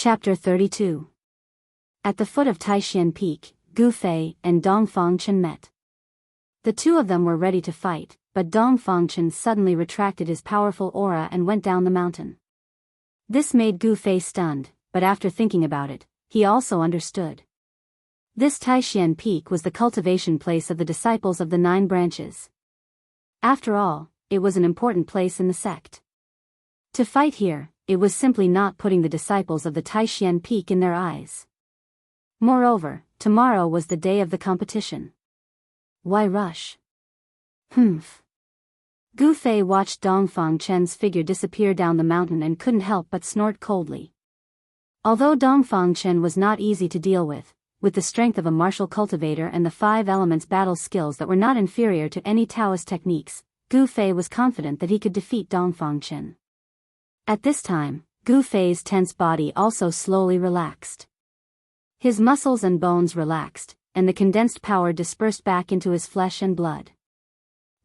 Chapter 32. At the foot of Taishan Peak, Gu Fei and Dong Fangchen met. The two of them were ready to fight, but Dong Fangchen suddenly retracted his powerful aura and went down the mountain. This made Gu Fei stunned, but after thinking about it, he also understood. This Taishan Peak was the cultivation place of the disciples of the 9 branches. After all, it was an important place in the sect. To fight here, it was simply not putting the disciples of the Taishan Peak in their eyes. Moreover, tomorrow was the day of the competition. Why rush? Humph. Gu Fei watched Dong Fangchen's figure disappear down the mountain and couldn't help but snort coldly. Although Dong Fangchen was not easy to deal with the strength of a martial cultivator and the 5 elements battle skills that were not inferior to any Taoist techniques, Gu Fei was confident that he could defeat Dong Fangchen. At this time, Gu Fei's tense body also slowly relaxed. His muscles and bones relaxed, and the condensed power dispersed back into his flesh and blood.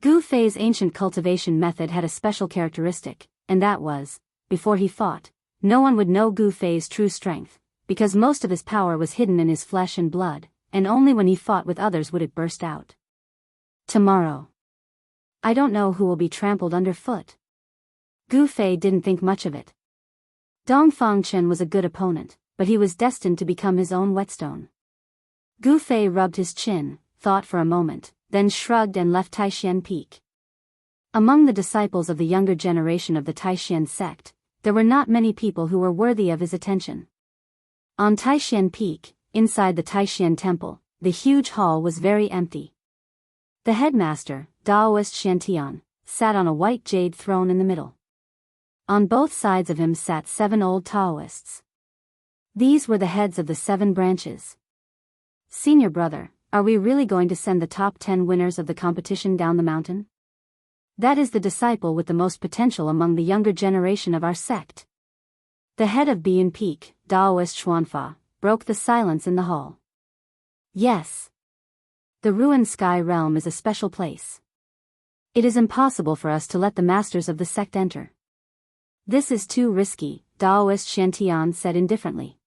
Gu Fei's ancient cultivation method had a special characteristic, and that was, before he fought, no one would know Gu Fei's true strength, because most of his power was hidden in his flesh and blood, and only when he fought with others would it burst out. Tomorrow. I don't know who will be trampled underfoot. Gu Fei didn't think much of it. Dong Fangchen was a good opponent, but he was destined to become his own whetstone. Gu Fei rubbed his chin, thought for a moment, then shrugged and left Taishan Peak. Among the disciples of the younger generation of the Taishan sect, there were not many people who were worthy of his attention. On Taishan Peak, inside the Taishan Temple, the huge hall was very empty. The headmaster, Daoist Shantian, sat on a white jade throne in the middle. On both sides of him sat 7 old Taoists. These were the heads of the 7 branches. Senior brother, are we really going to send the top 10 winners of the competition down the mountain? That is the disciple with the most potential among the younger generation of our sect. The head of Bian Peak, Daoist Xuanfa, broke the silence in the hall. Yes. The ruined sky realm is a special place. It is impossible for us to let the masters of the sect enter. This is too risky, Daoist Shantian said indifferently.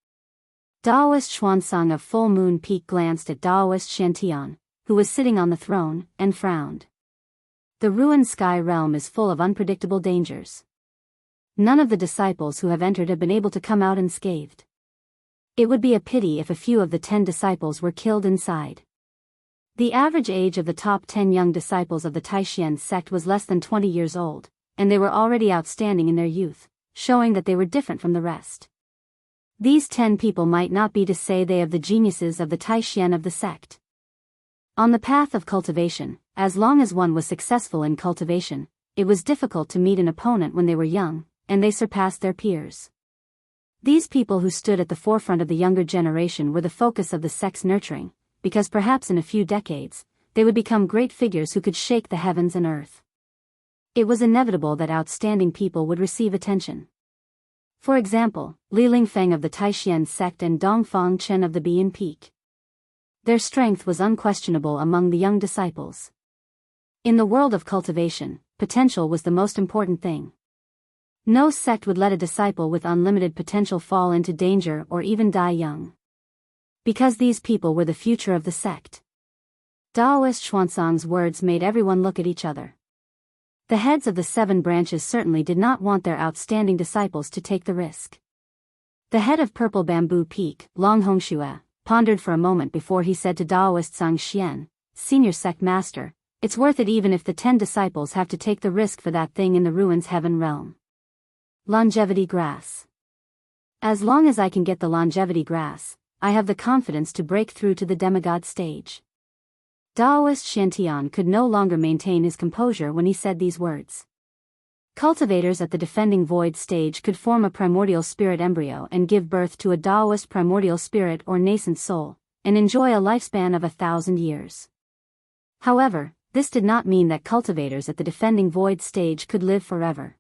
Daoist Xuansang of Full Moon Peak glanced at Daoist Shantian, who was sitting on the throne, and frowned. The ruined sky realm is full of unpredictable dangers. None of the disciples who have entered have been able to come out unscathed. It would be a pity if a few of the 10 disciples were killed inside. The average age of the top 10 young disciples of the Taishan sect was less than 20 years old, and they were already outstanding in their youth, showing that they were different from the rest. These 10 people might not be to say they of the geniuses of the Taishan of the sect. On the path of cultivation, as long as one was successful in cultivation, it was difficult to meet an opponent when they were young, and they surpassed their peers. These people who stood at the forefront of the younger generation were the focus of the sect's nurturing, because perhaps in a few decades, they would become great figures who could shake the heavens and earth. It was inevitable that outstanding people would receive attention. For example, Li Lingfeng of the Taishan sect and Dong Fangchen of the Bian Peak. Their strength was unquestionable among the young disciples. In the world of cultivation, potential was the most important thing. No sect would let a disciple with unlimited potential fall into danger or even die young. Because these people were the future of the sect. Daoist Xuansang's words made everyone look at each other. The heads of the 7 branches certainly did not want their outstanding disciples to take the risk. The head of Purple Bamboo Peak, Long Hongxue, pondered for a moment before he said to Daoist Zhang Xian, Senior Sect Master, it's worth it even if the 10 disciples have to take the risk for that thing in the ruins heaven realm. Longevity grass. As long as I can get the longevity grass, I have the confidence to break through to the demigod stage. Daoist Shantian could no longer maintain his composure when he said these words. Cultivators at the defending void stage could form a primordial spirit embryo and give birth to a Daoist primordial spirit or nascent soul, and enjoy a lifespan of 1,000 years. However, this did not mean that cultivators at the defending void stage could live forever.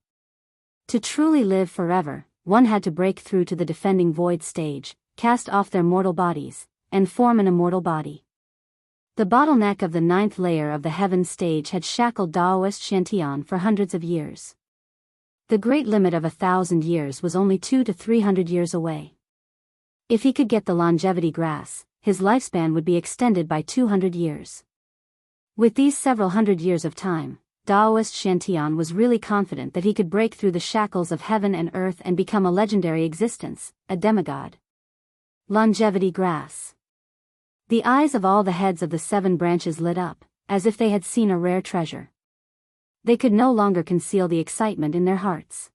To truly live forever, one had to break through to the defending void stage, cast off their mortal bodies, and form an immortal body. The bottleneck of the 9th layer of the heaven stage had shackled Daoist Shantian for hundreds of years. The great limit of 1,000 years was only 200 to 300 years away. If he could get the longevity grass, his lifespan would be extended by 200 years. With these several hundred years of time, Daoist Shantian was really confident that he could break through the shackles of heaven and earth and become a legendary existence, a demigod. Longevity grass. The eyes of all the heads of the 7 branches lit up, as if they had seen a rare treasure. They could no longer conceal the excitement in their hearts.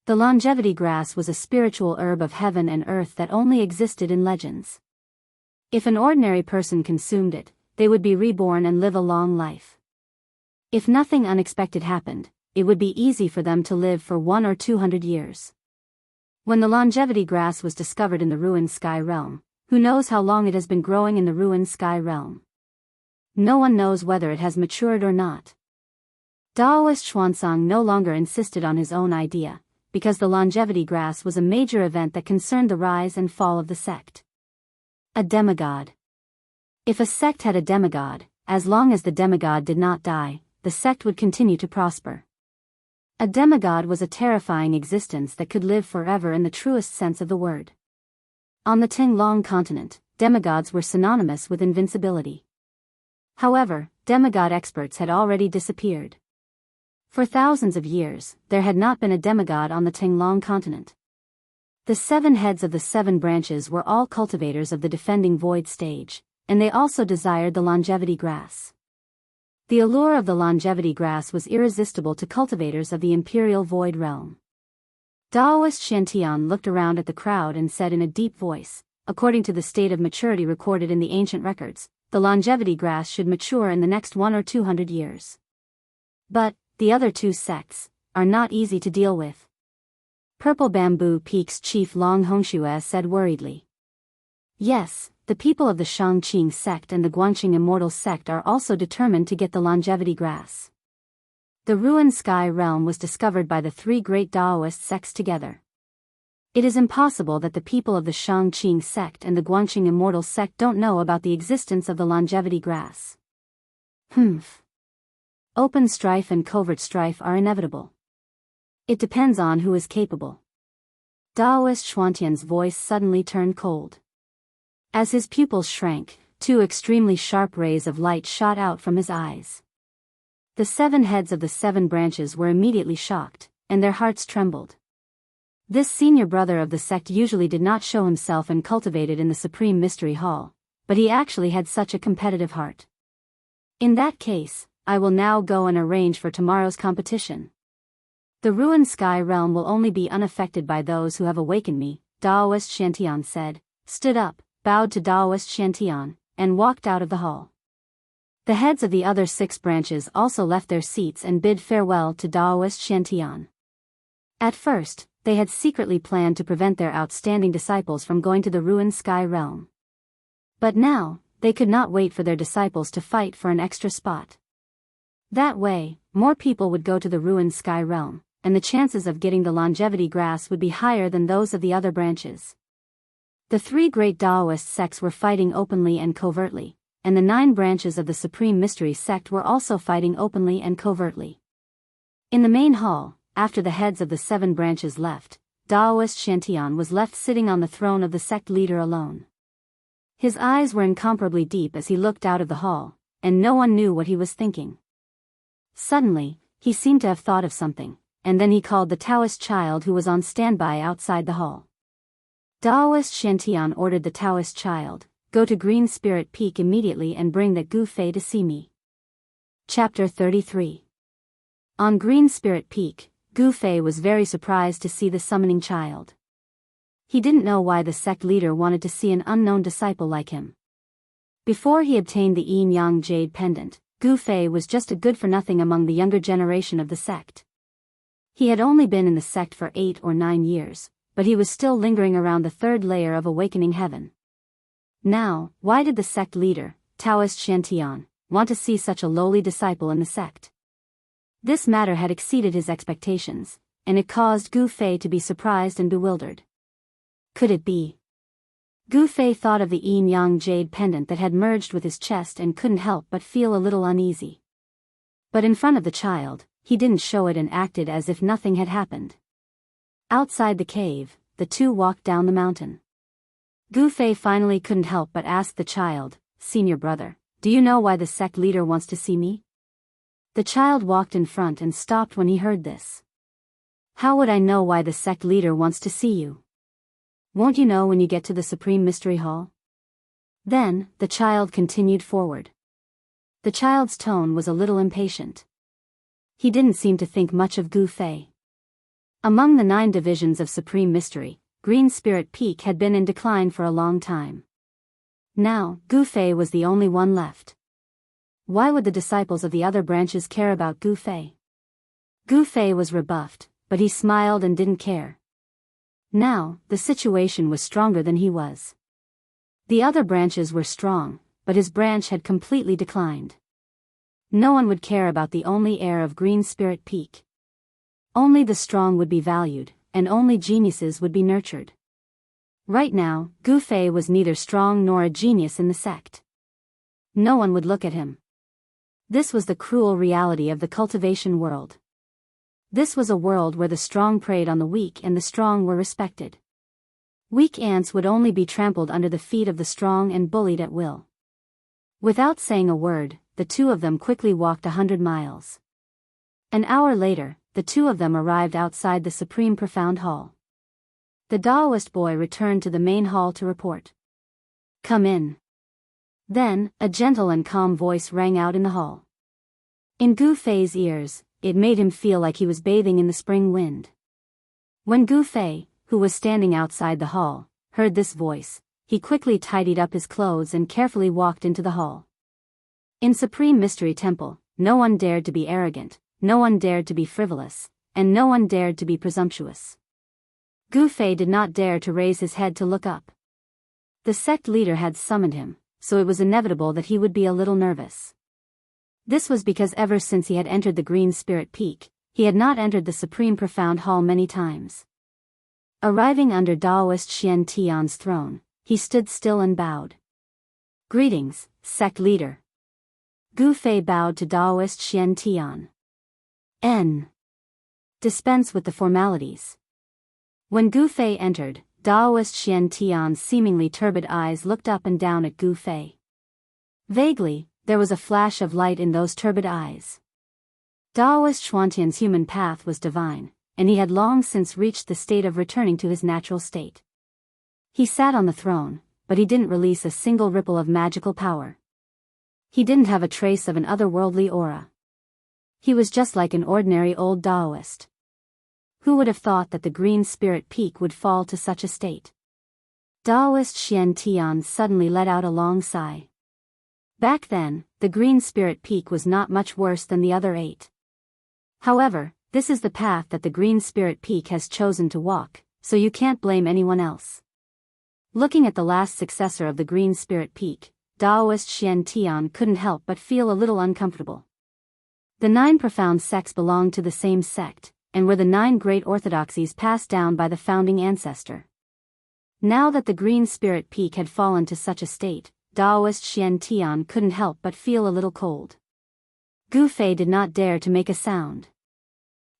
The longevity grass was a spiritual herb of heaven and earth that only existed in legends. If an ordinary person consumed it, they would be reborn and live a long life. If nothing unexpected happened, it would be easy for them to live for 100 or 200 years. When the longevity grass was discovered in the ruined sky realm, who knows how long it has been growing in the ruined sky realm? No one knows whether it has matured or not. Daoist Xuanzang no longer insisted on his own idea, because the longevity grass was a major event that concerned the rise and fall of the sect. A demigod. If a sect had a demigod, as long as the demigod did not die, the sect would continue to prosper. A demigod was a terrifying existence that could live forever in the truest sense of the word. On the Tinglong continent, demigods were synonymous with invincibility. However, demigod experts had already disappeared. For thousands of years, there had not been a demigod on the Tinglong continent. The 7 heads of the 7 branches were all cultivators of the defending void stage, and they also desired the longevity grass. The allure of the longevity grass was irresistible to cultivators of the imperial void realm. Daoist Shantian looked around at the crowd and said in a deep voice, according to the state of maturity recorded in the ancient records, the longevity grass should mature in the next 100 or 200 years. But, the other 2 sects are not easy to deal with. Purple Bamboo Peak's chief Long Hongxue said worriedly. Yes, the people of the Shangqing sect and the Guanxing Immortal sect are also determined to get the longevity grass. The ruined sky realm was discovered by the 3 great Daoist sects together. It is impossible that the people of the Shangqing sect and the Guanxing Immortal sect don't know about the existence of the longevity grass. Open strife and covert strife are inevitable. It depends on who is capable. Daoist Xuantian's voice suddenly turned cold. As his pupils shrank, 2 extremely sharp rays of light shot out from his eyes. The 7 heads of the 7 branches were immediately shocked, and their hearts trembled. This senior brother of the sect usually did not show himself and cultivated in the Supreme Mystery Hall, but he actually had such a competitive heart. In that case, I will now go and arrange for tomorrow's competition. The ruined sky realm will only be unaffected by those who have awakened me, Daoist Shantian said, stood up, bowed to Daoist Shantian, and walked out of the hall. The heads of the other 6 branches also left their seats and bid farewell to Daoist Shantian. At first, they had secretly planned to prevent their outstanding disciples from going to the ruined sky realm. But now, they could not wait for their disciples to fight for an extra spot. That way, more people would go to the ruined sky realm, and the chances of getting the longevity grass would be higher than those of the other branches. The 3 great Daoist sects were fighting openly and covertly, and the 9 branches of the Supreme Mystery sect were also fighting openly and covertly. In the main hall, after the heads of the 7 branches left, Daoist Shantian was left sitting on the throne of the sect leader alone. His eyes were incomparably deep as he looked out of the hall, and no one knew what he was thinking. Suddenly, he seemed to have thought of something, and then he called the Taoist child who was on standby outside the hall. Daoist Shantian ordered the Taoist child, go to Green Spirit Peak immediately and bring that Gu Fei to see me. Chapter 33. On Green Spirit Peak, Gu Fei was very surprised to see the summoning child. He didn't know why the sect leader wanted to see an unknown disciple like him. Before he obtained the Yin Yang Jade pendant, Gu Fei was just a good-for-nothing among the younger generation of the sect. He had only been in the sect for 8 or 9 years, but he was still lingering around the 3rd layer of awakening heaven. Now, why did the sect leader, Taoist Shantian, want to see such a lowly disciple in the sect? This matter had exceeded his expectations, and it caused Gu Fei to be surprised and bewildered. Could it be? Gu Fei thought of the Yin Yang Jade pendant that had merged with his chest and couldn't help but feel a little uneasy. But in front of the child, he didn't show it and acted as if nothing had happened. Outside the cave, the 2 walked down the mountain. Gu Fei finally couldn't help but ask the child, "Senior brother, do you know why the sect leader wants to see me?" The child walked in front and stopped when he heard this. "How would I know why the sect leader wants to see you? Won't you know when you get to the Supreme Mystery Hall?" Then, the child continued forward. The child's tone was a little impatient. He didn't seem to think much of Gu Fei. Among the 9 divisions of Supreme Mystery, Green Spirit Peak had been in decline for a long time. Now, Gu Fei was the only one left. Why would the disciples of the other branches care about Gu Fei? Gu Fei was rebuffed, but he smiled and didn't care. Now, the situation was stronger than he was. The other branches were strong, but his branch had completely declined. No one would care about the only heir of Green Spirit Peak. Only the strong would be valued, and only geniuses would be nurtured. Right now, Gu Fei was neither strong nor a genius in the sect. No one would look at him. This was the cruel reality of the cultivation world. This was a world where the strong preyed on the weak and the strong were respected. Weak ants would only be trampled under the feet of the strong and bullied at will. Without saying a word, the 2 of them quickly walked 100 miles. An hour later, the 2 of them arrived outside the Supreme Profound Hall. The Taoist boy returned to the main hall to report. "Come in." Then, a gentle and calm voice rang out in the hall. In Gu Fei's ears, it made him feel like he was bathing in the spring wind. When Gu Fei, who was standing outside the hall, heard this voice, he quickly tidied up his clothes and carefully walked into the hall. In Supreme Mystery Temple, no one dared to be arrogant, no one dared to be frivolous, and no one dared to be presumptuous. Gu Fei did not dare to raise his head to look up. The sect leader had summoned him, so it was inevitable that he would be a little nervous. This was because ever since he had entered the Green Spirit Peak, he had not entered the Supreme Profound Hall many times. Arriving under Taoist Xian Tian's throne, he stood still and bowed. "Greetings, sect leader." Gu Fei bowed to Taoist Xian Tian. Dispense with the formalities." When Gu Fei entered, Taoist Xian Tian's seemingly turbid eyes looked up and down at Gu Fei. Vaguely, there was a flash of light in those turbid eyes. Taoist Xuantian's human path was divine, and he had long since reached the state of returning to his natural state. He sat on the throne, but he didn't release a single ripple of magical power. He didn't have a trace of an otherworldly aura. He was just like an ordinary old Taoist. Who would have thought that the Green Spirit Peak would fall to such a state? Taoist Xian Tian suddenly let out a long sigh. Back then, the Green Spirit Peak was not much worse than the other 8. However, this is the path that the Green Spirit Peak has chosen to walk, so you can't blame anyone else. Looking at the last successor of the Green Spirit Peak, Taoist Xian Tian couldn't help but feel a little uncomfortable. The 9 profound sects belonged to the same sect, and were the 9 great orthodoxies passed down by the founding ancestor. Now that the Green Spirit Peak had fallen to such a state, Taoist Xian Tian couldn't help but feel a little cold. Gu Fei did not dare to make a sound.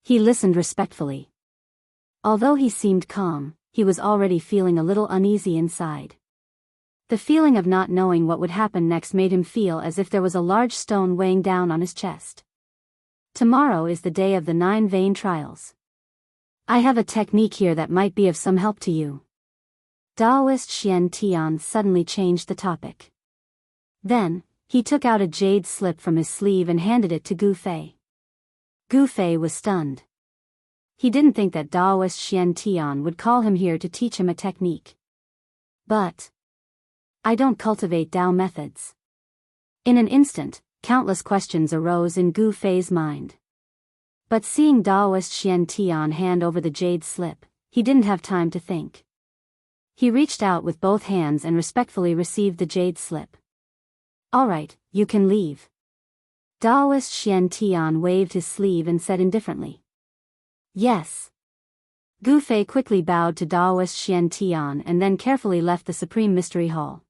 He listened respectfully. Although he seemed calm, he was already feeling a little uneasy inside. The feeling of not knowing what would happen next made him feel as if there was a large stone weighing down on his chest. Tomorrow is the day of the 9 vain trials. I have a technique here that might be of some help to you. Taoist Xian Tian suddenly changed the topic. Then, he took out a jade slip from his sleeve and handed it to Gu Fei. Gu Fei was stunned. He didn't think that Taoist Xian Tian would call him here to teach him a technique. But I don't cultivate Tao methods. In an instant, countless questions arose in Gu Fei's mind. But seeing Taoist Xian Tian hand over the jade slip, he didn't have time to think. He reached out with both hands and respectfully received the jade slip. "All right, you can leave." Taoist Xian Tian waved his sleeve and said indifferently, "Yes." Gu Fei quickly bowed to Taoist Xian Tian and then carefully left the Supreme Mystery Hall.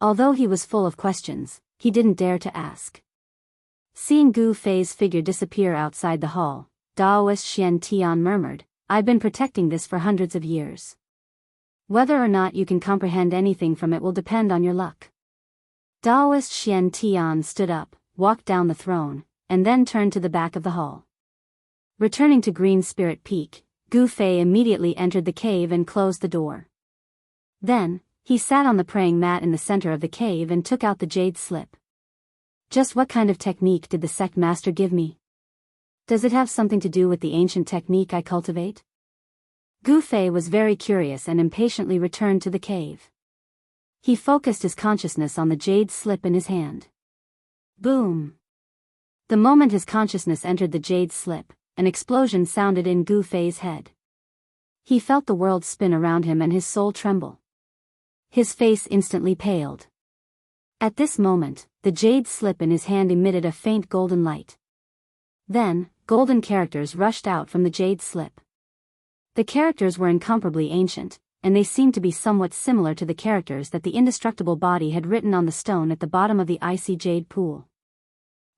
Although he was full of questions, he didn't dare to ask. Seeing Gu Fei's figure disappear outside the hall, Taoist Xian Tian murmured, "I've been protecting this for hundreds of years. Whether or not you can comprehend anything from it will depend on your luck. Daoist Xian Tian stood up, walked down the throne, and then turned to the back of the hall. Returning to Green Spirit Peak, Gu Fei immediately entered the cave and closed the door. Then, he sat on the praying mat in the center of the cave and took out the jade slip. Just what kind of technique did the sect master give me? Does it have something to do with the ancient technique I cultivate? Gu Fei was very curious and impatiently returned to the cave. He focused his consciousness on the jade slip in his hand. Boom! The moment his consciousness entered the jade slip, an explosion sounded in Gu Fei's head. He felt the world spin around him and his soul tremble. His face instantly paled. At this moment, the jade slip in his hand emitted a faint golden light. Then, golden characters rushed out from the jade slip. The characters were incomparably ancient, and they seemed to be somewhat similar to the characters that the indestructible body had written on the stone at the bottom of the icy jade pool.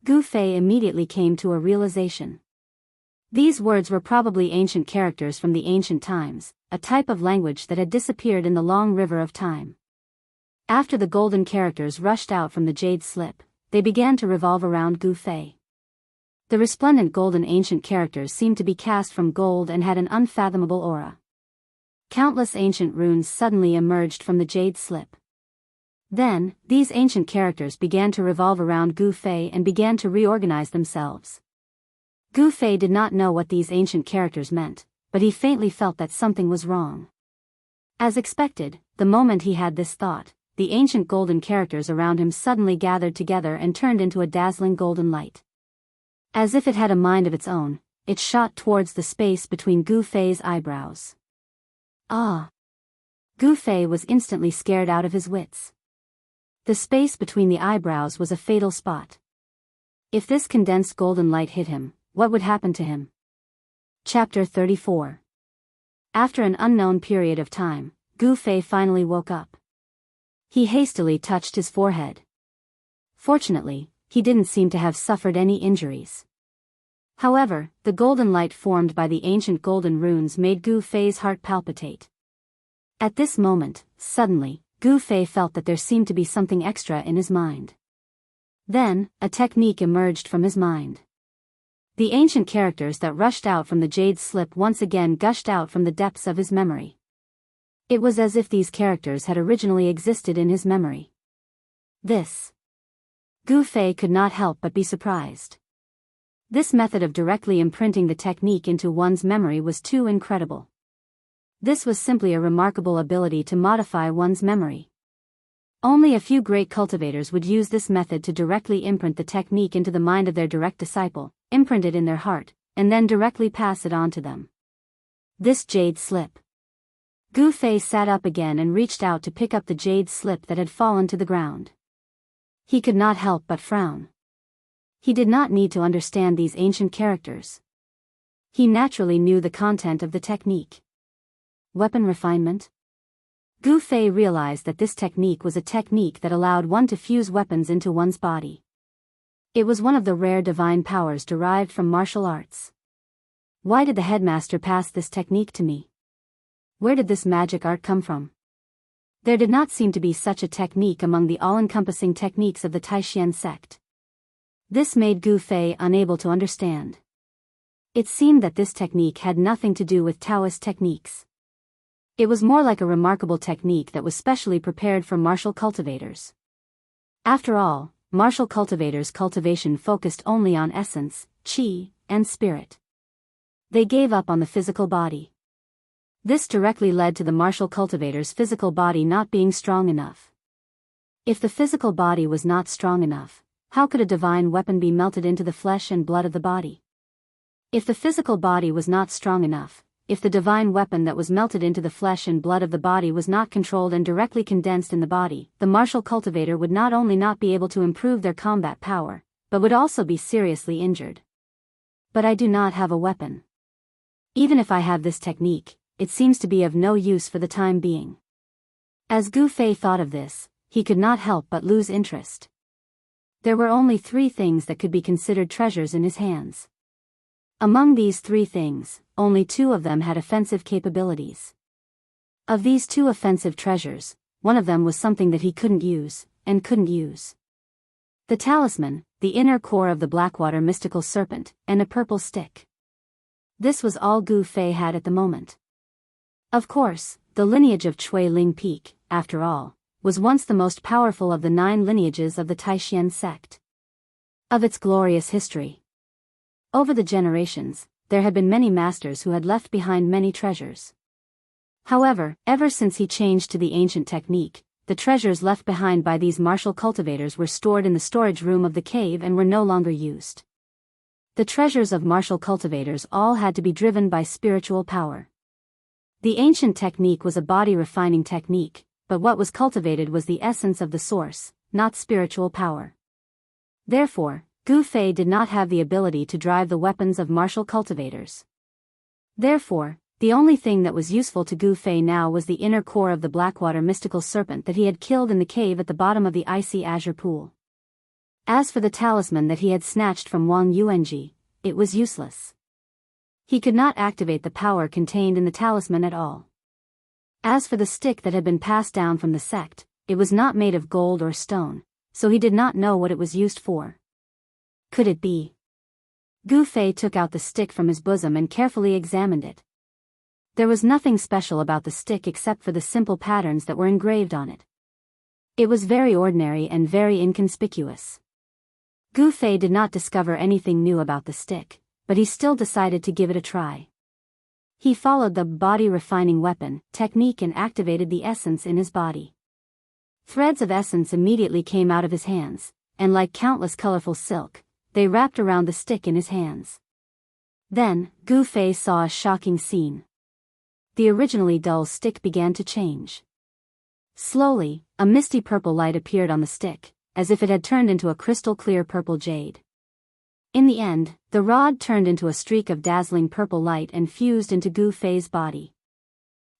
Gu Fei immediately came to a realization. These words were probably ancient characters from the ancient times, a type of language that had disappeared in the long river of time. After the golden characters rushed out from the jade slip, they began to revolve around Gu Fei. The resplendent golden ancient characters seemed to be cast from gold and had an unfathomable aura. Countless ancient runes suddenly emerged from the jade slip. Then, these ancient characters began to revolve around Gu Fei and began to reorganize themselves. Gu Fei did not know what these ancient characters meant, but he faintly felt that something was wrong. As expected, the moment he had this thought, the ancient golden characters around him suddenly gathered together and turned into a dazzling golden light. As if it had a mind of its own, it shot towards the space between Gu Fei's eyebrows. Ah! Gu Fei was instantly scared out of his wits. The space between the eyebrows was a fatal spot. If this condensed golden light hit him, what would happen to him? Chapter 34. After an unknown period of time, Gu Fei finally woke up. He hastily touched his forehead. Fortunately, he didn't seem to have suffered any injuries. However, the golden light formed by the ancient golden runes made Gu Fei's heart palpitate. At this moment, suddenly, Gu Fei felt that there seemed to be something extra in his mind. Then, a technique emerged from his mind. The ancient characters that rushed out from the jade slip once again gushed out from the depths of his memory. It was as if these characters had originally existed in his memory. Gu Fei could not help but be surprised. This method of directly imprinting the technique into one's memory was too incredible. This was simply a remarkable ability to modify one's memory. Only a few great cultivators would use this method to directly imprint the technique into the mind of their direct disciple, imprint it in their heart, and then directly pass it on to them. This jade slip. Gu Fei sat up again and reached out to pick up the jade slip that had fallen to the ground. He could not help but frown. He did not need to understand these ancient characters. He naturally knew the content of the technique. Weapon refinement? Gu Fei realized that this technique was a technique that allowed one to fuse weapons into one's body. It was one of the rare divine powers derived from martial arts. Why did the headmaster pass this technique to me? Where did this magic art come from? There did not seem to be such a technique among the all-encompassing techniques of the Taishan sect. This made Gu Fei unable to understand. It seemed that this technique had nothing to do with Taoist techniques. It was more like a remarkable technique that was specially prepared for martial cultivators. After all, martial cultivators' cultivation focused only on essence, qi, and spirit. They gave up on the physical body. This directly led to the martial cultivator's physical body not being strong enough. If the physical body was not strong enough, how could a divine weapon be melted into the flesh and blood of the body? If the physical body was not strong enough, if the divine weapon that was melted into the flesh and blood of the body was not controlled and directly condensed in the body, the martial cultivator would not only not be able to improve their combat power, but would also be seriously injured. But I do not have a weapon. Even if I have this technique, it seems to be of no use for the time being. As Gu Fei thought of this, he could not help but lose interest. There were only 3 things that could be considered treasures in his hands. Among these 3 things, only 2 of them had offensive capabilities. Of these two offensive treasures, one of them was something that he couldn't use. The talisman, the inner core of the Blackwater mystical serpent, and a purple stick. This was all Gu Fei had at the moment. Of course, the lineage of Chui Ling Peak, after all, was once the most powerful of the 9 lineages of the Taishan sect. Of its glorious history. Over the generations, there had been many masters who had left behind many treasures. However, ever since he changed to the ancient technique, the treasures left behind by these martial cultivators were stored in the storage room of the cave and were no longer used. The treasures of martial cultivators all had to be driven by spiritual power. The ancient technique was a body-refining technique, but what was cultivated was the essence of the source, not spiritual power. Therefore, Gu Fei did not have the ability to drive the weapons of martial cultivators. Therefore, the only thing that was useful to Gu Fei now was the inner core of the Blackwater mystical serpent that he had killed in the cave at the bottom of the icy azure pool. As for the talisman that he had snatched from Wang Yuanji, it was useless. He could not activate the power contained in the talisman at all. As for the stick that had been passed down from the sect, it was not made of gold or stone, so he did not know what it was used for. Could it be? Gu Fei took out the stick from his bosom and carefully examined it. There was nothing special about the stick except for the simple patterns that were engraved on it. It was very ordinary and very inconspicuous. Gu Fei did not discover anything new about the stick, but he still decided to give it a try. He followed the body-refining weapon technique and activated the essence in his body. Threads of essence immediately came out of his hands, and like countless colorful silk, they wrapped around the stick in his hands. Then, Gu Fei saw a shocking scene. The originally dull stick began to change. Slowly, a misty purple light appeared on the stick, as if it had turned into a crystal-clear purple jade. In the end, the rod turned into a streak of dazzling purple light and fused into Gu Fei's body.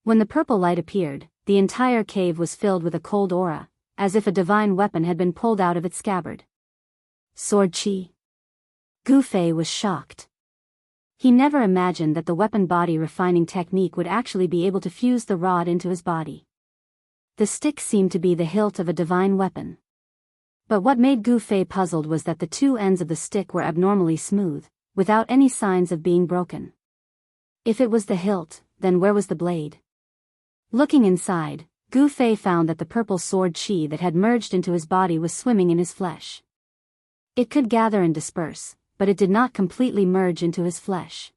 When the purple light appeared, the entire cave was filled with a cold aura, as if a divine weapon had been pulled out of its scabbard. Sword Chi. Gu Fei was shocked. He never imagined that the weapon body refining technique would actually be able to fuse the rod into his body. The stick seemed to be the hilt of a divine weapon. But what made Gu Fei puzzled was that the two ends of the stick were abnormally smooth, without any signs of being broken. If it was the hilt, then where was the blade? Looking inside, Gu Fei found that the purple sword chi that had merged into his body was swimming in his flesh. It could gather and disperse, but it did not completely merge into his flesh.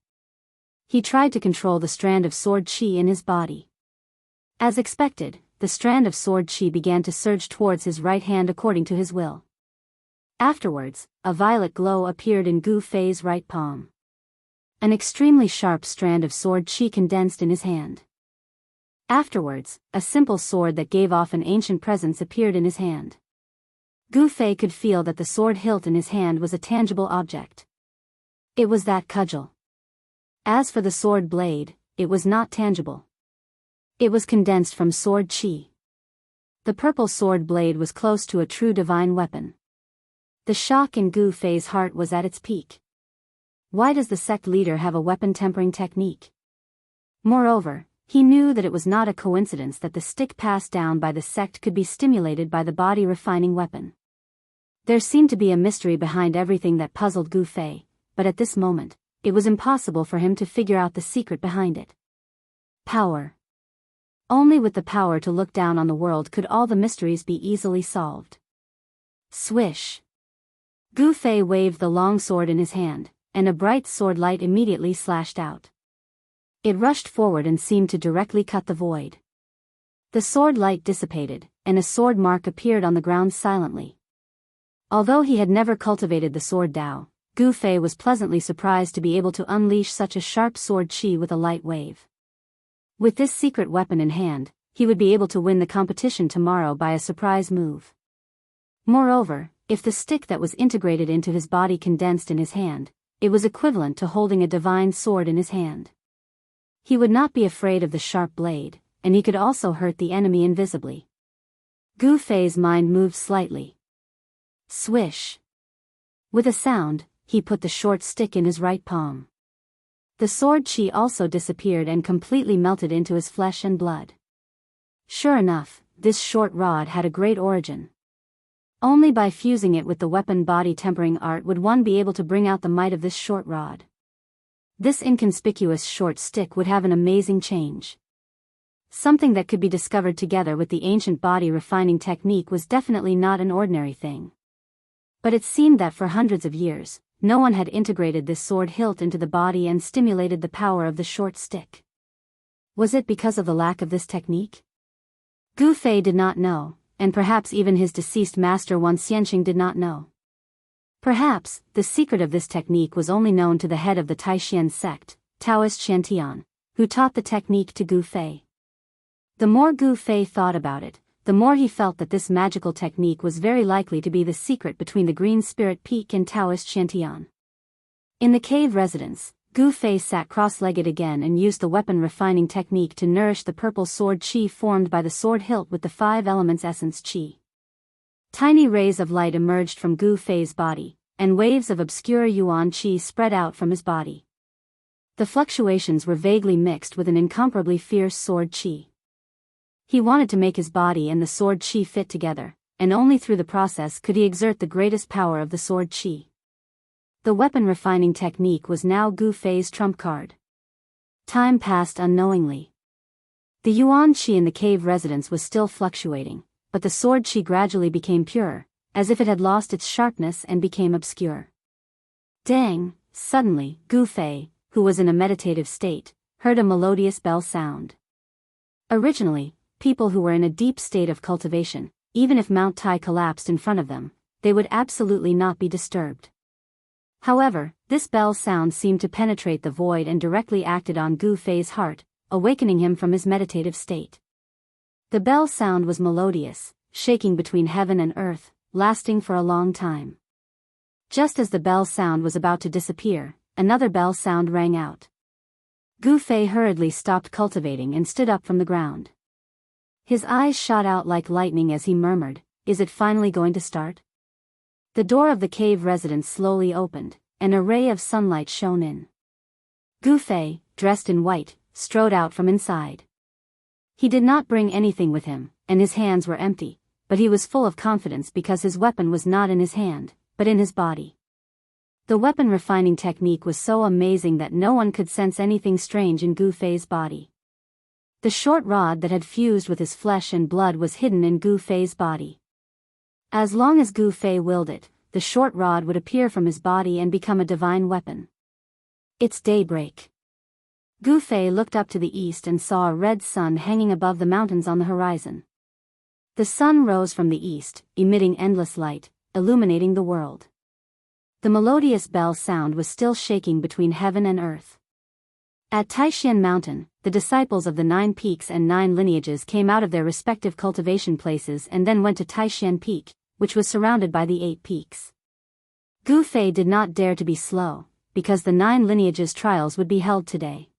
He tried to control the strand of sword chi in his body. As expected, the strand of sword chi began to surge towards his right hand according to his will. Afterwards, a violet glow appeared in Gu Fei's right palm. An extremely sharp strand of sword chi condensed in his hand. Afterwards, a simple sword that gave off an ancient presence appeared in his hand. Gu Fei could feel that the sword hilt in his hand was a tangible object. It was that cudgel. As for the sword blade, it was not tangible. It was condensed from sword chi. The purple sword blade was close to a true divine weapon. The shock in Gu Fei's heart was at its peak. Why does the sect leader have a weapon tempering technique? Moreover, he knew that it was not a coincidence that the stick passed down by the sect could be stimulated by the body refining weapon. There seemed to be a mystery behind everything that puzzled Gu Fei, but at this moment, it was impossible for him to figure out the secret behind it. Power. Only with the power to look down on the world could all the mysteries be easily solved. Swish. Gu Fei waved the long sword in his hand, and a bright sword light immediately slashed out. It rushed forward and seemed to directly cut the void. The sword light dissipated, and a sword mark appeared on the ground silently. Although he had never cultivated the sword Dao, Gu Fei was pleasantly surprised to be able to unleash such a sharp sword chi with a light wave. With this secret weapon in hand, he would be able to win the competition tomorrow by a surprise move. Moreover, if the stick that was integrated into his body condensed in his hand, it was equivalent to holding a divine sword in his hand. He would not be afraid of the sharp blade, and he could also hurt the enemy invisibly. Gu Fei's mind moved slightly. Swish. With a sound, he put the short stick in his right palm. The sword chi also disappeared and completely melted into his flesh and blood. Sure enough, this short rod had a great origin. Only by fusing it with the weapon body tempering art would one be able to bring out the might of this short rod. This inconspicuous short stick would have an amazing change. Something that could be discovered together with the ancient body refining technique was definitely not an ordinary thing. But it seemed that for hundreds of years, no one had integrated this sword hilt into the body and stimulated the power of the short stick. Was it because of the lack of this technique? Gu Fei did not know, and perhaps even his deceased master Wan Xianqing did not know. Perhaps, the secret of this technique was only known to the head of the Taishan sect, Taoist Shantian, who taught the technique to Gu Fei. The more Gu Fei thought about it, the more he felt that this magical technique was very likely to be the secret between the Green Spirit Peak and Taoist Shantian. In the cave residence, Gu Fei sat cross-legged again and used the weapon refining technique to nourish the purple sword qi formed by the sword hilt with the 5 elements essence qi. Tiny rays of light emerged from Gu Fei's body, and waves of obscure yuan qi spread out from his body. The fluctuations were vaguely mixed with an incomparably fierce sword qi. He wanted to make his body and the sword qi fit together, and only through the process could he exert the greatest power of the sword qi. The weapon refining technique was now Gu Fei's trump card. Time passed unknowingly. The yuan qi in the cave residence was still fluctuating, but the sword qi gradually became purer, as if it had lost its sharpness and became obscure. Dang! Suddenly, Gu Fei, who was in a meditative state, heard a melodious bell sound. Originally, people who were in a deep state of cultivation, even if Mount Tai collapsed in front of them, they would absolutely not be disturbed. However, this bell sound seemed to penetrate the void and directly acted on Gu Fei's heart, awakening him from his meditative state. The bell sound was melodious, shaking between heaven and earth, lasting for a long time. Just as the bell sound was about to disappear, another bell sound rang out. Gu Fei hurriedly stopped cultivating and stood up from the ground. His eyes shot out like lightning as he murmured, "Is it finally going to start?" The door of the cave residence slowly opened, and a ray of sunlight shone in. Gu Fei, dressed in white, strode out from inside. He did not bring anything with him, and his hands were empty, but he was full of confidence because his weapon was not in his hand, but in his body. The weapon refining technique was so amazing that no one could sense anything strange in Gu Fei's body. The short rod that had fused with his flesh and blood was hidden in Gu Fei's body. As long as Gu Fei willed it, the short rod would appear from his body and become a divine weapon. It's daybreak. Gu Fei looked up to the east and saw a red sun hanging above the mountains on the horizon. The sun rose from the east, emitting endless light, illuminating the world. The melodious bell sound was still shaking between heaven and earth. At Taishan Mountain, the disciples of the 9 peaks and 9 lineages came out of their respective cultivation places and then went to Taishan Peak, which was surrounded by the 8 peaks. Gu Fei did not dare to be slow, because the 9 lineages trials would be held today.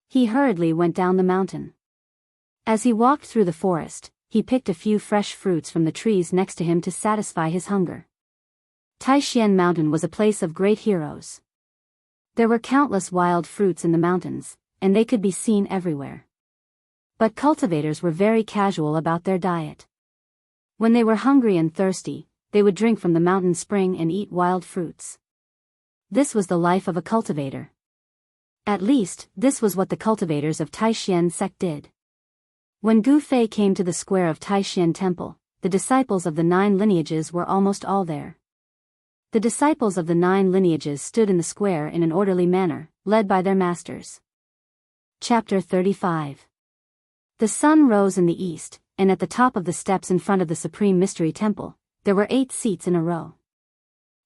He hurriedly went down the mountain. As he walked through the forest, he picked a few fresh fruits from the trees next to him to satisfy his hunger. Taishan Mountain was a place of great heroes. There were countless wild fruits in the mountains, and they could be seen everywhere. But cultivators were very casual about their diet. When they were hungry and thirsty, they would drink from the mountain spring and eat wild fruits. This was the life of a cultivator. At least, this was what the cultivators of Taishan sect did. When Gu Fei came to the square of Taishan Temple, the disciples of the 9 lineages were almost all there. The disciples of the 9 lineages stood in the square in an orderly manner, led by their masters. Chapter 35. The sun rose in the east, and at the top of the steps in front of the Supreme Mystery Temple, there were 8 seats in a row.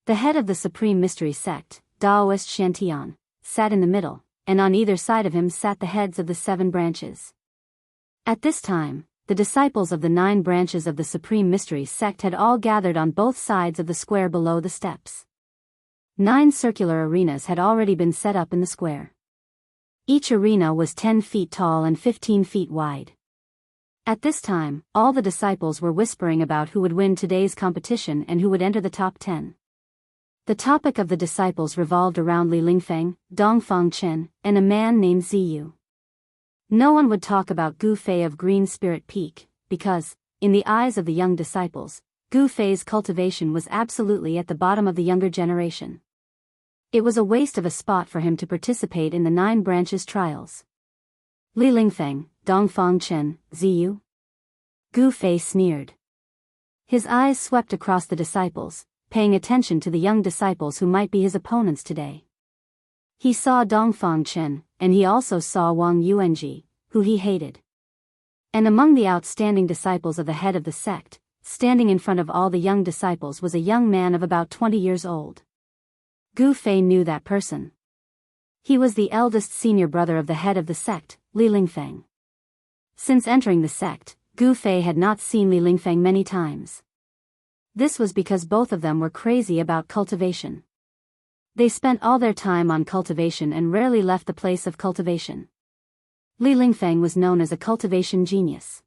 The head of the Supreme Mystery Sect, Taoist Shantian, sat in the middle, and on either side of him sat the heads of the 7 branches. At this time, the disciples of the 9 branches of the Supreme Mystery Sect had all gathered on both sides of the square below the steps. 9 circular arenas had already been set up in the square. Each arena was 10 feet tall and 15 feet wide. At this time, all the disciples were whispering about who would win today's competition and who would enter the top 10. The topic of the disciples revolved around Li Lingfeng, Dongfang Chen, and a man named Ziyu. No one would talk about Gu Fei of Green Spirit Peak, because, in the eyes of the young disciples, Gu Fei's cultivation was absolutely at the bottom of the younger generation. It was a waste of a spot for him to participate in the 9 branches trials. Li Lingfeng, Dongfang Chen, Ziyu? Gu Fei sneered. His eyes swept across the disciples, paying attention to the young disciples who might be his opponents today. He saw Dongfang Chen, and he also saw Wang Yuanji, who he hated. And among the outstanding disciples of the head of the sect, standing in front of all the young disciples was a young man of about 20 years old. Gu Fei knew that person. He was the eldest senior brother of the head of the sect, Li Lingfeng. Since entering the sect, Gu Fei had not seen Li Lingfeng many times. This was because both of them were crazy about cultivation. They spent all their time on cultivation and rarely left the place of cultivation. Li Lingfeng was known as a cultivation genius.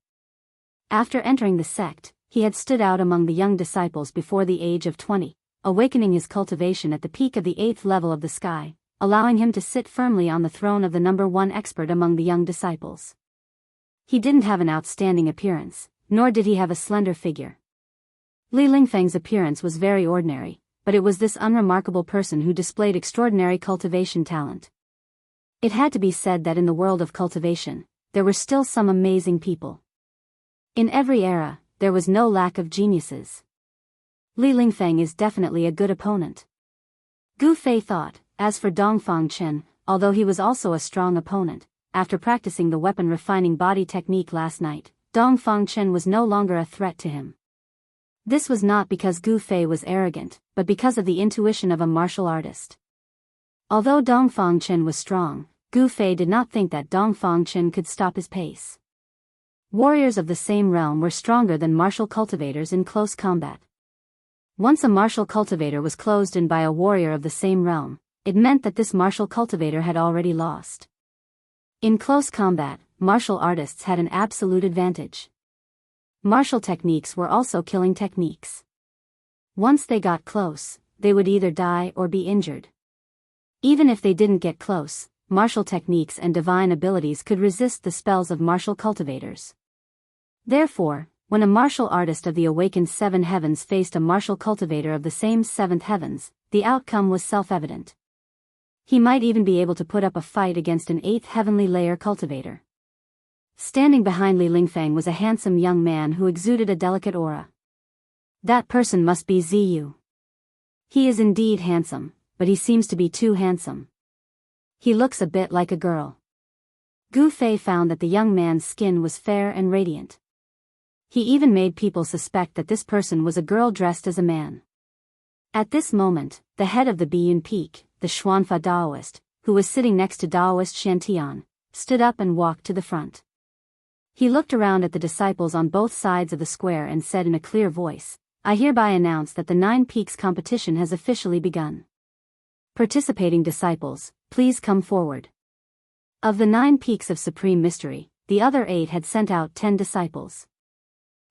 After entering the sect, he had stood out among the young disciples before the age of 20, awakening his cultivation at the peak of the 8th level of the sky, allowing him to sit firmly on the throne of the number 1 expert among the young disciples. He didn't have an outstanding appearance, nor did he have a slender figure. Li Lingfeng's appearance was very ordinary, but it was this unremarkable person who displayed extraordinary cultivation talent. It had to be said that in the world of cultivation, there were still some amazing people. In every era, there was no lack of geniuses. Li Lingfeng is definitely a good opponent. Gu Fei thought. As for Dongfang Chen, although he was also a strong opponent, after practicing the weapon refining body technique last night, Dongfang Chen was no longer a threat to him. This was not because Gu Fei was arrogant, but because of the intuition of a martial artist. Although Dongfang Chen was strong, Gu Fei did not think that Dongfang Chen could stop his pace. Warriors of the same realm were stronger than martial cultivators in close combat. Once a martial cultivator was closed in by a warrior of the same realm, it meant that this martial cultivator had already lost. In close combat, martial artists had an absolute advantage. Martial techniques were also killing techniques. Once they got close, they would either die or be injured. Even if they didn't get close, martial techniques and divine abilities could resist the spells of martial cultivators. Therefore, when a martial artist of the awakened 7 heavens faced a martial cultivator of the same 7th heavens, the outcome was self-evident. He might even be able to put up a fight against an 8th heavenly layer cultivator. Standing behind Li Lingfeng was a handsome young man who exuded a delicate aura. That person must be Ziyu. He is indeed handsome, but he seems to be too handsome. He looks a bit like a girl. Gu Fei found that the young man's skin was fair and radiant. He even made people suspect that this person was a girl dressed as a man. At this moment, the head of the Biyun Peak, the Xuanfa Daoist, who was sitting next to Daoist Shantian, stood up and walked to the front. He looked around at the disciples on both sides of the square and said in a clear voice, "I hereby announce that the 9 Peaks competition has officially begun. Participating disciples, please come forward." Of the 9 Peaks of Supreme Mystery, the other 8 had sent out 10 disciples.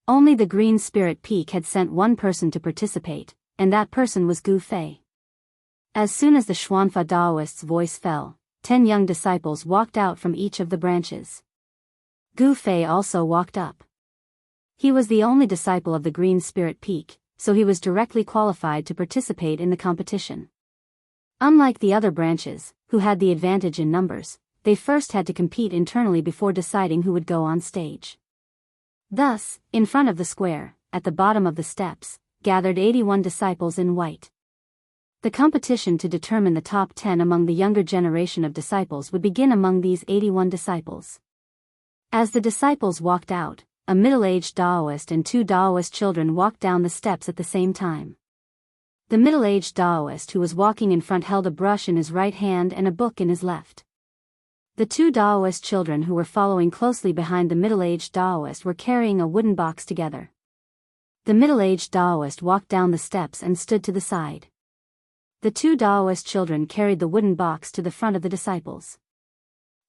Only the Green Spirit Peak had sent 1 person to participate, and that person was Gu Fei. As soon as the Xuanfa Daoist's voice fell, 10 young disciples walked out from each of the branches. Gu Fei also walked up. He was the only disciple of the Green Spirit Peak, so he was directly qualified to participate in the competition. Unlike the other branches, who had the advantage in numbers, they first had to compete internally before deciding who would go on stage. Thus, in front of the square, at the bottom of the steps, gathered 81 disciples in white. The competition to determine the top 10 among the younger generation of disciples would begin among these 81 disciples. As the disciples walked out, a middle-aged Daoist and 2 Daoist children walked down the steps at the same time. The middle-aged Daoist who was walking in front held a brush in his right hand and a book in his left. The 2 Daoist children who were following closely behind the middle-aged Daoist were carrying a wooden box together. The middle-aged Daoist walked down the steps and stood to the side. The 2 Daoist children carried the wooden box to the front of the disciples.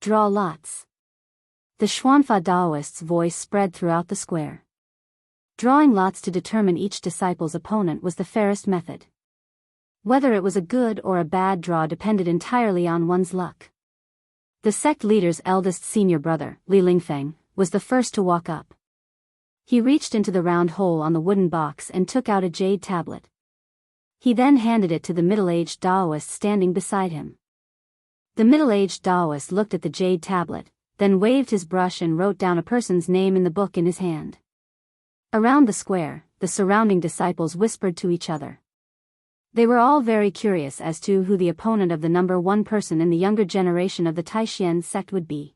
Draw lots. The Xuanfa Daoist's voice spread throughout the square. Drawing lots to determine each disciple's opponent was the fairest method. Whether it was a good or a bad draw depended entirely on one's luck. The sect leader's eldest senior brother, Li Lingfeng, was the first to walk up. He reached into the round hole on the wooden box and took out a jade tablet. He then handed it to the middle-aged Taoist standing beside him. The middle-aged Taoist looked at the jade tablet, then waved his brush and wrote down a person's name in the book in his hand. Around the square, the surrounding disciples whispered to each other. They were all very curious as to who the opponent of the number one person in the younger generation of the Taishan sect would be.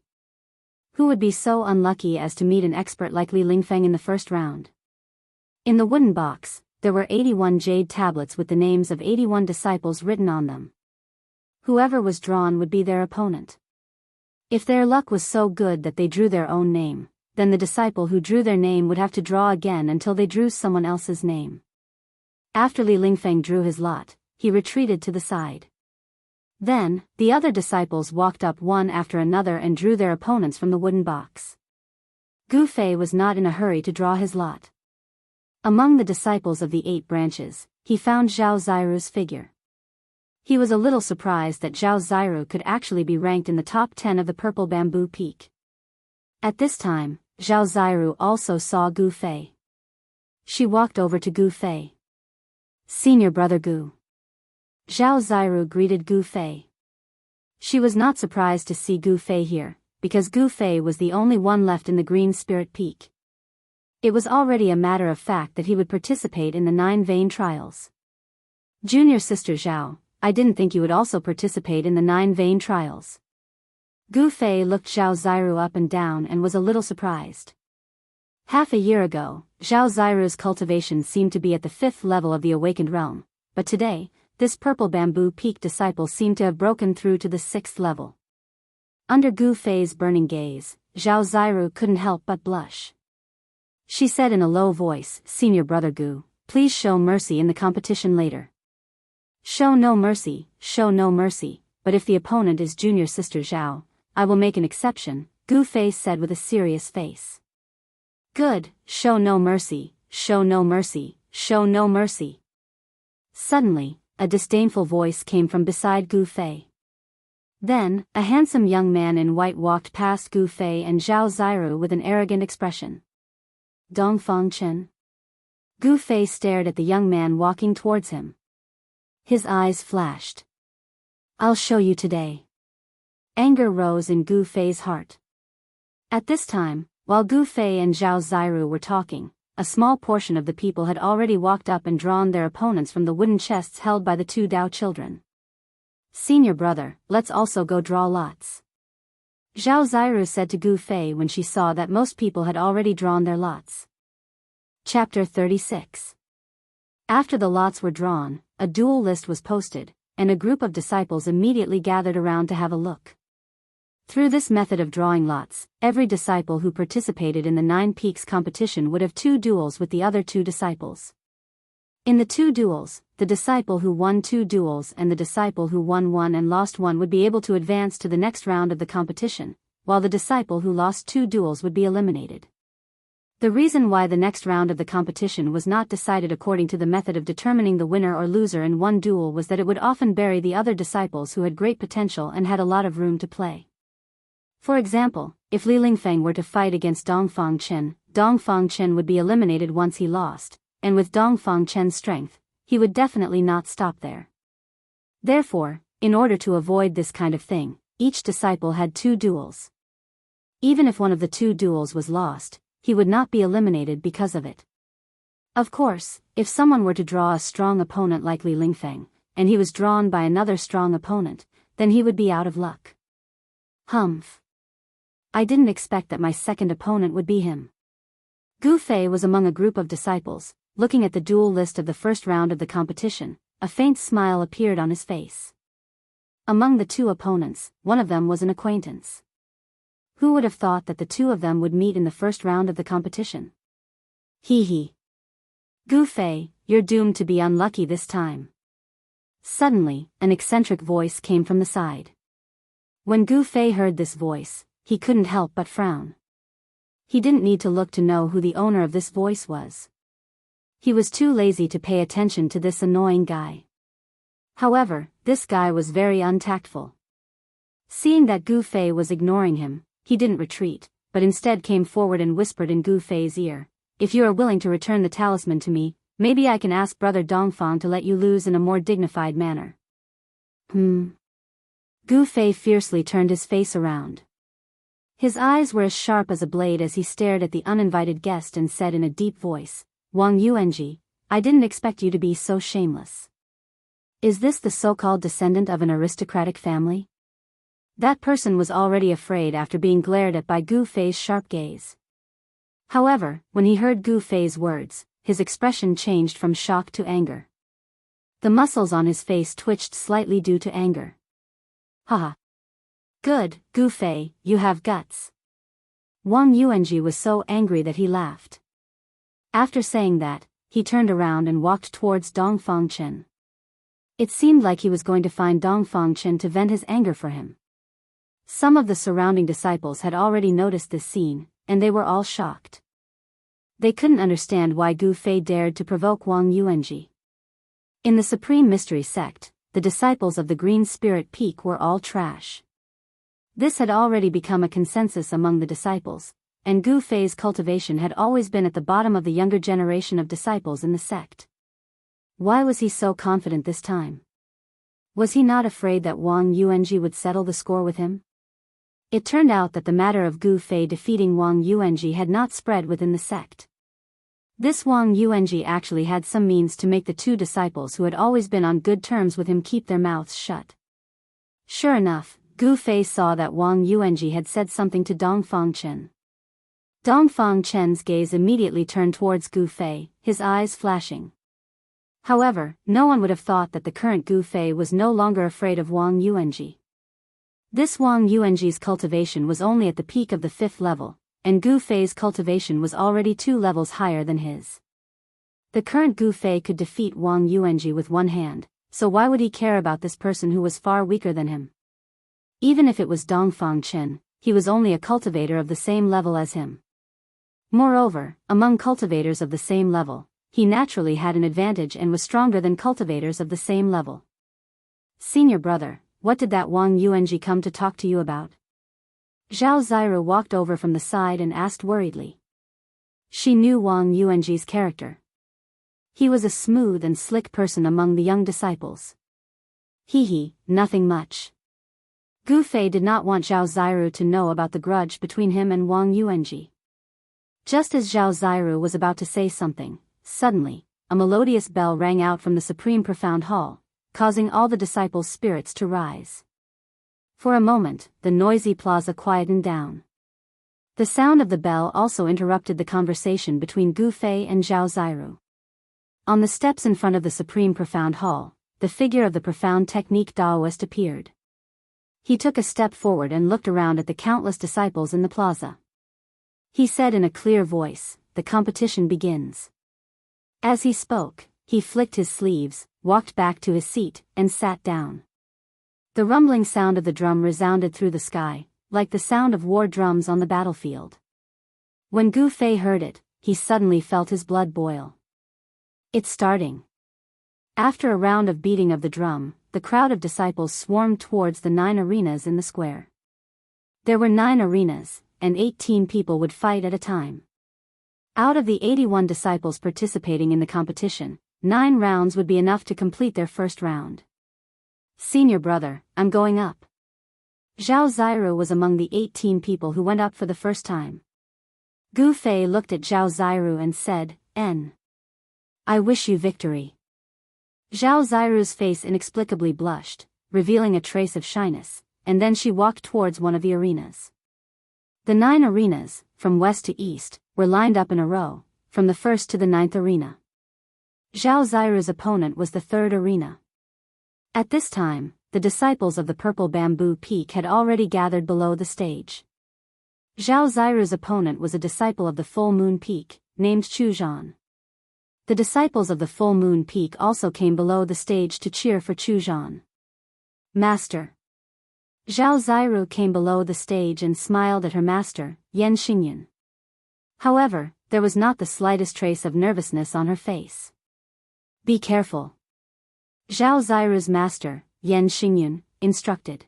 Who would be so unlucky as to meet an expert like Li Lingfeng in the first round? In the wooden box, there were 81 jade tablets with the names of 81 disciples written on them. Whoever was drawn would be their opponent. If their luck was so good that they drew their own name, then the disciple who drew their name would have to draw again until they drew someone else's name. After Li Lingfeng drew his lot, he retreated to the side. Then, the other disciples walked up one after another and drew their opponents from the wooden box. Gu Fei was not in a hurry to draw his lot. Among the disciples of the 8 branches, he found Zhao Ziru's figure. He was a little surprised that Zhao Ziru could actually be ranked in the top 10 of the Purple Bamboo Peak. At this time, Zhao Ziru also saw Gu Fei. She walked over to Gu Fei. "Senior brother Gu." Zhao Ziru greeted Gu Fei. She was not surprised to see Gu Fei here, because Gu Fei was the only one left in the Green Spirit Peak. It was already a matter of fact that he would participate in the 9 vein trials. "Junior sister Zhao, I didn't think you would also participate in the 9 vein trials." Gu Fei looked Zhao Ziru up and down and was a little surprised. Half a year ago, Zhao Ziru's cultivation seemed to be at the 5th level of the awakened realm, but today, this Purple Bamboo Peak disciple seemed to have broken through to the 6th level. Under Gu Fei's burning gaze, Zhao Ziru couldn't help but blush. She said in a low voice, "Senior brother Gu, please show mercy in the competition later." Show no mercy, but if the opponent is junior sister Zhao, I will make an exception," Gu Fei said with a serious face. "Good, show no mercy, show no mercy, show no mercy." Suddenly, a disdainful voice came from beside Gu Fei. Then, a handsome young man in white walked past Gu Fei and Zhao Ziru with an arrogant expression. "Dongfang Chen?" Gu Fei stared at the young man walking towards him. His eyes flashed. "I'll show you today." Anger rose in Gu Fei's heart. At this time, while Gu Fei and Zhao Ziru were talking, a small portion of the people had already walked up and drawn their opponents from the wooden chests held by the 2 Dao children. "Senior brother, let's also go draw lots," Zhao Ziru said to Gu Fei when she saw that most people had already drawn their lots. Chapter 36. After the lots were drawn, a duel list was posted, and a group of disciples immediately gathered around to have a look. Through this method of drawing lots, every disciple who participated in the 9 Peaks competition would have 2 duels with the other 2 disciples. In the 2 duels, the disciple who won 2 duels and the disciple who won 1 and lost 1 would be able to advance to the next round of the competition, while the disciple who lost 2 duels would be eliminated. The reason why the next round of the competition was not decided according to the method of determining the winner or loser in one duel was that it would often bury the other disciples who had great potential and had a lot of room to play. For example, if Li Lingfeng were to fight against Dongfang Chen would be eliminated once he lost, and with Dongfang Chen's strength, he would definitely not stop there. Therefore, in order to avoid this kind of thing, each disciple had 2 duels. Even if one of the 2 duels was lost, he would not be eliminated because of it. Of course, if someone were to draw a strong opponent like Li Lingfeng, and he was drawn by another strong opponent, then he would be out of luck. Humph. I didn't expect that my second opponent would be him. Gu Fei was among a group of disciples, looking at the duel list of the first round of the competition. A faint smile appeared on his face. Among the 2 opponents, one of them was an acquaintance. Who would have thought that the 2 of them would meet in the first round of the competition? Hee hee. Gu Fei, you're doomed to be unlucky this time. Suddenly, an eccentric voice came from the side. When Gu Fei heard this voice, he couldn't help but frown. He didn't need to look to know who the owner of this voice was. He was too lazy to pay attention to this annoying guy. However, this guy was very untactful. Seeing that Gu Fei was ignoring him, he didn't retreat, but instead came forward and whispered in Gu Fei's ear, "If you are willing to return the talisman to me, maybe I can ask Brother Dongfang to let you lose in a more dignified manner." Gu Fei fiercely turned his face around. His eyes were as sharp as a blade as he stared at the uninvited guest and said in a deep voice, "Wang Yuanji, I didn't expect you to be so shameless. Is this the so-called descendant of an aristocratic family?" That person was already afraid after being glared at by Gu Fei's sharp gaze. However, when he heard Gu Fei's words, his expression changed from shock to anger. The muscles on his face twitched slightly due to anger. "Haha. Good, Gu Fei, you have guts." Wang Yuanji was so angry that he laughed. After saying that, he turned around and walked towards Dongfang Chen. It seemed like he was going to find Dongfang Chen to vent his anger for him. Some of the surrounding disciples had already noticed this scene, and they were all shocked. They couldn't understand why Gu Fei dared to provoke Wang Yuanji. In the Supreme Mystery Sect, the disciples of the Green Spirit Peak were all trash. This had already become a consensus among the disciples, and Gu Fei's cultivation had always been at the bottom of the younger generation of disciples in the sect. Why was he so confident this time? Was he not afraid that Wang Yuanji would settle the score with him? It turned out that the matter of Gu Fei defeating Wang Yuanji had not spread within the sect. This Wang Yuanji actually had some means to make the two disciples who had always been on good terms with him keep their mouths shut. Sure enough, Gu Fei saw that Wang Yuanji had said something to Dongfang Chen. Dongfang Chen's gaze immediately turned towards Gu Fei, his eyes flashing. However, no one would have thought that the current Gu Fei was no longer afraid of Wang Yuanji. This Wang Yuanji's cultivation was only at the peak of the 5th level, and Gu Fei's cultivation was already 2 levels higher than his. The current Gu Fei could defeat Wang Yuanji with one hand, so why would he care about this person who was far weaker than him? Even if it was Dongfang Chen, he was only a cultivator of the same level as him. Moreover, among cultivators of the same level, he naturally had an advantage and was stronger than cultivators of the same level. "Senior brother, what did that Wang Yuanji come to talk to you about?" Zhao Ziru walked over from the side and asked worriedly. She knew Wang Yuanji's character. He was a smooth and slick person among the young disciples. Nothing much. Gu Fei did not want Zhao Ziru to know about the grudge between him and Wang Yuanji. Just as Zhao Ziru was about to say something, suddenly, a melodious bell rang out from the Supreme Profound Hall, causing all the disciples' spirits to rise. For a moment, the noisy plaza quietened down. The sound of the bell also interrupted the conversation between Gu Fei and Zhao Ziru. On the steps in front of the Supreme Profound Hall, the figure of the Profound Technique Daoist appeared. He took a step forward and looked around at the countless disciples in the plaza. He said in a clear voice, "The competition begins." As he spoke, he flicked his sleeves, walked back to his seat, and sat down. The rumbling sound of the drum resounded through the sky, like the sound of war drums on the battlefield. When Gu Fei heard it, he suddenly felt his blood boil. "It's starting." After a round of beating of the drum, the crowd of disciples swarmed towards the 9 arenas in the square. There were 9 arenas, and 18 people would fight at a time. Out of the 81 disciples participating in the competition, 9 rounds would be enough to complete their first round. "Senior brother, I'm going up." Zhao Ziru was among the 18 people who went up for the first time. Gu Fei looked at Zhao Ziru and said, I wish you victory." Zhao Ziru's face inexplicably blushed, revealing a trace of shyness, and then she walked towards one of the arenas. The 9 arenas, from west to east, were lined up in a row, from the 1st to the 9th arena. Zhao Ziru's opponent was the 3rd arena. At this time, the disciples of the Purple Bamboo Peak had already gathered below the stage. Zhao Ziru's opponent was a disciple of the Full Moon Peak, named Chu Zhan. The disciples of the Full Moon Peak also came below the stage to cheer for Chu Zhan. "Master." Zhao Ziru came below the stage and smiled at her master, Yan Xingyun. However, there was not the slightest trace of nervousness on her face. "Be careful." Zhao Ziru's master, Yan Xingyun, instructed.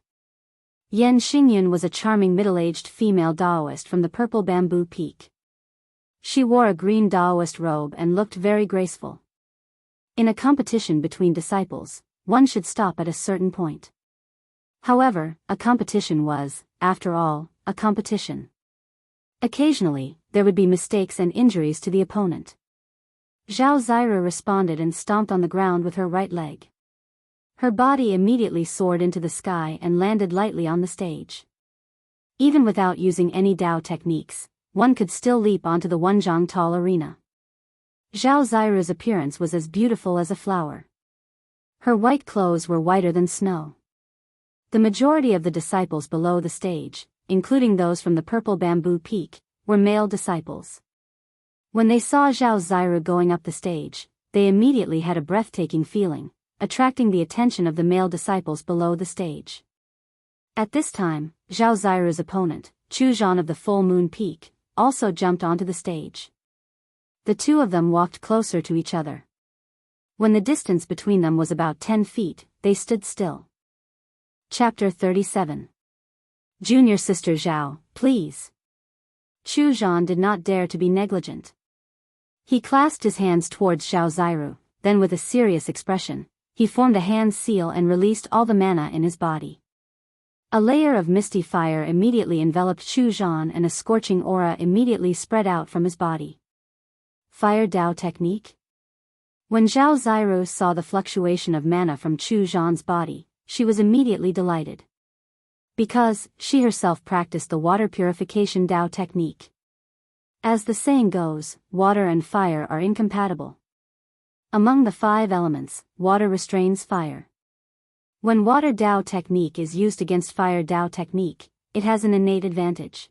Yan Xingyun was a charming middle-aged female Daoist from the Purple Bamboo Peak. She wore a green Daoist robe and looked very graceful. In a competition between disciples, one should stop at a certain point. However, a competition was, after all, a competition. Occasionally, there would be mistakes and injuries to the opponent. Zhao Ziru responded and stomped on the ground with her right leg. Her body immediately soared into the sky and landed lightly on the stage. Even without using any Dao techniques, one could still leap onto the Wenzhong Tall Arena. Zhao Ziru's appearance was as beautiful as a flower. Her white clothes were whiter than snow. The majority of the disciples below the stage, including those from the Purple Bamboo Peak, were male disciples. When they saw Zhao Ziru going up the stage, they immediately had a breathtaking feeling, attracting the attention of the male disciples below the stage. At this time, Zhao Ziru's opponent, Chu Zhan of the Full Moon Peak, also jumped onto the stage. The two of them walked closer to each other. When the distance between them was about 10 feet, they stood still. Chapter 37. Junior Sister Zhao, please. Chu Zhan did not dare to be negligent. He clasped his hands towards Zhao Ziru, then with a serious expression, he formed a hand seal and released all the mana in his body. A layer of misty fire immediately enveloped Chu Zhan and a scorching aura immediately spread out from his body. Fire Dao technique? When Zhao Ziru saw the fluctuation of mana from Chu Zhan's body, she was immediately delighted. Because she herself practiced the water purification Dao technique. As the saying goes, water and fire are incompatible. Among the 5 elements, water restrains fire. When water Dao technique is used against fire Dao technique, it has an innate advantage.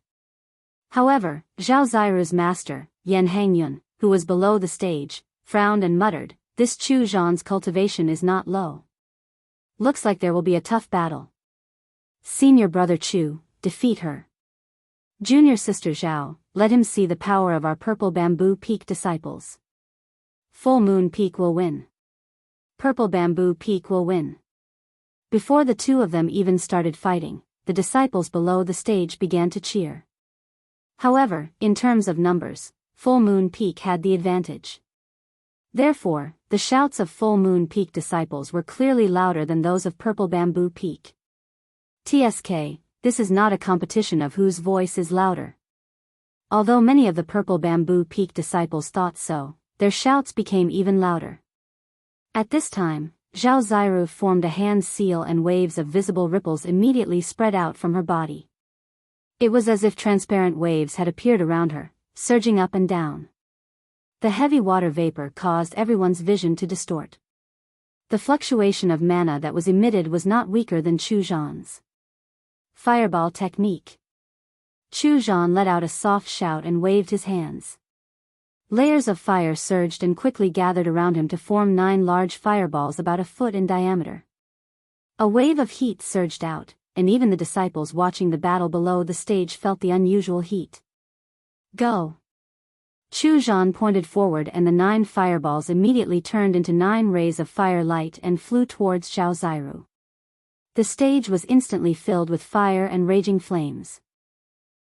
However, Zhao Ziru's master, Yan Hangyun, who was below the stage, frowned and muttered, "This Chu Zhan's cultivation is not low. Looks like there will be a tough battle. Senior brother Chu, defeat her. Junior sister Zhao, let him see the power of our Purple Bamboo Peak disciples. Full Moon Peak will win. Purple Bamboo Peak will win." Before the two of them even started fighting, the disciples below the stage began to cheer. However, in terms of numbers, Full Moon Peak had the advantage. Therefore, the shouts of Full Moon Peak disciples were clearly louder than those of Purple Bamboo Peak. TSK, this is not a competition of whose voice is louder. Although many of the Purple Bamboo Peak disciples thought so, their shouts became even louder. At this time, Zhao Ziru formed a hand seal and waves of visible ripples immediately spread out from her body. It was as if transparent waves had appeared around her, surging up and down. The heavy water vapor caused everyone's vision to distort. The fluctuation of mana that was emitted was not weaker than Chu Zhan's. Fireball technique. Chu Zhan let out a soft shout and waved his hands. Layers of fire surged and quickly gathered around him to form 9 large fireballs about a foot in diameter. A wave of heat surged out, and even the disciples watching the battle below the stage felt the unusual heat. Go! Chu Zhan pointed forward and the 9 fireballs immediately turned into 9 rays of fire light and flew towards Zhao Ziru. The stage was instantly filled with fire and raging flames.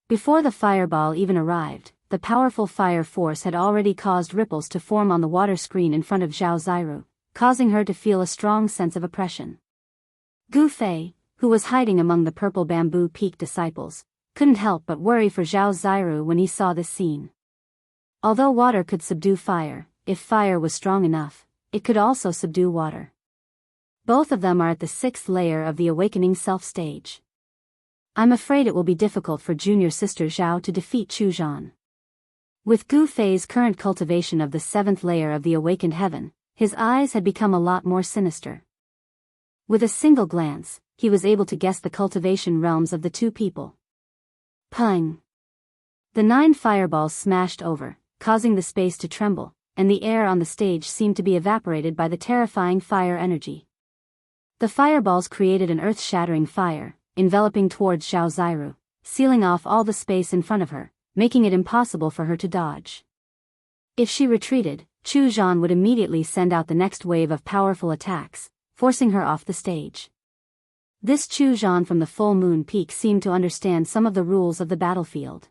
Before the fireball even arrived, the powerful fire force had already caused ripples to form on the water screen in front of Zhao Ziru, causing her to feel a strong sense of oppression. Gu Fei, who was hiding among the Purple Bamboo Peak disciples, couldn't help but worry for Zhao Ziru when he saw this scene. Although water could subdue fire, if fire was strong enough, it could also subdue water. Both of them are at the 6th layer of the Awakening Self stage. I'm afraid it will be difficult for junior sister Zhao to defeat Chu Zhan. With Gu Fei's current cultivation of the 7th layer of the Awakened Heaven, his eyes had become a lot more sinister. With a single glance, he was able to guess the cultivation realms of the two people. Pang! The 9 fireballs smashed over, causing the space to tremble, and the air on the stage seemed to be evaporated by the terrifying fire energy. The fireballs created an earth-shattering fire, enveloping towards Zhao Ziru, sealing off all the space in front of her, making it impossible for her to dodge. If she retreated, Chu Zhan would immediately send out the next wave of powerful attacks, forcing her off the stage. This Chu Zhan from the Full Moon Peak seemed to understand some of the rules of the battlefield.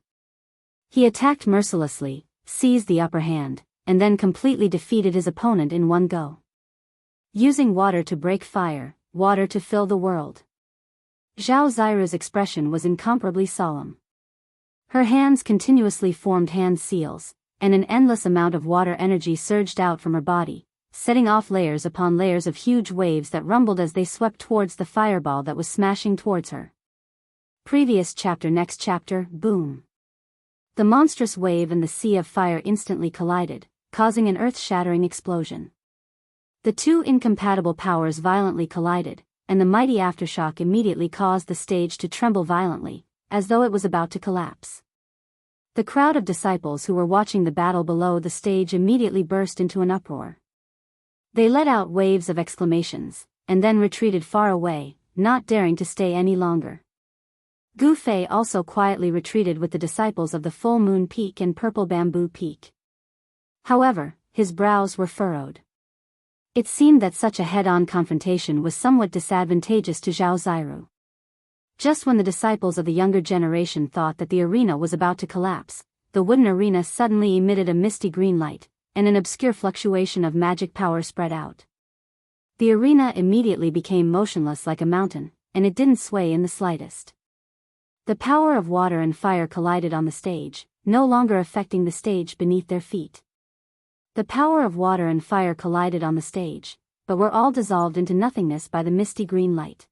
He attacked mercilessly, seized the upper hand, and then completely defeated his opponent in one go. Using water to break fire, water to fill the world. Zhao Ziru's expression was incomparably solemn. Her hands continuously formed hand seals, and an endless amount of water energy surged out from her body, setting off layers upon layers of huge waves that rumbled as they swept towards the fireball that was smashing towards her. Previous chapter. Next chapter. Boom. The monstrous wave and the sea of fire instantly collided, causing an earth-shattering explosion. The two incompatible powers violently collided, and the mighty aftershock immediately caused the stage to tremble violently, as though it was about to collapse. The crowd of disciples who were watching the battle below the stage immediately burst into an uproar. They let out waves of exclamations, and then retreated far away, not daring to stay any longer. Gu Fei also quietly retreated with the disciples of the Full Moon Peak and Purple Bamboo Peak. However, his brows were furrowed. It seemed that such a head-on confrontation was somewhat disadvantageous to Zhao Ziru. Just when the disciples of the younger generation thought that the arena was about to collapse, the wooden arena suddenly emitted a misty green light, and an obscure fluctuation of magic power spread out. The arena immediately became motionless like a mountain, and it didn't sway in the slightest. The power of water and fire collided on the stage, no longer affecting the stage beneath their feet. The power of water and fire collided on the stage, but were all dissolved into nothingness by the misty green light.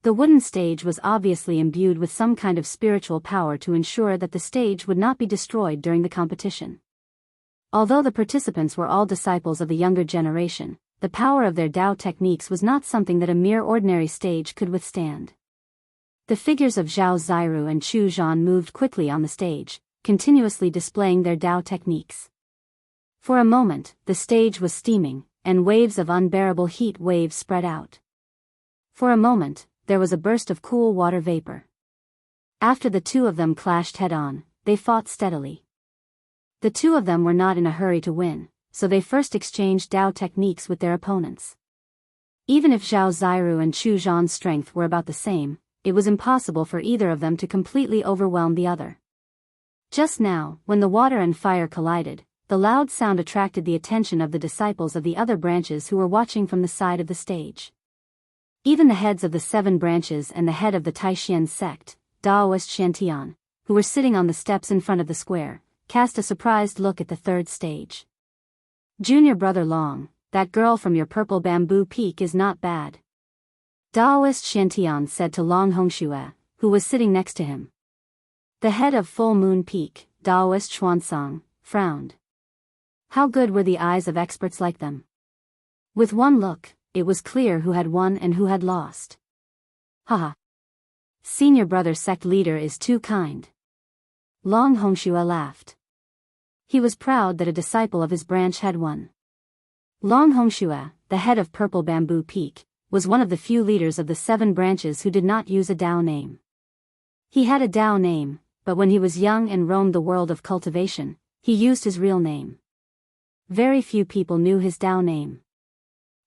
The wooden stage was obviously imbued with some kind of spiritual power to ensure that the stage would not be destroyed during the competition. Although the participants were all disciples of the younger generation, the power of their Tao techniques was not something that a mere ordinary stage could withstand. The figures of Zhao Ziru and Chu Zhan moved quickly on the stage, continuously displaying their Tao techniques. For a moment, the stage was steaming, and waves of unbearable heat waves spread out. For a moment, there was a burst of cool water vapor. After the two of them clashed head-on, they fought steadily. The two of them were not in a hurry to win, so they first exchanged Tao techniques with their opponents. Even if Zhao Ziru and Chu Zhan's strength were about the same, it was impossible for either of them to completely overwhelm the other. Just now, when the water and fire collided, the loud sound attracted the attention of the disciples of the other branches who were watching from the side of the stage. Even the heads of the 7 branches and the head of the Taishan sect, Daoist Shantian, who were sitting on the steps in front of the square, cast a surprised look at the third stage. Junior brother Long, that girl from your Purple Bamboo Peak is not bad. Daoist Shantian said to Long Hongxue, who was sitting next to him. The head of Full Moon Peak, Daoist Xuansong, frowned. How good were the eyes of experts like them? With one look, it was clear who had won and who had lost. Haha. Senior brother sect leader is too kind. Long Hongxue laughed. He was proud that a disciple of his branch had won. Long Hongxue, the head of Purple Bamboo Peak, was one of the few leaders of the 7 branches who did not use a Tao name. He had a Tao name, but when he was young and roamed the world of cultivation, he used his real name. Very few people knew his Tao name.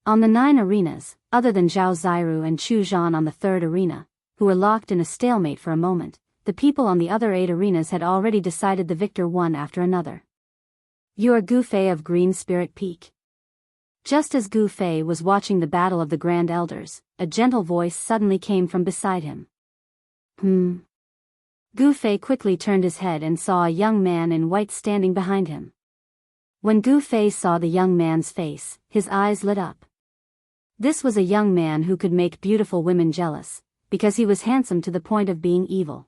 On the 9 arenas, other than Zhao Ziru and Chu Zhan on the 3rd arena, who were locked in a stalemate for a moment, the people on the other 8 arenas had already decided the victor one after another. You are Gu Fei of Green Spirit Peak. Just as Gu Fei was watching the battle of the Grand Elders, a gentle voice suddenly came from beside him. Gu Fei quickly turned his head and saw a young man in white standing behind him. When Gu Fei saw the young man's face, his eyes lit up. This was a young man who could make beautiful women jealous, because he was handsome to the point of being evil.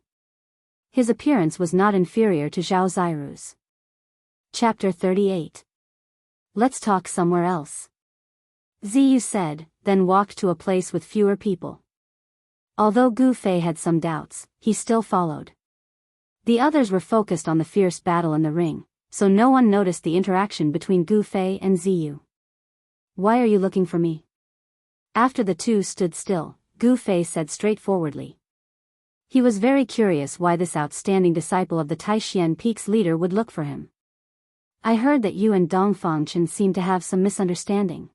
His appearance was not inferior to Zhao Ziru's. Chapter 38. Let's talk somewhere else. Ziyu said, then walked to a place with fewer people. Although Gu Fei had some doubts, he still followed. The others were focused on the fierce battle in the ring, so no one noticed the interaction between Gu Fei and Ziyu. Why are you looking for me? After the two stood still, Gu Fei said straightforwardly. He was very curious why this outstanding disciple of the Taishan Peak's leader would look for him. I heard that you and Dongfangchen seem to have some misunderstanding.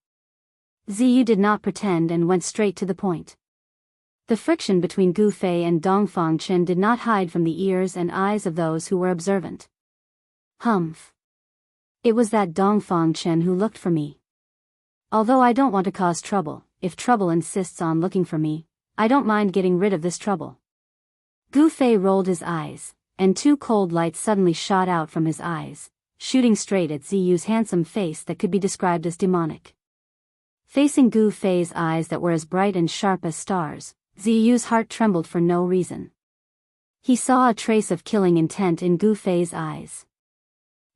Ziyu did not pretend and went straight to the point. The friction between Gu Fei and Dongfang Chen did not hide from the ears and eyes of those who were observant. Humph. It was that Dongfang Chen who looked for me. Although I don't want to cause trouble, if trouble insists on looking for me, I don't mind getting rid of this trouble. Gu Fei rolled his eyes, and two cold lights suddenly shot out from his eyes, shooting straight at Ziyu's handsome face that could be described as demonic. Facing Gu Fei's eyes that were as bright and sharp as stars, Ziyu's heart trembled for no reason. He saw a trace of killing intent in Gu Fei's eyes.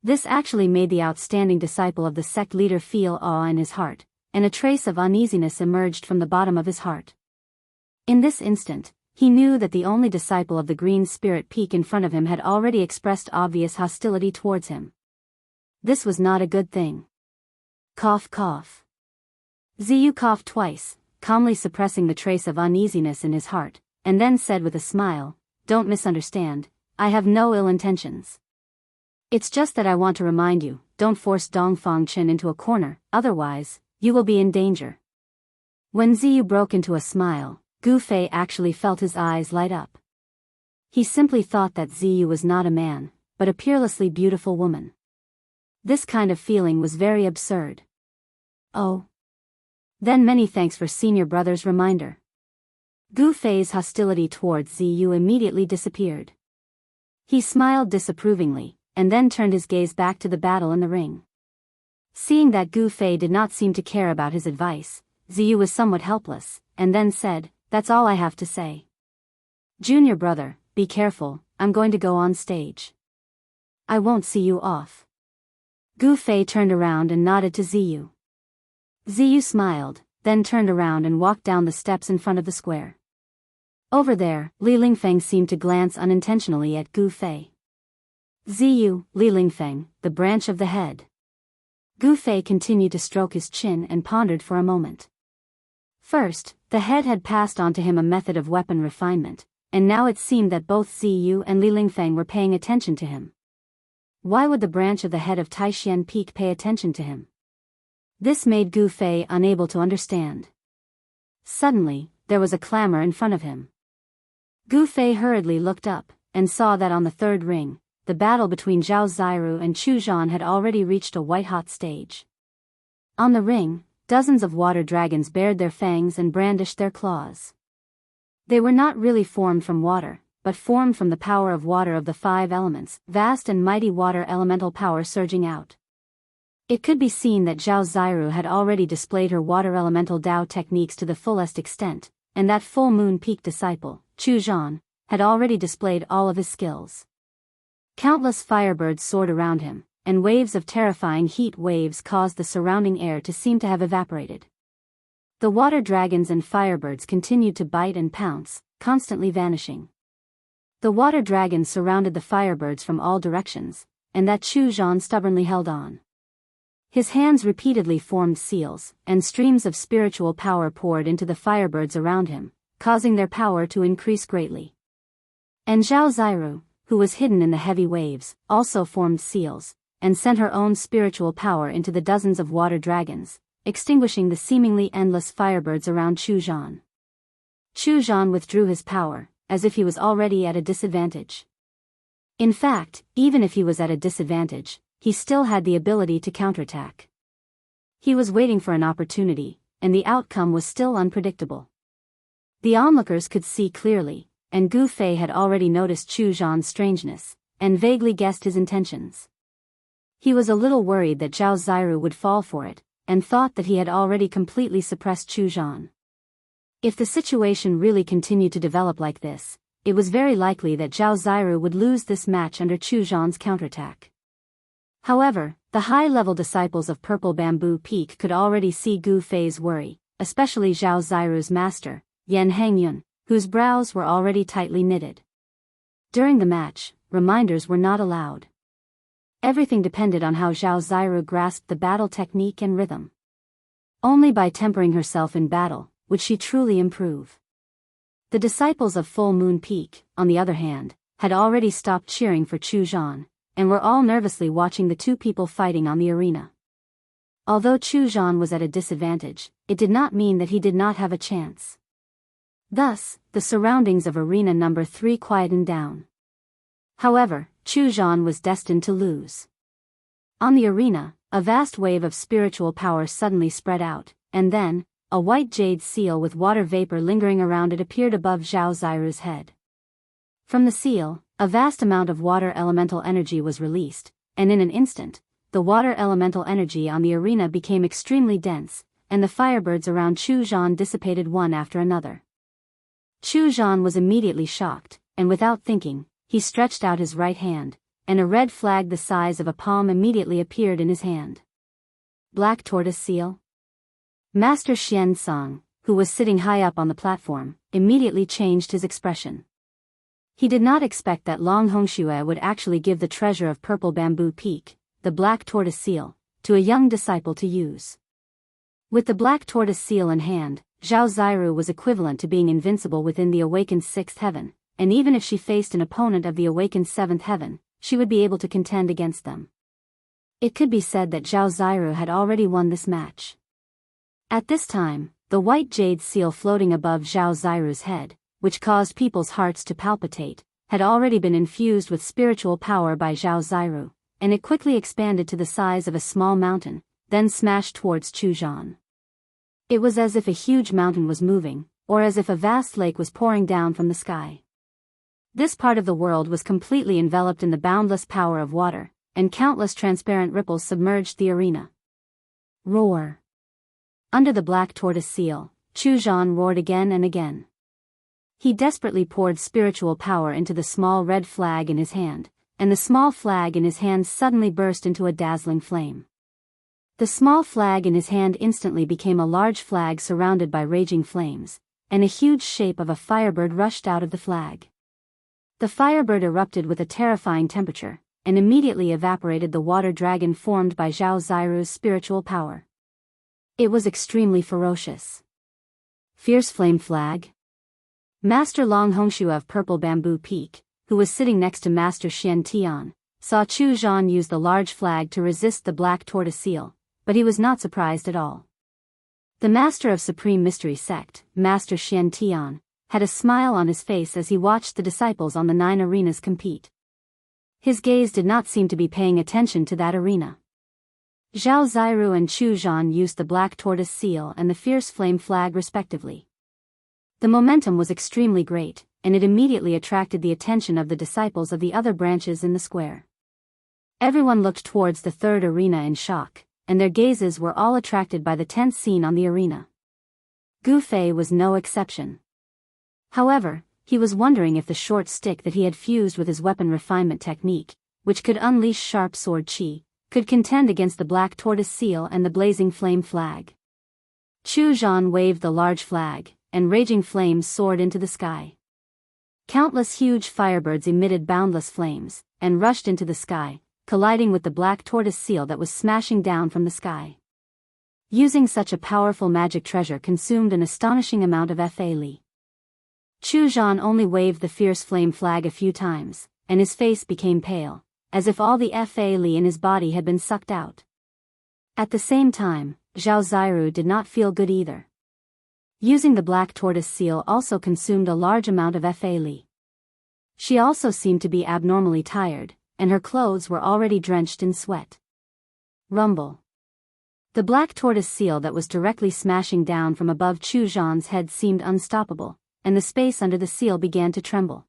This actually made the outstanding disciple of the sect leader feel awe in his heart, and a trace of uneasiness emerged from the bottom of his heart. In this instant, he knew that the only disciple of the green spirit peak in front of him had already expressed obvious hostility towards him. This was not a good thing. Cough cough. Ziyu coughed twice, calmly suppressing the trace of uneasiness in his heart, and then said with a smile, "Don't misunderstand, I have no ill intentions. It's just that I want to remind you, don't force Dongfang Chen into a corner, otherwise, you will be in danger." When Ziyu broke into a smile, Gu Fei actually felt his eyes light up. He simply thought that Ziyu was not a man, but a peerlessly beautiful woman. This kind of feeling was very absurd. Oh. Then many thanks for senior brother's reminder. Gu Fei's hostility towards Ziyu immediately disappeared. He smiled disapprovingly, and then turned his gaze back to the battle in the ring. Seeing that Gu Fei did not seem to care about his advice, Ziyu was somewhat helpless, and then said, "That's all I have to say. Junior brother, be careful, I'm going to go on stage. I won't see you off." Gu Fei turned around and nodded to Ziyu. Ziyu smiled, then turned around and walked down the steps in front of the square. Over there, Li Lingfeng seemed to glance unintentionally at Gu Fei. "Ziyu, Li Lingfeng, the branch of the head." Gu Fei continued to stroke his chin and pondered for a moment. First, the head had passed on to him a method of weapon refinement, and now it seemed that both Ziyu and Li Lingfeng were paying attention to him. Why would the branch of the head of Taishan Peak pay attention to him? This made Gu Fei unable to understand. Suddenly, there was a clamor in front of him. Gu Fei hurriedly looked up, and saw that on the third ring, the battle between Zhao Ziru and Chu Zhan had already reached a white-hot stage. On the ring, dozens of water dragons bared their fangs and brandished their claws. They were not really formed from water, but formed from the power of water of the five elements, vast and mighty water elemental power surging out. It could be seen that Zhao Ziru had already displayed her water elemental Dao techniques to the fullest extent, and that full moon peak disciple, Chu Zhan, had already displayed all of his skills. Countless firebirds soared around him, and waves of terrifying heat waves caused the surrounding air to seem to have evaporated. The water dragons and firebirds continued to bite and pounce, constantly vanishing. The water dragons surrounded the firebirds from all directions, and that Chu Zhan stubbornly held on. His hands repeatedly formed seals, and streams of spiritual power poured into the firebirds around him, causing their power to increase greatly. And Zhao Ziru, who was hidden in the heavy waves, also formed seals, and sent her own spiritual power into the dozens of water dragons, extinguishing the seemingly endless firebirds around Chu Zhan. Chu Zhan withdrew his power, as if he was already at a disadvantage. In fact, even if he was at a disadvantage, he still had the ability to counterattack. He was waiting for an opportunity, and the outcome was still unpredictable. The onlookers could see clearly, and Gu Fei had already noticed Chu Zhan's strangeness, and vaguely guessed his intentions. He was a little worried that Zhao Ziru would fall for it, and thought that he had already completely suppressed Chu Zhan. If the situation really continued to develop like this, it was very likely that Zhao Ziru would lose this match under Chu Zhan's counterattack. However, the high-level disciples of Purple Bamboo Peak could already see Gu Fei's worry, especially Zhao Ziru's master, Yan Hengyun, whose brows were already tightly knitted. During the match, reminders were not allowed. Everything depended on how Zhao Ziru grasped the battle technique and rhythm. Only by tempering herself in battle would she truly improve. The disciples of Full Moon Peak, on the other hand, had already stopped cheering for Chu Zhan, and were all nervously watching the two people fighting on the arena. Although Chu Zhan was at a disadvantage, it did not mean that he did not have a chance. Thus, the surroundings of arena number 3 quietened down. However, Chu Zhan was destined to lose. On the arena, a vast wave of spiritual power suddenly spread out, and then, a white jade seal with water vapor lingering around it appeared above Zhao Ziru's head. From the seal, a vast amount of water elemental energy was released, and in an instant, the water elemental energy on the arena became extremely dense, and the firebirds around Chu Zhan dissipated one after another. Chu Zhan was immediately shocked, and without thinking, he stretched out his right hand, and a red flag the size of a palm immediately appeared in his hand. Black Tortoise Seal? Master Xian Song, who was sitting high up on the platform, immediately changed his expression. He did not expect that Long Hongxue would actually give the treasure of Purple Bamboo Peak, the Black Tortoise Seal, to a young disciple to use. With the Black Tortoise Seal in hand, Zhao Ziru was equivalent to being invincible within the awakened 6th heaven, and even if she faced an opponent of the awakened 7th heaven, she would be able to contend against them. It could be said that Zhao Ziru had already won this match. At this time, the white jade seal floating above Zhao Ziru's head, which caused people's hearts to palpitate, had already been infused with spiritual power by Zhao Ziru, and it quickly expanded to the size of a small mountain, then smashed towards Chu Zhan. It was as if a huge mountain was moving, or as if a vast lake was pouring down from the sky. This part of the world was completely enveloped in the boundless power of water, and countless transparent ripples submerged the arena. Roar! Under the Black Tortoise Seal, Chu Zhan roared again and again. He desperately poured spiritual power into the small red flag in his hand, and the small flag in his hand suddenly burst into a dazzling flame. The small flag in his hand instantly became a large flag surrounded by raging flames, and a huge shape of a firebird rushed out of the flag. The firebird erupted with a terrifying temperature, and immediately evaporated the water dragon formed by Zhao Ziru's spiritual power. It was extremely ferocious. Fierce Flame Flag? Master Long Hongxue of Purple Bamboo Peak, who was sitting next to Master Xian Tian, saw Chu Zhan use the large flag to resist the Black Tortoise Seal, but he was not surprised at all. The Master of Supreme Mystery Sect, Master Xian Tian, had a smile on his face as he watched the disciples on the 9 arenas compete. His gaze did not seem to be paying attention to that arena. Zhao Ziru and Chu Zhan used the Black Tortoise Seal and the Fierce Flame Flag respectively. The momentum was extremely great, and it immediately attracted the attention of the disciples of the other branches in the square. Everyone looked towards the 3rd arena in shock, and their gazes were all attracted by the tense scene on the arena. Gu Fei was no exception. However, he was wondering if the short stick that he had fused with his weapon refinement technique, which could unleash sharp sword chi, could contend against the Black Tortoise Seal and the blazing flame flag. Chu Zhan waved the large flag, and raging flames soared into the sky. Countless huge firebirds emitted boundless flames, and rushed into the sky, colliding with the Black Tortoise Seal that was smashing down from the sky. Using such a powerful magic treasure consumed an astonishing amount of Fa Li. Chu Zhan only waved the Fierce Flame Flag a few times, and his face became pale, as if all the Fa Li in his body had been sucked out. At the same time, Zhao Ziru did not feel good either. Using the Black Tortoise Seal also consumed a large amount of Fa Li. She also seemed to be abnormally tired, and her clothes were already drenched in sweat. Rumble. The Black Tortoise Seal that was directly smashing down from above Chu Zhan's head seemed unstoppable, and the space under the seal began to tremble.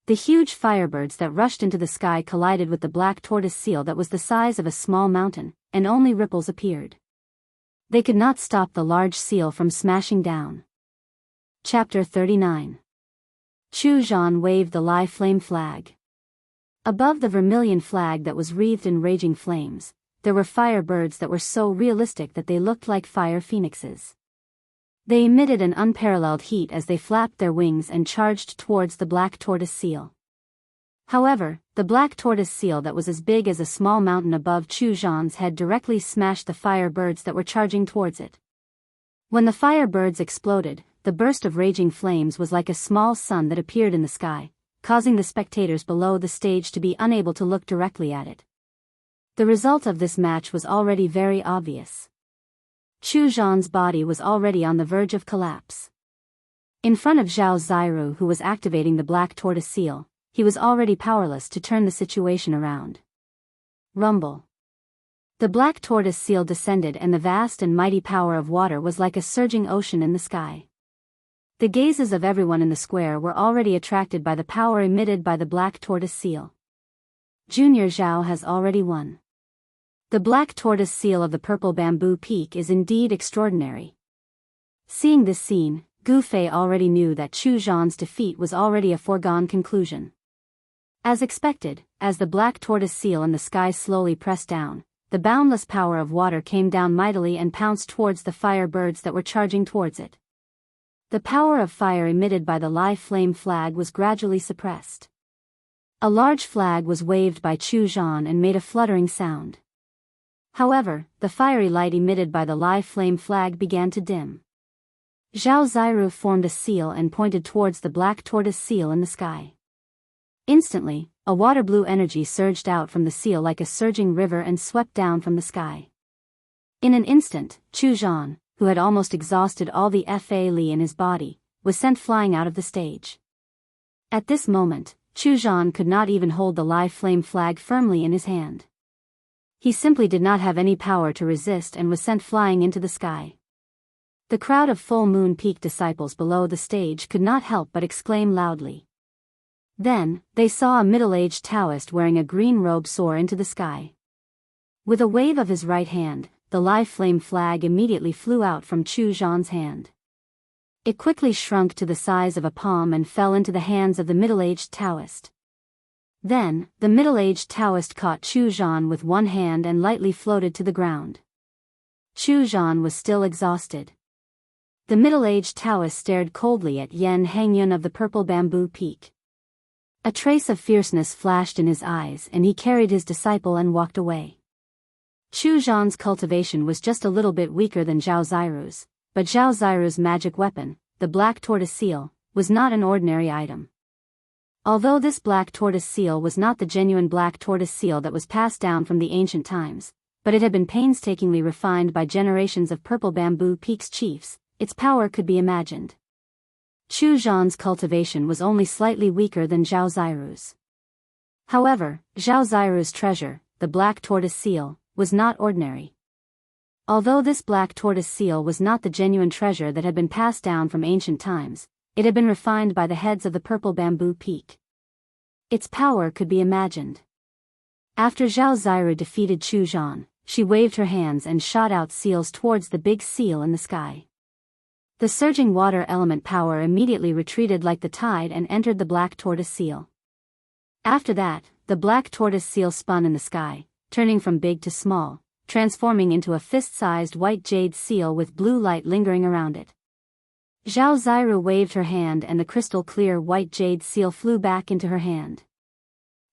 The huge firebirds that rushed into the sky collided with the Black Tortoise Seal that was the size of a small mountain, and only ripples appeared. They could not stop the large seal from smashing down. Chapter 39. Chu Zhan waved the Li Flame Flag. Above the vermilion flag that was wreathed in raging flames, there were firebirds that were so realistic that they looked like fire phoenixes. They emitted an unparalleled heat as they flapped their wings and charged towards the Black Tortoise Seal. However, the Black Tortoise Seal that was as big as a small mountain above Chu Zhan's head directly smashed the firebirds that were charging towards it. When the firebirds exploded, the burst of raging flames was like a small sun that appeared in the sky, causing the spectators below the stage to be unable to look directly at it. The result of this match was already very obvious. Chu Zhan's body was already on the verge of collapse. In front of Zhao Ziru, who was activating the black tortoise seal, he was already powerless to turn the situation around. Rumble. The black tortoise seal descended, and the vast and mighty power of water was like a surging ocean in the sky. The gazes of everyone in the square were already attracted by the power emitted by the black tortoise seal. Junior Zhao has already won. The black tortoise seal of the purple bamboo peak is indeed extraordinary. Seeing this scene, Gu Fei already knew that Chu Zhan's defeat was already a foregone conclusion. As expected, as the black tortoise seal in the sky slowly pressed down, the boundless power of water came down mightily and pounced towards the fire birds that were charging towards it. The power of fire emitted by the live flame flag was gradually suppressed. A large flag was waved by Chu Zhan and made a fluttering sound. However, the fiery light emitted by the live flame flag began to dim. Zhao Ziru formed a seal and pointed towards the black tortoise seal in the sky. Instantly, a water blue energy surged out from the seal like a surging river and swept down from the sky. In an instant, Chu Zhan, who had almost exhausted all the Fa Li in his body, was sent flying out of the stage. At this moment, Chu Zhan could not even hold the live flame flag firmly in his hand. He simply did not have any power to resist and was sent flying into the sky. The crowd of Full Moon Peak disciples below the stage could not help but exclaim loudly. Then, they saw a middle-aged Taoist wearing a green robe soar into the sky. With a wave of his right hand, the live flame flag immediately flew out from Chu Zhan's hand. It quickly shrunk to the size of a palm and fell into the hands of the middle-aged Taoist. Then, the middle-aged Taoist caught Chu Zhan with one hand and lightly floated to the ground. Chu Zhan was still exhausted. The middle-aged Taoist stared coldly at Yan Hangyun of the purple bamboo peak. A trace of fierceness flashed in his eyes, and he carried his disciple and walked away. Chu Zhan's cultivation was just a little bit weaker than Zhao Ziru's, but Zhao Ziru's magic weapon, the black tortoise seal, was not an ordinary item. Although this black tortoise seal was not the genuine black tortoise seal that was passed down from the ancient times, but it had been painstakingly refined by generations of purple bamboo peaks chiefs, its power could be imagined. Chu Zhan's cultivation was only slightly weaker than Zhao Ziru's. However, Zhao Ziru's treasure, the black tortoise seal, was not ordinary. Although this black tortoise seal was not the genuine treasure that had been passed down from ancient times, it had been refined by the heads of the purple bamboo peak. Its power could be imagined. After Zhao Ziru defeated Chu Zhan, she waved her hands and shot out seals towards the big seal in the sky. The surging water element power immediately retreated like the tide and entered the black tortoise seal. After that, the black tortoise seal spun in the sky, turning from big to small, transforming into a fist-sized white jade seal with blue light lingering around it. Zhao Ziru waved her hand and the crystal-clear white jade seal flew back into her hand.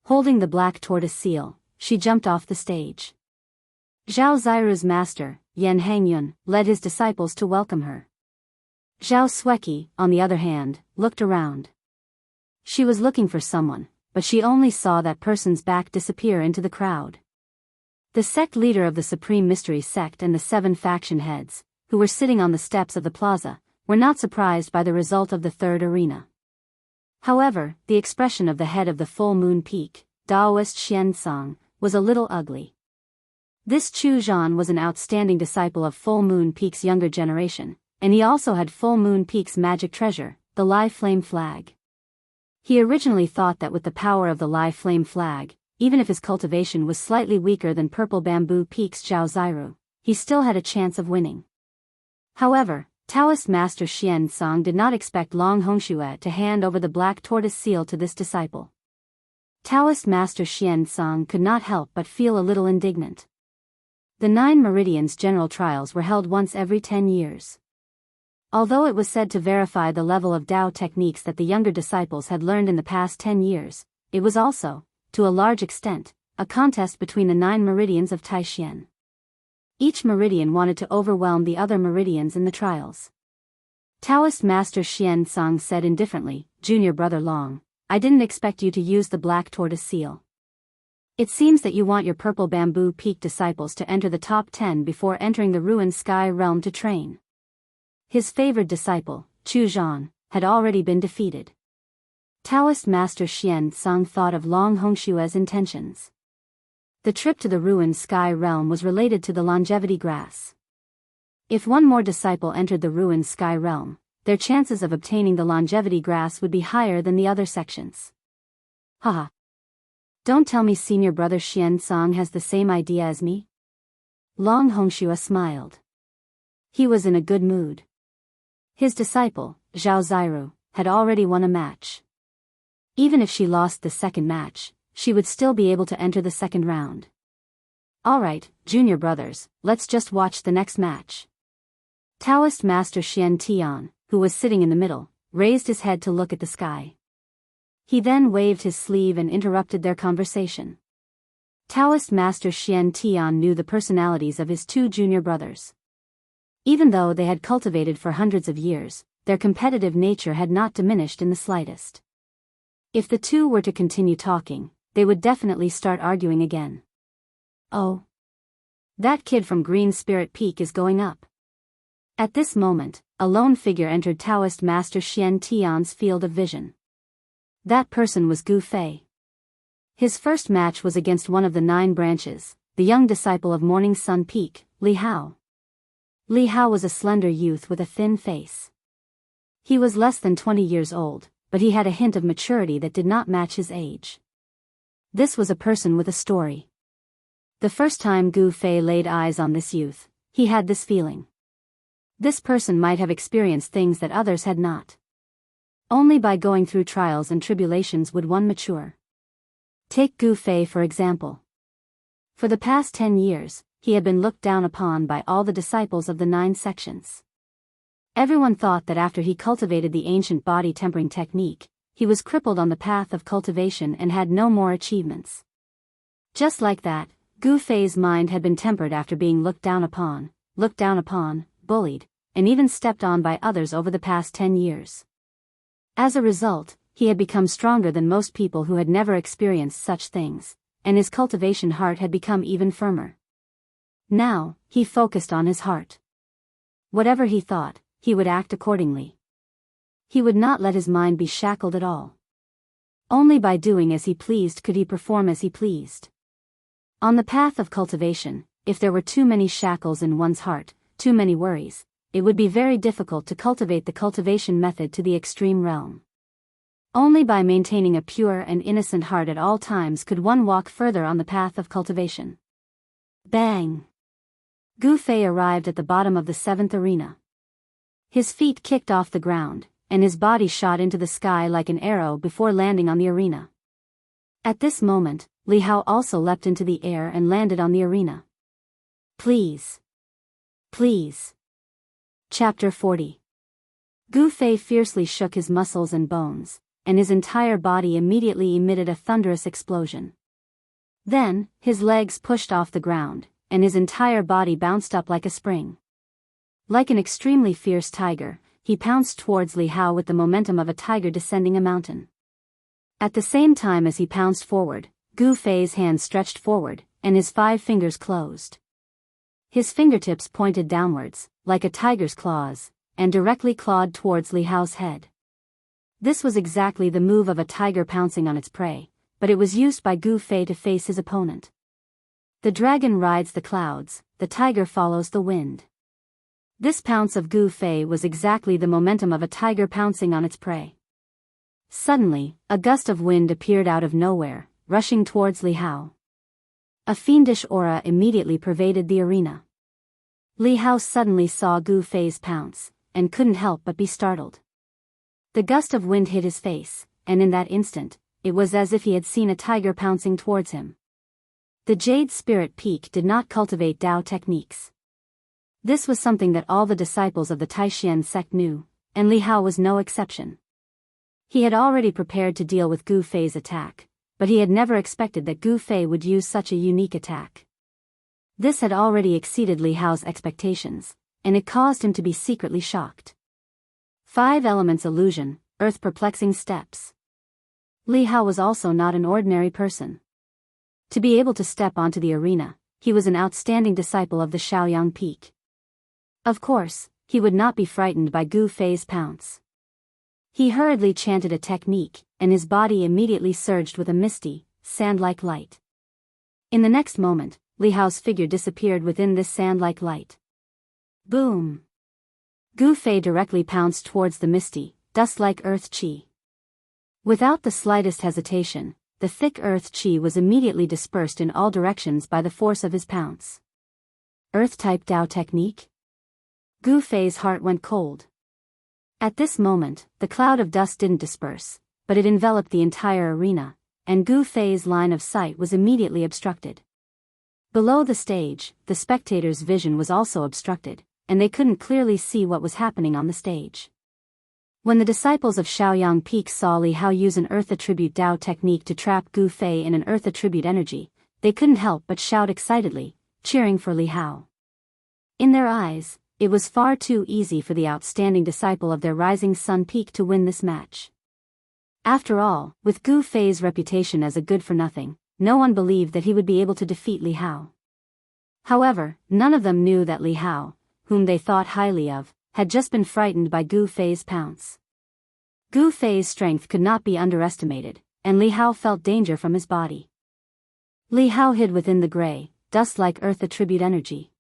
Holding the black tortoise seal, she jumped off the stage. Zhao Ziru's master, Yan Hangyun, led his disciples to welcome her. Zhao Sueki, on the other hand, looked around. She was looking for someone, but she only saw that person's back disappear into the crowd. The sect leader of the Supreme Mystery Sect and the 7 faction heads, who were sitting on the steps of the plaza, were not surprised by the result of the third arena. However, the expression of the head of the Full Moon Peak, Daoist Xiansong, was a little ugly. This Chu Zhan was an outstanding disciple of Full Moon Peak's younger generation, and he also had Full Moon Peak's magic treasure, the live flame flag. He originally thought that with the power of the live flame flag, even if his cultivation was slightly weaker than purple bamboo peak's Zhao Ziru, he still had a chance of winning. However, Taoist Master Xian Song did not expect Long Hongxue to hand over the black tortoise seal to this disciple. Taoist Master Xian Song could not help but feel a little indignant. The 9 Meridians general trials were held once every 10 years. Although it was said to verify the level of Dao techniques that the younger disciples had learned in the past 10 years, it was also, to a large extent, a contest between the 9 meridians of Taishan. Each meridian wanted to overwhelm the other meridians in the trials. Taoist Master Xian Song said indifferently, "Junior brother Long, I didn't expect you to use the black tortoise seal. It seems that you want your purple bamboo peak disciples to enter the top 10 before entering the ruined sky realm to train." His favored disciple, Chu Zhan, had already been defeated. Taoist Master Xian Song thought of Long Hongshua's intentions. The trip to the ruined sky realm was related to the longevity grass. If one more disciple entered the ruined sky realm, their chances of obtaining the longevity grass would be higher than the other sections. Haha. Don't tell me senior brother Xian Song has the same idea as me? Long Hongxue smiled. He was in a good mood. His disciple, Zhao Ziru, had already won a match. Even if she lost the second match, she would still be able to enter the second round. Alright, junior brothers, let's just watch the next match. Taoist Master Xian Tian, who was sitting in the middle, raised his head to look at the sky. He then waved his sleeve and interrupted their conversation. Taoist Master Xian Tian knew the personalities of his two junior brothers. Even though they had cultivated for hundreds of years, their competitive nature had not diminished in the slightest. If the two were to continue talking, they would definitely start arguing again. Oh. That kid from Green Spirit Peak is going up. At this moment, a lone figure entered Taoist Master Xian Tian's field of vision. That person was Gu Fei. His first match was against one of the 9 branches, the young disciple of Morning Sun Peak, Li Hao. Li Hao was a slender youth with a thin face. He was less than 20 years old, but he had a hint of maturity that did not match his age. This was a person with a story. The first time Gu Fei laid eyes on this youth, he had this feeling. This person might have experienced things that others had not. Only by going through trials and tribulations would one mature. Take Gu Fei for example. For the past 10 years, he had been looked down upon by all the disciples of the 9 sections. Everyone thought that after he cultivated the ancient body tempering technique, he was crippled on the path of cultivation and had no more achievements. Just like that, Gu Fei's mind had been tempered after being looked down upon, bullied, and even stepped on by others over the past 10 years. As a result, he had become stronger than most people who had never experienced such things, and his cultivation heart had become even firmer. Now, he focused on his heart. Whatever he thought, he would act accordingly. He would not let his mind be shackled at all. Only by doing as he pleased could he perform as he pleased. On the path of cultivation, if there were too many shackles in one's heart, too many worries, it would be very difficult to cultivate the cultivation method to the extreme realm. Only by maintaining a pure and innocent heart at all times could one walk further on the path of cultivation. Bang! Gu Fei arrived at the bottom of the 7th arena. His feet kicked off the ground, and his body shot into the sky like an arrow before landing on the arena. At this moment, Li Hao also leapt into the air and landed on the arena. Please. Please. Chapter 40. Gu Fei fiercely shook his muscles and bones, and his entire body immediately emitted a thunderous explosion. Then, his legs pushed off the ground, and his entire body bounced up like a spring. Like an extremely fierce tiger, he pounced towards Li Hao with the momentum of a tiger descending a mountain. At the same time as he pounced forward, Gu Fei's hands stretched forward, and his 5 fingers closed. His fingertips pointed downwards, like a tiger's claws, and directly clawed towards Li Hao's head. This was exactly the move of a tiger pouncing on its prey, but it was used by Gu Fei to face his opponent. The dragon rides the clouds, the tiger follows the wind. This pounce of Gu Fei was exactly the momentum of a tiger pouncing on its prey. Suddenly, a gust of wind appeared out of nowhere, rushing towards Li Hao. A fiendish aura immediately pervaded the arena. Li Hao suddenly saw Gu Fei's pounce, and couldn't help but be startled. The gust of wind hit his face, and in that instant, it was as if he had seen a tiger pouncing towards him. The Jade Spirit Peak did not cultivate Dao techniques. This was something that all the disciples of the Taishan sect knew, and Li Hao was no exception. He had already prepared to deal with Gu Fei's attack, but he had never expected that Gu Fei would use such a unique attack. This had already exceeded Li Hao's expectations, and it caused him to be secretly shocked. 5 elements illusion, earth perplexing steps. Li Hao was also not an ordinary person. To be able to step onto the arena, he was an outstanding disciple of the Shaoyang Peak. Of course, he would not be frightened by Gu Fei's pounce. He hurriedly chanted a technique, and his body immediately surged with a misty, sand-like light. In the next moment, Li Hao's figure disappeared within this sand-like light. Boom! Gu Fei directly pounced towards the misty, dust-like earth qi. Without the slightest hesitation, the thick earth qi was immediately dispersed in all directions by the force of his pounce. Earth-type Dao technique? Gu Fei's heart went cold. At this moment, the cloud of dust didn't disperse, but it enveloped the entire arena, and Gu Fei's line of sight was immediately obstructed. Below the stage, the spectators' vision was also obstructed, and they couldn't clearly see what was happening on the stage. When the disciples of Shaoyang Peak saw Li Hao use an earth attribute Dao technique to trap Gu Fei in an earth attribute energy, they couldn't help but shout excitedly, cheering for Li Hao. In their eyes, it was far too easy for the outstanding disciple of their rising sun peak to win this match. After all, with Gu Fei's reputation as a good-for-nothing, no one believed that he would be able to defeat Li Hao. However, none of them knew that Li Hao, whom they thought highly of, had just been frightened by Gu Fei's pounce. Gu Fei's strength could not be underestimated, and Li Hao felt danger from his body. Li Hao hid within the gray, dust-like earth attribute energy.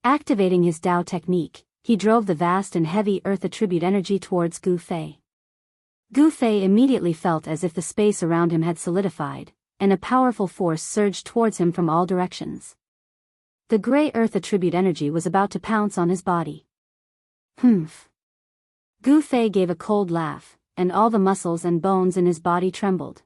Activating his Dao technique, he drove the vast and heavy earth attribute energy towards Gu Fei. Gu Fei immediately felt as if the space around him had solidified, and a powerful force surged towards him from all directions. The gray earth attribute energy was about to pounce on his body. Humph! Gu Fei gave a cold laugh, and all the muscles and bones in his body trembled.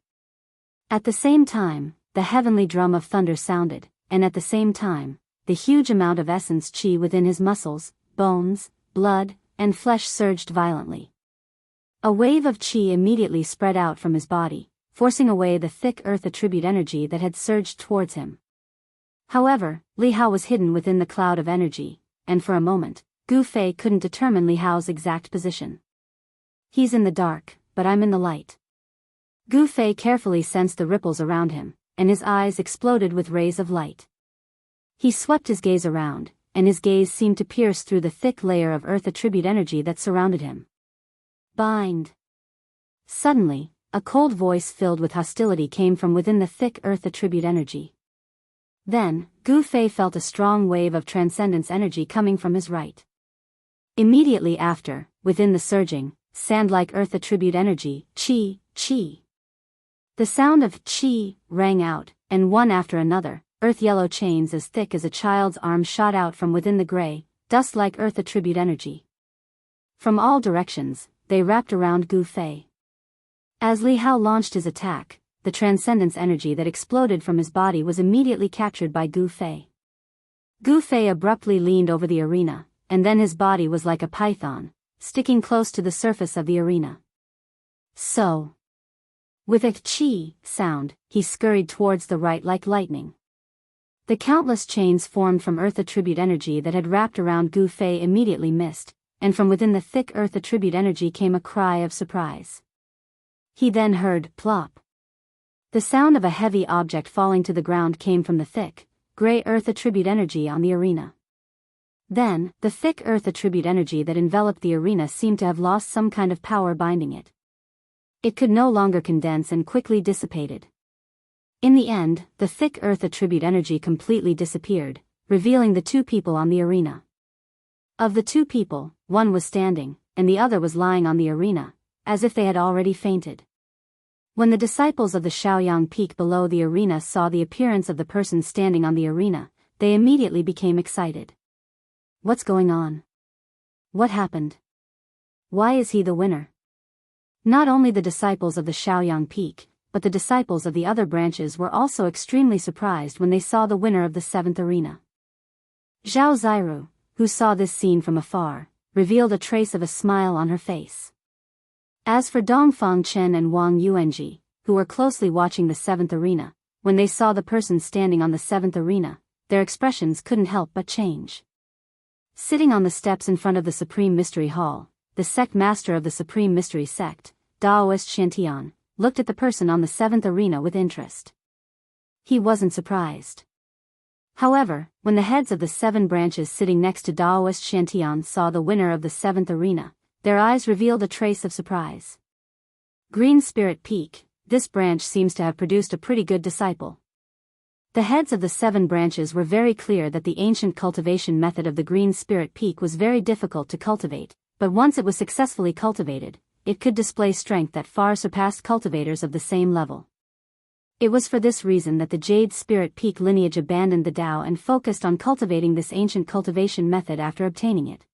At the same time, the heavenly drum of thunder sounded, and at the same time, the huge amount of essence qi within his muscles, bones, blood, and flesh surged violently. A wave of qi immediately spread out from his body, forcing away the thick earth attribute energy that had surged towards him. However, Li Hao was hidden within the cloud of energy, and for a moment, Gu Fei couldn't determine Li Hao's exact position. He's in the dark, but I'm in the light. Gu Fei carefully sensed the ripples around him, and his eyes exploded with rays of light. He swept his gaze around, and his gaze seemed to pierce through the thick layer of earth attribute energy that surrounded him. Bind! Suddenly, a cold voice filled with hostility came from within the thick earth attribute energy. Then, Gu Fei felt a strong wave of transcendence energy coming from his right. Immediately after, within the surging, sand-like earth attribute energy, qi, qi. The sound of qi rang out, and one after another, earth-yellow chains as thick as a child's arm shot out from within the gray, dust-like earth attribute energy. From all directions, they wrapped around Gu Fei. As Li Hao launched his attack, the transcendence energy that exploded from his body was immediately captured by Gu Fei. Gu Fei abruptly leaned over the arena, and then his body was like a python, sticking close to the surface of the arena. So, with a qi sound, he scurried towards the right like lightning. The countless chains formed from earth attribute energy that had wrapped around Gu Fei immediately missed, and from within the thick earth attribute energy came a cry of surprise. He then heard plop. The sound of a heavy object falling to the ground came from the thick, gray earth attribute energy on the arena. Then, the thick earth attribute energy that enveloped the arena seemed to have lost some kind of power binding it. It could no longer condense and quickly dissipated. In the end, the thick earth attribute energy completely disappeared, revealing the two people on the arena. Of the two people, one was standing, and the other was lying on the arena, as if they had already fainted. When the disciples of the Shaoyang Peak below the arena saw the appearance of the person standing on the arena, they immediately became excited. What's going on? What happened? Why is he the winner? Not only the disciples of the Shaoyang Peak, but the disciples of the other branches were also extremely surprised when they saw the winner of the seventh arena. Zhao Ziru, who saw this scene from afar, revealed a trace of a smile on her face. As for Dongfang Chen and Wang Yuanji, who were closely watching the seventh arena, when they saw the person standing on the seventh arena, their expressions couldn't help but change. Sitting on the steps in front of the Supreme Mystery Hall, the sect master of the Supreme Mystery Sect, Daoist Shantian, looked at the person on the seventh arena with interest. He wasn't surprised. However, when the heads of the 7 branches sitting next to Daoist Shantian saw the winner of the seventh arena, their eyes revealed a trace of surprise. Green Spirit Peak, this branch seems to have produced a pretty good disciple. The heads of the 7 branches were very clear that the ancient cultivation method of the Green Spirit Peak was very difficult to cultivate, but once it was successfully cultivated, it could display strength that far surpassed cultivators of the same level. It was for this reason that the Jade Spirit Peak lineage abandoned the Tao and focused on cultivating this ancient cultivation method after obtaining it.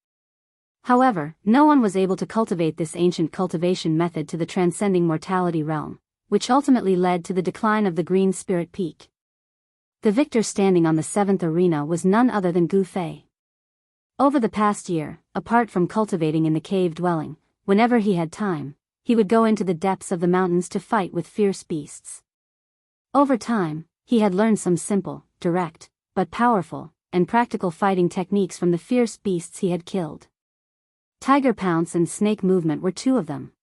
However, no one was able to cultivate this ancient cultivation method to the transcending mortality realm, which ultimately led to the decline of the Green Spirit Peak. The victor standing on the 7th arena was none other than Gu Fei. Over the past year, apart from cultivating in the cave dwelling, whenever he had time, he would go into the depths of the mountains to fight with fierce beasts. Over time, he had learned some simple, direct, but powerful, and practical fighting techniques from the fierce beasts he had killed. Tiger Pounce and Snake Movement were 2 of them.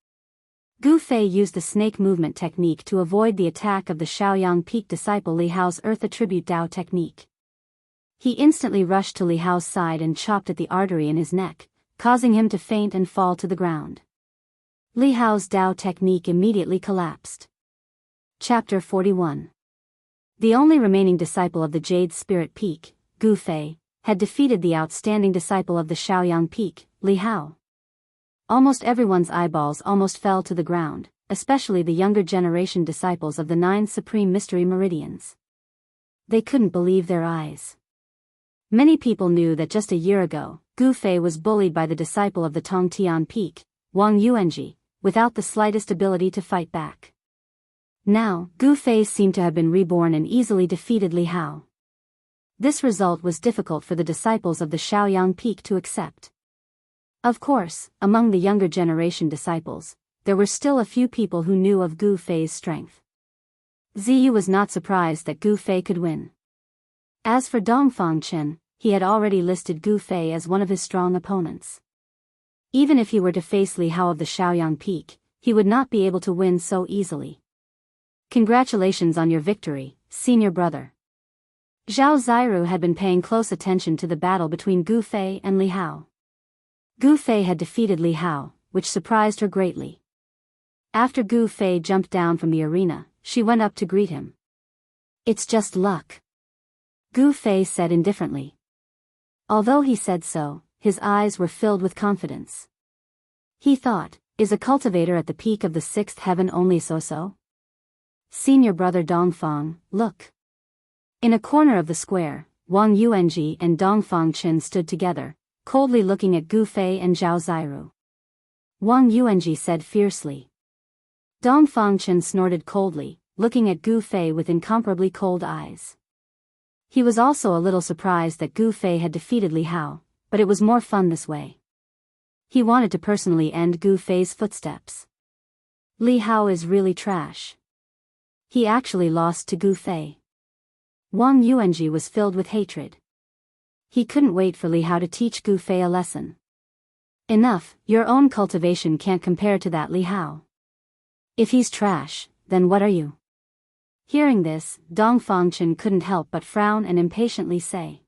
Gu Fei used the snake movement technique to avoid the attack of the Shaoyang Peak disciple Li Hao's Earth Attribute Dao technique. He instantly rushed to Li Hao's side and chopped at the artery in his neck, causing him to faint and fall to the ground. Li Hao's Dao technique immediately collapsed. Chapter 41. The only remaining disciple of the Jade Spirit Peak, Gu Fei, had defeated the outstanding disciple of the Shaoyang Peak, Li Hao. Almost everyone's eyeballs almost fell to the ground, especially the younger generation disciples of the 9 Supreme Mystery Meridians. They couldn't believe their eyes. Many people knew that just a year ago, Gu Fei was bullied by the disciple of the Tongtian Peak, Wang Yuanji, without the slightest ability to fight back. Now, Gu Fei seemed to have been reborn and easily defeated Li Hao. This result was difficult for the disciples of the Shaoyang Peak to accept. Of course, among the younger generation disciples, there were still a few people who knew of Gu Fei's strength. Ziyu was not surprised that Gu Fei could win. As for Dongfang Chen, he had already listed Gu Fei as one of his strong opponents. Even if he were to face Li Hao of the Shaoyang Peak, he would not be able to win so easily. Congratulations on your victory, senior brother. Zhao Ziru had been paying close attention to the battle between Gu Fei and Li Hao. Gu Fei had defeated Li Hao, which surprised her greatly. After Gu Fei jumped down from the arena, she went up to greet him. "It's just luck," Gu Fei said indifferently. Although he said so, his eyes were filled with confidence. He thought, is a cultivator at the peak of the 6th heaven only so-so? Senior brother Dongfang, look. In a corner of the square, Wang Yuanji and Dongfang Chen stood together, coldly looking at Gu Fei and Zhao Ziru. Wang Yuanji said fiercely. Dongfang Chen snorted coldly, looking at Gu Fei with incomparably cold eyes. He was also a little surprised that Gu Fei had defeated Li Hao, but it was more fun this way. He wanted to personally end Gu Fei's footsteps. Li Hao is really trash. He actually lost to Gu Fei. Wang Yuanji was filled with hatred. He couldn't wait for Li Hao to teach Gu Fei a lesson. Enough, your own cultivation can't compare to that Li Hao. If he's trash, then what are you? Hearing this, Dongfang Chen couldn't help but frown and impatiently say.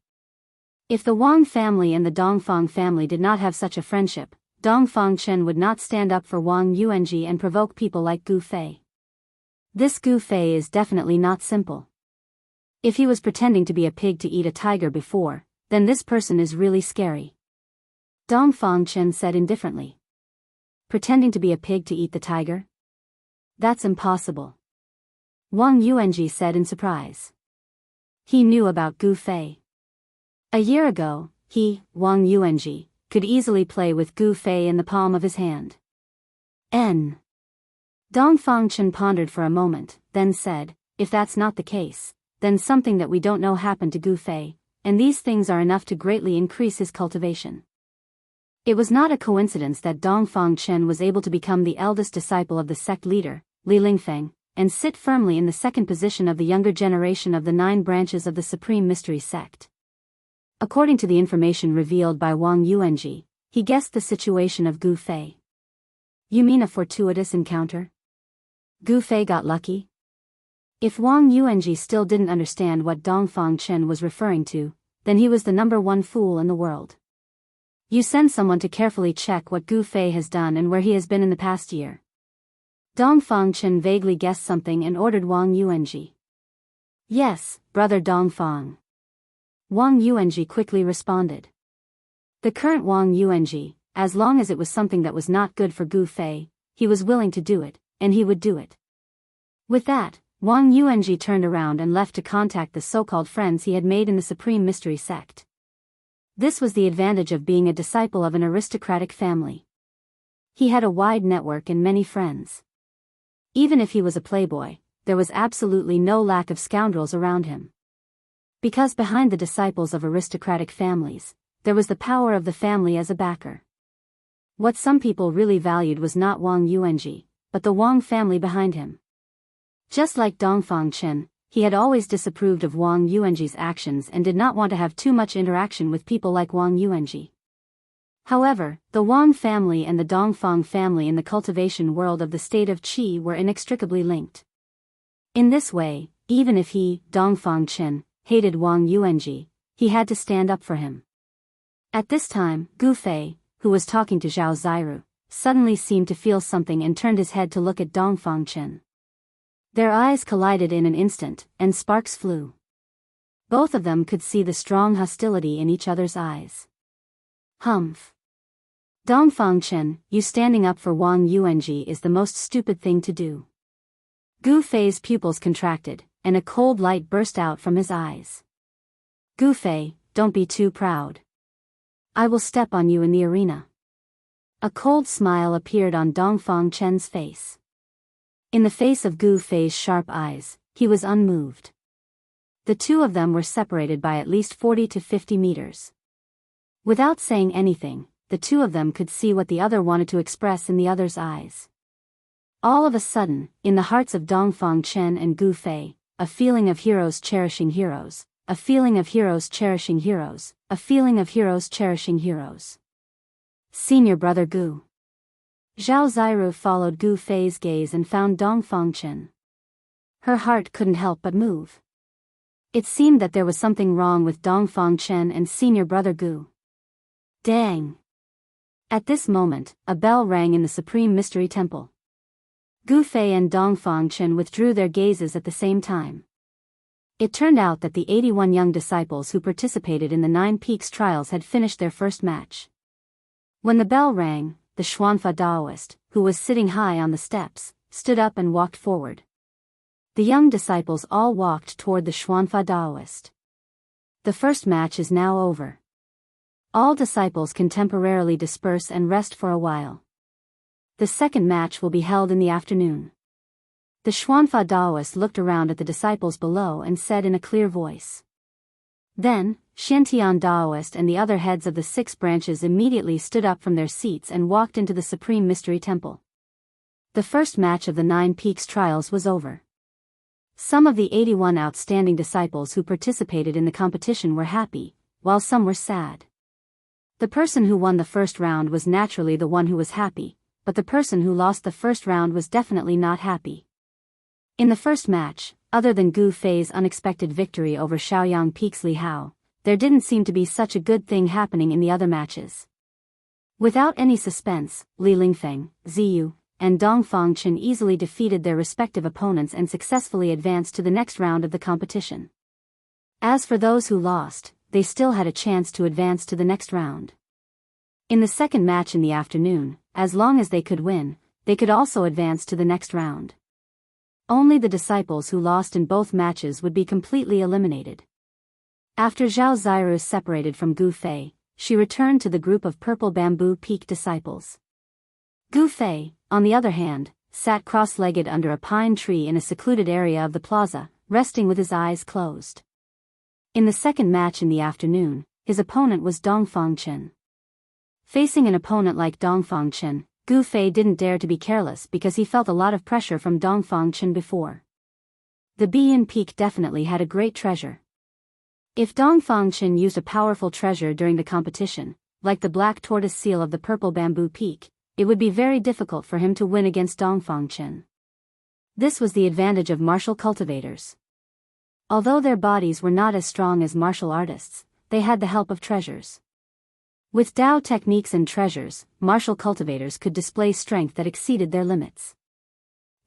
If the Wang family and the Dongfang family did not have such a friendship, Dongfang Chen would not stand up for Wang Yuanji and provoke people like Gu Fei. This Gu Fei is definitely not simple. If he was pretending to be a pig to eat a tiger before, then this person is really scary. Dongfang Chen said indifferently. Pretending to be a pig to eat the tiger? That's impossible. Wang Yuanji said in surprise. He knew about Gu Fei. A year ago, he, Wang Yuanji, could easily play with Gu Fei in the palm of his hand. Dongfang Chen pondered for a moment, then said, if that's not the case, then something that we don't know happened to Gu Fei, and these things are enough to greatly increase his cultivation. It was not a coincidence that Dongfang Chen was able to become the eldest disciple of the sect leader, Li Lingfeng, and sit firmly in the second position of the younger generation of the 9 branches of the Supreme Mystery Sect. According to the information revealed by Wang Yuanji, he guessed the situation of Gu Fei. You mean a fortuitous encounter? Gu Fei got lucky? If Wang Yuanji still didn't understand what Dongfang Chen was referring to, then he was the #1 fool in the world. You send someone to carefully check what Gu Fei has done and where he has been in the past year. Dong Fangchen vaguely guessed something and ordered Wang Yuanji. Yes, brother Dong Fang. Wang Yuanji quickly responded. The current Wang Yuanji, as long as it was something that was not good for Gu Fei, he was willing to do it, and he would do it. With that, Wang Yuanji turned around and left to contact the so-called friends he had made in the Supreme Mystery Sect. This was the advantage of being a disciple of an aristocratic family. He had a wide network and many friends. Even if he was a playboy, there was absolutely no lack of scoundrels around him. Because behind the disciples of aristocratic families, there was the power of the family as a backer. What some people really valued was not Wang Yuanji, but the Wang family behind him. Just like Dong Fangchen, he had always disapproved of Wang Yuanji's actions and did not want to have too much interaction with people like Wang Yuanji. However, the Wang family and the Dongfang family in the cultivation world of the state of Qi were inextricably linked. In this way, even if he, Dong Fangchen, hated Wang Yuanji, he had to stand up for him. At this time, Gu Fei, who was talking to Zhao Ziru, suddenly seemed to feel something and turned his head to look at Dong Fangchen. Their eyes collided in an instant, and sparks flew. Both of them could see the strong hostility in each other's eyes. Humph. Dong Fangchen, you standing up for Wang Yuanji is the most stupid thing to do. Gu Fei's pupils contracted, and a cold light burst out from his eyes. Gu Fei, don't be too proud. I will step on you in the arena. A cold smile appeared on Dong Fangchen's face. In the face of Gu Fei's sharp eyes, he was unmoved. The two of them were separated by at least 40 to 50 meters. Without saying anything, the two of them could see what the other wanted to express in the other's eyes. All of a sudden, in the hearts of Dong Fangchen and Gu Fei, a feeling of heroes cherishing heroes, a feeling of heroes cherishing heroes, a feeling of heroes cherishing heroes. Senior brother Gu. Zhao Ziru followed Gu Fei's gaze and found Dong Fangchen. Her heart couldn't help but move. It seemed that there was something wrong with Dong Fangchen and senior brother Gu. Dang! At this moment, a bell rang in the Supreme Mystery Temple. Gu Fei and Dong Fangchen withdrew their gazes at the same time. It turned out that the 81 young disciples who participated in the 9 Peaks trials had finished their first match. When the bell rang, the Xuanfa Daoist, who was sitting high on the steps, stood up and walked forward. The young disciples all walked toward the Xuanfa Daoist. The first match is now over. All disciples can temporarily disperse and rest for a while. The second match will be held in the afternoon. The Xuanfa Daoist looked around at the disciples below and said in a clear voice. Then, Xiantian Daoist and the other heads of the 6 branches immediately stood up from their seats and walked into the Supreme Mystery Temple. The first match of the 9 Peaks trials was over. Some of the 81 outstanding disciples who participated in the competition were happy, while some were sad. The person who won the first round was naturally the one who was happy, but the person who lost the first round was definitely not happy. In the first match, other than Gu Fei's unexpected victory over Shaoyang Peak's Li Hao, there didn't seem to be such a good thing happening in the other matches. Without any suspense, Li Lingfeng, Ziyu, and Dong Fangchen easily defeated their respective opponents and successfully advanced to the next round of the competition. As for those who lost, they still had a chance to advance to the next round. In the second match in the afternoon, as long as they could win, they could also advance to the next round. Only the disciples who lost in both matches would be completely eliminated. After Zhao Ziru separated from Gu Fei, she returned to the group of Purple Bamboo Peak disciples. Gu Fei, on the other hand, sat cross-legged under a pine tree in a secluded area of the plaza, resting with his eyes closed. In the second match in the afternoon, his opponent was Dong Fangchen. Facing an opponent like Dong Fangchen, Gu Fei didn't dare to be careless because he felt a lot of pressure from Dong Fangchen before. The Bian Peak definitely had a great treasure. If Dong Fangchen used a powerful treasure during the competition, like the black tortoise seal of the Purple Bamboo Peak, it would be very difficult for him to win against Dong Fangchen. This was the advantage of martial cultivators. Although their bodies were not as strong as martial artists, they had the help of treasures. With Dao techniques and treasures, martial cultivators could display strength that exceeded their limits.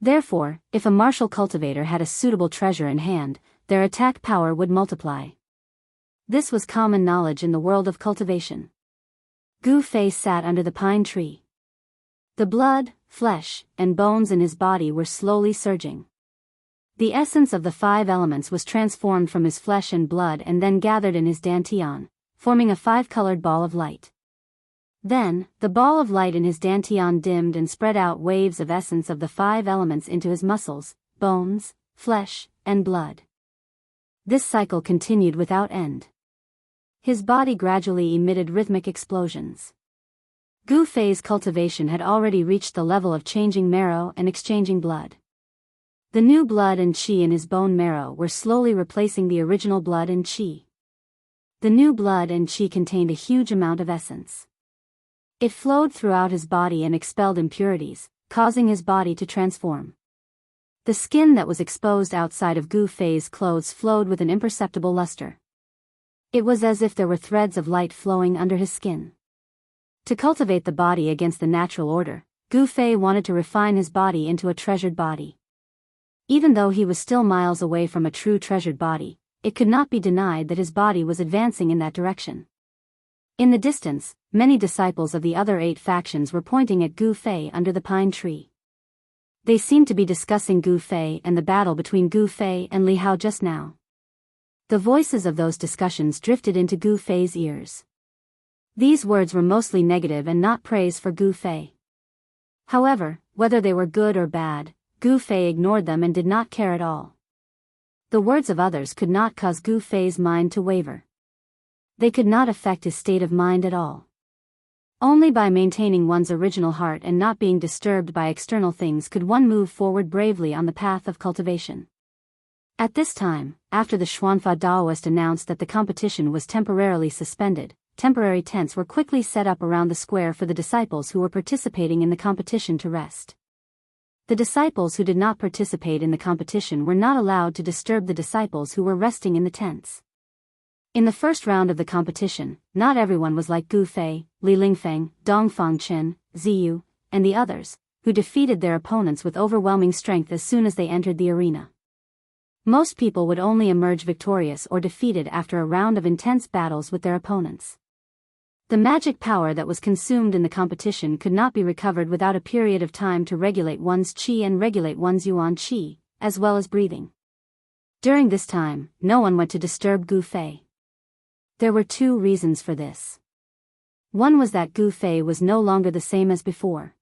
Therefore, if a martial cultivator had a suitable treasure in hand, their attack power would multiply. This was common knowledge in the world of cultivation. Gu Fei sat under the pine tree. The blood, flesh, and bones in his body were slowly surging. The essence of the 5 elements was transformed from his flesh and blood and then gathered in his dantian, forming a 5-colored ball of light. Then, the ball of light in his dantian dimmed and spread out waves of essence of the 5 elements into his muscles, bones, flesh, and blood. This cycle continued without end. His body gradually emitted rhythmic explosions. Gu Fei's cultivation had already reached the level of changing marrow and exchanging blood. The new blood and qi in his bone marrow were slowly replacing the original blood and qi. The new blood and qi contained a huge amount of essence. It flowed throughout his body and expelled impurities, causing his body to transform. The skin that was exposed outside of Gu Fei's clothes flowed with an imperceptible luster. It was as if there were threads of light flowing under his skin. To cultivate the body against the natural order, Gu Fei wanted to refine his body into a treasured body. Even though he was still miles away from a true treasured body, it could not be denied that his body was advancing in that direction. In the distance, many disciples of the other 8 factions were pointing at Gu Fei under the pine tree. They seemed to be discussing Gu Fei and the battle between Gu Fei and Li Hao just now. The voices of those discussions drifted into Gu Fei's ears. These words were mostly negative and not praise for Gu Fei. However, whether they were good or bad, Gu Fei ignored them and did not care at all. The words of others could not cause Gu Fei's mind to waver. They could not affect his state of mind at all. Only by maintaining one's original heart and not being disturbed by external things could one move forward bravely on the path of cultivation. At this time, after the Xuanfa Daoist announced that the competition was temporarily suspended, temporary tents were quickly set up around the square for the disciples who were participating in the competition to rest. The disciples who did not participate in the competition were not allowed to disturb the disciples who were resting in the tents. In the first round of the competition, not everyone was like Gu Fei, Li Lingfeng, Dong Fangchen, Ziyu, and the others, who defeated their opponents with overwhelming strength as soon as they entered the arena. Most people would only emerge victorious or defeated after a round of intense battles with their opponents. The magic power that was consumed in the competition could not be recovered without a period of time to regulate one's qi and regulate one's yuan qi, as well as breathing. During this time, no one went to disturb Gu Fei. There were 2 reasons for this. One was that Gu Fei was no longer the same as before.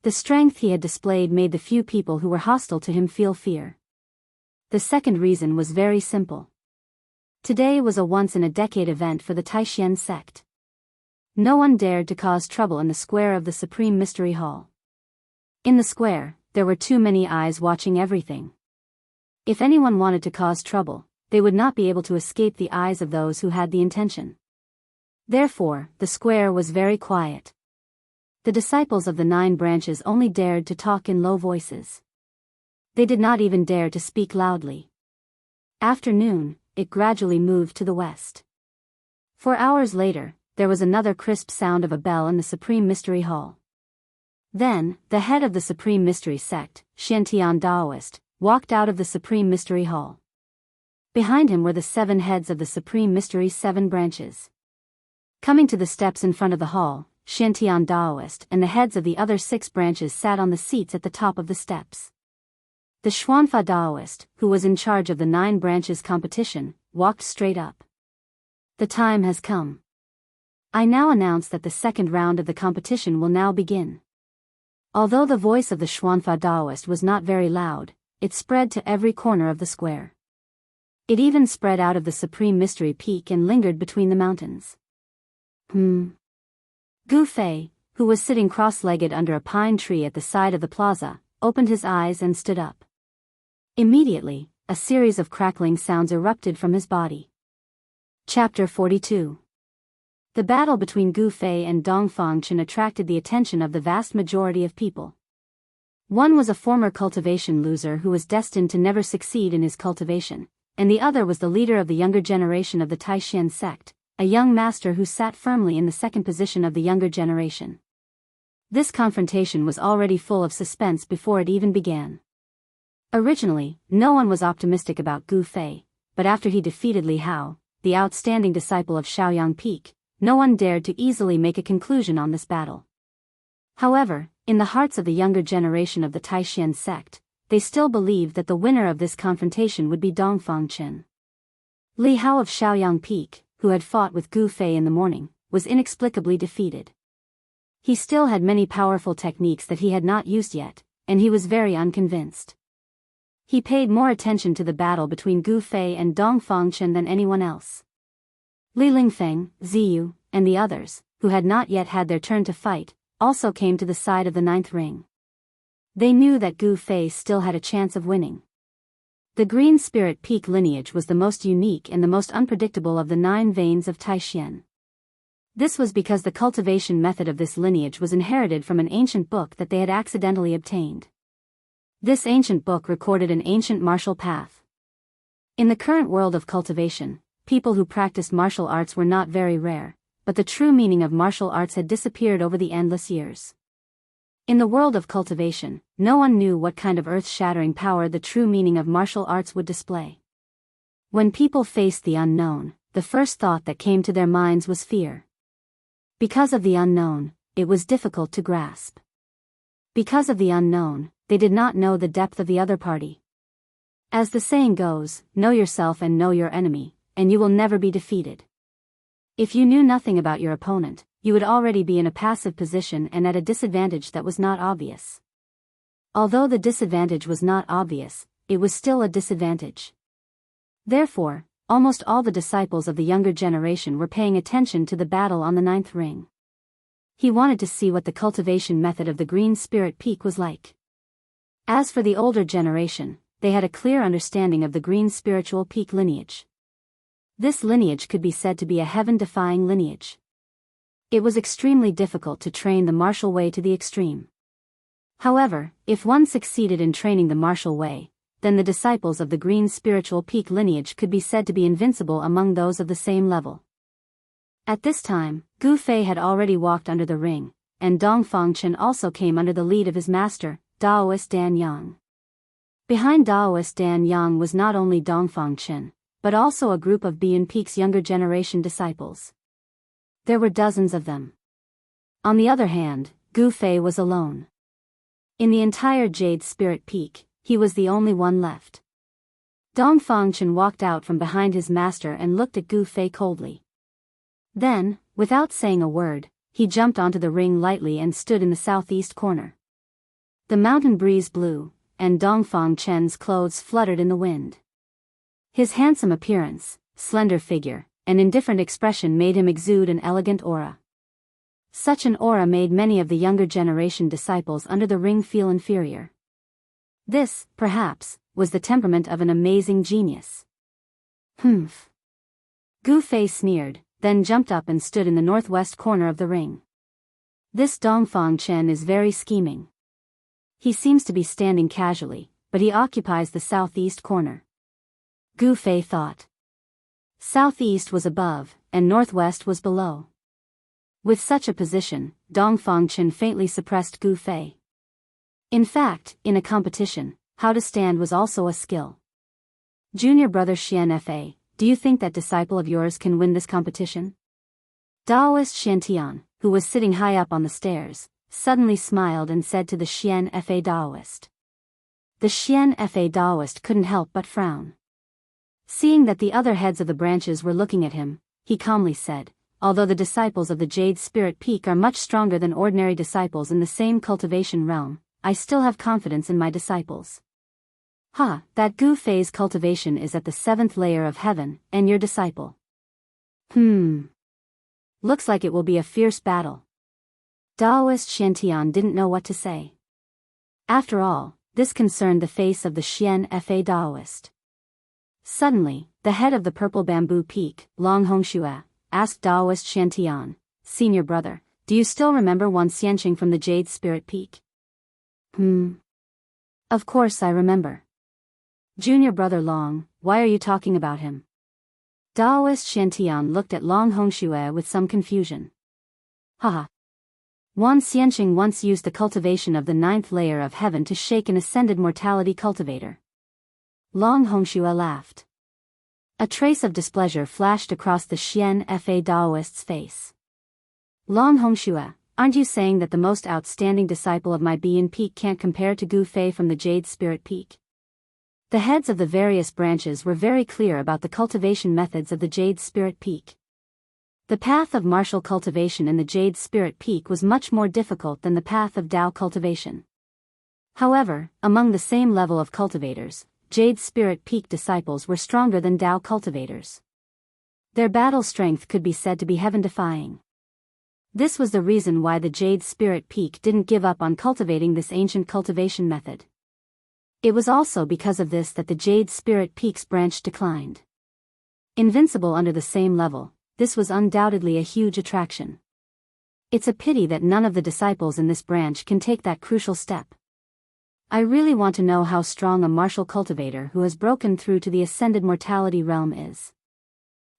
The strength he had displayed made the few people who were hostile to him feel fear. The second reason was very simple. Today was a once-in-a-decade event for the Taishan sect. No one dared to cause trouble in the square of the Supreme Mystery Hall. In the square, there were too many eyes watching everything. If anyone wanted to cause trouble, they would not be able to escape the eyes of those who had the intention. Therefore, the square was very quiet. The disciples of the 9 branches only dared to talk in low voices. They did not even dare to speak loudly. After noon, it gradually moved to the west. 4 hours later, there was another crisp sound of a bell in the Supreme Mystery Hall. Then, the head of the Supreme Mystery sect, Xiantian Daoist, walked out of the Supreme Mystery Hall. Behind him were the 7 heads of the Supreme Mystery's 7 branches. Coming to the steps in front of the hall, Xiantian Daoist and the heads of the other 6 branches sat on the seats at the top of the steps. The Xuanfa Daoist, who was in charge of the 9 branches competition, walked straight up. The time has come. I now announce that the 2nd round of the competition will now begin. Although the voice of the Xuanfa Daoist was not very loud, it spread to every corner of the square. It even spread out of the Supreme Mystery Peak and lingered between the mountains. Gu Fei, who was sitting cross-legged under a pine tree at the side of the plaza, opened his eyes and stood up. Immediately, a series of crackling sounds erupted from his body. Chapter 42. The battle between Gu Fei and Dong Fangchen attracted the attention of the vast majority of people. One was a former cultivation loser who was destined to never succeed in his cultivation, and the other was the leader of the younger generation of the Taishan sect, a young master who sat firmly in the second position of the younger generation. This confrontation was already full of suspense before it even began. Originally, no one was optimistic about Gu Fei, but after he defeated Li Hao, the outstanding disciple of Shaoyang Peak, no one dared to easily make a conclusion on this battle. However, in the hearts of the younger generation of the Taishan sect, they still believed that the winner of this confrontation would be Dongfang Chen. Li Hao of Shaoyang Peak, who had fought with Gu Fei in the morning, was inexplicably defeated. He still had many powerful techniques that he had not used yet, and he was very unconvinced. He paid more attention to the battle between Gu Fei and Dongfang Chen than anyone else. Li Lingfeng, Ziyu, and the others, who had not yet had their turn to fight, also came to the side of the ninth ring. They knew that Gu Fei still had a chance of winning. The Green Spirit Peak lineage was the most unique and the most unpredictable of the 9 veins of Taishan. This was because the cultivation method of this lineage was inherited from an ancient book that they had accidentally obtained. This ancient book recorded an ancient martial path. In the current world of cultivation, people who practiced martial arts were not very rare, but the true meaning of martial arts had disappeared over the endless years. In the world of cultivation, no one knew what kind of earth-shattering power the true meaning of martial arts would display. When people faced the unknown, the first thought that came to their minds was fear. Because of the unknown, it was difficult to grasp. Because of the unknown, they did not know the depth of the other party. As the saying goes, know yourself and know your enemy, and you will never be defeated. If you knew nothing about your opponent, you would already be in a passive position and at a disadvantage that was not obvious. Although the disadvantage was not obvious, it was still a disadvantage. Therefore, almost all the disciples of the younger generation were paying attention to the battle on the ninth ring. He wanted to see what the cultivation method of the Green Spirit Peak was like. As for the older generation, they had a clear understanding of the Green Spiritual Peak lineage. This lineage could be said to be a heaven-defying lineage. It was extremely difficult to train the martial way to the extreme. However, if one succeeded in training the martial way, then the disciples of the Green Spiritual Peak lineage could be said to be invincible among those of the same level. At this time, Gu Fei had already walked under the ring, and Dongfang Chen also came under the lead of his master, Daoist Dan Yang. Behind Daoist Dan Yang was not only Dongfang Chen, but also a group of Bian Peak's younger generation disciples. There were dozens of them. On the other hand, Gu Fei was alone. In the entire Jade Spirit Peak, he was the only one left. Dongfang Chen walked out from behind his master and looked at Gu Fei coldly. Then, without saying a word, he jumped onto the ring lightly and stood in the southeast corner. The mountain breeze blew, and Dongfang Chen's clothes fluttered in the wind. His handsome appearance, slender figure, and indifferent expression made him exude an elegant aura. Such an aura made many of the younger generation disciples under the ring feel inferior. This, perhaps, was the temperament of an amazing genius. Humph. Gu Fei sneered, then jumped up and stood in the northwest corner of the ring. This Dongfang Chen is very scheming. He seems to be standing casually, but he occupies the southeast corner. Gu Fei thought. Southeast was above, and northwest was below. With such a position, Dongfang Chen faintly suppressed Gu Fei. In fact, in a competition, how to stand was also a skill. Junior brother Xian Fa, do you think that disciple of yours can win this competition? Daoist Xiantian, who was sitting high up on the stairs, suddenly smiled and said to the Xian Fa Daoist. The Xian Fa Daoist couldn't help but frown. Seeing that the other heads of the branches were looking at him, he calmly said, although the disciples of the Jade Spirit Peak are much stronger than ordinary disciples in the same cultivation realm, I still have confidence in my disciples. That Gu Fei's cultivation is at the 7th layer of heaven, and your disciple. Looks like it will be a fierce battle. Daoist Xiantian didn't know what to say. After all, this concerned the face of the Xian Fa Daoist. Suddenly, the head of the Purple Bamboo Peak, Long Hongxue, asked Daoist Xiantian, Senior brother, do you still remember one Xianqing from the Jade Spirit Peak? Of course I remember. Junior brother Long, why are you talking about him? Daoist Xiantian looked at Long Hongxue with some confusion. Haha. Wan Xianqing once used the cultivation of the 9th layer of heaven to shake an ascended mortality cultivator. Long Hongxue laughed. A trace of displeasure flashed across the Xian Fa Daoist's face. Long Hongxue, aren't you saying that the most outstanding disciple of my Bian Peak can't compare to Gu Fei from the Jade Spirit Peak? The heads of the various branches were very clear about the cultivation methods of the Jade Spirit Peak. The path of martial cultivation in the Jade Spirit Peak was much more difficult than the path of Dao cultivation. However, among the same level of cultivators, Jade Spirit Peak disciples were stronger than Dao cultivators. Their battle strength could be said to be heaven-defying. This was the reason why the Jade Spirit Peak didn't give up on cultivating this ancient cultivation method. It was also because of this that the Jade Spirit Peak's branch declined. Invincible under the same level, this was undoubtedly a huge attraction. It's a pity that none of the disciples in this branch can take that crucial step. I really want to know how strong a martial cultivator who has broken through to the ascended mortality realm is.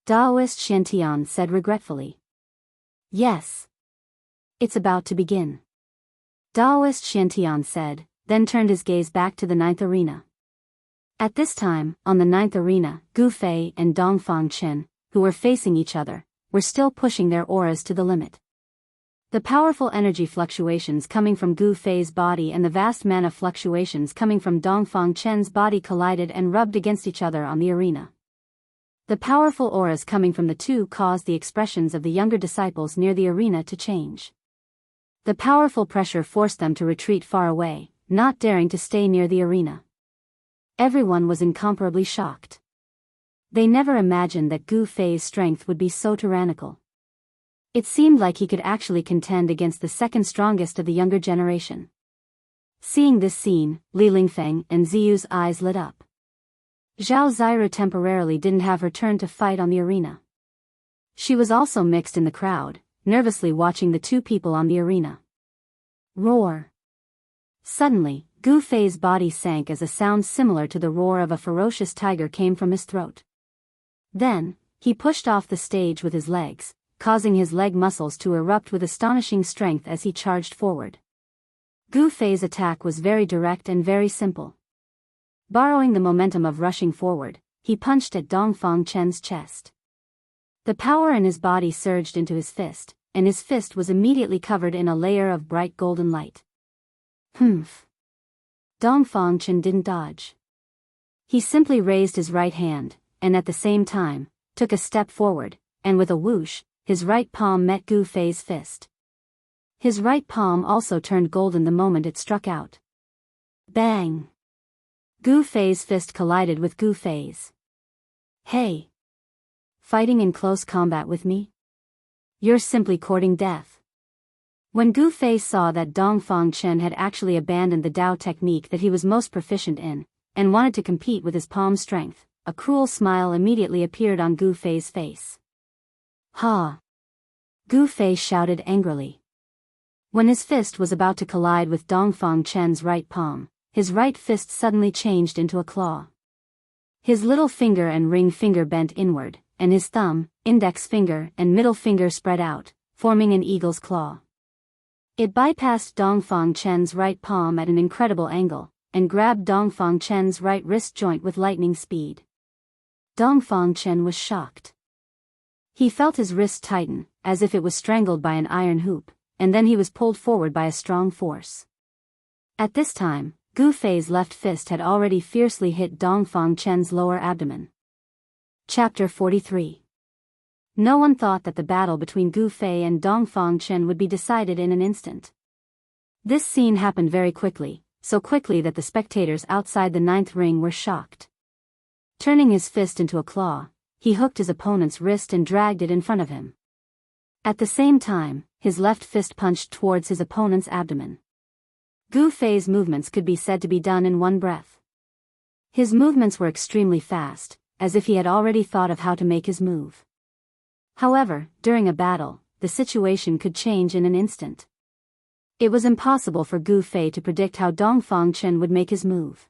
Daoist Xiantian said regretfully. Yes. It's about to begin. Daoist Xiantian said, then turned his gaze back to the 9th arena. At this time, on the 9th arena, Gu Fei and Dongfang Chen, who were facing each other, were still pushing their auras to the limit. The powerful energy fluctuations coming from Gu Fei's body and the vast mana fluctuations coming from Dongfang Chen's body collided and rubbed against each other on the arena. The powerful auras coming from the two caused the expressions of the younger disciples near the arena to change. The powerful pressure forced them to retreat far away, not daring to stay near the arena. Everyone was incomparably shocked. They never imagined that Gu Fei's strength would be so tyrannical. It seemed like he could actually contend against the second strongest of the younger generation. Seeing this scene, Li Lingfeng and Ziyu's eyes lit up. Zhao Ziru temporarily didn't have her turn to fight on the arena. She was also mixed in the crowd, nervously watching the two people on the arena. Roar. Suddenly, Gu Fei's body sank as a sound similar to the roar of a ferocious tiger came from his throat. Then, he pushed off the stage with his legs, causing his leg muscles to erupt with astonishing strength as he charged forward. Gu Fei's attack was very direct and very simple. Borrowing the momentum of rushing forward, he punched at Dongfang Chen's chest. The power in his body surged into his fist, and his fist was immediately covered in a layer of bright golden light. Humph. Dongfang Chen didn't dodge. He simply raised his right hand, and at the same time, took a step forward, and with a whoosh, his right palm met Gu Fei's fist. His right palm also turned golden the moment it struck out. Bang! Gu Fei's fist collided with Gu Fei's. Hey! Fighting in close combat with me? You're simply courting death. When Gu Fei saw that Dongfang Chen had actually abandoned the Dao technique that he was most proficient in, and wanted to compete with his palm strength, a cruel smile immediately appeared on Gu Fei's face. Ha! Gu Fei shouted angrily. When his fist was about to collide with Dongfang Chen's right palm, his right fist suddenly changed into a claw. His little finger and ring finger bent inward, and his thumb, index finger and middle finger spread out, forming an eagle's claw. It bypassed Dongfang Chen's right palm at an incredible angle, and grabbed Dongfang Chen's right wrist joint with lightning speed. Dongfang Chen was shocked. He felt his wrist tighten, as if it was strangled by an iron hoop, and then he was pulled forward by a strong force. At this time, Gu Fei's left fist had already fiercely hit Dongfang Chen's lower abdomen. Chapter 43. No one thought that the battle between Gu Fei and Dongfang Chen would be decided in an instant. This scene happened very quickly, so quickly that the spectators outside the 9th ring were shocked. Turning his fist into a claw, he hooked his opponent's wrist and dragged it in front of him. At the same time, his left fist punched towards his opponent's abdomen. Gu Fei's movements could be said to be done in one breath. His movements were extremely fast, as if he had already thought of how to make his move. However, during a battle, the situation could change in an instant. It was impossible for Gu Fei to predict how Dongfang Chen would make his move.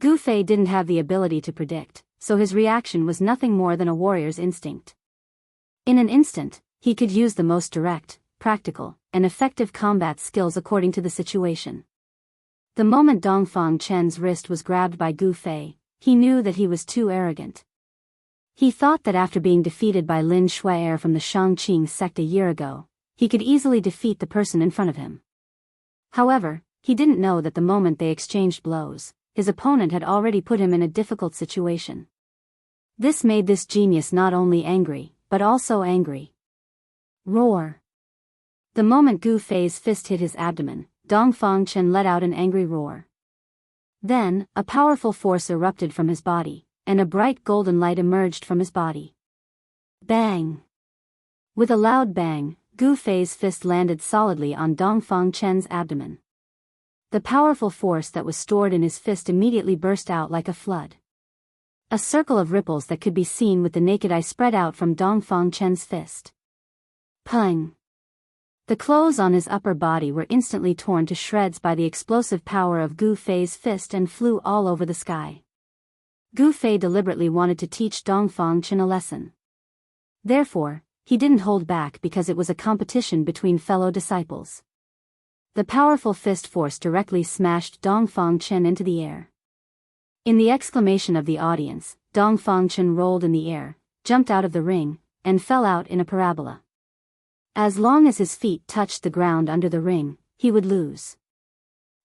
Gu Fei didn't have the ability to predict, so his reaction was nothing more than a warrior's instinct. In an instant, he could use the most direct, practical, and effective combat skills according to the situation. The moment Dongfang Chen's wrist was grabbed by Gu Fei, he knew that he was too arrogant. He thought that after being defeated by Lin Shuai from the Shangqing sect a year ago, he could easily defeat the person in front of him. However, he didn't know that the moment they exchanged blows, his opponent had already put him in a difficult situation. This made this genius not only angry, but also angry. Roar! The moment Gu Fei's fist hit his abdomen, Dongfang Chen let out an angry roar. Then, a powerful force erupted from his body, and a bright golden light emerged from his body. Bang! With a loud bang, Gu Fei's fist landed solidly on Dongfang Chen's abdomen. The powerful force that was stored in his fist immediately burst out like a flood. A circle of ripples that could be seen with the naked eye spread out from Dongfang Chen's fist. Pung! The clothes on his upper body were instantly torn to shreds by the explosive power of Gu Fei's fist and flew all over the sky. Gu Fei deliberately wanted to teach Dongfang Chen a lesson. Therefore, he didn't hold back because it was a competition between fellow disciples. The powerful fist force directly smashed Dongfang Chen into the air. In the exclamation of the audience, Dongfang Chen rolled in the air, jumped out of the ring, and fell out in a parabola. As long as his feet touched the ground under the ring, he would lose.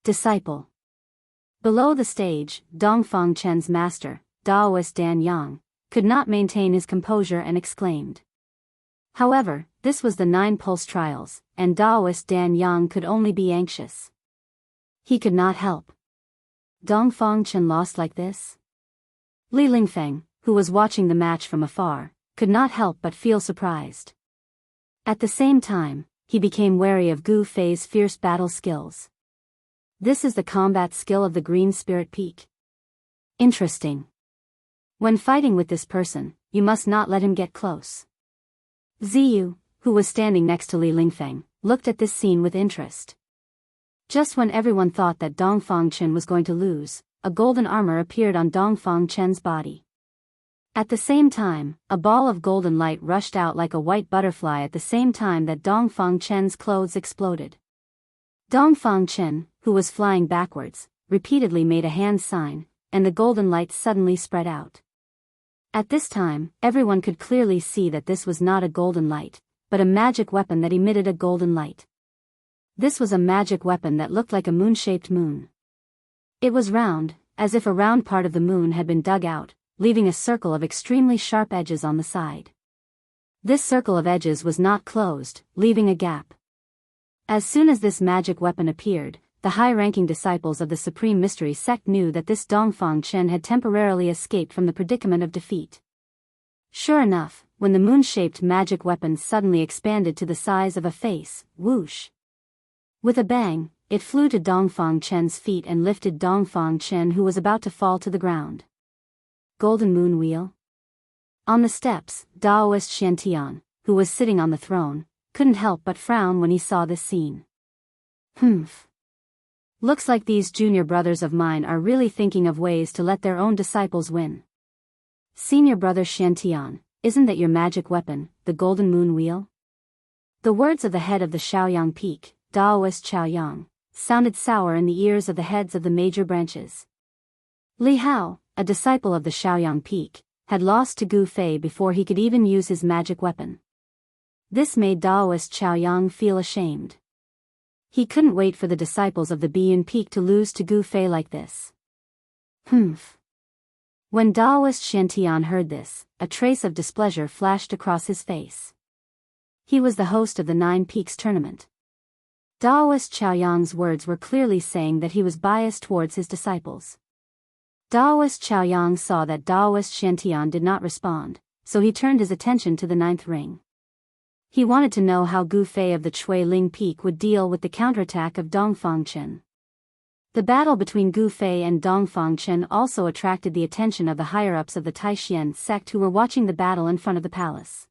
Disciple. Below the stage, Dongfang Chen's master, Daoist Dan Yang, could not maintain his composure and exclaimed. However, this was the 9 pulse trials, and Daoist Dan Yang could only be anxious. He could not help. Dongfang Chen lost like this? Li Lingfeng, who was watching the match from afar, could not help but feel surprised. At the same time, he became wary of Gu Fei's fierce battle skills. This is the combat skill of the Green Spirit Peak. Interesting. When fighting with this person, you must not let him get close. Ziyu, who was standing next to Li Lingfeng, looked at this scene with interest. Just when everyone thought that Dongfang Chen was going to lose, a golden armor appeared on Dongfang Chen's body. At the same time, a ball of golden light rushed out like a white butterfly at the same time that Dongfang Chen's clothes exploded. Dongfang Chen, who was flying backwards, repeatedly made a hand sign, and the golden light suddenly spread out. At this time, everyone could clearly see that this was not a golden light, but a magic weapon that emitted a golden light. This was a magic weapon that looked like a moon-shaped moon. It was round, as if a round part of the moon had been dug out, leaving a circle of extremely sharp edges on the side. This circle of edges was not closed, leaving a gap. As soon as this magic weapon appeared, the high-ranking disciples of the Supreme Mystery Sect knew that this Dongfang Chen had temporarily escaped from the predicament of defeat. Sure enough, when the moon-shaped magic weapon suddenly expanded to the size of a face, whoosh! With a bang, it flew to Dongfang Chen's feet and lifted Dongfang Chen, who was about to fall to the ground. Golden Moon Wheel? On the steps, Daoist Shantian, who was sitting on the throne, couldn't help but frown when he saw this scene. Humph. Looks like these junior brothers of mine are really thinking of ways to let their own disciples win. Senior brother Shantian, isn't that your magic weapon, the Golden Moon Wheel? The words of the head of the Shaoyang Peak, Daoist Chaoyang, sounded sour in the ears of the heads of the major branches. Li Hao, a disciple of the Shaoyang Peak, had lost to Gu Fei before he could even use his magic weapon. This made Daoist Chaoyang feel ashamed. He couldn't wait for the disciples of the Biyun Peak to lose to Gu Fei like this. Humph. When Daoist Shantian heard this, a trace of displeasure flashed across his face. He was the host of the 9 Peaks tournament. Daoist Chaoyang's words were clearly saying that he was biased towards his disciples. Daoist Chaoyang saw that Daoist Shantian did not respond, so he turned his attention to the 9th ring. He wanted to know how Gu Fei of the Chui Ling Peak would deal with the counterattack of Dongfang Chen. The battle between Gu Fei and Dongfang Chen also attracted the attention of the higher-ups of the Taishan sect who were watching the battle in front of the palace.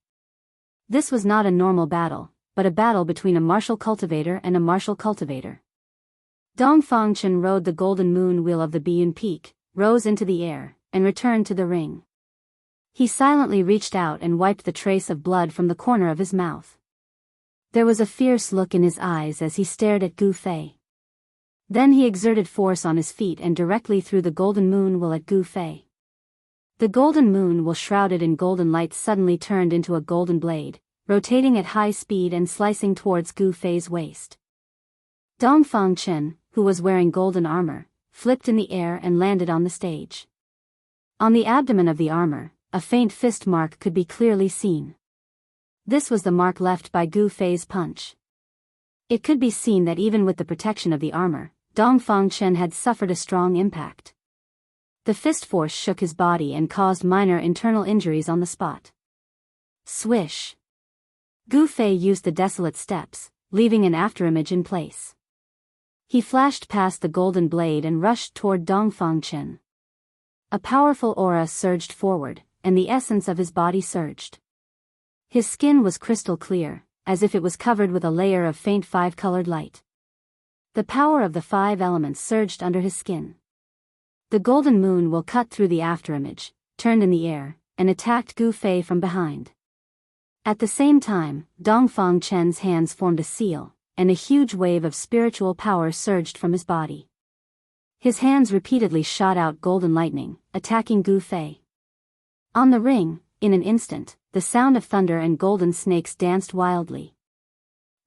This was not a normal battle, but a battle between a martial cultivator and a martial cultivator. Dongfang Chen rode the golden moon wheel of the Biyun Peak, rose into the air, and returned to the ring. He silently reached out and wiped the trace of blood from the corner of his mouth. There was a fierce look in his eyes as he stared at Gu Fei. Then he exerted force on his feet and directly threw the golden moon will at Gu Fei. The golden moon will shrouded in golden light suddenly turned into a golden blade, rotating at high speed and slicing towards Gu Fei's waist. Dongfang Chen, who was wearing golden armor, flipped in the air and landed on the stage. On the abdomen of the armor, a faint fist mark could be clearly seen. This was the mark left by Gu Fei's punch. It could be seen that even with the protection of the armor, Dongfang Chen had suffered a strong impact. The fist force shook his body and caused minor internal injuries on the spot. Swish! Gu Fei used the desolate steps, leaving an afterimage in place. He flashed past the golden blade and rushed toward Dongfang Chen. A powerful aura surged forward, and the essence of his body surged. His skin was crystal clear, as if it was covered with a layer of faint five-colored light. The power of the five elements surged under his skin. The golden moon will cut through the afterimage, turned in the air, and attacked Gu Fei from behind. At the same time, Dongfang Chen's hands formed a seal, and a huge wave of spiritual power surged from his body. His hands repeatedly shot out golden lightning, attacking Gu Fei. On the ring, in an instant, the sound of thunder and golden snakes danced wildly.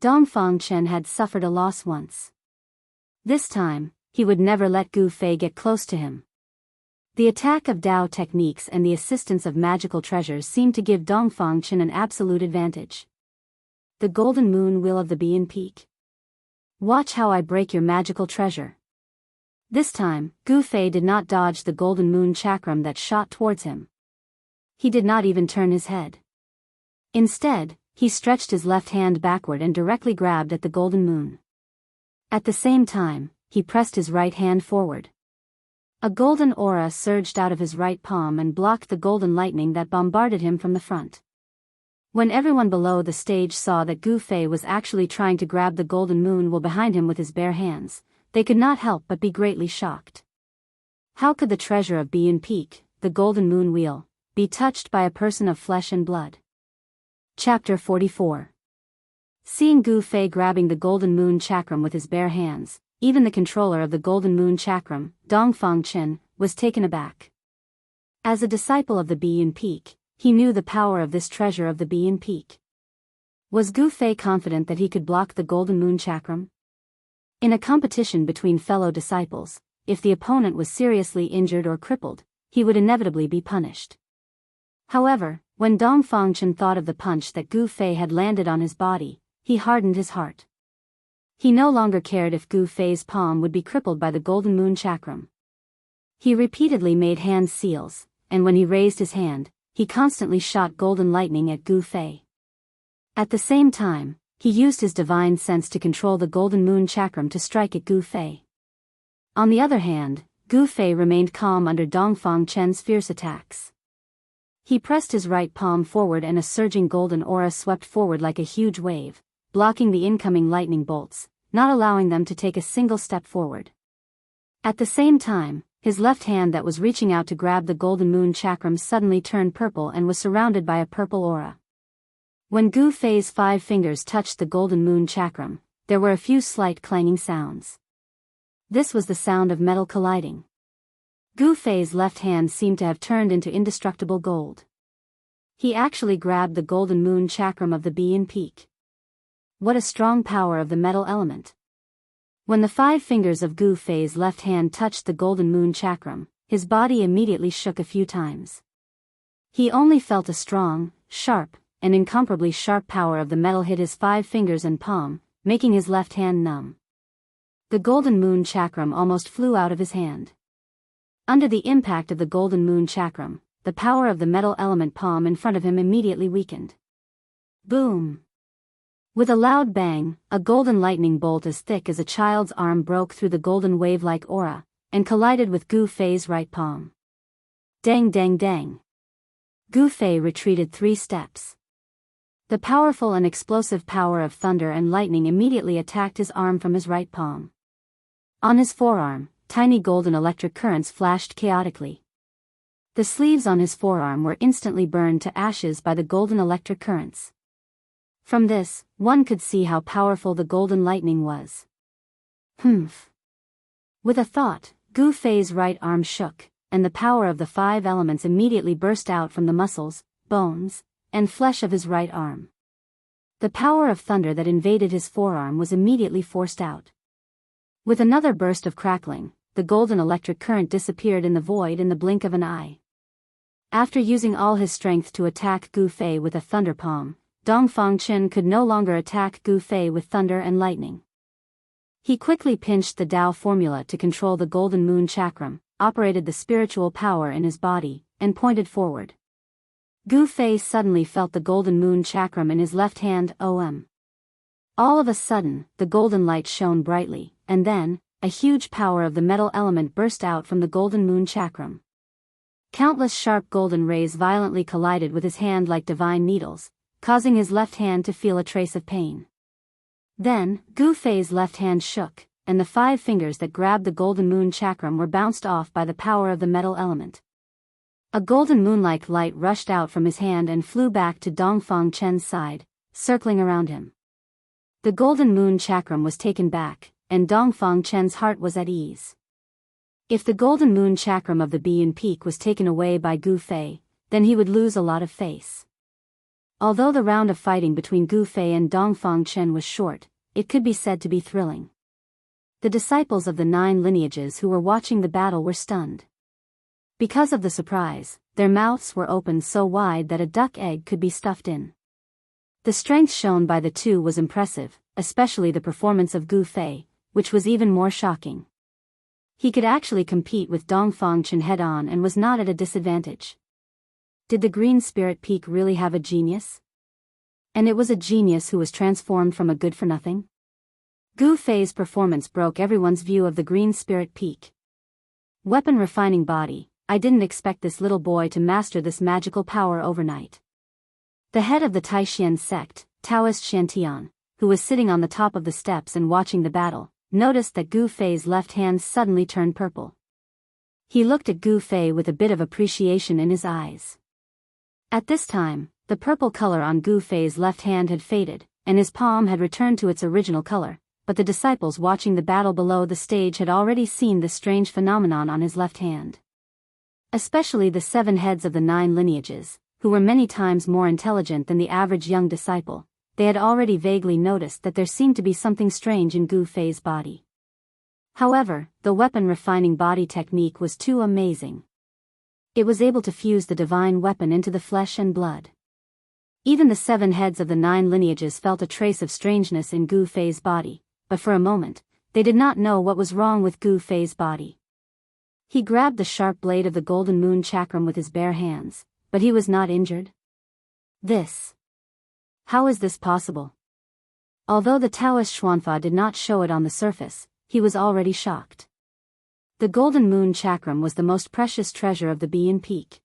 Dongfang Chen had suffered a loss once. This time, he would never let Gu Fei get close to him. The attack of Dao techniques and the assistance of magical treasures seemed to give Dongfang Chen an absolute advantage. The golden moon will of the Bean Peak. Watch how I break your magical treasure. This time, Gu Fei did not dodge the golden moon chakram that shot towards him. He did not even turn his head. Instead, he stretched his left hand backward and directly grabbed at the golden moon. At the same time, he pressed his right hand forward. A golden aura surged out of his right palm and blocked the golden lightning that bombarded him from the front. When everyone below the stage saw that Gu Fei was actually trying to grab the golden moon will behind him with his bare hands, they could not help but be greatly shocked. How could the treasure of Bean Peak, the golden moon wheel, be touched by a person of flesh and blood? Chapter 44. Seeing Gu Fei grabbing the golden moon chakram with his bare hands, even the controller of the golden moon chakram, Dongfang Chen, was taken aback. As a disciple of the Bean Peak, he knew the power of this treasure of the Bean Peak. Was Gu Fei confident that he could block the golden moon chakram? In a competition between fellow disciples, if the opponent was seriously injured or crippled, he would inevitably be punished. However, when Dongfang Chen thought of the punch that Gu Fei had landed on his body, he hardened his heart. He no longer cared if Gu Fei's palm would be crippled by the golden moon chakram. He repeatedly made hand seals, and when he raised his hand, he constantly shot golden lightning at Gu Fei. At the same time, he used his divine sense to control the golden moon chakram to strike at Gu Fei. On the other hand, Gu Fei remained calm under Dongfang Chen's fierce attacks. He pressed his right palm forward and a surging golden aura swept forward like a huge wave, blocking the incoming lightning bolts, not allowing them to take a single step forward. At the same time, his left hand that was reaching out to grab the golden moon chakram suddenly turned purple and was surrounded by a purple aura. When Gu Fei's 5 fingers touched the golden moon chakram, there were a few slight clanging sounds. This was the sound of metal colliding. Gu Fei's left hand seemed to have turned into indestructible gold. He actually grabbed the golden moon chakram of the Bean Peak. What a strong power of the metal element. When the 5 fingers of Gu Fei's left hand touched the golden moon chakram, his body immediately shook a few times. He only felt a strong, sharp, and incomparably sharp power of the metal hit his 5 fingers and palm, making his left hand numb. The golden moon chakram almost flew out of his hand. Under the impact of the golden moon chakram, the power of the metal element palm in front of him immediately weakened. Boom! With a loud bang, a golden lightning bolt as thick as a child's arm broke through the golden wave-like aura, and collided with Gu Fei's right palm. Dang dang dang! Gu Fei retreated 3 steps. The powerful and explosive power of thunder and lightning immediately attacked his arm from his right palm. On his forearm, tiny golden electric currents flashed chaotically. The sleeves on his forearm were instantly burned to ashes by the golden electric currents. From this, one could see how powerful the golden lightning was. Humph. With a thought, Gu Fei's right arm shook, and the power of the 5 elements immediately burst out from the muscles, bones, and flesh of his right arm. The power of thunder that invaded his forearm was immediately forced out. With another burst of crackling, the golden electric current disappeared in the void in the blink of an eye. After using all his strength to attack Gu Fei with a thunder palm, Dongfang Chen could no longer attack Gu Fei with thunder and lightning. He quickly pinched the Tao formula to control the golden moon chakram, operated the spiritual power in his body, and pointed forward. Gu Fei suddenly felt the golden moon chakram in his left hand. All of a sudden, the golden light shone brightly, and then, a huge power of the metal element burst out from the golden moon chakram. Countless sharp golden rays violently collided with his hand like divine needles, causing his left hand to feel a trace of pain. Then, Gu Fei's left hand shook, and the 5 fingers that grabbed the golden moon chakram were bounced off by the power of the metal element. A golden moon-like light rushed out from his hand and flew back to Dongfang Chen's side, circling around him. The golden moon chakram was taken back, and Dongfang Chen's heart was at ease. If the golden moon chakram of the Bian Peak was taken away by Gu Fei, then he would lose a lot of face. Although the round of fighting between Gu Fei and Dongfang Chen was short, it could be said to be thrilling. The disciples of the 9 lineages who were watching the battle were stunned. Because of the surprise, their mouths were opened so wide that a duck egg could be stuffed in. The strength shown by the two was impressive, especially the performance of Gu Fei, which was even more shocking. He could actually compete with Dongfang Chen head-on and was not at a disadvantage. Did the Green Spirit Peak really have a genius? And it was a genius who was transformed from a good-for-nothing? Gu Fei's performance broke everyone's view of the Green Spirit Peak. Weapon refining body, I didn't expect this little boy to master this magical power overnight. The head of the Taishan sect, Taoist Shantian, who was sitting on the top of the steps and watching the battle, noticed that Gu Fei's left hand suddenly turned purple. He looked at Gu Fei with a bit of appreciation in his eyes. At this time, the purple color on Gu Fei's left hand had faded, and his palm had returned to its original color, but the disciples watching the battle below the stage had already seen this strange phenomenon on his left hand. Especially the 7 heads of the 9 lineages, who were many times more intelligent than the average young disciple, they had already vaguely noticed that there seemed to be something strange in Gu Fei's body. However, the weapon refining body technique was too amazing. It was able to fuse the divine weapon into the flesh and blood. Even the 7 heads of the 9 lineages felt a trace of strangeness in Gu Fei's body, but for a moment, they did not know what was wrong with Gu Fei's body. He grabbed the sharp blade of the golden moon chakram with his bare hands, but he was not injured. How is this possible? Although the Taoist Xuanfa did not show it on the surface, he was already shocked. The golden moon chakram was the most precious treasure of the Bian Peak.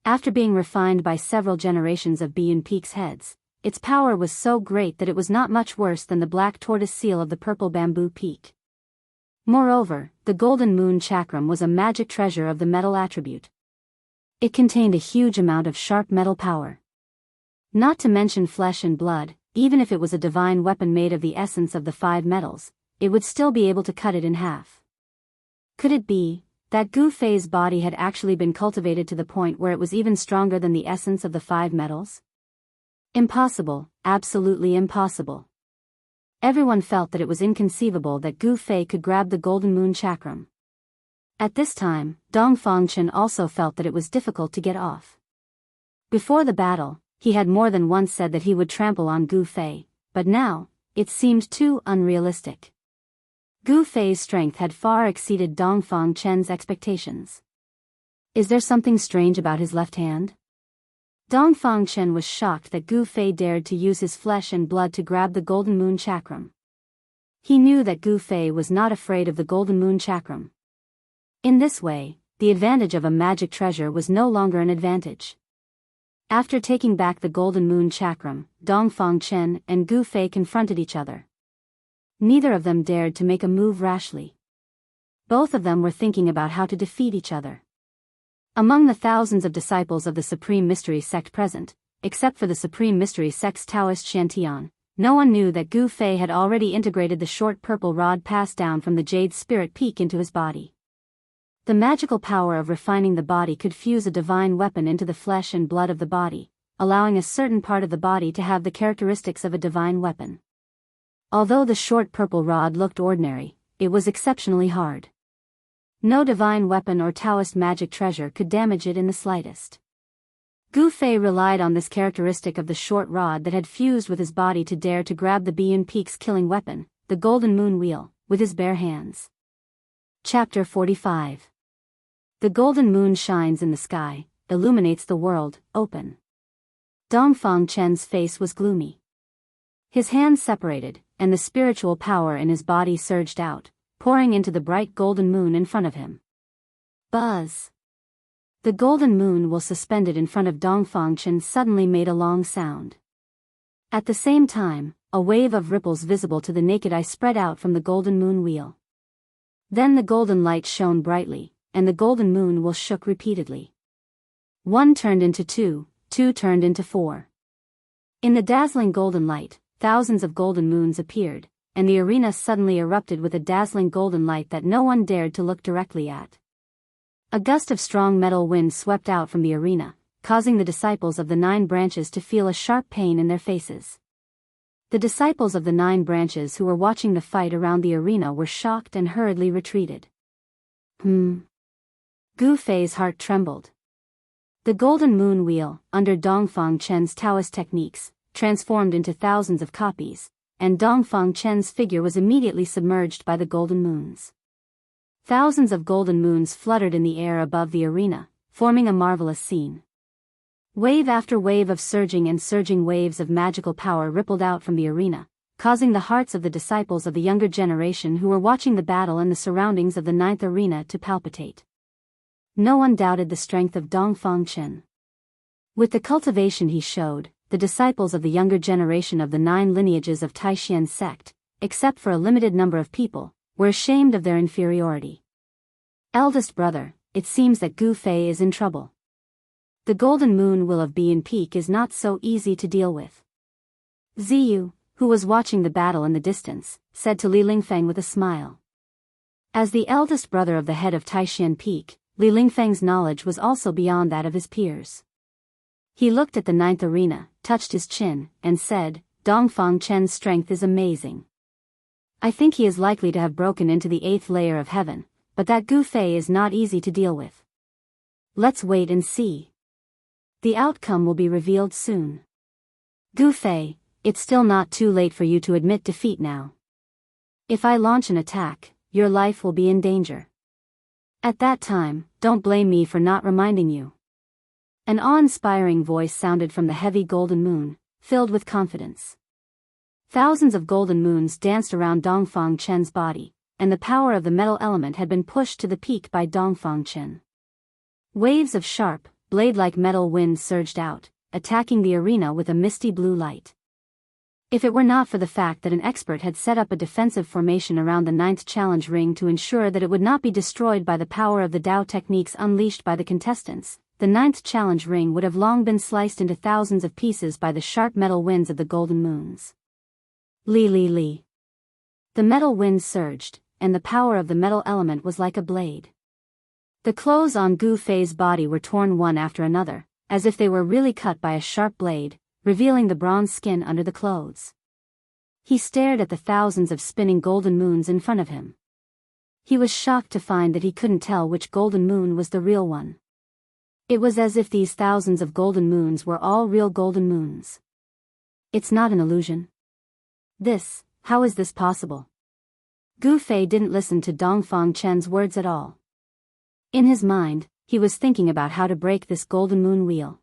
After being refined by several generations of Bian Peak's heads, its power was so great that it was not much worse than the black tortoise seal of the purple bamboo peak. Moreover, the golden moon chakram was a magic treasure of the metal attribute. It contained a huge amount of sharp metal power. Not to mention flesh and blood, even if it was a divine weapon made of the essence of the 5 metals, it would still be able to cut it in half. Could it be that Gu Fei's body had actually been cultivated to the point where it was even stronger than the essence of the 5 metals? Impossible, absolutely impossible. Everyone felt that it was inconceivable that Gu Fei could grab the golden moon chakram. At this time, Dongfang Chen also felt that it was difficult to get off. Before the battle, he had more than once said that he would trample on Gu Fei, but now, it seemed too unrealistic. Gu Fei's strength had far exceeded Dongfang Chen's expectations. Is there something strange about his left hand? Dongfang Chen was shocked that Gu Fei dared to use his flesh and blood to grab the golden moon chakram. He knew that Gu Fei was not afraid of the golden moon chakram. In this way, the advantage of a magic treasure was no longer an advantage. After taking back the golden moon chakram, Dongfang Chen and Gu Fei confronted each other. Neither of them dared to make a move rashly. Both of them were thinking about how to defeat each other. Among the thousands of disciples of the Supreme Mystery Sect present, except for the Supreme Mystery Sect's Taoist Shantian, no one knew that Gu Fei had already integrated the short purple rod passed down from the Jade Spirit Peak into his body. The magical power of refining the body could fuse a divine weapon into the flesh and blood of the body, allowing a certain part of the body to have the characteristics of a divine weapon. Although the short purple rod looked ordinary, it was exceptionally hard. No divine weapon or Taoist magic treasure could damage it in the slightest. Gu Fei relied on this characteristic of the short rod that had fused with his body to dare to grab the Bean Peak's killing weapon, the Golden Moon Wheel, with his bare hands. Chapter 45. The golden moon shines in the sky, illuminates the world, open. Dongfang Chen's face was gloomy. His hands separated, and the spiritual power in his body surged out, pouring into the bright golden moon in front of him. Buzz! The golden moon wheel suspended in front of Dongfang Chen suddenly made a long sound. At the same time, a wave of ripples visible to the naked eye spread out from the golden moon wheel. Then the golden light shone brightly, and the golden moon wheel shook repeatedly. 1 turned into 2, 2 turned into 4. In the dazzling golden light, thousands of golden moons appeared, and the arena suddenly erupted with a dazzling golden light that no one dared to look directly at. A gust of strong metal wind swept out from the arena, causing the disciples of the 9 branches to feel a sharp pain in their faces. The disciples of the 9 branches who were watching the fight around the arena were shocked and hurriedly retreated. Gu Fei's heart trembled. The golden moon wheel, under Dongfang Chen's Taoist techniques, transformed into thousands of copies, and Dongfang Chen's figure was immediately submerged by the golden moons. Thousands of golden moons fluttered in the air above the arena, forming a marvelous scene. Wave after wave of surging waves of magical power rippled out from the arena, causing the hearts of the disciples of the younger generation who were watching the battle and the surroundings of the 9th arena to palpitate. No one doubted the strength of Dongfang Chen. With the cultivation he showed, the disciples of the younger generation of the 9 lineages of Taishan sect, except for a limited number of people, were ashamed of their inferiority. Eldest brother, it seems that Gu Fei is in trouble. The golden moon wheel of Bean Peak is not so easy to deal with. Ziyu, who was watching the battle in the distance, said to Li Lingfeng with a smile. As the eldest brother of the head of Taishan Peak, Li Lingfeng's knowledge was also beyond that of his peers. He looked at the 9th arena, touched his chin, and said, Dongfang Chen's strength is amazing. I think he is likely to have broken into the 8th layer of heaven, but that Gu Fei is not easy to deal with. Let's wait and see. The outcome will be revealed soon. Gu Fei, it's still not too late for you to admit defeat now. If I launch an attack, your life will be in danger. At that time, don't blame me for not reminding you. An awe-inspiring voice sounded from the heavy golden moon, filled with confidence. Thousands of golden moons danced around Dongfang Chen's body, and the power of the metal element had been pushed to the peak by Dongfang Chen. Waves of sharp, blade-like metal wind surged out, attacking the arena with a misty blue light. If it were not for the fact that an expert had set up a defensive formation around the 9th challenge ring to ensure that it would not be destroyed by the power of the Dao techniques unleashed by the contestants, the 9th challenge ring would have long been sliced into thousands of pieces by the sharp metal winds of the golden moons. Li. The metal wind surged, and the power of the metal element was like a blade. The clothes on Gu Fei's body were torn one after another, as if they were really cut by a sharp blade, revealing the bronze skin under the clothes. He stared at the thousands of spinning golden moons in front of him. He was shocked to find that he couldn't tell which golden moon was the real one. It was as if these thousands of golden moons were all real golden moons. It's not an illusion. How is this possible? Gu Fei didn't listen to Dongfang Chen's words at all. In his mind, he was thinking about how to break this golden moon wheel.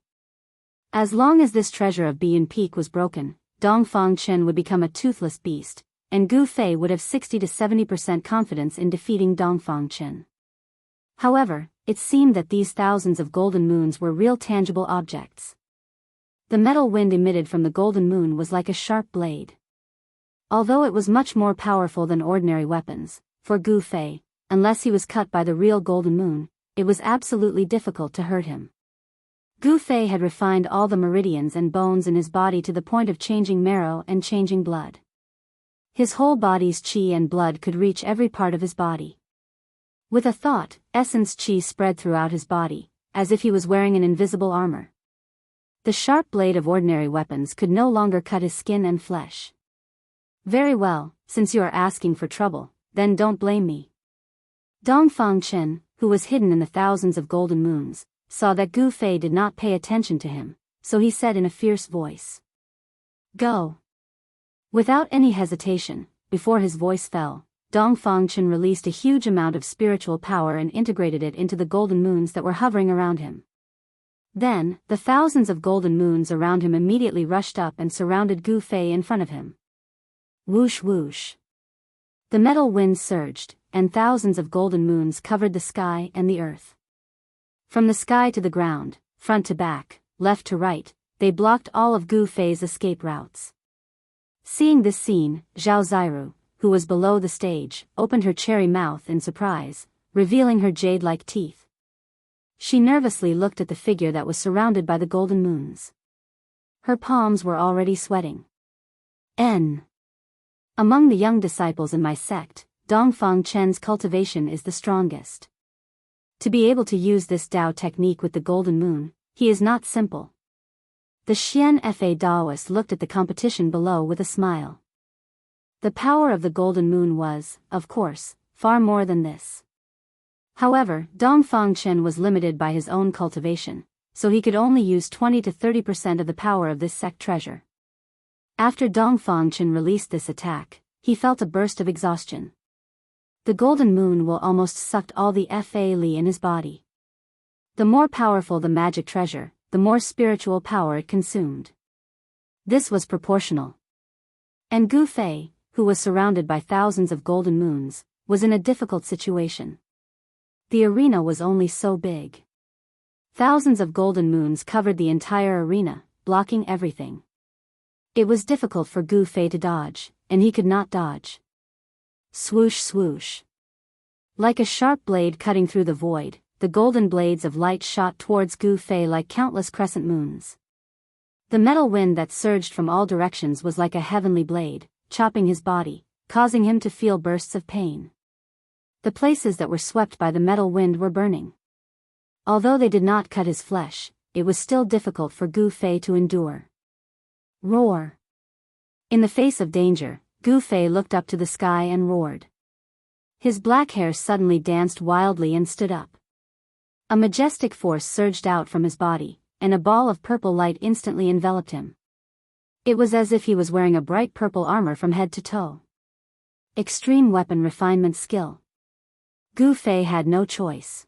As long as this treasure of Bean Peak was broken, Dongfang Chen would become a toothless beast, and Gu Fei would have 60 to 70% confidence in defeating Dongfang Chen. However, it seemed that these thousands of golden moons were real tangible objects. The metal wind emitted from the golden moon was like a sharp blade. Although it was much more powerful than ordinary weapons, for Gu Fei, unless he was cut by the real golden moon, it was absolutely difficult to hurt him. Gu Fei had refined all the meridians and bones in his body to the point of changing marrow and changing blood. His whole body's qi and blood could reach every part of his body. With a thought, essence qi spread throughout his body, as if he was wearing an invisible armor. The sharp blade of ordinary weapons could no longer cut his skin and flesh. Very well, since you are asking for trouble, then don't blame me. Dongfang Chen, who was hidden in the thousands of golden moons, saw that Gu Fei did not pay attention to him, so he said in a fierce voice. Go. Without any hesitation, before his voice fell, Dongfang Chen released a huge amount of spiritual power and integrated it into the golden moons that were hovering around him. Then, the thousands of golden moons around him immediately rushed up and surrounded Gu Fei in front of him. Whoosh whoosh. The metal wind surged, and thousands of golden moons covered the sky and the earth. From the sky to the ground, front to back, left to right, they blocked all of Gu Fei's escape routes. Seeing this scene, Zhao Ziru, who was below the stage, opened her cherry mouth in surprise, revealing her jade-like teeth. She nervously looked at the figure that was surrounded by the golden moons. Her palms were already sweating. Among the young disciples in my sect, Dongfang Chen's cultivation is the strongest. To be able to use this Dao technique with the golden moon, he is not simple. The Xian Fa Daoist looked at the competition below with a smile. The power of the golden moon was, of course, far more than this. However, Dongfang Chen was limited by his own cultivation, so he could only use 20 to 30% of the power of this sect treasure. After Dongfang Chen released this attack, he felt a burst of exhaustion. The golden moon will almost sucked all the Fa Li in his body. The more powerful the magic treasure, the more spiritual power it consumed. This was proportional. And Gu Fei, who was surrounded by thousands of golden moons, was in a difficult situation. The arena was only so big. Thousands of golden moons covered the entire arena, blocking everything. It was difficult for Gu Fei to dodge, and he could not dodge. Swoosh swoosh. Like a sharp blade cutting through the void, the golden blades of light shot towards Gu Fei like countless crescent moons. The metal wind that surged from all directions was like a heavenly blade, chopping his body, causing him to feel bursts of pain. The places that were swept by the metal wind were burning. Although they did not cut his flesh, it was still difficult for Gu Fei to endure. Roar. In the face of danger, Gu Fei looked up to the sky and roared. His black hair suddenly danced wildly and stood up. A majestic force surged out from his body, and a ball of purple light instantly enveloped him. It was as if he was wearing a bright purple armor from head to toe. Extreme weapon refinement skill. Gu Fei had no choice.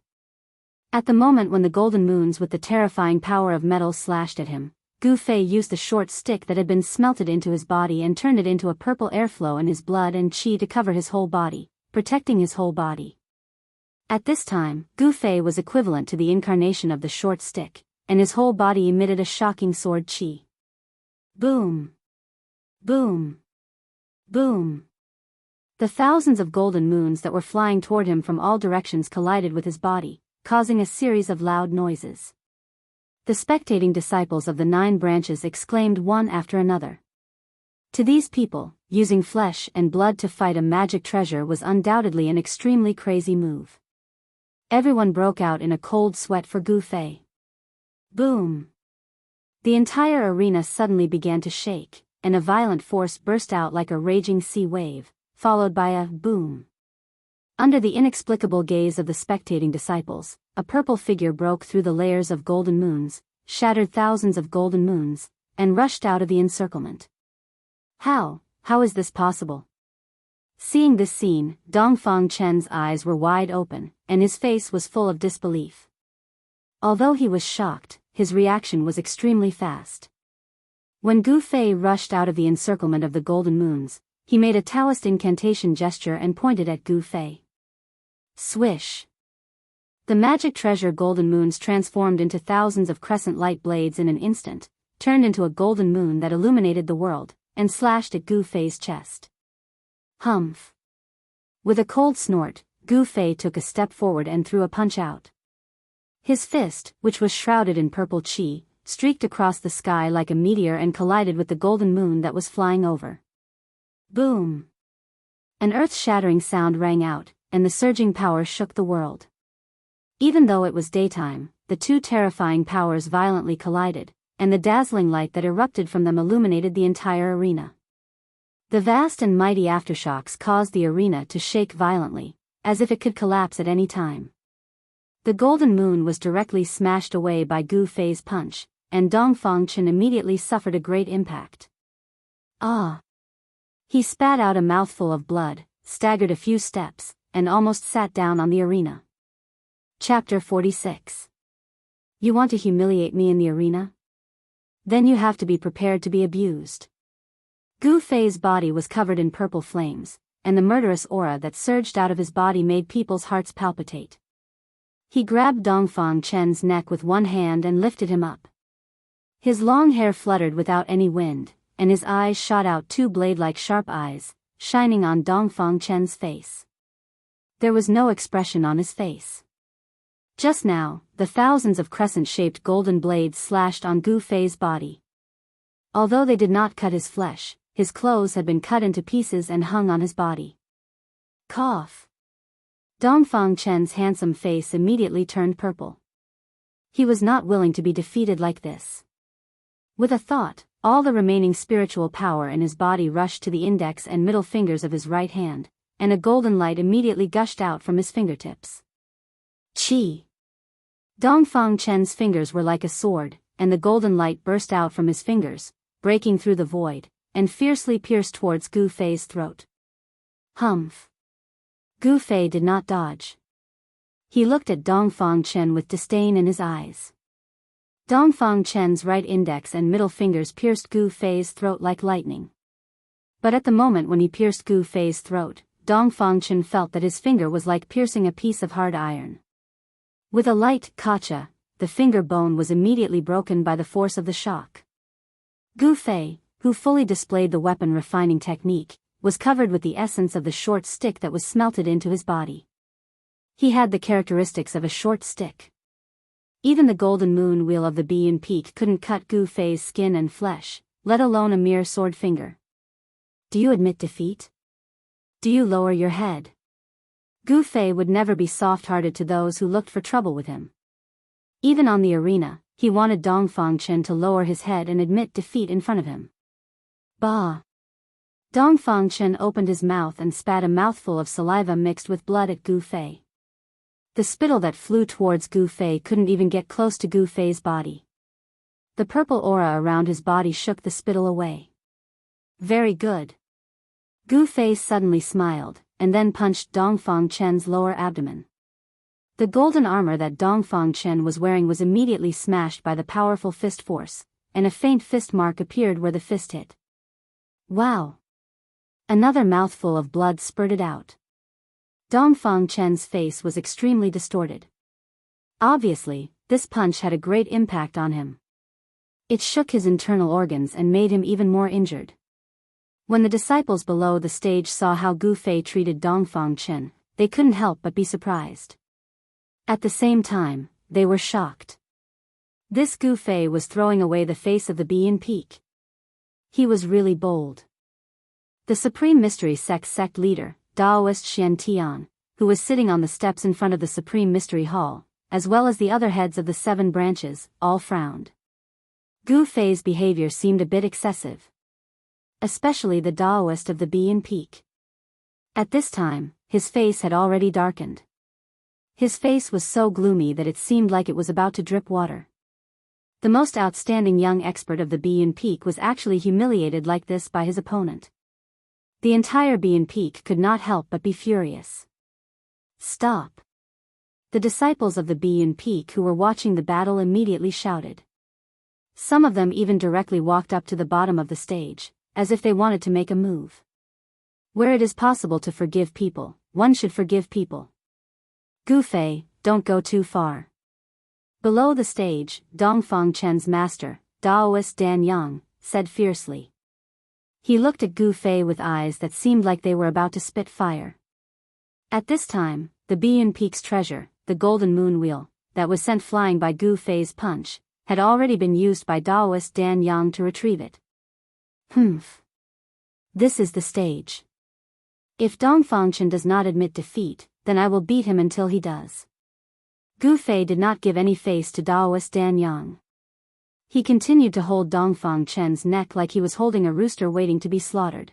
At the moment when the golden moons with the terrifying power of metal slashed at him, Gu Fei used the short stick that had been smelted into his body and turned it into a purple airflow in his blood and qi to cover his whole body, protecting his whole body. At this time, Gu Fei was equivalent to the incarnation of the short stick, and his whole body emitted a shocking sword qi. Boom! Boom! Boom! The thousands of golden moons that were flying toward him from all directions collided with his body, causing a series of loud noises. The spectating disciples of the 9 branches exclaimed one after another. To these people, using flesh and blood to fight a magic treasure was undoubtedly an extremely crazy move. Everyone broke out in a cold sweat for Gu Fei. Boom! The entire arena suddenly began to shake, and a violent force burst out like a raging sea wave, followed by a boom. Under the inexplicable gaze of the spectating disciples, a purple figure broke through the layers of golden moons, shattered thousands of golden moons, and rushed out of the encirclement. How is this possible? Seeing this scene, Dongfang Chen's eyes were wide open, and his face was full of disbelief. Although he was shocked, his reaction was extremely fast. When Gu Fei rushed out of the encirclement of the golden moons, he made a Taoist incantation gesture and pointed at Gu Fei. Swish! The magic treasure golden moons transformed into thousands of crescent light blades in an instant, turned into a golden moon that illuminated the world, and slashed at Gu Fei's chest. Humph! With a cold snort, Gu Fei took a step forward and threw a punch out. His fist, which was shrouded in purple chi, streaked across the sky like a meteor and collided with the golden moon that was flying over. Boom! An earth-shattering sound rang out, and the surging power shook the world. Even though it was daytime, the two terrifying powers violently collided, and the dazzling light that erupted from them illuminated the entire arena. The vast and mighty aftershocks caused the arena to shake violently, as if it could collapse at any time. The golden moon was directly smashed away by Gu Fei's punch, and Dongfang Chen immediately suffered a great impact. Ah! He spat out a mouthful of blood, staggered a few steps, and almost sat down on the arena. Chapter 46. You want to humiliate me in the arena? Then you have to be prepared to be abused. Gu Fei's body was covered in purple flames, and the murderous aura that surged out of his body made people's hearts palpitate. He grabbed Dongfang Chen's neck with one hand and lifted him up. His long hair fluttered without any wind, and his eyes shot out two blade-like sharp eyes, shining on Dongfang Chen's face. There was no expression on his face. Just now, the thousands of crescent-shaped golden blades slashed on Gu Fei's body. Although they did not cut his flesh, his clothes had been cut into pieces and hung on his body. Cough. Dongfang Chen's handsome face immediately turned purple. He was not willing to be defeated like this. With a thought, all the remaining spiritual power in his body rushed to the index and middle fingers of his right hand, and a golden light immediately gushed out from his fingertips. Chi! Dongfang Chen's fingers were like a sword, and the golden light burst out from his fingers, breaking through the void, and fiercely pierced towards Gu Fei's throat. Humph! Gu Fei did not dodge. He looked at Dongfang Chen with disdain in his eyes. Dongfang Chen's right index and middle fingers pierced Gu Fei's throat like lightning. But at the moment when he pierced Gu Fei's throat, Dongfang Chen felt that his finger was like piercing a piece of hard iron. With a light "kacha," the finger bone was immediately broken by the force of the shock. Gu Fei, who fully displayed the weapon refining technique, was covered with the essence of the short stick that was smelted into his body. He had the characteristics of a short stick. Even the golden moon wheel of the Bian Peak couldn't cut Gu Fei's skin and flesh, let alone a mere sword finger. Do you admit defeat? Do you lower your head? Gu Fei would never be soft-hearted to those who looked for trouble with him. Even on the arena, he wanted Dongfang Chen to lower his head and admit defeat in front of him. Bah! Dongfang Chen opened his mouth and spat a mouthful of saliva mixed with blood at Gu Fei. The spittle that flew towards Gu Fei couldn't even get close to Gu Fei's body. The purple aura around his body shook the spittle away. Very good. Gu Fei suddenly smiled, and then punched Dongfang Chen's lower abdomen. The golden armor that Dongfang Chen was wearing was immediately smashed by the powerful fist force, and a faint fist mark appeared where the fist hit. Wow! Another mouthful of blood spurted out. Dongfang Chen's face was extremely distorted. Obviously, this punch had a great impact on him. It shook his internal organs and made him even more injured. When the disciples below the stage saw how Gu Fei treated Dongfang Chen, they couldn't help but be surprised. At the same time, they were shocked. This Gu Fei was throwing away the face of the Bian Peak. He was really bold. The Supreme Mystery sect leader, Daoist Xian Tian, who was sitting on the steps in front of the Supreme Mystery Hall, as well as the other heads of the 7 branches, all frowned. Gu Fei's behavior seemed a bit excessive. Especially the Daoist of the Bian Peak. At this time, his face had already darkened. His face was so gloomy that it seemed like it was about to drip water. The most outstanding young expert of the Bian Peak was actually humiliated like this by his opponent. The entire Bian Peak could not help but be furious. Stop! The disciples of the Bian Peak who were watching the battle immediately shouted. Some of them even directly walked up to the bottom of the stage, as if they wanted to make a move. Where it is possible to forgive people, one should forgive people. Gu Fei, don't go too far. Below the stage, Dongfang Chen's master, Daoist Dan Yang, said fiercely. He looked at Gu Fei with eyes that seemed like they were about to spit fire. At this time, the Bian Peak's treasure, the golden moon wheel, that was sent flying by Gu Fei's punch, had already been used by Daoist Dan Yang to retrieve it. This is the stage. If Dong Fangchen does not admit defeat, then I will beat him until he does. Gu Fei did not give any face to Daoist Dan Yang. He continued to hold Dong Fangchen's neck like he was holding a rooster waiting to be slaughtered.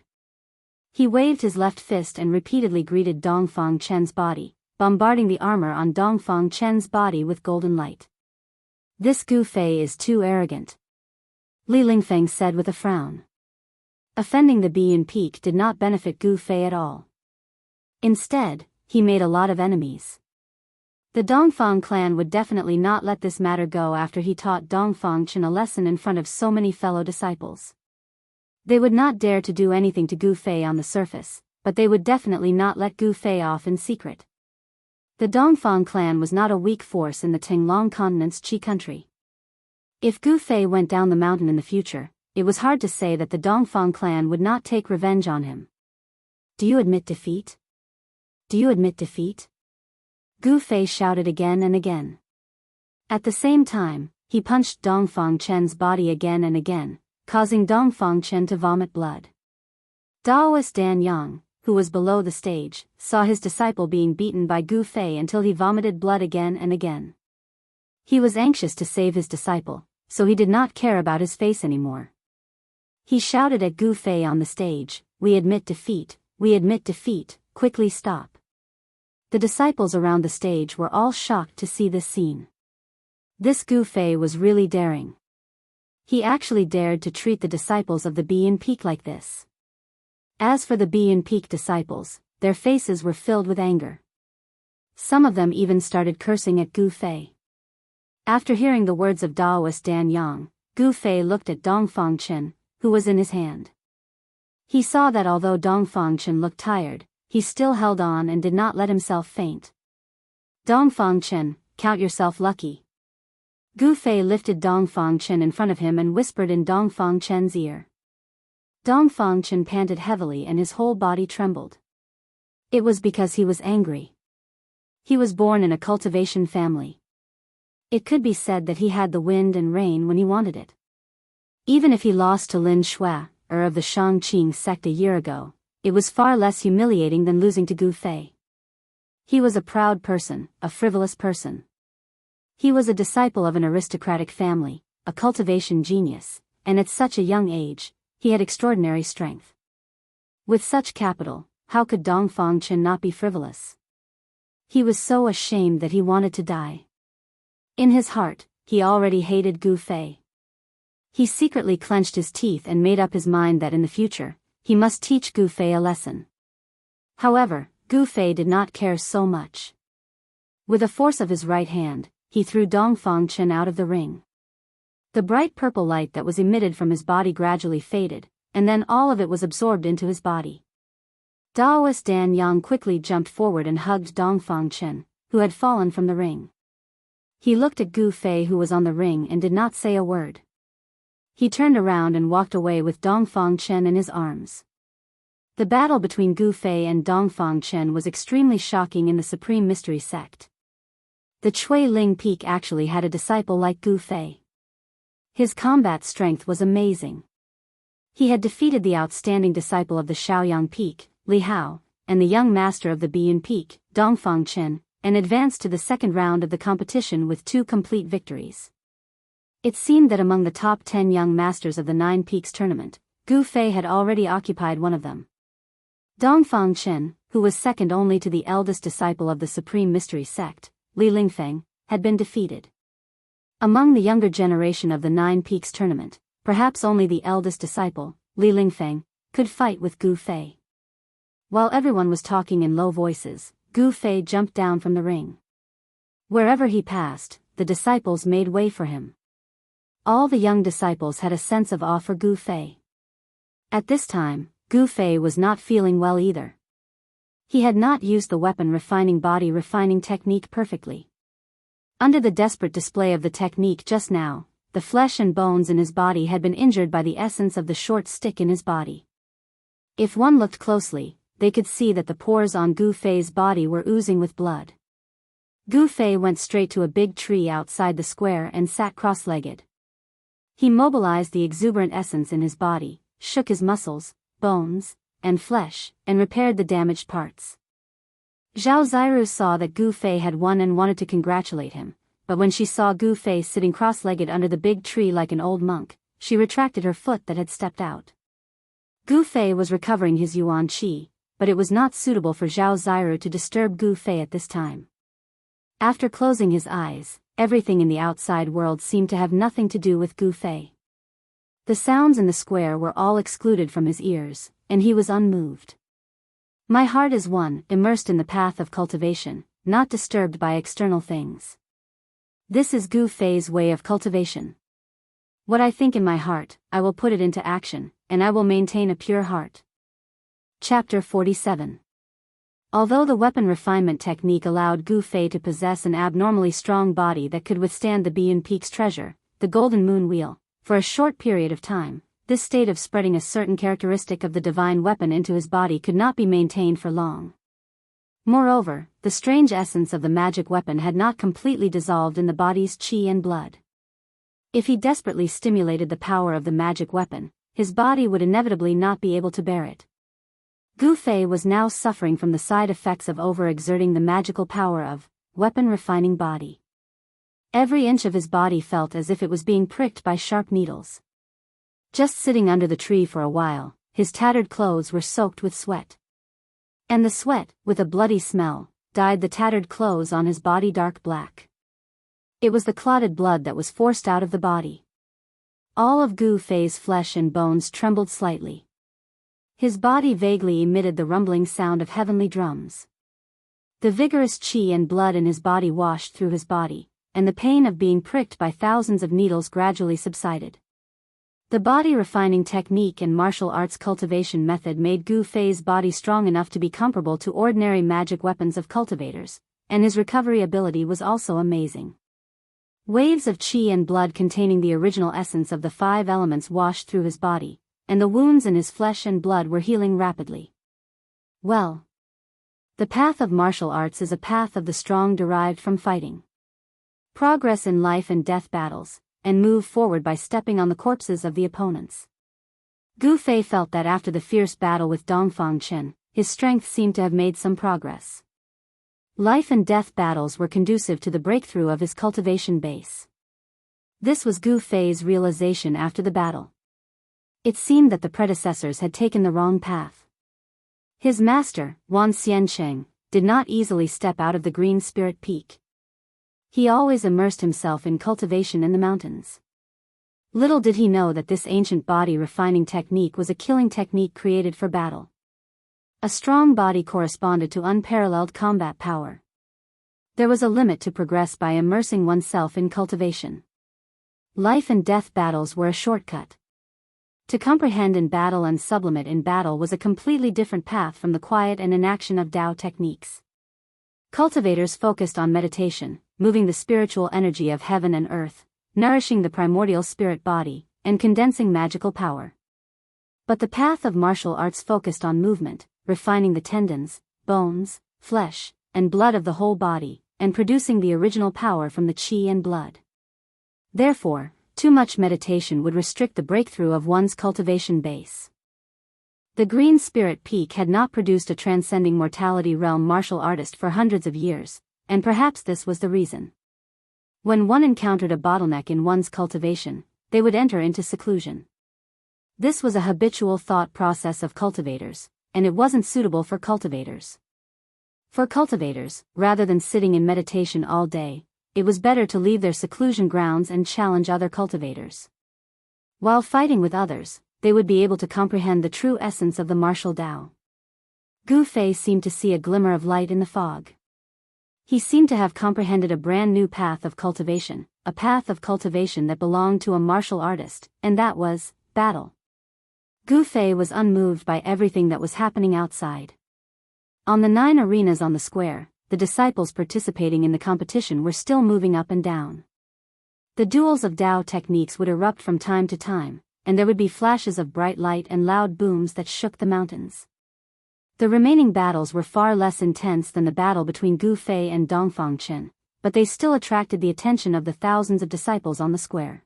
He waved his left fist and repeatedly greeted Dong Fangchen's body, bombarding the armor on Dong Fangchen's body with golden light. This Gu Fei is too arrogant, Li Lingfeng said with a frown. Offending the bee in peak did not benefit Gu Fei at all. Instead, he made a lot of enemies. The Dongfang clan would definitely not let this matter go after he taught Dongfangchen a lesson in front of so many fellow disciples. They would not dare to do anything to Gu Fei on the surface, but they would definitely not let Gu Fei off in secret. The Dongfang clan was not a weak force in the Tinglong continent's Qi country. If Gu Fei went down the mountain in the future, it was hard to say that the Dongfang clan would not take revenge on him. Do you admit defeat? Do you admit defeat? Gu Fei shouted again and again. At the same time, he punched Dong Fangchen's body again and again, causing Dong Fangchen to vomit blood. Daoist Dan Yang, who was below the stage, saw his disciple being beaten by Gu Fei until he vomited blood again and again. He was anxious to save his disciple, so he did not care about his face anymore. He shouted at Gu Fei on the stage, "We admit defeat, we admit defeat, quickly stop." The disciples around the stage were all shocked to see this scene. This Gu Fei was really daring. He actually dared to treat the disciples of the Bee in Peak like this. As for the Bee in Peak disciples, their faces were filled with anger. Some of them even started cursing at Gu Fei. After hearing the words of Daoist Dan Yang, Gu Fei looked at Dong Fangchen, who was in his hand. He saw that although Dong Fangchen looked tired, he still held on and did not let himself faint. Dong Fangchen, count yourself lucky. Gu Fei lifted Dong Fangchen in front of him and whispered in Dong Fangchen's ear. Dong Fangchen panted heavily and his whole body trembled. It was because he was angry. He was born in a cultivation family. It could be said that he had the wind and rain when he wanted it. Even if he lost to Lin Shui, of the Shangqing sect a year ago, it was far less humiliating than losing to Gu Fei. He was a proud person, a frivolous person. He was a disciple of an aristocratic family, a cultivation genius, and at such a young age, he had extraordinary strength. With such capital, how could Dong Fangchen not be frivolous? He was so ashamed that he wanted to die. In his heart, he already hated Gu Fei. He secretly clenched his teeth and made up his mind that in the future, he must teach Gu Fei a lesson. However, Gu Fei did not care so much. With the force of his right hand, he threw Dong Fangchen out of the ring. The bright purple light that was emitted from his body gradually faded, and then all of it was absorbed into his body. Daoist Dan Yang quickly jumped forward and hugged Dong Fangchen, who had fallen from the ring. He looked at Gu Fei who was on the ring and did not say a word. He turned around and walked away with Dong Fangchen in his arms. The battle between Gu Fei and Dong Fangchen was extremely shocking in the Supreme Mystery Sect. The Chui Ling Peak actually had a disciple like Gu Fei. His combat strength was amazing. He had defeated the outstanding disciple of the Shaoyang Peak, Li Hao, and the young master of the Bian Peak, Dong Fangchen, and advanced to the second round of the competition with 2 complete victories. It seemed that among the top 10 young masters of the 9 Peaks tournament, Gu Fei had already occupied one of them. Dong Fangchen, who was second only to the eldest disciple of the Supreme Mystery Sect, Li Lingfeng, had been defeated. Among the younger generation of the 9 Peaks tournament, perhaps only the eldest disciple, Li Lingfeng, could fight with Gu Fei. While everyone was talking in low voices, Gu Fei jumped down from the ring. Wherever he passed, the disciples made way for him. All the young disciples had a sense of awe for Gu Fei. At this time, Gu Fei was not feeling well either. He had not used the weapon refining body refining technique perfectly. Under the desperate display of the technique just now, the flesh and bones in his body had been injured by the essence of the short stick in his body. If one looked closely, they could see that the pores on Gu Fei's body were oozing with blood. Gu Fei went straight to a big tree outside the square and sat cross-legged. He mobilized the exuberant essence in his body, shook his muscles, bones, and flesh, and repaired the damaged parts. Zhao Ziru saw that Gu Fei had won and wanted to congratulate him, but when she saw Gu Fei sitting cross-legged under the big tree like an old monk, she retracted her foot that had stepped out. Gu Fei was recovering his yuan qi, but it was not suitable for Zhao Ziru to disturb Gu Fei at this time. After closing his eyes, everything in the outside world seemed to have nothing to do with Gu Fei. The sounds in the square were all excluded from his ears, and he was unmoved. My heart is one, immersed in the path of cultivation, not disturbed by external things. This is Gu Fei's way of cultivation. What I think in my heart, I will put it into action, and I will maintain a pure heart. Chapter 47. Although the weapon refinement technique allowed Gu Fei to possess an abnormally strong body that could withstand the Biyun Peak's treasure, the Golden Moon Wheel, for a short period of time, this state of spreading a certain characteristic of the divine weapon into his body could not be maintained for long. Moreover, the strange essence of the magic weapon had not completely dissolved in the body's qi and blood. If he desperately stimulated the power of the magic weapon, his body would inevitably not be able to bear it. Gu Fei was now suffering from the side effects of overexerting the magical power of weapon refining body. Every inch of his body felt as if it was being pricked by sharp needles. Just sitting under the tree for a while, his tattered clothes were soaked with sweat. And the sweat, with a bloody smell, dyed the tattered clothes on his body dark black. It was the clotted blood that was forced out of the body. All of Gu Fei's flesh and bones trembled slightly. His body vaguely emitted the rumbling sound of heavenly drums. The vigorous qi and blood in his body washed through his body, and the pain of being pricked by thousands of needles gradually subsided. The body refining technique and martial arts cultivation method made Gu Fei's body strong enough to be comparable to ordinary magic weapons of cultivators, and his recovery ability was also amazing. Waves of qi and blood containing the original essence of the 5 elements washed through his body, and the wounds in his flesh and blood were healing rapidly. Well, the path of martial arts is a path of the strong derived from fighting. Progress in life and death battles, and move forward by stepping on the corpses of the opponents. Gu Fei felt that after the fierce battle with Dongfang Chen, his strength seemed to have made some progress. Life and death battles were conducive to the breakthrough of his cultivation base. This was Gu Fei's realization after the battle. It seemed that the predecessors had taken the wrong path. His master, Wan Xiansheng, did not easily step out of the Green Spirit Peak. He always immersed himself in cultivation in the mountains. Little did he know that this ancient body refining technique was a killing technique created for battle. A strong body corresponded to unparalleled combat power. There was a limit to progress by immersing oneself in cultivation. Life and death battles were a shortcut. To comprehend in battle and sublimate in battle was a completely different path from the quiet and inaction of Tao techniques. Cultivators focused on meditation, moving the spiritual energy of heaven and earth, nourishing the primordial spirit body, and condensing magical power. But the path of martial arts focused on movement, refining the tendons, bones, flesh, and blood of the whole body, and producing the original power from the qi and blood. Therefore, too much meditation would restrict the breakthrough of one's cultivation base. The Green Spirit Peak had not produced a transcending mortality realm martial artist for hundreds of years, and perhaps this was the reason. When one encountered a bottleneck in one's cultivation, they would enter into seclusion. This was a habitual thought process of cultivators, and it wasn't suitable for cultivators. For cultivators, rather than sitting in meditation all day, it was better to leave their seclusion grounds and challenge other cultivators. While fighting with others, they would be able to comprehend the true essence of the martial Tao. Gu Fei seemed to see a glimmer of light in the fog. He seemed to have comprehended a brand new path of cultivation, a path of cultivation that belonged to a martial artist, and that was battle. Gu Fei was unmoved by everything that was happening outside. On the 9 arenas on the square, the disciples participating in the competition were still moving up and down. The duels of Tao techniques would erupt from time to time, and there would be flashes of bright light and loud booms that shook the mountains. The remaining battles were far less intense than the battle between Gu Fei and Dongfang Chen, but they still attracted the attention of the thousands of disciples on the square.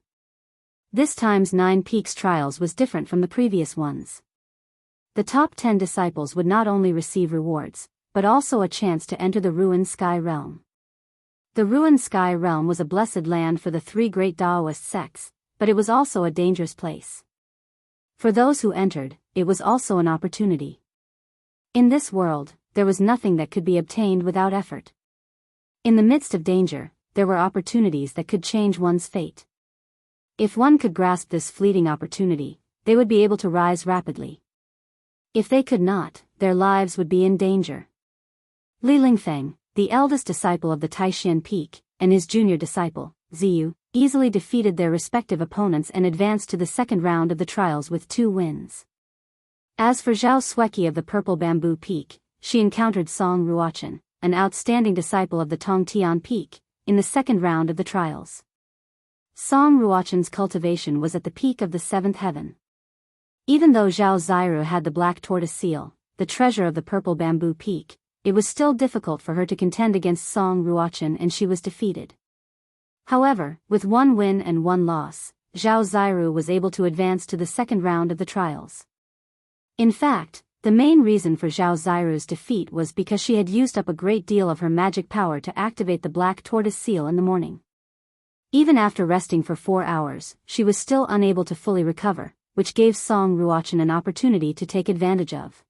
This time's 9 Peaks trials was different from the previous ones. The top 10 disciples would not only receive rewards, but also a chance to enter the ruined sky realm. The ruined sky realm was a blessed land for the 3 great Taoist sects, but it was also a dangerous place. For those who entered, it was also an opportunity. In this world, there was nothing that could be obtained without effort. In the midst of danger, there were opportunities that could change one's fate. If one could grasp this fleeting opportunity, they would be able to rise rapidly. If they could not, their lives would be in danger. Li Lingfeng, the eldest disciple of the Taishan Peak, and his junior disciple, Ziyu, easily defeated their respective opponents and advanced to the second round of the trials with 2 wins. As for Zhao Sueki of the Purple Bamboo Peak, she encountered Song Ruochen, an outstanding disciple of the Tongtian Peak, in the second round of the trials. Song Ruochen's cultivation was at the peak of the 7th heaven. Even though Zhao Ziru had the black tortoise seal, the treasure of the Purple Bamboo Peak, it was still difficult for her to contend against Song Ruochen, and she was defeated. However, with 1 win and 1 loss, Zhao Ziru was able to advance to the second round of the trials. In fact, the main reason for Zhao Ziru's defeat was because she had used up a great deal of her magic power to activate the black tortoise seal in the morning. Even after resting for 4 hours, she was still unable to fully recover, which gave Song Ruochen an opportunity to take advantage of.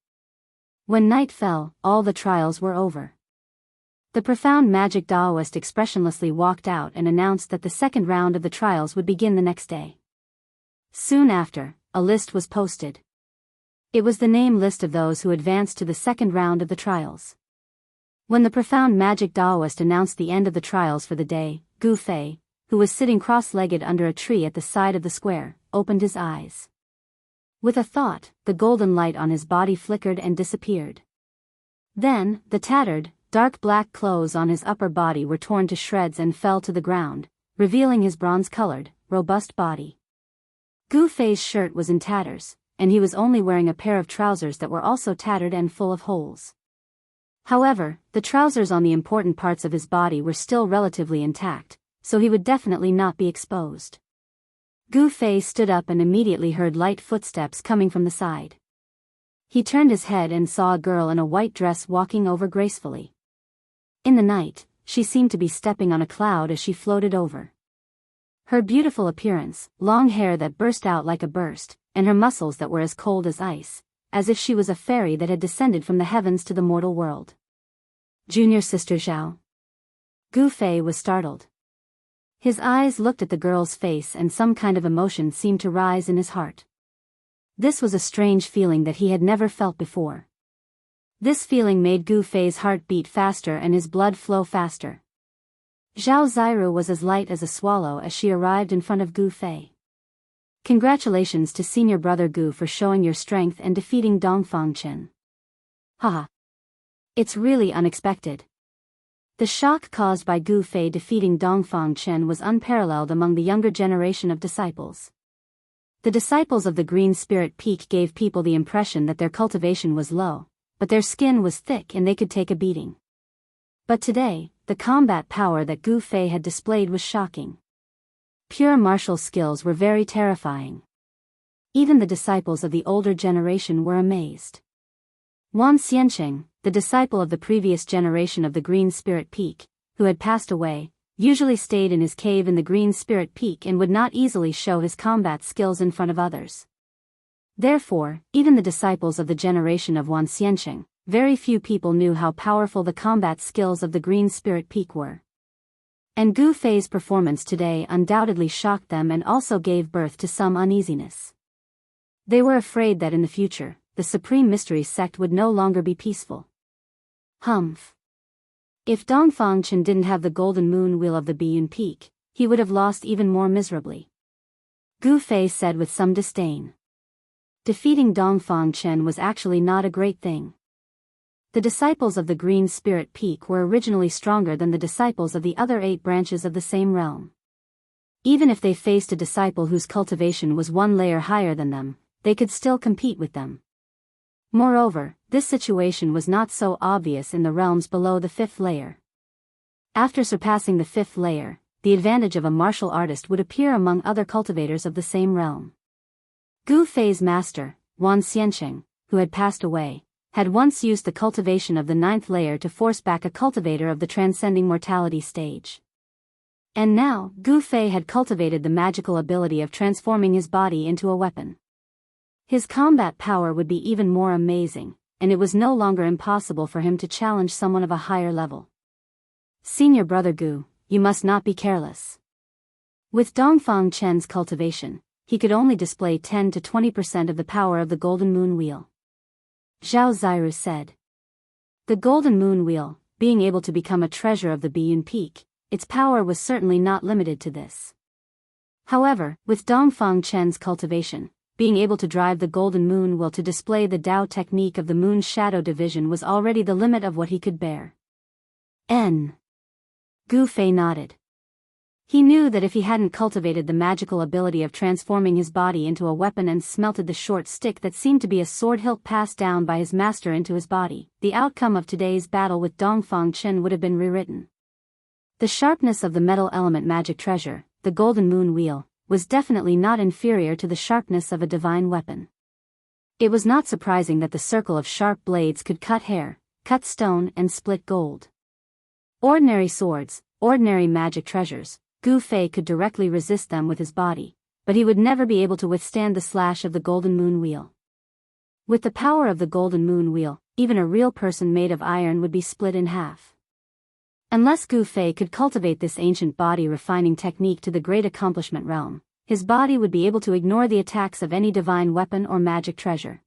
When night fell, all the trials were over. The profound magic Taoist expressionlessly walked out and announced that the second round of the trials would begin the next day. Soon after, a list was posted. It was the name list of those who advanced to the second round of the trials. When the profound magic Taoist announced the end of the trials for the day, Gu Fei, who was sitting cross-legged under a tree at the side of the square, opened his eyes. With a thought, the golden light on his body flickered and disappeared. Then, the tattered, dark black clothes on his upper body were torn to shreds and fell to the ground, revealing his bronze-colored, robust body. Gu Fei's shirt was in tatters, and he was only wearing a pair of trousers that were also tattered and full of holes. However, the trousers on the important parts of his body were still relatively intact, so he would definitely not be exposed. Gu Fei stood up and immediately heard light footsteps coming from the side. He turned his head and saw a girl in a white dress walking over gracefully. In the night, she seemed to be stepping on a cloud as she floated over. Her beautiful appearance, long hair that burst out like a burst, and her muscles that were as cold as ice, as if she was a fairy that had descended from the heavens to the mortal world. Junior sister Zhao. Gu Fei was startled. His eyes looked at the girl's face and some kind of emotion seemed to rise in his heart. This was a strange feeling that he had never felt before. This feeling made Gu Fei's heart beat faster and his blood flow faster. Zhao Ziru was as light as a swallow as she arrived in front of Gu Fei. Congratulations to senior brother Gu for showing your strength and defeating Dongfang Chen. Haha. It's really unexpected. The shock caused by Gu Fei defeating Dongfang Chen was unparalleled among the younger generation of disciples. The disciples of the Green Spirit Peak gave people the impression that their cultivation was low, but their skin was thick and they could take a beating. But today, the combat power that Gu Fei had displayed was shocking. Pure martial skills were very terrifying. Even the disciples of the older generation were amazed. Wan Xianqing, the disciple of the previous generation of the Green Spirit Peak, who had passed away, usually stayed in his cave in the Green Spirit Peak and would not easily show his combat skills in front of others. Therefore, even the disciples of the generation of Wan Xianqing, very few people knew how powerful the combat skills of the Green Spirit Peak were. And Gu Fei's performance today undoubtedly shocked them and also gave birth to some uneasiness. They were afraid that in the future, the Supreme Mystery Sect would no longer be peaceful. Humph. If Dongfang Chen didn't have the golden moon wheel of the Biyun Peak, he would have lost even more miserably. Gu Fei said with some disdain. Defeating Dongfang Chen was actually not a great thing. The disciples of the Green Spirit Peak were originally stronger than the disciples of the other 8 branches of the same realm. Even if they faced a disciple whose cultivation was 1 layer higher than them, they could still compete with them. Moreover, this situation was not so obvious in the realms below the 5th layer. After surpassing the 5th layer, the advantage of a martial artist would appear among other cultivators of the same realm. Gu Fei's master, Wan Xiansheng, who had passed away, had once used the cultivation of the 9th layer to force back a cultivator of the transcending mortality stage. And now, Gu Fei had cultivated the magical ability of transforming his body into a weapon. His combat power would be even more amazing, and it was no longer impossible for him to challenge someone of a higher level. Senior brother Gu, you must not be careless. With Dongfang Chen's cultivation, he could only display 10 to 20% of the power of the Golden Moon Wheel. Zhao Ziru said. The Golden Moon Wheel, being able to become a treasure of the Biyun Peak, its power was certainly not limited to this. However, with Dongfang Chen's cultivation, being able to drive the Golden Moon Wheel to display the Dao technique of the Moon's Shadow Division was already the limit of what he could bear. Gu Fei nodded. He knew that if he hadn't cultivated the magical ability of transforming his body into a weapon and smelted the short stick that seemed to be a sword hilt passed down by his master into his body, the outcome of today's battle with Dongfang Chen would have been rewritten. The sharpness of the metal element magic treasure, the Golden Moon Wheel, was definitely not inferior to the sharpness of a divine weapon. It was not surprising that the circle of sharp blades could cut hair, cut stone and split gold. Ordinary swords, ordinary magic treasures, Gu Fei could directly resist them with his body, but he would never be able to withstand the slash of the Golden Moon Wheel. With the power of the Golden Moon Wheel, even a real person made of iron would be split in half. Unless Gu Fei could cultivate this ancient body refining technique to the great accomplishment realm, his body would be able to ignore the attacks of any divine weapon or magic treasure.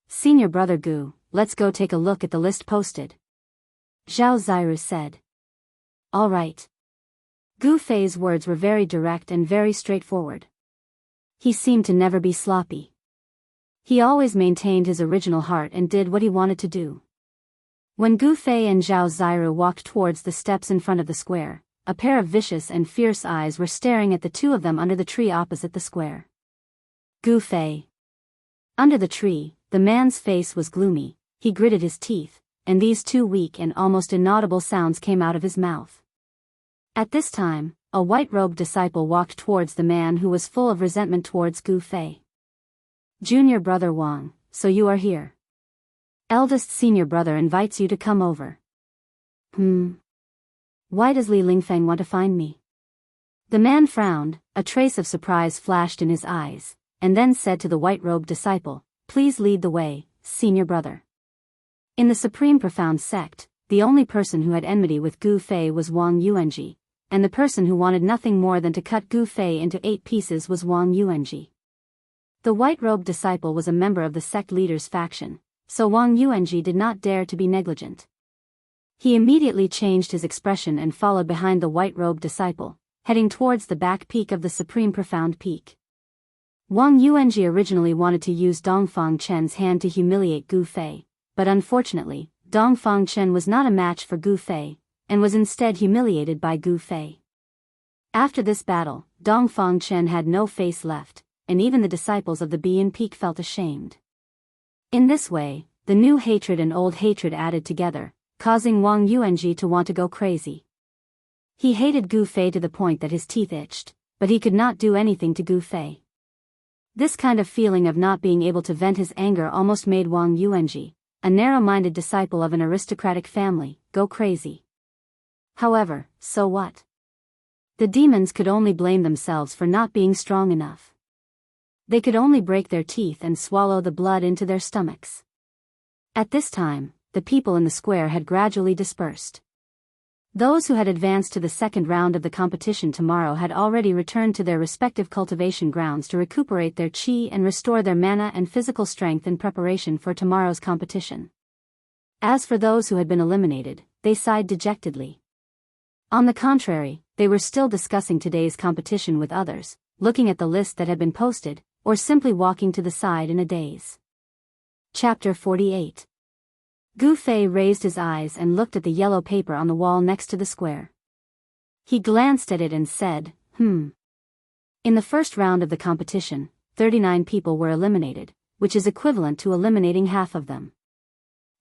Senior brother Gu, let's go take a look at the list posted. Zhao Ziru said. All right. Gu Fei's words were very direct and very straightforward. He seemed to never be sloppy. He always maintained his original heart and did what he wanted to do. When Gu Fei and Zhao Ziru walked towards the steps in front of the square, a pair of vicious and fierce eyes were staring at the two of them under the tree opposite the square. Gu Fei. Under the tree, the man's face was gloomy, he gritted his teeth, and these two weak and almost inaudible sounds came out of his mouth. At this time, a white-robed disciple walked towards the man who was full of resentment towards Gu Fei. Junior brother Wang, so you are here. Eldest senior brother invites you to come over. Why does Li Lingfeng want to find me? The man frowned, a trace of surprise flashed in his eyes, and then said to the white-robed disciple, please lead the way, senior brother. In the Supreme Profound sect, the only person who had enmity with Gu Fei was Wang Yuanji, and the person who wanted nothing more than to cut Gu Fei into 8 pieces was Wang Yuanji. The white-robed disciple was a member of the sect leader's faction, so Wang Yuanji did not dare to be negligent. He immediately changed his expression and followed behind the white-robed disciple, heading towards the back peak of the Supreme Profound Peak. Wang Yuanji originally wanted to use Dongfang Chen's hand to humiliate Gu Fei, but unfortunately, Dongfang Chen was not a match for Gu Fei, and was instead humiliated by Gu Fei. After this battle, Dongfang Chen had no face left, and even the disciples of the Biyun Peak felt ashamed. In this way, the new hatred and old hatred added together, causing Wang Yuanji to want to go crazy. He hated Gu Fei to the point that his teeth itched, but he could not do anything to Gu Fei. This kind of feeling of not being able to vent his anger almost made Wang Yuanji, a narrow-minded disciple of an aristocratic family, go crazy. However, so what? The demons could only blame themselves for not being strong enough. They could only break their teeth and swallow the blood into their stomachs. At this time, the people in the square had gradually dispersed. Those who had advanced to the second round of the competition tomorrow had already returned to their respective cultivation grounds to recuperate their chi and restore their mana and physical strength in preparation for tomorrow's competition. As for those who had been eliminated, they sighed dejectedly. On the contrary, they were still discussing today's competition with others, looking at the list that had been posted, or simply walking to the side in a daze. Chapter 48. Gu Fei raised his eyes and looked at the yellow paper on the wall next to the square. He glanced at it and said, In the first round of the competition, 39 people were eliminated, which is equivalent to eliminating half of them.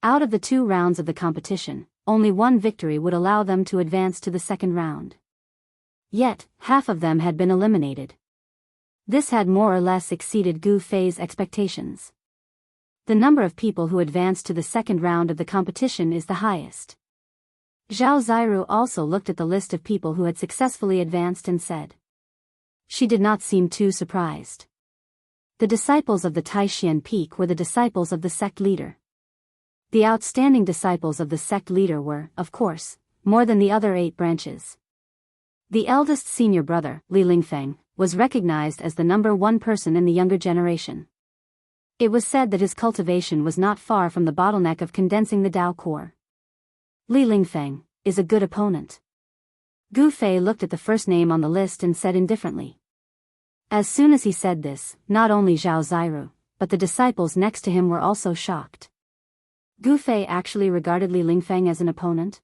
Out of the 2 rounds of the competition, only one victory would allow them to advance to the second round. Yet, half of them had been eliminated. This had more or less exceeded Gu Fei's expectations. The number of people who advanced to the second round of the competition is the highest. Zhao Ziru also looked at the list of people who had successfully advanced and said. She did not seem too surprised. The disciples of the Taishan Peak were the disciples of the sect leader. The outstanding disciples of the sect leader were, of course, more than the other 8 branches. The eldest senior brother, Li Lingfeng, was recognized as the number 1 person in the younger generation. It was said that his cultivation was not far from the bottleneck of condensing the Dao core. Li Lingfeng is a good opponent. Gu Fei looked at the first name on the list and said indifferently. As soon as he said this, not only Zhao Ziru, but the disciples next to him were also shocked. Gu Fei actually regarded Li Lingfeng as an opponent?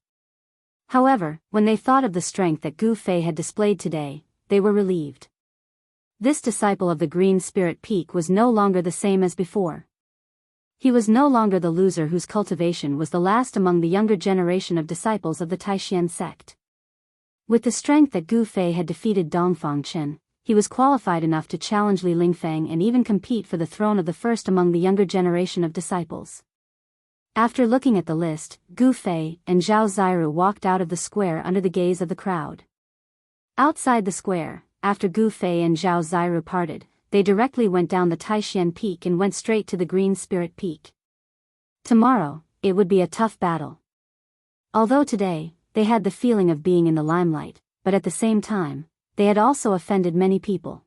However, when they thought of the strength that Gu Fei had displayed today, they were relieved. This disciple of the Green Spirit Peak was no longer the same as before. He was no longer the loser whose cultivation was the last among the younger generation of disciples of the Taishan sect. With the strength that Gu Fei had defeated Dongfang Chen, he was qualified enough to challenge Li Lingfeng and even compete for the throne of the first among the younger generation of disciples. After looking at the list, Gu Fei and Zhao Ziru walked out of the square under the gaze of the crowd. Outside the square, after Gu Fei and Zhao Ziru parted, they directly went down the Taishan Peak and went straight to the Green Spirit Peak. Tomorrow, it would be a tough battle. Although today, they had the feeling of being in the limelight, but at the same time, they had also offended many people.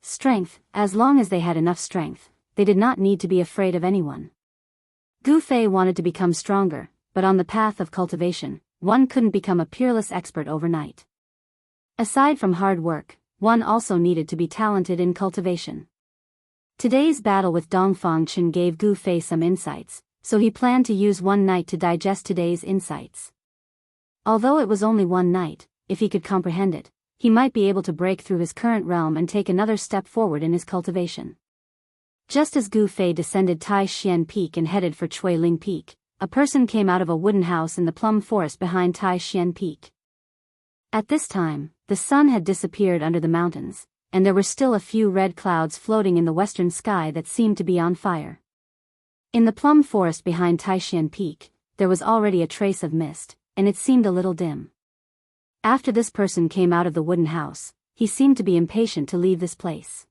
Strength, as long as they had enough strength, they did not need to be afraid of anyone. Gu Fei wanted to become stronger, but on the path of cultivation, one couldn't become a peerless expert overnight. Aside from hard work, one also needed to be talented in cultivation. Today's battle with Dongfang Chen gave Gu Fei some insights, so he planned to use one night to digest today's insights. Although it was only one night, if he could comprehend it, he might be able to break through his current realm and take another step forward in his cultivation. Just as Gu Fei descended Taishan Peak and headed for Chuiling Peak, a person came out of a wooden house in the plum forest behind Taishan Peak. At this time, the sun had disappeared under the mountains, and there were still a few red clouds floating in the western sky that seemed to be on fire. In the plum forest behind Taishan Peak, there was already a trace of mist, and it seemed a little dim. After this person came out of the wooden house, he seemed to be impatient to leave this place.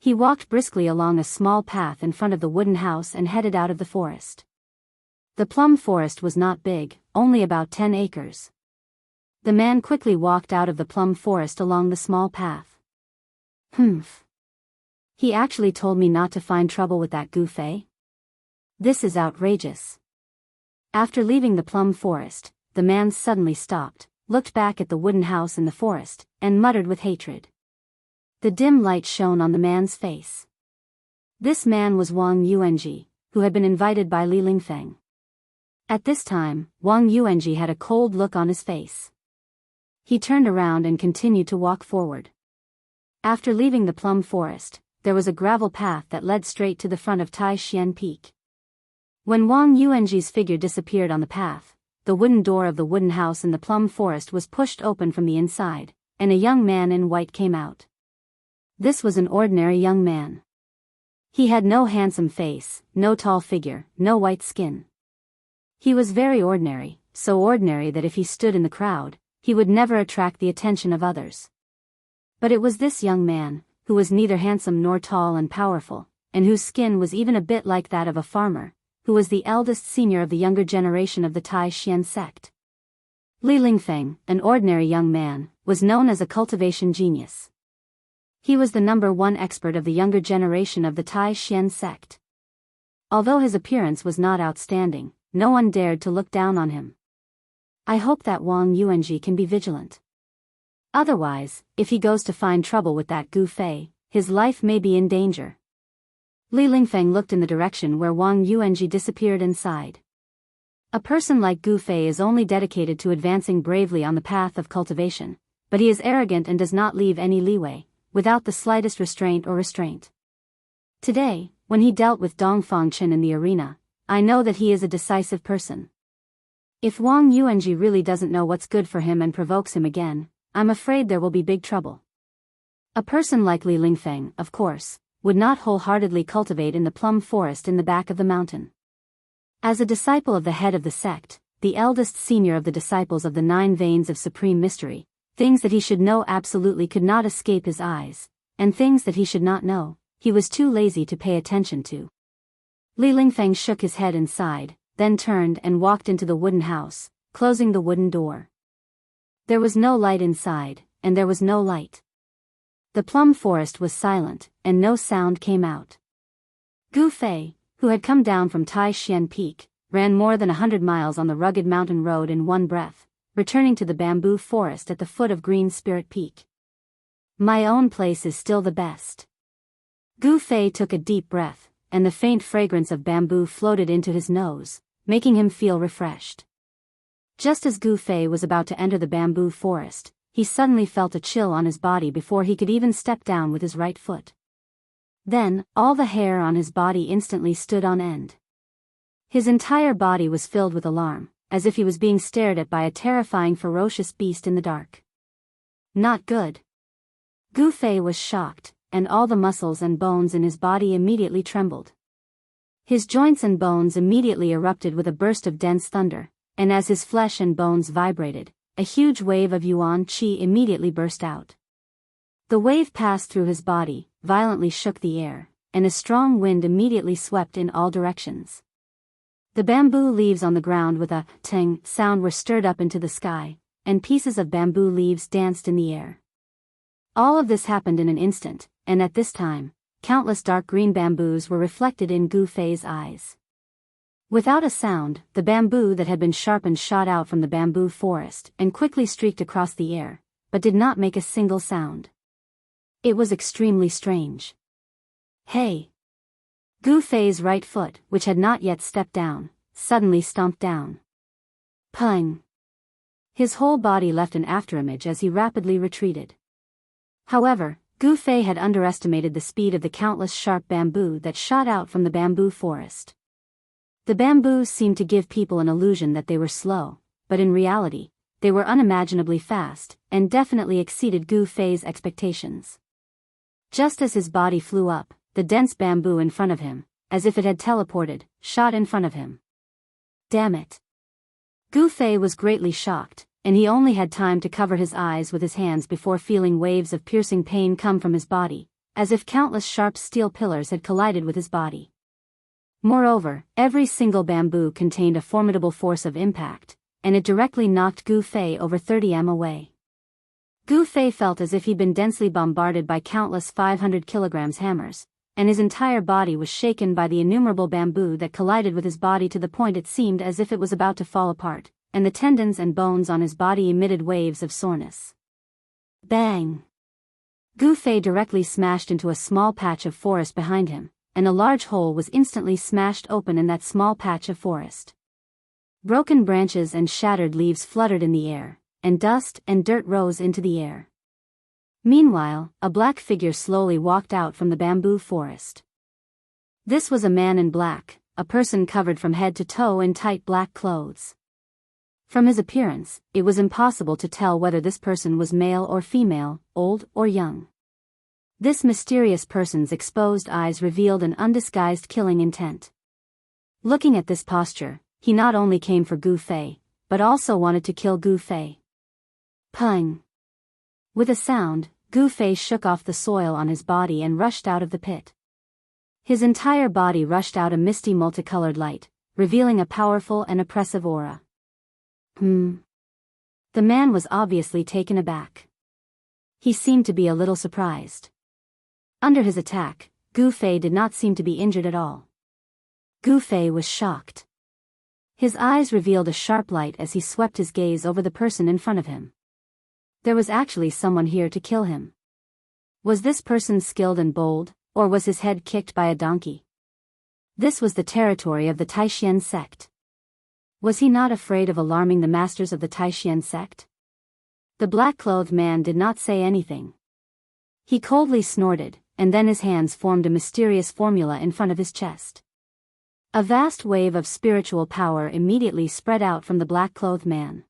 He walked briskly along a small path in front of the wooden house and headed out of the forest. The plum forest was not big, only about 10 acres. The man quickly walked out of the plum forest along the small path. Humph. He actually told me not to find trouble with that Gu Fei? This is outrageous. After leaving the plum forest, the man suddenly stopped, looked back at the wooden house in the forest, and muttered with hatred. The dim light shone on the man's face. This man was Wang Yuanji, who had been invited by Li Lingfeng. At this time, Wang Yuanji had a cold look on his face. He turned around and continued to walk forward. After leaving the plum forest, there was a gravel path that led straight to the front of Taishan Peak. When Wang Yuanji's figure disappeared on the path, the wooden door of the wooden house in the plum forest was pushed open from the inside, and a young man in white came out. This was an ordinary young man. He had no handsome face, no tall figure, no white skin. He was very ordinary, so ordinary that if he stood in the crowd, he would never attract the attention of others. But it was this young man, who was neither handsome nor tall and powerful, and whose skin was even a bit like that of a farmer, who was the eldest senior of the younger generation of the Taishan sect. Li Lingfeng, an ordinary young man, was known as a cultivation genius. He was the number 1 expert of the younger generation of the Taishan sect. Although his appearance was not outstanding, no one dared to look down on him. I hope that Wang Yuanji can be vigilant. Otherwise, if he goes to find trouble with that Gu Fei, his life may be in danger. Li Lingfeng looked in the direction where Wang Yuanji disappeared inside. A person like Gu Fei is only dedicated to advancing bravely on the path of cultivation, but he is arrogant and does not leave any leeway, without the slightest restraint or restraint. Today, when he dealt with Dongfang Chen in the arena, I know that he is a decisive person. If Wang Yuanji really doesn't know what's good for him and provokes him again, I'm afraid there will be big trouble. A person like Li Lingfeng, of course, would not wholeheartedly cultivate in the plum forest in the back of the mountain. As a disciple of the head of the sect, the eldest senior of the disciples of the 9 veins of supreme mystery, things that he should know absolutely could not escape his eyes, and things that he should not know, he was too lazy to pay attention to. Li Lingfeng shook his head and sighed, then turned and walked into the wooden house, closing the wooden door. There was no light inside, and there was no light. The plum forest was silent, and no sound came out. Gu Fei, who had come down from Taishan Peak, ran more than 100 miles on the rugged mountain road in one breath, returning to the bamboo forest at the foot of Green Spirit Peak. My own place is still the best. Gu Fei took a deep breath, and the faint fragrance of bamboo floated into his nose, making him feel refreshed. Just as Gu Fei was about to enter the bamboo forest, he suddenly felt a chill on his body before he could even step down with his right foot. Then, all the hair on his body instantly stood on end. His entire body was filled with alarm, as if he was being stared at by a terrifying ferocious beast in the dark. Not good. Gu Fei was shocked, and all the muscles and bones in his body immediately trembled. His joints and bones immediately erupted with a burst of dense thunder, and as his flesh and bones vibrated, a huge wave of yuan qi immediately burst out. The wave passed through his body, violently shook the air, and a strong wind immediately swept in all directions. The bamboo leaves on the ground with a ting sound were stirred up into the sky, and pieces of bamboo leaves danced in the air. All of this happened in an instant, and at this time, countless dark green bamboos were reflected in Gu Fei's eyes. Without a sound, the bamboo that had been sharpened shot out from the bamboo forest and quickly streaked across the air, but did not make a single sound. It was extremely strange. Hey! Gu Fei's right foot, which had not yet stepped down, suddenly stomped down. Pung! His whole body left an afterimage as he rapidly retreated. However, Gu Fei had underestimated the speed of the countless sharp bamboo that shot out from the bamboo forest. The bamboos seemed to give people an illusion that they were slow, but in reality, they were unimaginably fast, and definitely exceeded Gu Fei's expectations. Just as his body flew up, the dense bamboo in front of him, as if it had teleported, shot in front of him. Damn it! Gu Fei was greatly shocked, and he only had time to cover his eyes with his hands before feeling waves of piercing pain come from his body, as if countless sharp steel pillars had collided with his body. Moreover, every single bamboo contained a formidable force of impact, and it directly knocked Gu Fei over 30 m away. Gu Fei felt as if he'd been densely bombarded by countless 500 kilograms hammers, and his entire body was shaken by the innumerable bamboo that collided with his body to the point it seemed as if it was about to fall apart, and the tendons and bones on his body emitted waves of soreness. Bang! Gu Fei directly smashed into a small patch of forest behind him, and a large hole was instantly smashed open in that small patch of forest. Broken branches and shattered leaves fluttered in the air, and dust and dirt rose into the air. Meanwhile, a black figure slowly walked out from the bamboo forest. This was a man in black, a person covered from head to toe in tight black clothes. From his appearance, it was impossible to tell whether this person was male or female, old or young. This mysterious person's exposed eyes revealed an undisguised killing intent. Looking at this posture, he not only came for Gu Fei, but also wanted to kill Gu Fei. Pung! With a sound, Gu Fei shook off the soil on his body and rushed out of the pit. His entire body rushed out a misty multicolored light, revealing a powerful and oppressive aura. The man was obviously taken aback. He seemed to be a little surprised. Under his attack, Gu Fei did not seem to be injured at all. Gu Fei was shocked. His eyes revealed a sharp light as he swept his gaze over the person in front of him. There was actually someone here to kill him. Was this person skilled and bold, or was his head kicked by a donkey? This was the territory of the Taishan sect. Was he not afraid of alarming the masters of the Taishan sect? The black-clothed man did not say anything. He coldly snorted, and then his hands formed a mysterious formula in front of his chest. A vast wave of spiritual power immediately spread out from the black-clothed man.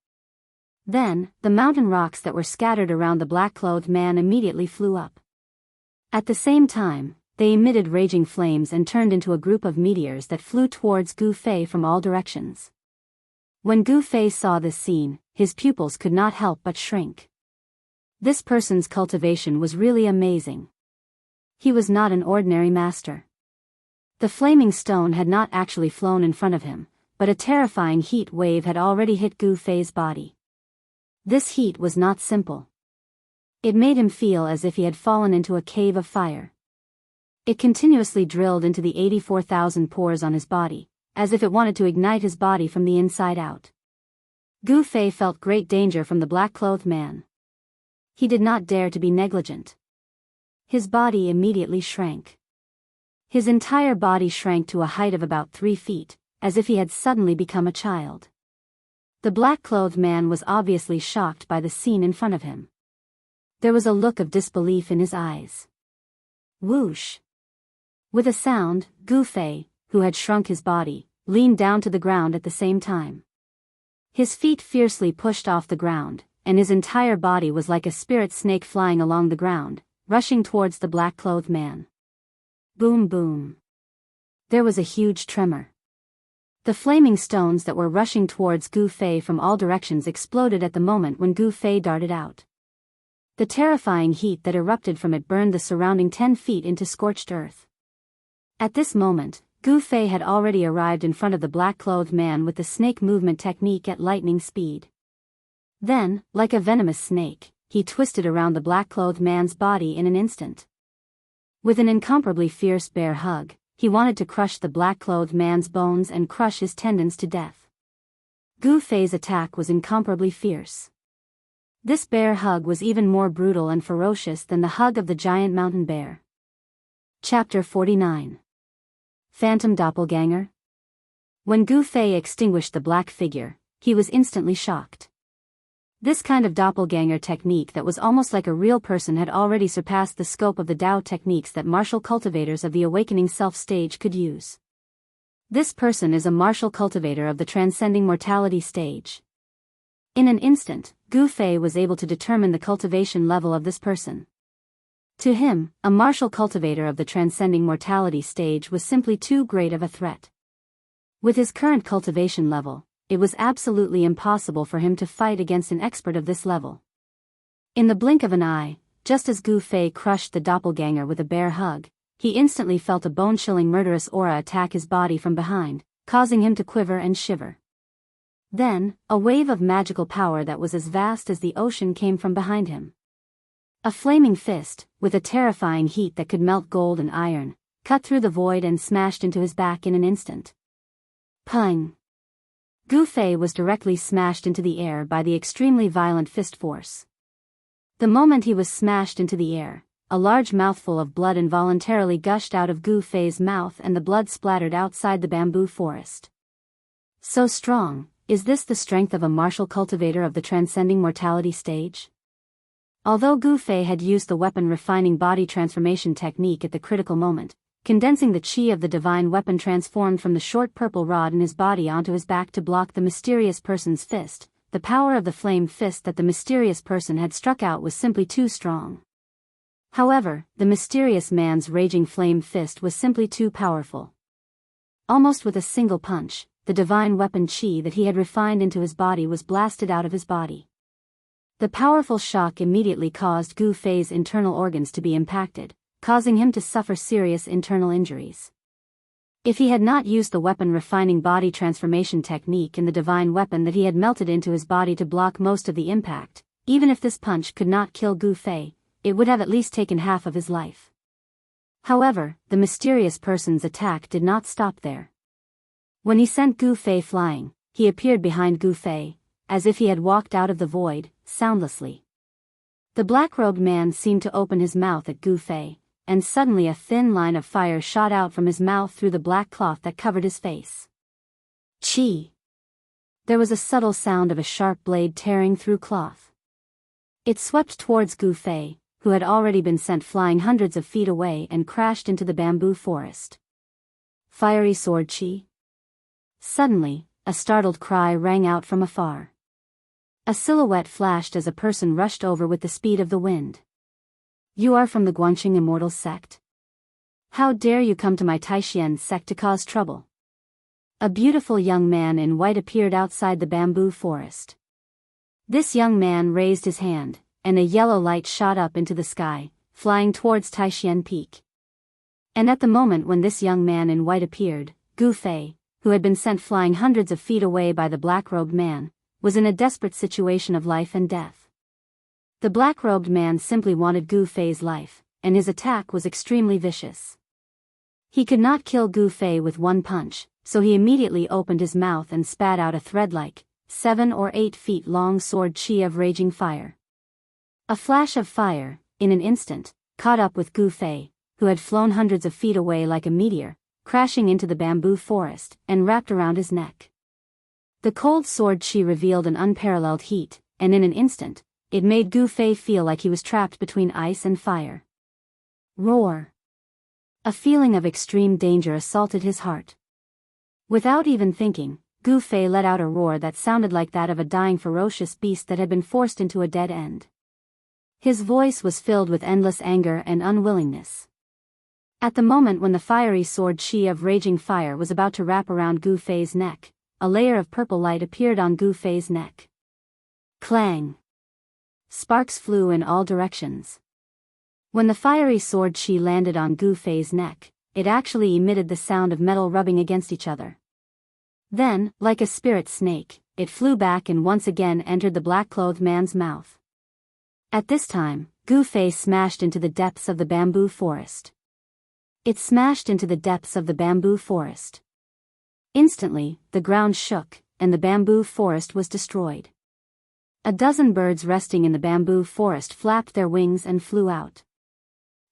Then, the mountain rocks that were scattered around the black-clothed man immediately flew up. At the same time, they emitted raging flames and turned into a group of meteors that flew towards Gu Fei from all directions. When Gu Fei saw this scene, his pupils could not help but shrink. This person's cultivation was really amazing. He was not an ordinary master. The flaming stone had not actually flown in front of him, but a terrifying heat wave had already hit Gu Fei's body. This heat was not simple. It made him feel as if he had fallen into a cave of fire. It continuously drilled into the 84,000 pores on his body, as if it wanted to ignite his body from the inside out. Gu Fei felt great danger from the black-clothed man. He did not dare to be negligent. His body immediately shrank. His entire body shrank to a height of about 3 feet, as if he had suddenly become a child. The black-clothed man was obviously shocked by the scene in front of him. There was a look of disbelief in his eyes. Whoosh! With a sound, Gu Fei, who had shrunk his body, leaned down to the ground at the same time. His feet fiercely pushed off the ground, and his entire body was like a spirit snake flying along the ground, rushing towards the black-clothed man. Boom boom. There was a huge tremor. The flaming stones that were rushing towards Gu Fei from all directions exploded at the moment when Gu Fei darted out. The terrifying heat that erupted from it burned the surrounding 10 feet into scorched earth. At this moment, Gu Fei had already arrived in front of the black-clothed man with the snake movement technique at lightning speed. Then, like a venomous snake, he twisted around the black-clothed man's body in an instant. With an incomparably fierce bear hug, he wanted to crush the black-clothed man's bones and crush his tendons to death. Gu Fei's attack was incomparably fierce. This bear hug was even more brutal and ferocious than the hug of the giant mountain bear. Chapter 49. Phantom Doppelganger. When Gu Fei extinguished the black figure, he was instantly shocked. This kind of doppelganger technique that was almost like a real person had already surpassed the scope of the Tao techniques that martial cultivators of the awakening self stage could use. This person is a martial cultivator of the transcending mortality stage. In an instant, Gu Fei was able to determine the cultivation level of this person. To him, a martial cultivator of the transcending mortality stage was simply too great of a threat. With his current cultivation level, it was absolutely impossible for him to fight against an expert of this level. In the blink of an eye, just as Gu Fei crushed the doppelganger with a bear hug, he instantly felt a bone-chilling murderous aura attack his body from behind, causing him to quiver and shiver. Then, a wave of magical power that was as vast as the ocean came from behind him. A flaming fist, with a terrifying heat that could melt gold and iron, cut through the void and smashed into his back in an instant. Pung! Gu Fei was directly smashed into the air by the extremely violent fist force. The moment he was smashed into the air, a large mouthful of blood involuntarily gushed out of Gu Fei's mouth and the blood splattered outside the bamboo forest. So strong, is this the strength of a martial cultivator of the transcending mortality stage? Although Gu Fei had used the weapon refining body transformation technique at the critical moment, condensing the chi of the divine weapon transformed from the short purple rod in his body onto his back to block the mysterious person's fist, the power of the flame fist that the mysterious person had struck out was simply too strong. However, the mysterious man's raging flame fist was simply too powerful. Almost with a single punch, the divine weapon chi that he had refined into his body was blasted out of his body. The powerful shock immediately caused Gu Fei's internal organs to be impacted, causing him to suffer serious internal injuries. If he had not used the weapon refining body transformation technique in the divine weapon that he had melted into his body to block most of the impact, even if this punch could not kill Gu Fei, it would have at least taken half of his life. However, the mysterious person's attack did not stop there. When he sent Gu Fei flying, he appeared behind Gu Fei, as if he had walked out of the void, soundlessly. The black-robed man seemed to open his mouth at Gu Fei, and suddenly a thin line of fire shot out from his mouth through the black cloth that covered his face. Chi! There was a subtle sound of a sharp blade tearing through cloth. It swept towards Gu Fei, who had already been sent flying hundreds of feet away and crashed into the bamboo forest. Fiery sword chi. Suddenly, a startled cry rang out from afar. A silhouette flashed as a person rushed over with the speed of the wind. "You are from the Guanxing Immortals sect? How dare you come to my Taishian sect to cause trouble?" A beautiful young man in white appeared outside the bamboo forest. This young man raised his hand, and a yellow light shot up into the sky, flying towards Taishian Peak. And at the moment when this young man in white appeared, Gu Fei, who had been sent flying hundreds of feet away by the black-robed man, was in a desperate situation of life and death. The black-robed man simply wanted Gu Fei's life, and his attack was extremely vicious. He could not kill Gu Fei with one punch, so he immediately opened his mouth and spat out a thread-like, 7 or 8 feet long sword chi of raging fire. A flash of fire, in an instant, caught up with Gu Fei, who had flown hundreds of feet away like a meteor, crashing into the bamboo forest, and wrapped around his neck. The cold sword chi revealed an unparalleled heat, and in an instant, it made Gu Fei feel like he was trapped between ice and fire. Roar! A feeling of extreme danger assaulted his heart. Without even thinking, Gu Fei let out a roar that sounded like that of a dying ferocious beast that had been forced into a dead end. His voice was filled with endless anger and unwillingness. At the moment when the fiery sword chi of raging fire was about to wrap around Gu Fei's neck, a layer of purple light appeared on Gu Fei's neck. Clang! Sparks flew in all directions. When the fiery sword chi landed on Gu Fei's neck, it actually emitted the sound of metal rubbing against each other. Then, like a spirit snake, it flew back and once again entered the black-clothed man's mouth. At this time, Gu Fei smashed into the depths of the bamboo forest. It smashed into the depths of the bamboo forest. Instantly, the ground shook, and the bamboo forest was destroyed. A dozen birds resting in the bamboo forest flapped their wings and flew out.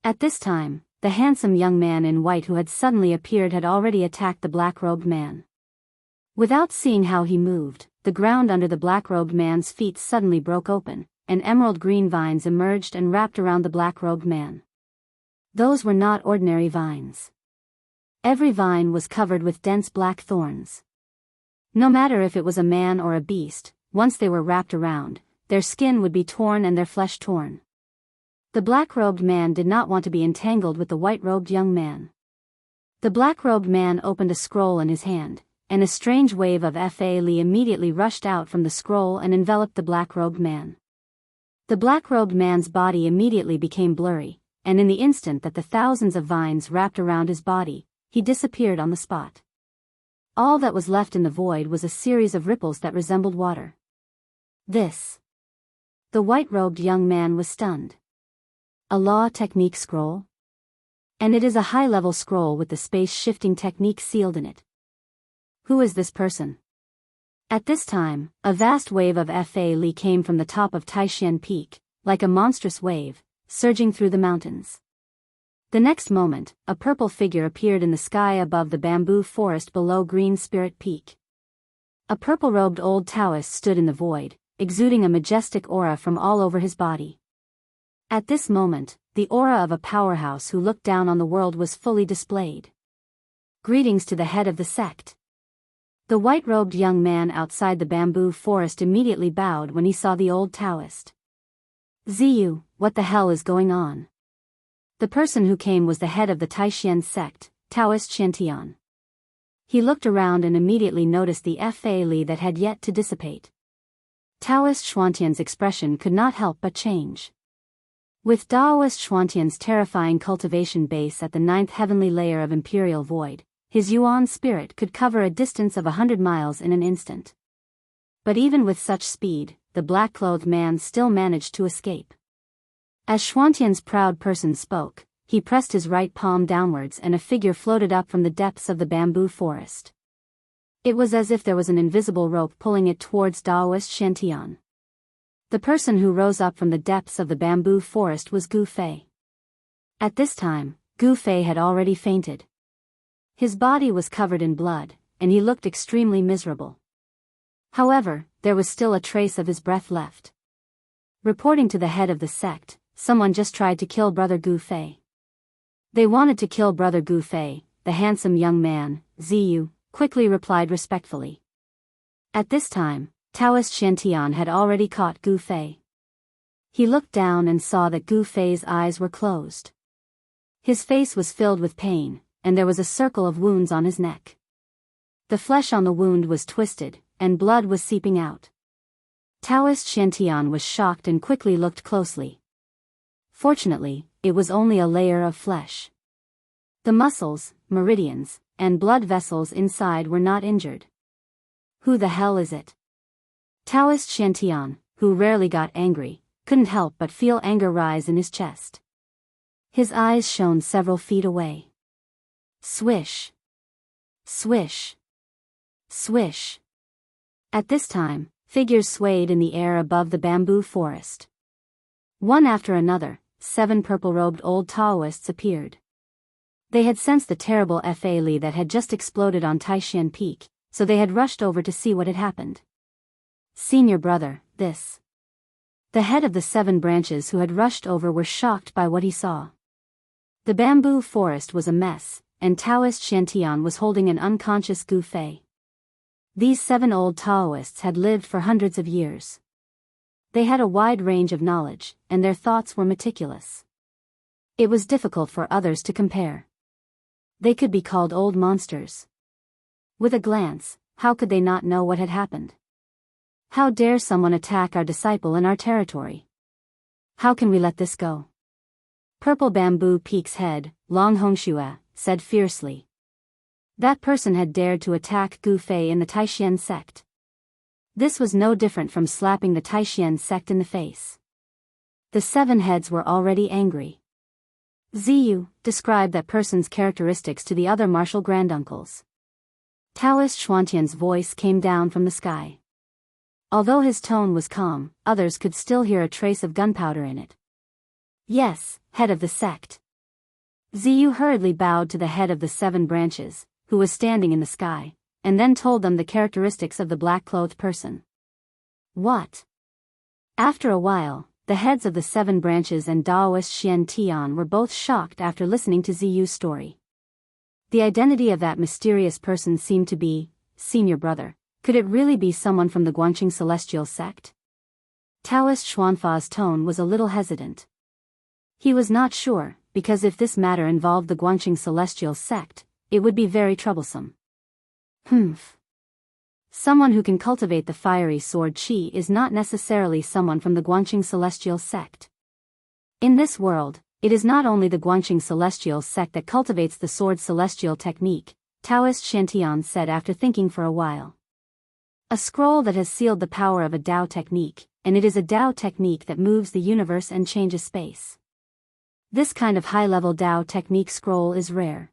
At this time, the handsome young man in white who had suddenly appeared had already attacked the black-robed man. Without seeing how he moved, the ground under the black-robed man's feet suddenly broke open, and emerald green vines emerged and wrapped around the black-robed man. Those were not ordinary vines. Every vine was covered with dense black thorns. No matter if it was a man or a beast, once they were wrapped around, their skin would be torn and their flesh torn. The black-robed man did not want to be entangled with the white-robed young man. The black-robed man opened a scroll in his hand, and a strange wave of Fa Li immediately rushed out from the scroll and enveloped the black-robed man. The black-robed man's body immediately became blurry, and in the instant that the thousands of vines wrapped around his body, he disappeared on the spot. All that was left in the void was a series of ripples that resembled water. This. The white-robed young man was stunned. A law technique scroll? And it is a high-level scroll with the space-shifting technique sealed in it. Who is this person? At this time, a vast wave of Fa Li came from the top of Taishan Peak, like a monstrous wave, surging through the mountains. The next moment, a purple figure appeared in the sky above the bamboo forest below Green Spirit Peak. A purple-robed old Taoist stood in the void, exuding a majestic aura from all over his body. At this moment, the aura of a powerhouse who looked down on the world was fully displayed. Greetings to the head of the sect. The white-robed young man outside the bamboo forest immediately bowed when he saw the old Taoist. Ziyu, what the hell is going on? The person who came was the head of the Taishan sect, Taoist Qiantian. He looked around and immediately noticed the Fa Li that had yet to dissipate. Taoist Xuantian's expression could not help but change. With Taoist Xuantian's terrifying cultivation base at the 9th heavenly layer of Imperial Void, his Yuan spirit could cover a distance of 100 miles in an instant. But even with such speed, the black-clothed man still managed to escape. As Xuantian's proud person spoke, he pressed his right palm downwards and a figure floated up from the depths of the bamboo forest. It was as if there was an invisible rope pulling it towards Taoist Qiantian. The person who rose up from the depths of the bamboo forest was Gu Fei. At this time, Gu Fei had already fainted. His body was covered in blood, and he looked extremely miserable. However, there was still a trace of his breath left. Reporting to the head of the sect, someone just tried to kill Brother Gu Fei. They wanted to kill Brother Gu Fei, the handsome young man, Ziyu, quickly replied respectfully. At this time, Taoist Shantian had already caught Gu Fei. He looked down and saw that Gu Fei's eyes were closed. His face was filled with pain, and there was a circle of wounds on his neck. The flesh on the wound was twisted, and blood was seeping out. Taoist Shantian was shocked and quickly looked closely. Fortunately, it was only a layer of flesh. The muscles, meridians, and blood vessels inside were not injured. Who the hell is it? Taoist Shantian, who rarely got angry, couldn't help but feel anger rise in his chest. His eyes shone several feet away. Swish. Swish. Swish. At this time, figures swayed in the air above the bamboo forest. One after another, 7 purple-robed old Taoists appeared. They had sensed the terrible fatally that had just exploded on Taishan Peak, so they had rushed over to see what had happened. Senior brother, this. The head of the 7 branches who had rushed over were shocked by what he saw. The bamboo forest was a mess, and Taoist Shantian was holding an unconscious Gu Fei. These 7 old Taoists had lived for hundreds of years. They had a wide range of knowledge, and their thoughts were meticulous. It was difficult for others to compare. They could be called old monsters. With a glance, how could they not know what had happened? How dare someone attack our disciple in our territory? How can we let this go? Purple Bamboo Peak's head, Long Hongxue, said fiercely. That person had dared to attack Gu Fei in the Taishan sect. This was no different from slapping the Taishan sect in the face. The 7 heads were already angry. Ziyu, describe that person's characteristics to the other martial granduncles. Taoist Xuantian's voice came down from the sky. Although his tone was calm, others could still hear a trace of gunpowder in it. Yes, head of the sect. Ziyu hurriedly bowed to the head of the 7 branches, who was standing in the sky, and then told them the characteristics of the black-clothed person. What? After a while, the heads of the 7 branches and Daoist Xian Tian were both shocked after listening to Ziyu's story. The identity of that mysterious person seemed to be, senior brother. Could it really be someone from the Guangqing Celestial sect? Taoist Xuanfa's tone was a little hesitant. He was not sure, because if this matter involved the Guangqing Celestial sect, it would be very troublesome. Someone who can cultivate the fiery sword qi is not necessarily someone from the Guangqing Celestial sect. In this world, it is not only the Guangqing Celestial sect that cultivates the sword celestial technique, Taoist Shantian said after thinking for a while. A scroll that has sealed the power of a Dao technique, and it is a Dao technique that moves the universe and changes space. This kind of high-level Dao technique scroll is rare.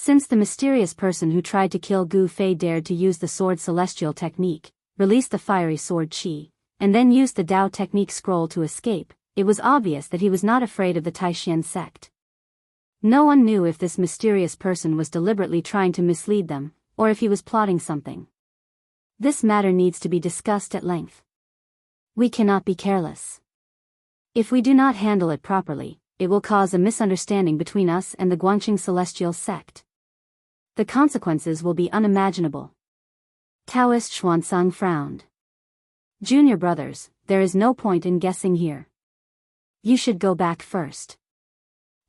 Since the mysterious person who tried to kill Gu Fei dared to use the sword celestial technique, released the fiery sword qi, and then used the Dao technique scroll to escape, it was obvious that he was not afraid of the Taishan sect. No one knew if this mysterious person was deliberately trying to mislead them, or if he was plotting something. This matter needs to be discussed at length. We cannot be careless. If we do not handle it properly, it will cause a misunderstanding between us and the Guangqing Celestial sect. The consequences will be unimaginable. Taoist Xuanzang frowned. Junior brothers, there is no point in guessing here. You should go back first.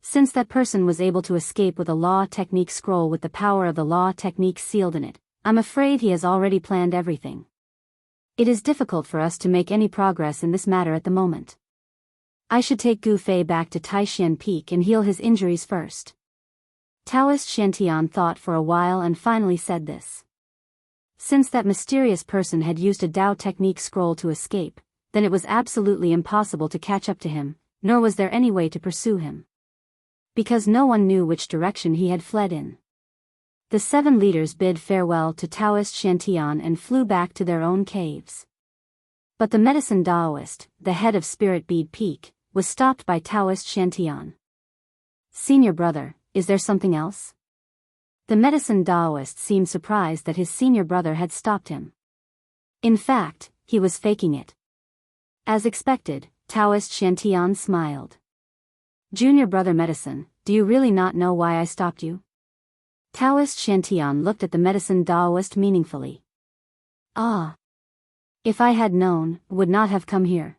Since that person was able to escape with a law technique scroll with the power of the law technique sealed in it, I'm afraid he has already planned everything. It is difficult for us to make any progress in this matter at the moment. I should take Gu Fei back to Taishan Peak and heal his injuries first. Taoist Shantian thought for a while and finally said this. Since that mysterious person had used a Dao technique scroll to escape, then it was absolutely impossible to catch up to him, nor was there any way to pursue him. Because no one knew which direction he had fled in. The 7 leaders bid farewell to Taoist Shantian and flew back to their own caves. But the medicine Daoist, the head of Spirit Bead Peak, was stopped by Taoist Shantian. Senior brother, is there something else? The medicine Daoist seemed surprised that his senior brother had stopped him. In fact, he was faking it. As expected, Taoist Shantian smiled. Junior brother medicine, do you really not know why I stopped you? Taoist Shantian looked at the medicine Taoist meaningfully. Ah! If I had known, would not have come here.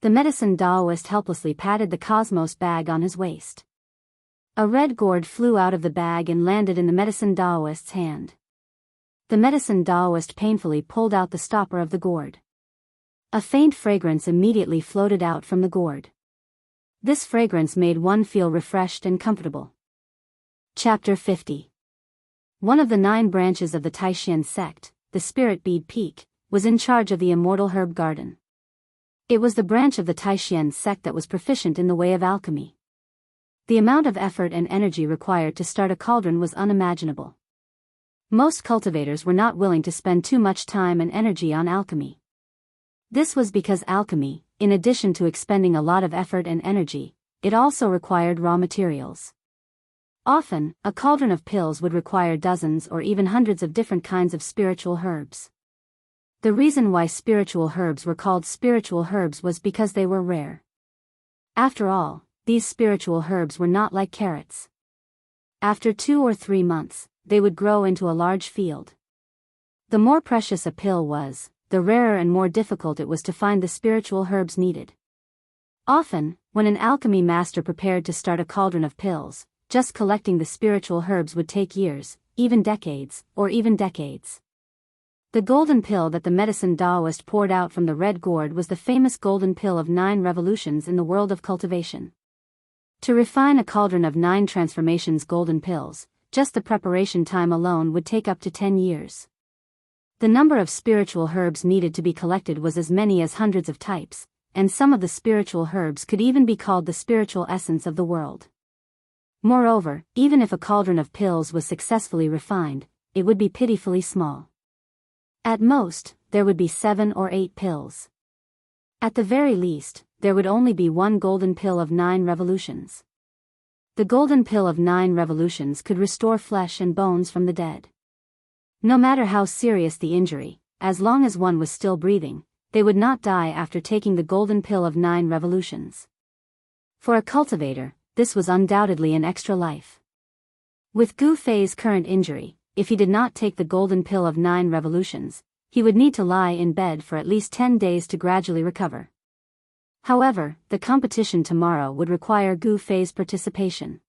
The medicine Taoist helplessly patted the cosmos bag on his waist. A red gourd flew out of the bag and landed in the medicine Taoist's hand. The medicine Taoist painfully pulled out the stopper of the gourd. A faint fragrance immediately floated out from the gourd. This fragrance made one feel refreshed and comfortable. Chapter 50. One of the 9 branches of the Taishan sect, the Spirit Bead Peak, was in charge of the immortal herb garden. It was the branch of the Taishan sect that was proficient in the way of alchemy. The amount of effort and energy required to start a cauldron was unimaginable. Most cultivators were not willing to spend too much time and energy on alchemy. This was because alchemy, in addition to expending a lot of effort and energy, it also required raw materials. Often, a cauldron of pills would require dozens or even hundreds of different kinds of spiritual herbs. The reason why spiritual herbs were called spiritual herbs was because they were rare. After all, these spiritual herbs were not like carrots. After 2 or 3 months, they would grow into a large field. The more precious a pill was, the rarer and more difficult it was to find the spiritual herbs needed. Often, when an alchemy master prepared to start a cauldron of pills, just collecting the spiritual herbs would take years, even decades, or even decades. The golden pill that the medicine Taoist poured out from the red gourd was the famous golden pill of 9 revolutions in the world of cultivation. To refine a cauldron of 9 transformations golden pills, just the preparation time alone would take up to 10 years. The number of spiritual herbs needed to be collected was as many as hundreds of types, and some of the spiritual herbs could even be called the spiritual essence of the world. Moreover, even if a cauldron of pills was successfully refined, it would be pitifully small. At most, there would be 7 or 8 pills. At the very least, there would only be 1 golden pill of 9 revolutions. The golden pill of 9 revolutions could restore flesh and bones from the dead. No matter how serious the injury, as long as one was still breathing, they would not die after taking the golden pill of 9 revolutions. For a cultivator, this was undoubtedly an extra life. With Gu Fei's current injury, if he did not take the golden pill of 9 revolutions, he would need to lie in bed for at least 10 days to gradually recover. However, the competition tomorrow would require Gu Fei's participation.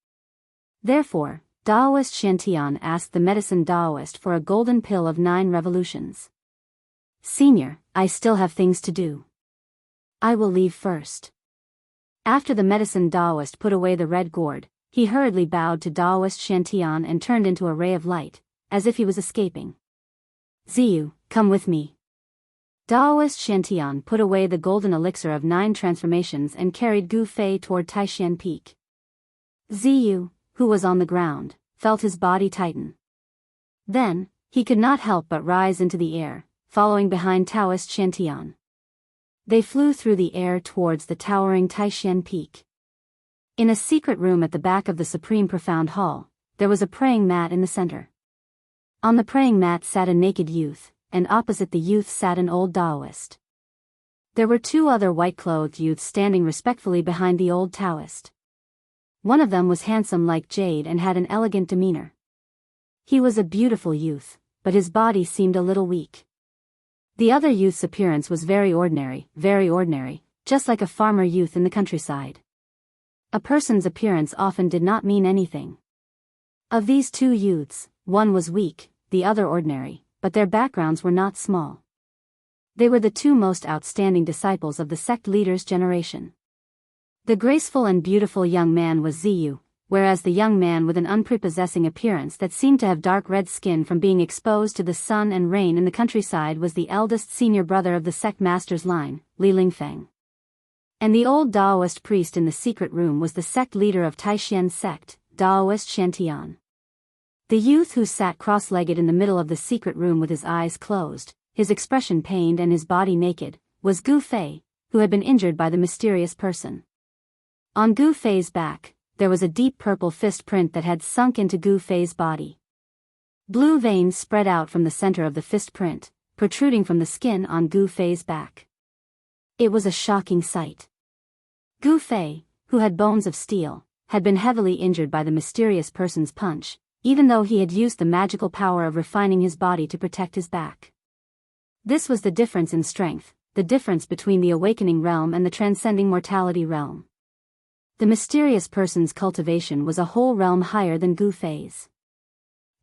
Therefore, Taoist Shantian asked the medicine Taoist for a golden pill of 9 revolutions. "Senior, I still have things to do. I will leave first." After the medicine Taoist put away the red gourd, he hurriedly bowed to Taoist Shantian and turned into a ray of light, as if he was escaping. "Ziyu, come with me." Taoist Shantian put away the golden elixir of 9 transformations and carried Gu Fei toward Taishan Peak. Ziyu, who was on the ground, felt his body tighten. Then, he could not help but rise into the air, following behind Taoist Shantian. They flew through the air towards the towering Taishan Peak. In a secret room at the back of the Supreme Profound Hall, there was a praying mat in the center. On the praying mat sat a naked youth, and opposite the youth sat an old Taoist. There were 2 other white-clothed youths standing respectfully behind the old Taoist. One of them was handsome like jade and had an elegant demeanor. He was a beautiful youth, but his body seemed a little weak. The other youth's appearance was very ordinary, just like a farmer youth in the countryside. A person's appearance often did not mean anything. Of these 2 youths, one was weak, the other ordinary, but their backgrounds were not small. They were the 2 most outstanding disciples of the sect leader's generation. The graceful and beautiful young man was Ziyu, whereas the young man with an unprepossessing appearance that seemed to have dark red skin from being exposed to the sun and rain in the countryside was the eldest senior brother of the sect master's line, Li Lingfeng. And the old Taoist priest in the secret room was the sect leader of Taishan sect, Taoist Shantian. The youth who sat cross-legged in the middle of the secret room with his eyes closed, his expression pained and his body naked, was Gu Fei, who had been injured by the mysterious person. On Gu Fei's back, there was a deep purple fist print that had sunk into Gu Fei's body. Blue veins spread out from the center of the fist print, protruding from the skin on Gu Fei's back. It was a shocking sight. Gu Fei, who had bones of steel, had been heavily injured by the mysterious person's punch, even though he had used the magical power of refining his body to protect his back. This was the difference in strength, the difference between the awakening realm and the transcending mortality realm. The mysterious person's cultivation was a whole realm higher than Gu Fei's.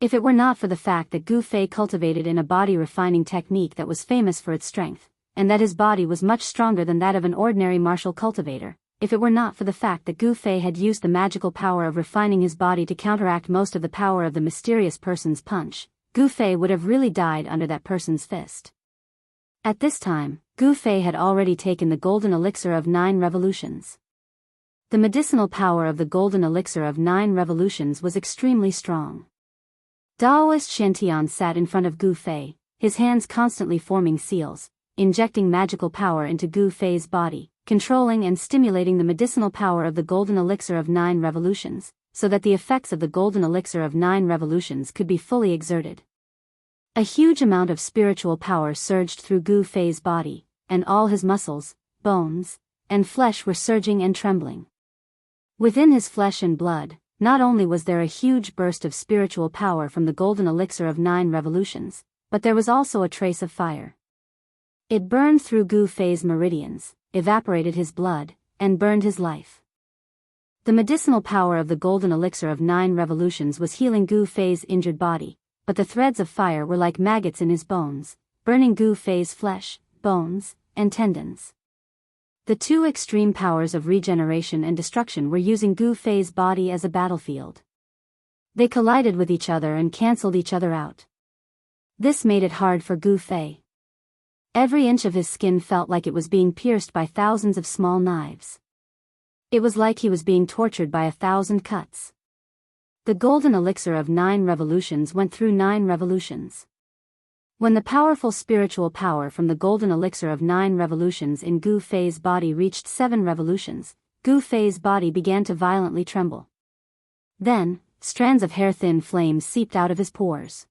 If it were not for the fact that Gu Fei cultivated in a body refining technique that was famous for its strength, and that his body was much stronger than that of an ordinary martial cultivator, if it were not for the fact that Gu Fei had used the magical power of refining his body to counteract most of the power of the mysterious person's punch, Gu Fei would have really died under that person's fist. At this time, Gu Fei had already taken the golden elixir of 9 revolutions. The medicinal power of the golden elixir of 9 revolutions was extremely strong. Daoist Shantian sat in front of Gu Fei, his hands constantly forming seals, injecting magical power into Gu Fei's body, controlling and stimulating the medicinal power of the golden elixir of 9 revolutions, so that the effects of the golden elixir of 9 revolutions could be fully exerted. A huge amount of spiritual power surged through Gu Fei's body, and all his muscles, bones, and flesh were surging and trembling. Within his flesh and blood, not only was there a huge burst of spiritual power from the golden elixir of 9 revolutions, but there was also a trace of fire. It burned through Gu Fei's meridians, evaporated his blood, and burned his life. The medicinal power of the golden elixir of 9 revolutions was healing Gu Fei's injured body, but the threads of fire were like maggots in his bones, burning Gu Fei's flesh, bones, and tendons. The two extreme powers of regeneration and destruction were using Gu Fei's body as a battlefield. They collided with each other and cancelled each other out. This made it hard for Gu Fei. Every inch of his skin felt like it was being pierced by thousands of small knives. It was like he was being tortured by 1,000 cuts. The golden elixir of 9 revolutions went through 9 revolutions. When the powerful spiritual power from the golden elixir of 9 revolutions in Gu Fei's body reached 7 revolutions, Gu Fei's body began to violently tremble. Then, strands of hair-thin flames seeped out of his pores.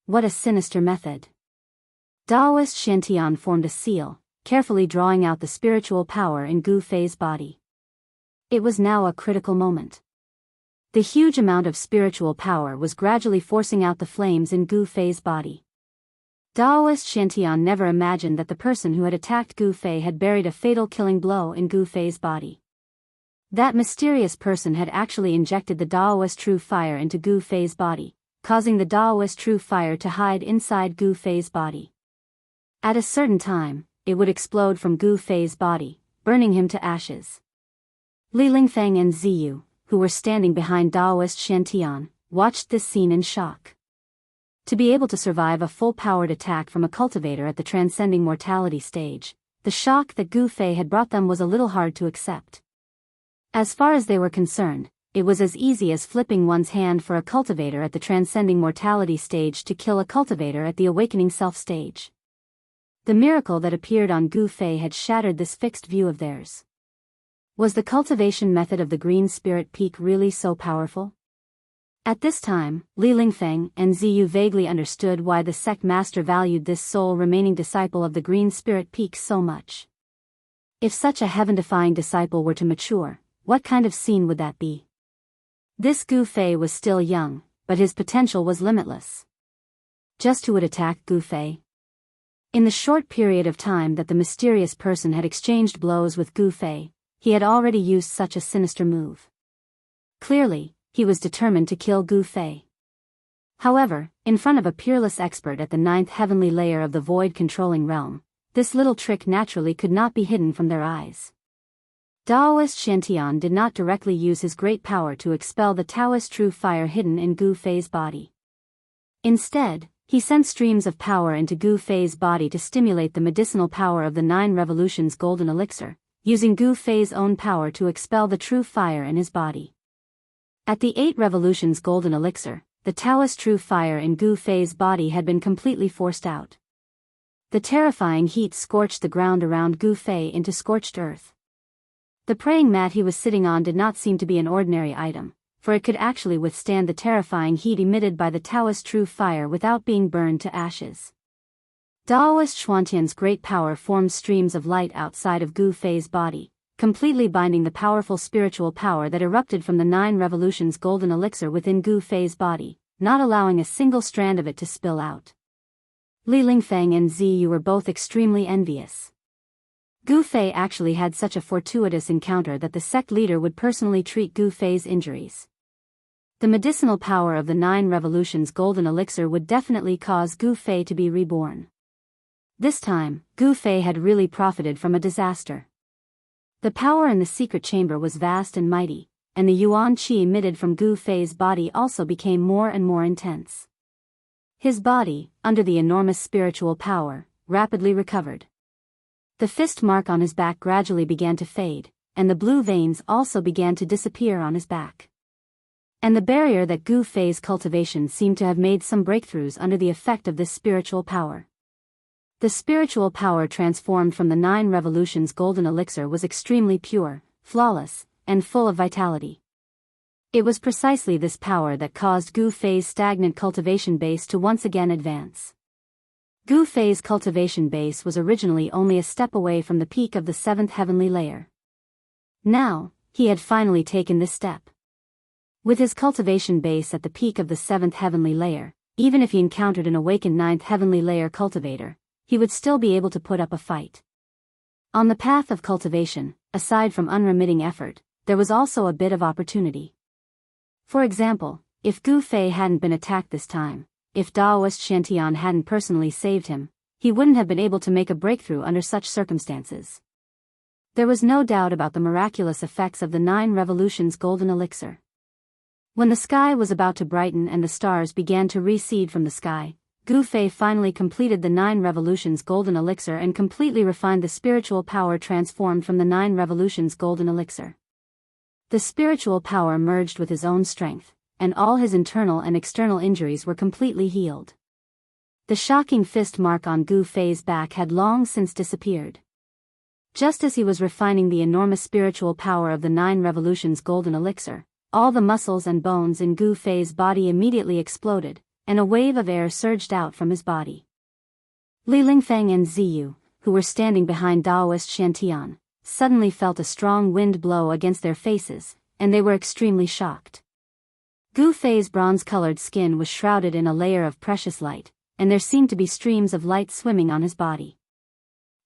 What a sinister method. Daoist Shantian formed a seal, carefully drawing out the spiritual power in Gu Fei's body. It was now a critical moment. The huge amount of spiritual power was gradually forcing out the flames in Gu Fei's body. Daoist Shantian never imagined that the person who had attacked Gu Fei had buried a fatal killing blow in Gu Fei's body. That mysterious person had actually injected the Daoist true fire into Gu Fei's body, causing the Daoist true fire to hide inside Gu Fei's body. At a certain time, it would explode from Gu Fei's body, burning him to ashes. Li Lingfeng and Ziyu, who were standing behind Daoist Shantian, watched this scene in shock. To be able to survive a full-powered attack from a cultivator at the transcending mortality stage, the shock that Gu Fei had brought them was a little hard to accept. As far as they were concerned, it was as easy as flipping one's hand for a cultivator at the transcending mortality stage to kill a cultivator at the awakening self stage. The miracle that appeared on Gu Fei had shattered this fixed view of theirs. Was the cultivation method of the Green Spirit Peak really so powerful? At this time, Li Lingfeng and Ziyu vaguely understood why the sect master valued this sole remaining disciple of the Green Spirit Peak so much. If such a heaven-defying disciple were to mature, what kind of scene would that be? This Gu Fei was still young, but his potential was limitless. Just who would attack Gu Fei? In the short period of time that the mysterious person had exchanged blows with Gu Fei, he had already used such a sinister move. Clearly, he was determined to kill Gu Fei. However, in front of a peerless expert at the 9th heavenly layer of the void-controlling realm, this little trick naturally could not be hidden from their eyes. Daoist Shantian did not directly use his great power to expel the Taoist true fire hidden in Gu Fei's body. Instead, he sent streams of power into Gu Fei's body to stimulate the medicinal power of the 9 revolutions golden elixir, using Gu Fei's own power to expel the true fire in his body. At the 8 revolutions golden elixir, the Taoist true fire in Gu Fei's body had been completely forced out. The terrifying heat scorched the ground around Gu Fei into scorched earth. The praying mat he was sitting on did not seem to be an ordinary item, for it could actually withstand the terrifying heat emitted by the Taoist true fire without being burned to ashes. Daoist Xuantian's great power formed streams of light outside of Gu Fei's body, completely binding the powerful spiritual power that erupted from the 9 revolutions golden elixir within Gu Fei's body, not allowing a single strand of it to spill out. Li Lingfeng and Ziyu were both extremely envious. Gu Fei actually had such a fortuitous encounter that the sect leader would personally treat Gu Fei's injuries. The medicinal power of the 9 revolutions golden elixir would definitely cause Gu Fei to be reborn. This time, Gu Fei had really profited from a disaster. The power in the secret chamber was vast and mighty, and the yuan qi emitted from Gu Fei's body also became more and more intense. His body, under the enormous spiritual power, rapidly recovered. The fist mark on his back gradually began to fade, and the blue veins also began to disappear on his back. And the barrier that Gu Fei's cultivation seemed to have made some breakthroughs under the effect of this spiritual power. The spiritual power transformed from the 9 revolutions golden elixir was extremely pure, flawless, and full of vitality. It was precisely this power that caused Gu Fei's stagnant cultivation base to once again advance. Gu Fei's cultivation base was originally only a step away from the peak of the 7th heavenly layer. Now, he had finally taken this step. With his cultivation base at the peak of the 7th heavenly layer, even if he encountered an awakened 9th heavenly layer cultivator, he would still be able to put up a fight. On the path of cultivation, aside from unremitting effort, there was also a bit of opportunity. For example, if Gu Fei hadn't been attacked this time, if Daoist Shantian hadn't personally saved him, he wouldn't have been able to make a breakthrough under such circumstances. There was no doubt about the miraculous effects of the 9 revolutions golden elixir. When the sky was about to brighten and the stars began to recede from the sky, Gu Fei finally completed the 9 revolutions golden elixir and completely refined the spiritual power transformed from the 9 revolutions golden elixir. The spiritual power merged with his own strength, and all his internal and external injuries were completely healed. The shocking fist mark on Gu Fei's back had long since disappeared. Just as he was refining the enormous spiritual power of the 9 revolutions golden elixir, all the muscles and bones in Gu Fei's body immediately exploded, and a wave of air surged out from his body. Li Lingfeng and Ziyu, who were standing behind Daoist Shantian, suddenly felt a strong wind blow against their faces, and they were extremely shocked. Gu Fei's bronze-colored skin was shrouded in a layer of precious light, and there seemed to be streams of light swimming on his body.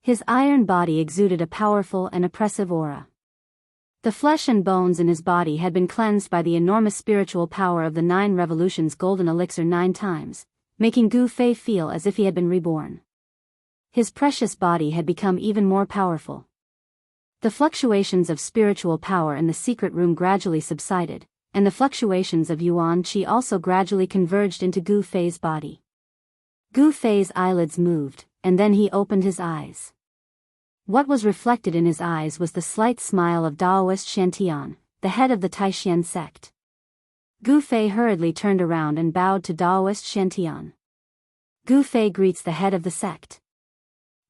His iron body exuded a powerful and oppressive aura. The flesh and bones in his body had been cleansed by the enormous spiritual power of the 9 revolutions golden elixir 9 times, making Gu Fei feel as if he had been reborn. His precious body had become even more powerful. The fluctuations of spiritual power in the secret room gradually subsided, and the fluctuations of yuan qi also gradually converged into Gu Fei's body. Gu Fei's eyelids moved, and then he opened his eyes. What was reflected in his eyes was the slight smile of Daoist Shantian, the head of the Taishan sect. Gu Fei hurriedly turned around and bowed to Daoist Shantian. Gu Fei greets the head of the sect.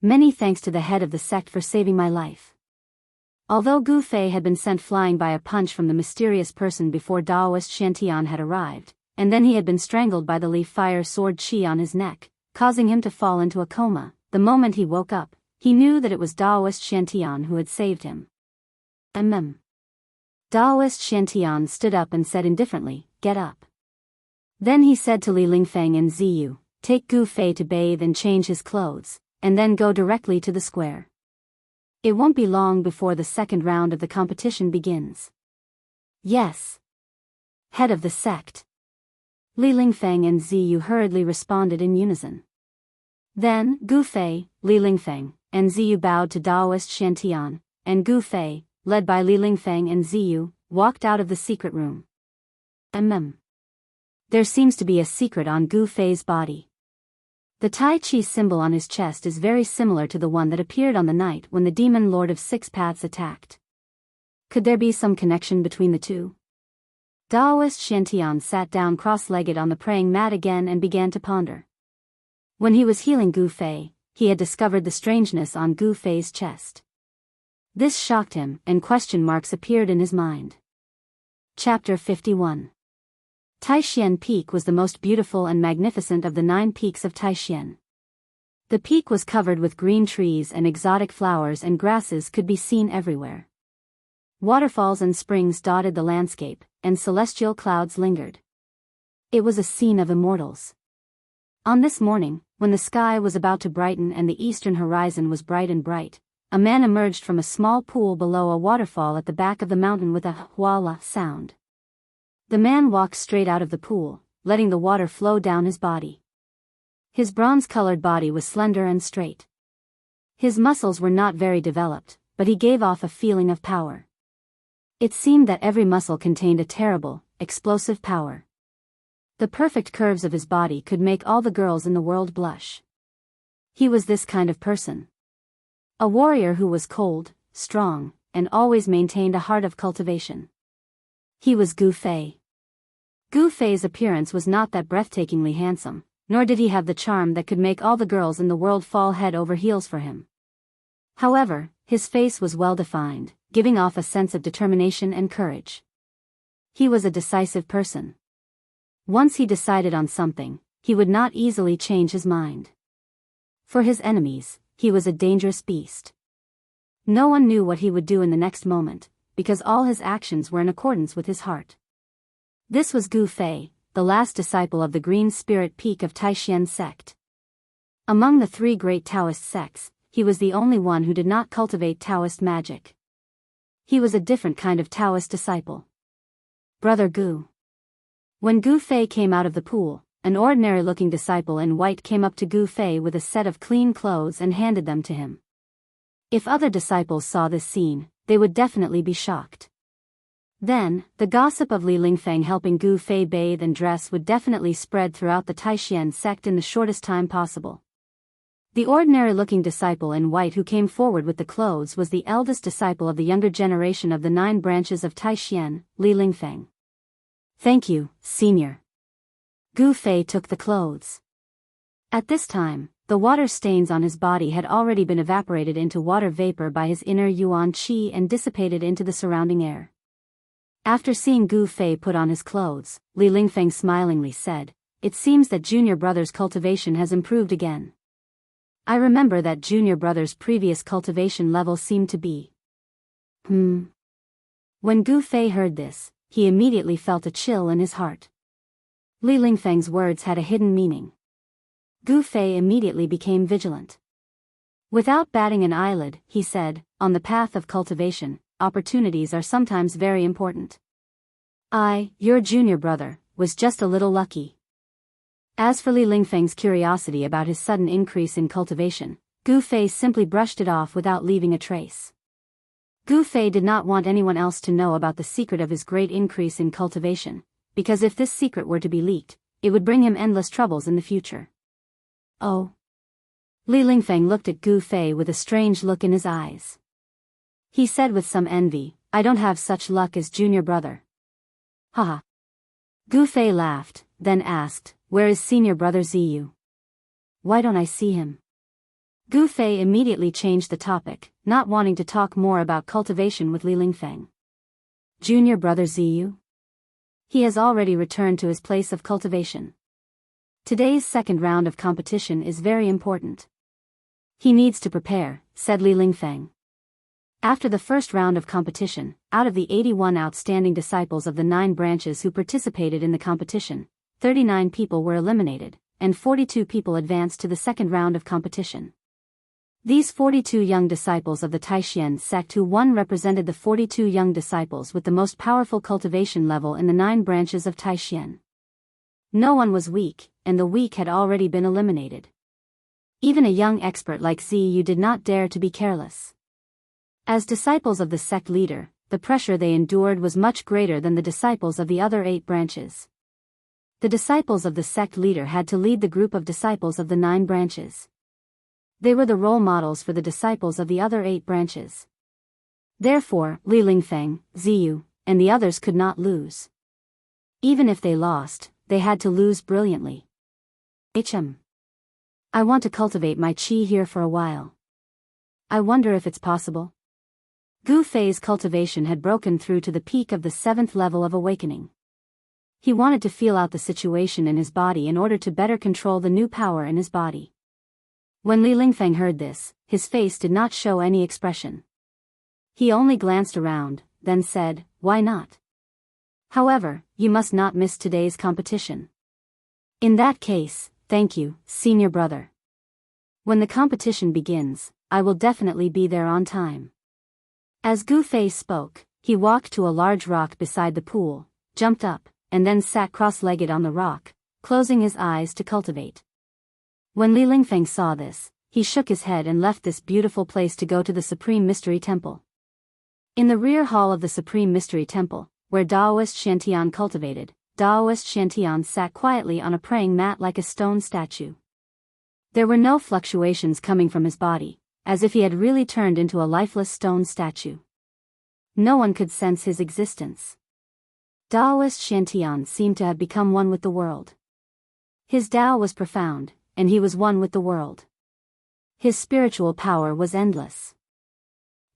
Many thanks to the head of the sect for saving my life. Although Gu Fei had been sent flying by a punch from the mysterious person before Daoist Shantian had arrived, and then he had been strangled by the Li Fire sword qi on his neck, causing him to fall into a coma, the moment he woke up, he knew that it was Daoist Shantian who had saved him. Daoist Shantian stood up and said indifferently, "Get up." Then he said to Li Lingfeng and Ziyu, "Take Gu Fei to bathe and change his clothes, and then go directly to the square. It won't be long before the second round of the competition begins." "Yes, head of the sect." Li Lingfeng and Ziyu hurriedly responded in unison. Then, Gu Fei, Li Lingfeng, and Ziyu bowed to Daoist Shantian, and Gu Fei, led by Li Lingfeng and Ziyu, walked out of the secret room. There seems to be a secret on Gu Fei's body. The Tai Chi symbol on his chest is very similar to the one that appeared on the night when the demon lord of 6 paths attacked. Could there be some connection between the two? Daoist Shantian sat down cross-legged on the praying mat again and began to ponder. When he was healing Gu Fei, he had discovered the strangeness on Gu Fei's chest. This shocked him, and question marks appeared in his mind. Chapter 51. Taishan Peak was the most beautiful and magnificent of the 9 peaks of Taishan. The peak was covered with green trees and exotic flowers, and grasses could be seen everywhere. Waterfalls and springs dotted the landscape, and celestial clouds lingered. It was a scene of immortals. On this morning, when the sky was about to brighten and the eastern horizon was bright and bright, a man emerged from a small pool below a waterfall at the back of the mountain with a "walla" sound. The man walked straight out of the pool, letting the water flow down his body. His bronze-colored body was slender and straight. His muscles were not very developed, but he gave off a feeling of power. It seemed that every muscle contained a terrible, explosive power. The perfect curves of his body could make all the girls in the world blush. He was this kind of person. A warrior who was cold, strong, and always maintained a heart of cultivation. He was Gu Fei. Gu Fei's appearance was not that breathtakingly handsome, nor did he have the charm that could make all the girls in the world fall head over heels for him. However, his face was well-defined, giving off a sense of determination and courage. He was a decisive person. Once he decided on something, he would not easily change his mind. For his enemies, he was a dangerous beast. No one knew what he would do in the next moment, because all his actions were in accordance with his heart. This was Gu Fei, the last disciple of the Green Spirit Peak of Taishan sect. Among the three great Taoist sects, he was the only one who did not cultivate Taoist magic. He was a different kind of Taoist disciple. Brother Gu. When Gu Fei came out of the pool, an ordinary-looking disciple in white came up to Gu Fei with a set of clean clothes and handed them to him. If other disciples saw this scene, they would definitely be shocked. Then, the gossip of Li Lingfeng helping Gu Fei bathe and dress would definitely spread throughout the Taishan sect in the shortest time possible. The ordinary-looking disciple in white who came forward with the clothes was the eldest disciple of the younger generation of the 9 branches of Taishan, Li Lingfeng. Thank you, senior. Gu Fei took the clothes. At this time, the water stains on his body had already been evaporated into water vapor by his inner yuan qi and dissipated into the surrounding air. After seeing Gu Fei put on his clothes, Li Lingfeng smilingly said, "It seems that Junior Brother's cultivation has improved again. I remember that Junior Brother's previous cultivation level seemed to be." When Gu Fei heard this, he immediately felt a chill in his heart. Li Lingfeng's words had a hidden meaning. Gu Fei immediately became vigilant. Without batting an eyelid, he said, "On the path of cultivation, opportunities are sometimes very important. Your junior brother, was just a little lucky." As for Li Lingfeng's curiosity about his sudden increase in cultivation, Gu Fei simply brushed it off without leaving a trace. Gu Fei did not want anyone else to know about the secret of his great increase in cultivation, because if this secret were to be leaked, it would bring him endless troubles in the future. Oh. Li Lingfeng looked at Gu Fei with a strange look in his eyes. He said with some envy, "I don't have such luck as Junior Brother." Haha. Gu Fei laughed, then asked, "Where is Senior Brother Ziyu? Why don't I see him?" Gu Fei immediately changed the topic, not wanting to talk more about cultivation with Li Lingfeng. Junior Brother Ziyu? He has already returned to his place of cultivation. Today's second round of competition is very important. He needs to prepare, said Li Lingfeng. After the first round of competition, out of the 81 outstanding disciples of the 9 branches who participated in the competition, 39 people were eliminated, and 42 people advanced to the second round of competition. These 42 young disciples of the Taishan sect who won represented the 42 young disciples with the most powerful cultivation level in the 9 branches of Taishan. No one was weak, and the weak had already been eliminated. Even a young expert like Ziyu did not dare to be careless. As disciples of the sect leader, the pressure they endured was much greater than the disciples of the other 8 branches. The disciples of the sect leader had to lead the group of disciples of the 9 branches. They were the role models for the disciples of the other 8 branches. Therefore, Li Lingfeng, Ziyu, and the others could not lose. Even if they lost, they had to lose brilliantly. I want to cultivate my qi here for a while. I wonder if it's possible. Gu Fei's cultivation had broken through to the peak of the 7th level of awakening. He wanted to feel out the situation in his body in order to better control the new power in his body. When Li Lingfeng heard this, his face did not show any expression. He only glanced around, then said, "Why not? However, you must not miss today's competition." "In that case, thank you, senior brother. When the competition begins, I will definitely be there on time." As Gu Fei spoke, he walked to a large rock beside the pool, jumped up, and then sat cross-legged on the rock, closing his eyes to cultivate. When Li Lingfeng saw this, he shook his head and left this beautiful place to go to the Supreme Mystery Temple. In the rear hall of the Supreme Mystery Temple, where Daoist Shantian cultivated, Daoist Shantian sat quietly on a praying mat like a stone statue. There were no fluctuations coming from his body, as if he had really turned into a lifeless stone statue. No one could sense his existence. Daoist Shantian seemed to have become one with the world. His Tao was profound, and he was one with the world. His spiritual power was endless.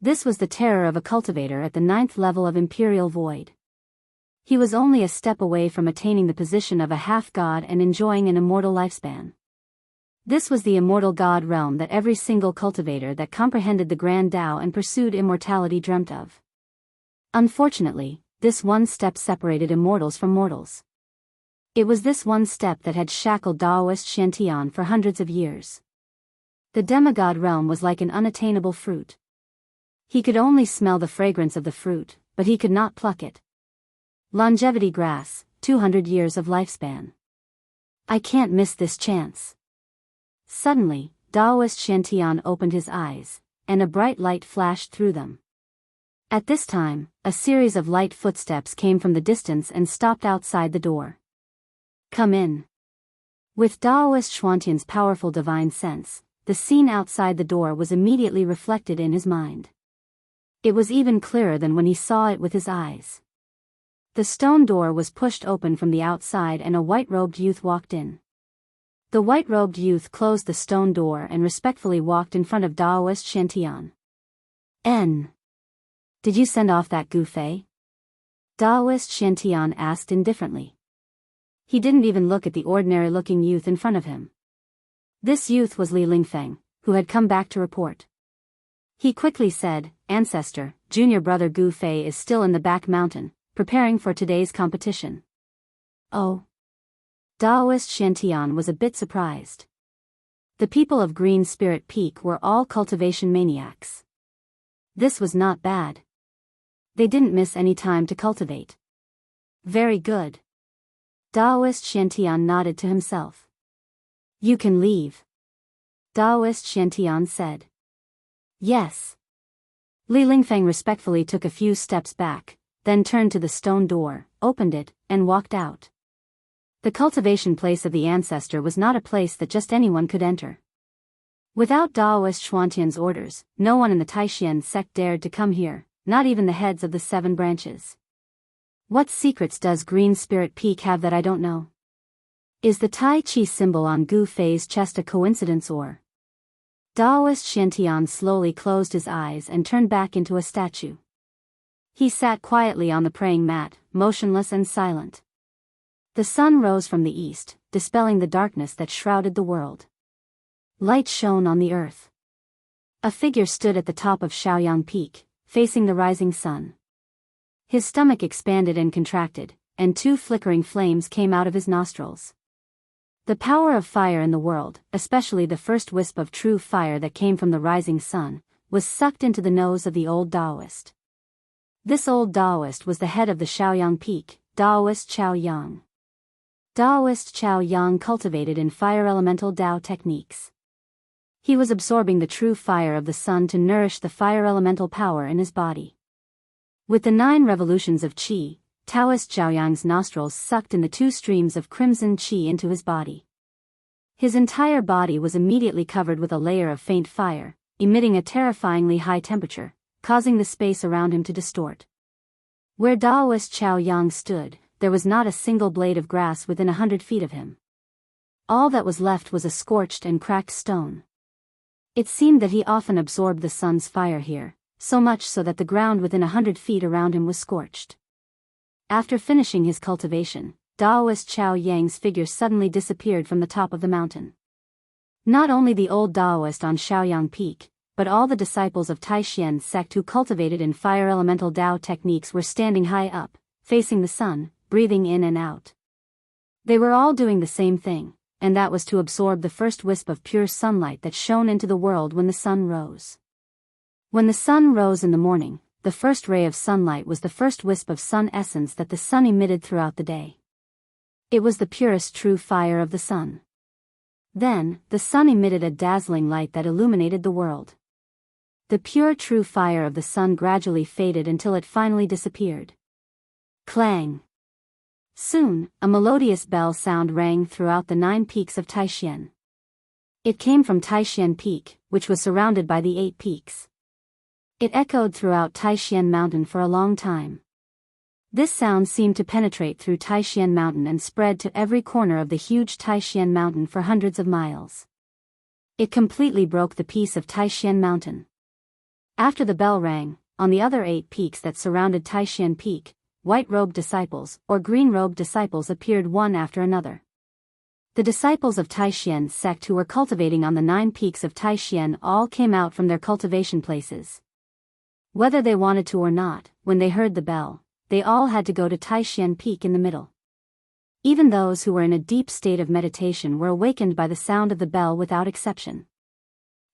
This was the terror of a cultivator at the 9th level of Imperial Void. He was only a step away from attaining the position of a half-god and enjoying an immortal lifespan. This was the immortal god realm that every single cultivator that comprehended the Grand Tao and pursued immortality dreamt of. Unfortunately, this one step separated immortals from mortals. It was this one step that had shackled Daoist Shantian for hundreds of years. The demigod realm was like an unattainable fruit. He could only smell the fragrance of the fruit, but he could not pluck it. Longevity grass, 200 years of lifespan. I can't miss this chance. Suddenly, Daoist Shantian opened his eyes, and a bright light flashed through them. At this time, a series of light footsteps came from the distance and stopped outside the door. "Come in." With Daoist Shantian's powerful divine sense, the scene outside the door was immediately reflected in his mind. It was even clearer than when he saw it with his eyes. The stone door was pushed open from the outside and a white-robed youth walked in. The white-robed youth closed the stone door and respectfully walked in front of Daoist Shantian. Did you send off that Gu Fei?" Daoist Shantian asked indifferently. He didn't even look at the ordinary-looking youth in front of him. This youth was Li Lingfeng, who had come back to report. He quickly said, "Ancestor, junior brother Gu Fei is still in the back mountain, preparing for today's competition." "Oh." Daoist Shantian was a bit surprised. The people of Green Spirit Peak were all cultivation maniacs. This was not bad. They didn't miss any time to cultivate. Very good. Daoist Shantian nodded to himself. "You can leave." Daoist Shantian said. "Yes." Li Lingfeng respectfully took a few steps back, then turned to the stone door, opened it, and walked out. The cultivation place of the ancestor was not a place that just anyone could enter. Without Daoist Shantian's orders, no one in the Taishan sect dared to come here, not even the heads of the 7 branches. What secrets does Green Spirit Peak have that I don't know? Is the Tai Chi symbol on Gu Fei's chest a coincidence or? Daoist Shantian slowly closed his eyes and turned back into a statue. He sat quietly on the praying mat, motionless and silent. The sun rose from the east, dispelling the darkness that shrouded the world. Light shone on the earth. A figure stood at the top of Shaoyang Peak, facing the rising sun. His stomach expanded and contracted, and 2 flickering flames came out of his nostrils. The power of fire in the world, especially the first wisp of true fire that came from the rising sun, was sucked into the nose of the old Taoist. This old Taoist was the head of the Shaoyang Peak, Daoist Chaoyang. Daoist Chaoyang cultivated in fire elemental Tao techniques. He was absorbing the true fire of the sun to nourish the fire elemental power in his body. With the 9 revolutions of qi, Taoist Chaoyang's nostrils sucked in the 2 streams of crimson qi into his body. His entire body was immediately covered with a layer of faint fire, emitting a terrifyingly high temperature, causing the space around him to distort. Where Daoist Chaoyang stood, there was not a single blade of grass within 100 feet of him. All that was left was a scorched and cracked stone. It seemed that he often absorbed the sun's fire here, so much so that the ground within 100 feet around him was scorched. After finishing his cultivation, Daoist Chaoyang's figure suddenly disappeared from the top of the mountain. Not only the old Daoist on Shaoyang Peak, but all the disciples of Taixian's sect who cultivated in fire elemental Tao techniques were standing high up, facing the sun, breathing in and out. They were all doing the same thing, and that was to absorb the first wisp of pure sunlight that shone into the world when the sun rose. When the sun rose in the morning, the first ray of sunlight was the first wisp of sun essence that the sun emitted throughout the day. It was the purest true fire of the sun. Then, the sun emitted a dazzling light that illuminated the world. The pure true fire of the sun gradually faded until it finally disappeared. Clang! Soon, a melodious bell sound rang throughout the 9 peaks of Taixian. It came from Taixian Peak, which was surrounded by the 8 peaks. It echoed throughout Taixian Mountain for a long time. This sound seemed to penetrate through Taixian Mountain and spread to every corner of the huge Taixian Mountain for hundreds of miles. It completely broke the peace of Taixian Mountain. After the bell rang, on the other 8 peaks that surrounded Taixian Peak, white-robed disciples or green-robed disciples appeared one after another. The disciples of Taixian's sect who were cultivating on the 9 peaks of Taixian all came out from their cultivation places. Whether they wanted to or not, when they heard the bell, they all had to go to Taixian Peak in the middle. Even those who were in a deep state of meditation were awakened by the sound of the bell without exception.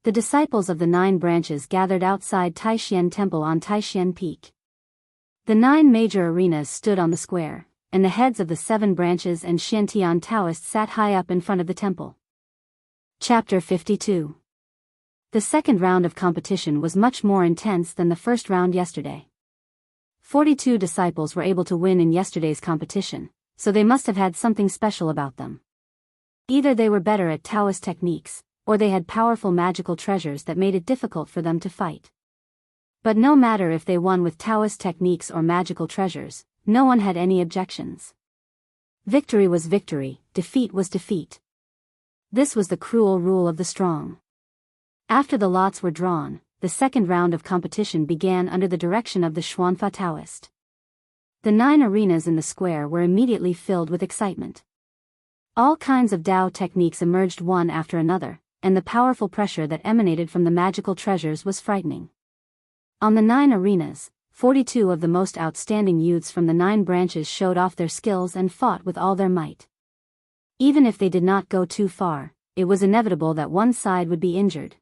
The disciples of the 9 branches gathered outside Taixian Temple on Taixian Peak. The 9 major arenas stood on the square, and the heads of the 7 branches and Xiantian Taoists sat high up in front of the temple. Chapter 52. The second round of competition was much more intense than the first round yesterday. 42 disciples were able to win in yesterday's competition, so they must have had something special about them. Either they were better at Taoist techniques, or they had powerful magical treasures that made it difficult for them to fight. But no matter if they won with Taoist techniques or magical treasures, no one had any objections. Victory was victory, defeat was defeat. This was the cruel rule of the strong. After the lots were drawn, the second round of competition began under the direction of the Xuanfa Taoist. The 9 arenas in the square were immediately filled with excitement. All kinds of Tao techniques emerged one after another, and the powerful pressure that emanated from the magical treasures was frightening. On the 9 arenas, 42 of the most outstanding youths from the 9 branches showed off their skills and fought with all their might. Even if they did not go too far, it was inevitable that one side would be injured.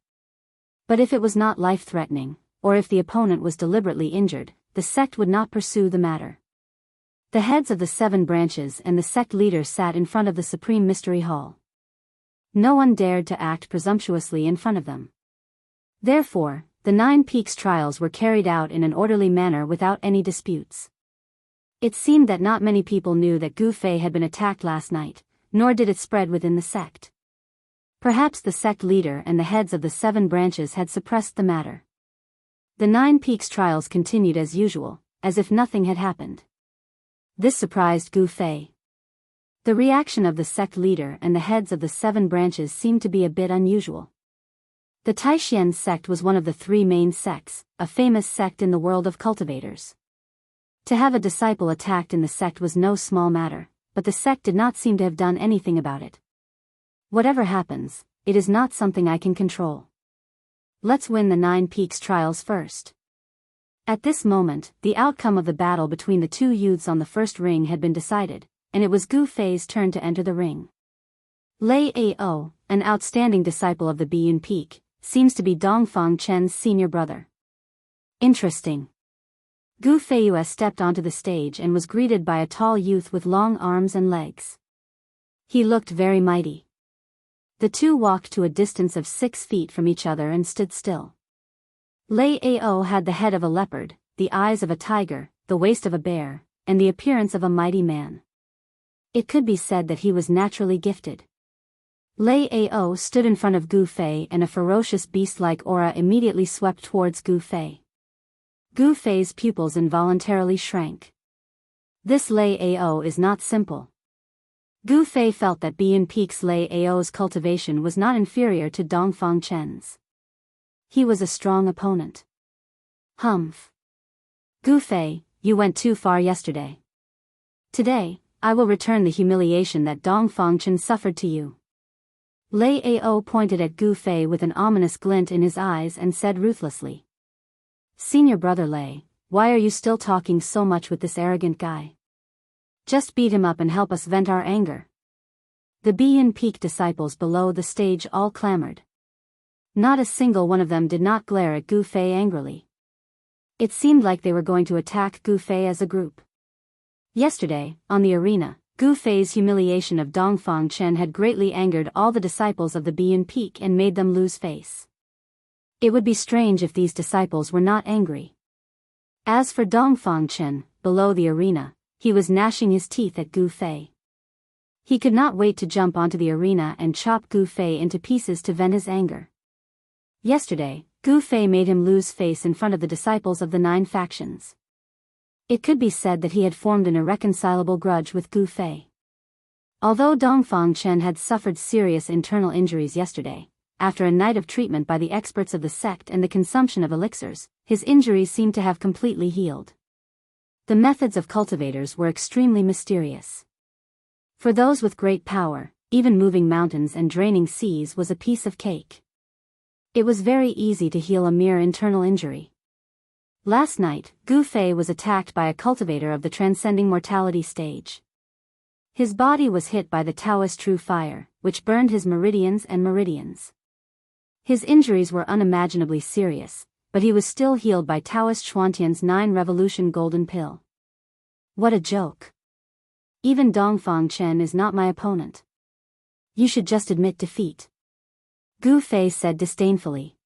But if it was not life-threatening, or if the opponent was deliberately injured, the sect would not pursue the matter. The heads of the 7 branches and the sect leaders sat in front of the Supreme Mystery Hall. No one dared to act presumptuously in front of them. Therefore, the 9 peaks trials were carried out in an orderly manner without any disputes. It seemed that not many people knew that Gu Fei had been attacked last night, nor did it spread within the sect. Perhaps the sect leader and the heads of the 7 branches had suppressed the matter. The 9 peaks trials continued as usual, as if nothing had happened. This surprised Gu Fei. The reaction of the sect leader and the heads of the 7 branches seemed to be a bit unusual. The Taixian sect was one of the 3 main sects, a famous sect in the world of cultivators. To have a disciple attacked in the sect was no small matter, but the sect did not seem to have done anything about it. Whatever happens, it is not something I can control. Let's win the 9 peaks trials first. At this moment, the outcome of the battle between the 2 youths on the first ring had been decided, and it was Gu Fei's turn to enter the ring. Lei Ao, an outstanding disciple of the Biyun Peak, seems to be Dongfang Chen's senior brother. Interesting. Gu Feiyue stepped onto the stage and was greeted by a tall youth with long arms and legs. He looked very mighty. The 2 walked to a distance of 6 feet from each other and stood still. Lei Ao had the head of a leopard, the eyes of a tiger, the waist of a bear, and the appearance of a mighty man. It could be said that he was naturally gifted. Lei Ao stood in front of Gu Fei and a ferocious beast-like aura immediately swept towards Gu Fei. Gu Fei's pupils involuntarily shrank. This Lei Ao is not simple. Gu Fei felt that Biyun Peak's Lei Ao's cultivation was not inferior to Dongfang Chen's. He was a strong opponent. Humph. Gu Fei, you went too far yesterday. Today, I will return the humiliation that Dongfang Chen suffered to you. Lei Ao pointed at Gu Fei with an ominous glint in his eyes and said ruthlessly. Senior brother Lei, why are you still talking so much with this arrogant guy? Just beat him up and help us vent our anger. The Bian Peak disciples below the stage all clamored. Not a single one of them did not glare at Gu Fei angrily. It seemed like they were going to attack Gu Fei as a group. Yesterday, on the arena, Gu Fei's humiliation of Dongfang Chen had greatly angered all the disciples of the Bian Peak and made them lose face. It would be strange if these disciples were not angry. As for Dongfang Chen, below the arena, he was gnashing his teeth at Gu Fei. He could not wait to jump onto the arena and chop Gu Fei into pieces to vent his anger. Yesterday, Gu Fei made him lose face in front of the disciples of the 9 factions. It could be said that he had formed an irreconcilable grudge with Gu Fei. Although Dongfang Chen had suffered serious internal injuries yesterday, after a night of treatment by the experts of the sect and the consumption of elixirs, his injuries seemed to have completely healed. The methods of cultivators were extremely mysterious. For those with great power, even moving mountains and draining seas was a piece of cake. It was very easy to heal a mere internal injury. Last night, Gu Fei was attacked by a cultivator of the transcending mortality stage. His body was hit by the Taoist true fire, which burned his meridians and meridians. His injuries were unimaginably serious, but he was still healed by Taoist Xuantian's 9 revolution golden pill. What a joke. Even Dongfang Chen is not my opponent. You should just admit defeat. Gu Fei said disdainfully.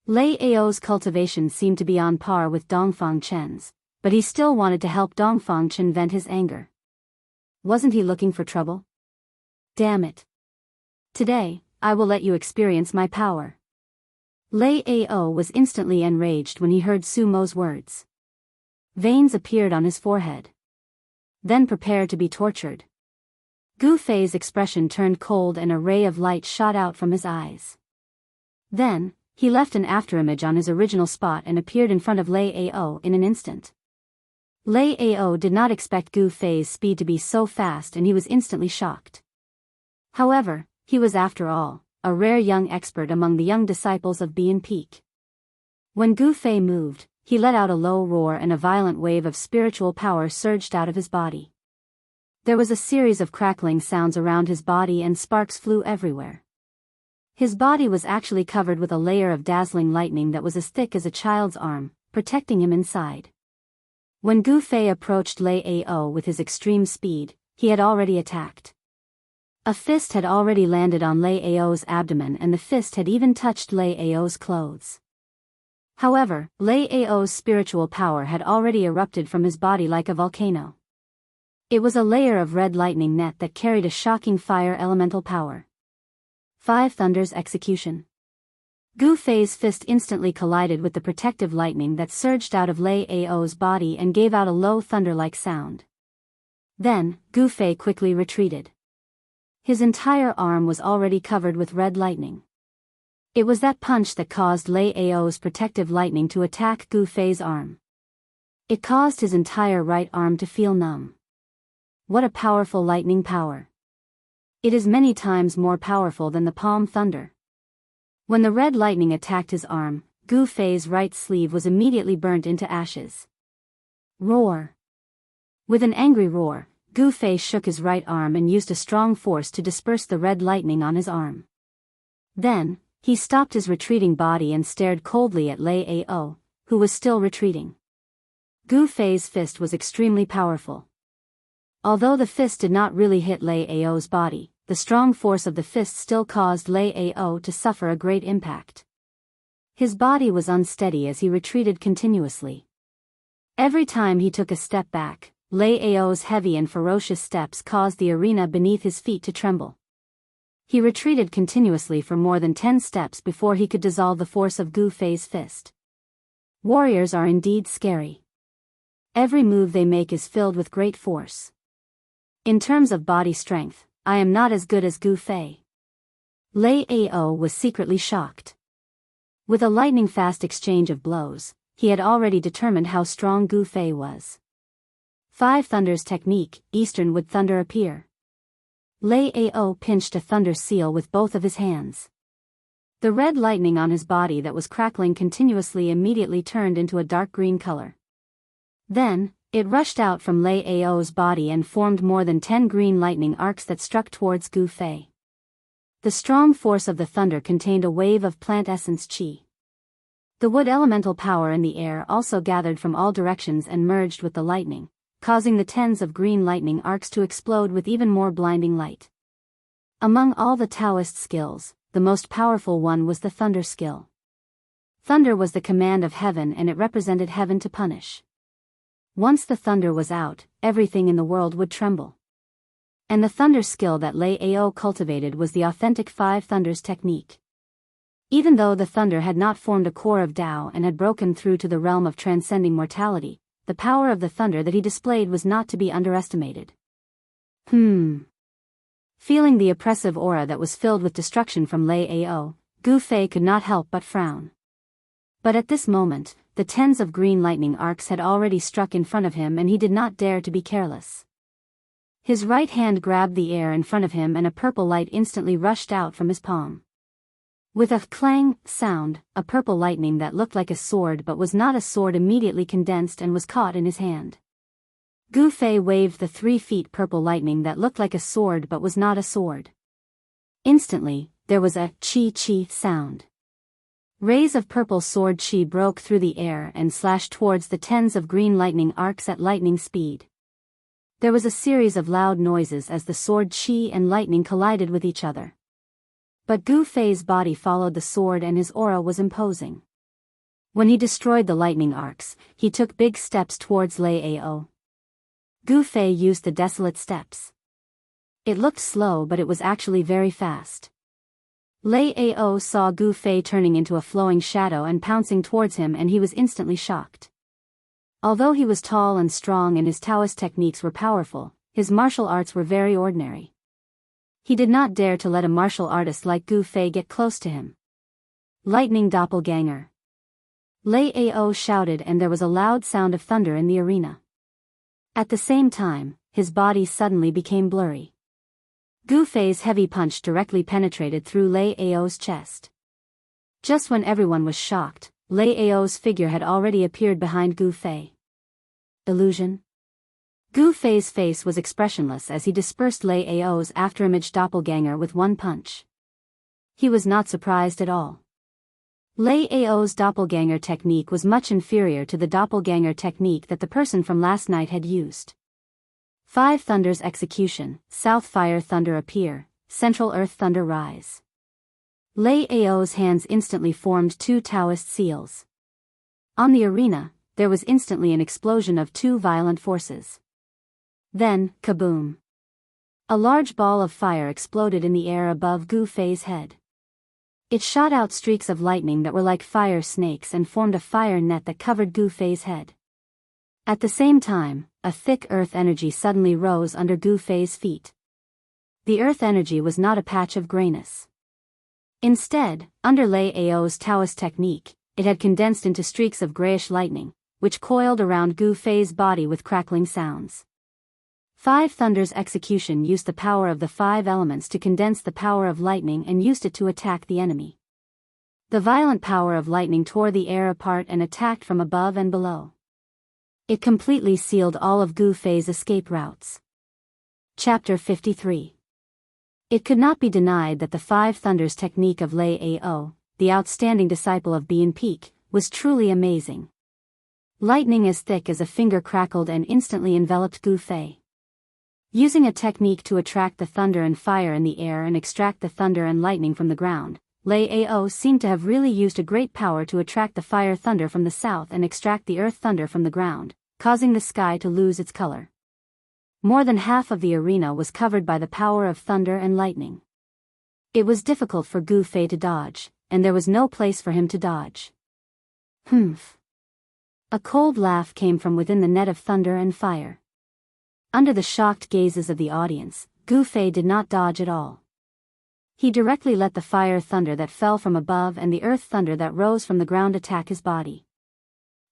Lei Ao's cultivation seemed to be on par with Dongfang Chen's, but he still wanted to help Dongfang Chen vent his anger. Wasn't he looking for trouble? Damn it. Today, I will let you experience my power. Lei Ao was instantly enraged when he heard Sumo's words. Veins appeared on his forehead. Then prepare to be tortured. Gu Fei's expression turned cold and a ray of light shot out from his eyes. Then, he left an afterimage on his original spot and appeared in front of Lei Ao in an instant. Lei Ao did not expect Gu Fei's speed to be so fast and he was instantly shocked. However, he was after all, a rare young expert among the young disciples of Bian Peak. When Gu Fei moved, he let out a low roar and a violent wave of spiritual power surged out of his body. There was a series of crackling sounds around his body and sparks flew everywhere. His body was actually covered with a layer of dazzling lightning that was as thick as a child's arm, protecting him inside. When Gu Fei approached Lei Ao with his extreme speed, he had already attacked. A fist had already landed on Lei Ao's abdomen and the fist had even touched Lei Ao's clothes. However, Lei Ao's spiritual power had already erupted from his body like a volcano. It was a layer of red lightning net that carried a shocking fire elemental power. 5 Thunder's execution. Gu Fei's fist instantly collided with the protective lightning that surged out of Lei Ao's body and gave out a low thunder-like sound. Then, Gu Fei quickly retreated. His entire arm was already covered with red lightning. It was that punch that caused Lei Ao's protective lightning to attack Gu Fei's arm. It caused his entire right arm to feel numb. What a powerful lightning power. It is many times more powerful than the palm thunder. When the red lightning attacked his arm, Gu Fei's right sleeve was immediately burnt into ashes. Roar! With an angry roar, Gu Fei shook his right arm and used a strong force to disperse the red lightning on his arm. Then, he stopped his retreating body and stared coldly at Lei Ao, who was still retreating. Gu Fei's fist was extremely powerful. Although the fist did not really hit Lei Ao's body, the strong force of the fist still caused Lei Ao to suffer a great impact. His body was unsteady as he retreated continuously. Every time he took a step back, Lei Ao's heavy and ferocious steps caused the arena beneath his feet to tremble. He retreated continuously for more than 10 steps before he could dissolve the force of Gu Fei's fist. Warriors are indeed scary. Every move they make is filled with great force. In terms of body strength, I am not as good as Gu Fei. Lei Ao was secretly shocked. With a lightning-fast exchange of blows, he had already determined how strong Gu Fei was. 5 Thunder's technique, Eastern would thunder appear. Lei Ao pinched a thunder seal with both of his hands. The red lightning on his body that was crackling continuously immediately turned into a dark green color. Then, it rushed out from Lei Ao's body and formed more than 10 green lightning arcs that struck towards Gu Fei. The strong force of the thunder contained a wave of plant essence qi. The wood elemental power in the air also gathered from all directions and merged with the lightning, causing the tens of green lightning arcs to explode with even more blinding light. Among all the Taoist skills, the most powerful one was the thunder skill. Thunder was the command of heaven and it represented heaven to punish. Once the thunder was out, everything in the world would tremble. And the thunder skill that Lei Ao cultivated was the authentic Five Thunders technique. Even though the thunder had not formed a core of Tao and had broken through to the realm of transcending mortality, the power of the thunder that he displayed was not to be underestimated. Feeling the oppressive aura that was filled with destruction from Lei Ao, Gu Fei could not help but frown. But at this moment, the tens of green lightning arcs had already struck in front of him and he did not dare to be careless. His right hand grabbed the air in front of him and a purple light instantly rushed out from his palm. With a clang sound, a purple lightning that looked like a sword but was not a sword immediately condensed and was caught in his hand. Gu Fei waved the 3 feet purple lightning that looked like a sword but was not a sword. Instantly, there was a chi sound. Rays of purple sword chi broke through the air and slashed towards the tens of green lightning arcs at lightning speed. There was a series of loud noises as the sword chi and lightning collided with each other. But Gu Fei's body followed the sword and his aura was imposing. When he destroyed the lightning arcs, he took big steps towards Lei Ao. Gu Fei used the desolate steps. It looked slow but it was actually very fast. Lei Ao saw Gu Fei turning into a flowing shadow and pouncing towards him and he was instantly shocked. Although he was tall and strong and his Taoist techniques were powerful, his martial arts were very ordinary. He did not dare to let a martial artist like Gu Fei get close to him. Lightning doppelganger! Lei Ao shouted and there was a loud sound of thunder in the arena. At the same time, his body suddenly became blurry. Gu Fei's heavy punch directly penetrated through Lei Ao's chest. Just when everyone was shocked, Lei Ao's figure had already appeared behind Gu Fei. Illusion? Gu Fei's face was expressionless as he dispersed Lei Ao's afterimage doppelganger with one punch. He was not surprised at all. Lei Ao's doppelganger technique was much inferior to the doppelganger technique that the person from last night had used. Five Thunders execution, South Fire Thunder appear, Central Earth Thunder rise. Lei Ao's hands instantly formed 2 Taoist seals. On the arena, there was instantly an explosion of 2 violent forces. Then, kaboom! A large ball of fire exploded in the air above Gu Fei's head. It shot out streaks of lightning that were like fire snakes and formed a fire net that covered Gu Fei's head. At the same time, a thick earth energy suddenly rose under Gu Fei's feet. The earth energy was not a patch of grayness. Instead, under Lei Ao's Taoist technique, it had condensed into streaks of grayish lightning, which coiled around Gu Fei's body with crackling sounds. Five Thunders execution used the power of the 5 elements to condense the power of lightning and used it to attack the enemy. The violent power of lightning tore the air apart and attacked from above and below. It completely sealed all of Gu Fei's escape routes. Chapter 53. It could not be denied that the 5 Thunders technique of Lei Ao, the outstanding disciple of Bean Peak, was truly amazing. Lightning as thick as a finger crackled and instantly enveloped Gu Fei. Using a technique to attract the thunder and fire in the air and extract the thunder and lightning from the ground, Lei Ao seemed to have really used a great power to attract the fire thunder from the south and extract the earth thunder from the ground, causing the sky to lose its color. More than half of the arena was covered by the power of thunder and lightning. It was difficult for Gu Fei to dodge, and there was no place for him to dodge. Humph! A cold laugh came from within the net of thunder and fire. Under the shocked gazes of the audience, Gu Fei did not dodge at all. He directly let the fire thunder that fell from above and the earth thunder that rose from the ground attack his body.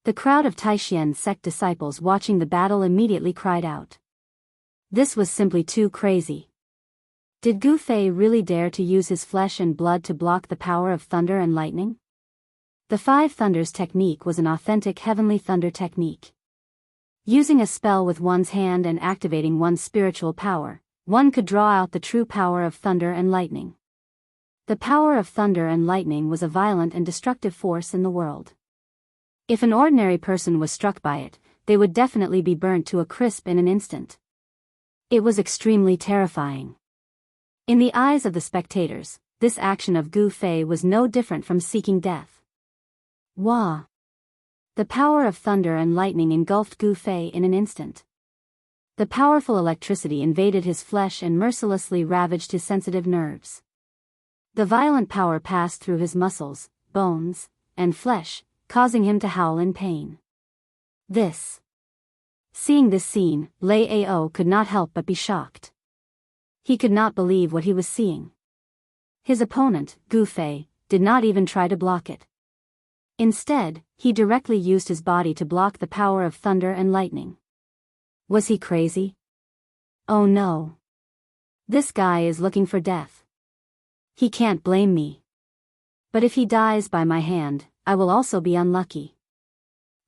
The crowd of Taishan sect disciples watching the battle immediately cried out. This was simply too crazy. Did Gu Fei really dare to use his flesh and blood to block the power of thunder and lightning? The Five Thunders technique was an authentic heavenly thunder technique. Using a spell with one's hand and activating one's spiritual power, one could draw out the true power of thunder and lightning. The power of thunder and lightning was a violent and destructive force in the world. If an ordinary person was struck by it, they would definitely be burnt to a crisp in an instant. It was extremely terrifying. In the eyes of the spectators, this action of Gu Fei was no different from seeking death. Wah! The power of thunder and lightning engulfed Gu Fei in an instant. The powerful electricity invaded his flesh and mercilessly ravaged his sensitive nerves. The violent power passed through his muscles, bones, and flesh, causing him to howl in pain. Seeing this scene, Lei Ao could not help but be shocked. He could not believe what he was seeing. His opponent, Gu Fei, did not even try to block it. Instead, he directly used his body to block the power of thunder and lightning. Was he crazy? Oh no. This guy is looking for death. He can't blame me. But if he dies by my hand, I will also be unlucky.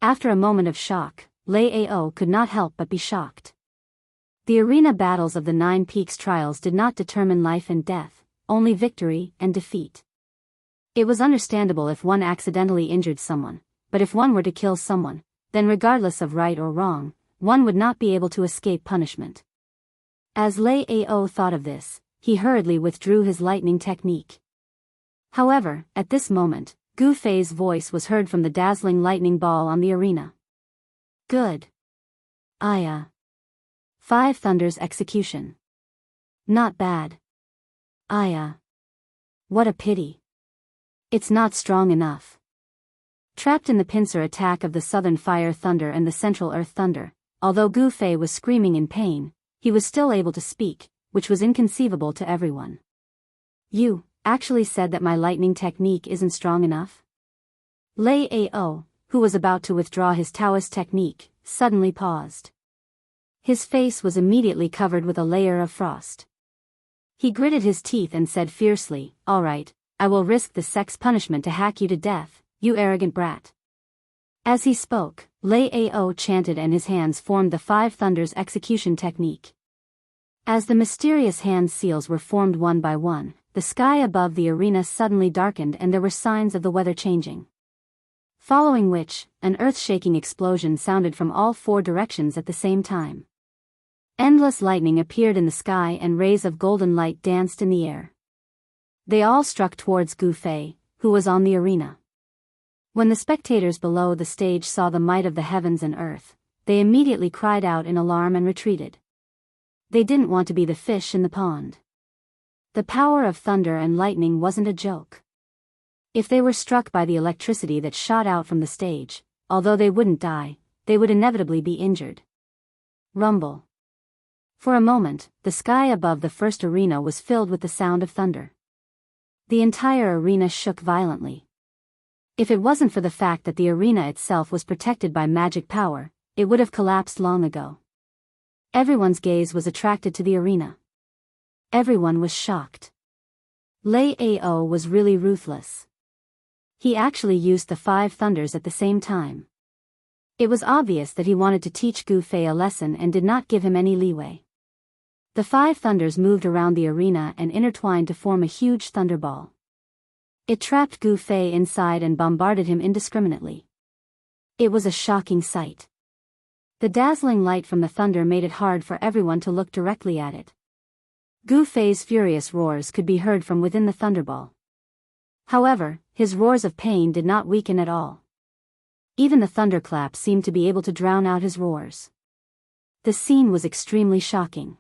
After a moment of shock, Lei Ao could not help but be shocked. The arena battles of the Nine Peaks trials did not determine life and death, only victory and defeat. It was understandable if one accidentally injured someone, but if one were to kill someone, then regardless of right or wrong, one would not be able to escape punishment. As Lei Ao thought of this, he hurriedly withdrew his lightning technique. However, at this moment, Gu Fei's voice was heard from the dazzling lightning ball on the arena. Good. Five Thunders execution. Not bad. What a pity. It's not strong enough. Trapped in the pincer attack of the Southern Fire Thunder and the Central Earth Thunder, although Gu Fei was screaming in pain, he was still able to speak, which was inconceivable to everyone. You actually said that my lightning technique isn't strong enough? Lei Ao, who was about to withdraw his Taoist technique, suddenly paused. His face was immediately covered with a layer of frost. He gritted his teeth and said fiercely, "All right, I will risk the sex punishment to hack you to death, you arrogant brat." As he spoke, Lei Ao chanted and his hands formed the Five Thunders execution technique. As the mysterious hand seals were formed one by one, the sky above the arena suddenly darkened and there were signs of the weather changing. Following which, an earth-shaking explosion sounded from all four directions at the same time. Endless lightning appeared in the sky and rays of golden light danced in the air. They all struck towards Gu Fei, who was on the arena. When the spectators below the stage saw the might of the heavens and earth, they immediately cried out in alarm and retreated. They didn't want to be the fish in the pond. The power of thunder and lightning wasn't a joke. If they were struck by the electricity that shot out from the stage, although they wouldn't die, they would inevitably be injured. Rumble. For a moment, the sky above the first arena was filled with the sound of thunder. The entire arena shook violently. If it wasn't for the fact that the arena itself was protected by magic power, it would have collapsed long ago. Everyone's gaze was attracted to the arena. Everyone was shocked. Lei Ao was really ruthless. He actually used the Five Thunders at the same time. It was obvious that he wanted to teach Gu Fei a lesson and did not give him any leeway. The Five Thunders moved around the arena and intertwined to form a huge thunderball. It trapped Gu Fei inside and bombarded him indiscriminately. It was a shocking sight. The dazzling light from the thunder made it hard for everyone to look directly at it. Gu Fei's furious roars could be heard from within the thunderball. However, his roars of pain did not weaken at all. Even the thunderclap seemed to be able to drown out his roars. The scene was extremely shocking.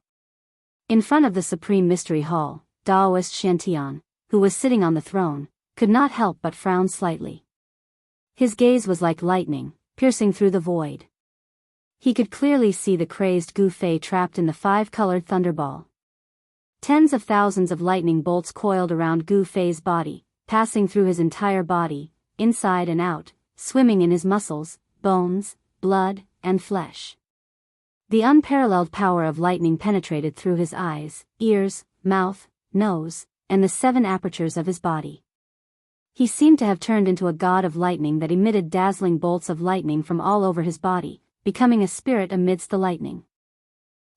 In front of the Supreme Mystery Hall, Taoist Shantian, who was sitting on the throne, could not help but frown slightly. His gaze was like lightning, piercing through the void. He could clearly see the crazed Gu Fei trapped in the five-colored thunderball. Tens of thousands of lightning bolts coiled around Gu Fei's body, passing through his entire body, inside and out, swimming in his muscles, bones, blood, and flesh. The unparalleled power of lightning penetrated through his eyes, ears, mouth, nose, and the 7 apertures of his body. He seemed to have turned into a god of lightning that emitted dazzling bolts of lightning from all over his body, becoming a spirit amidst the lightning.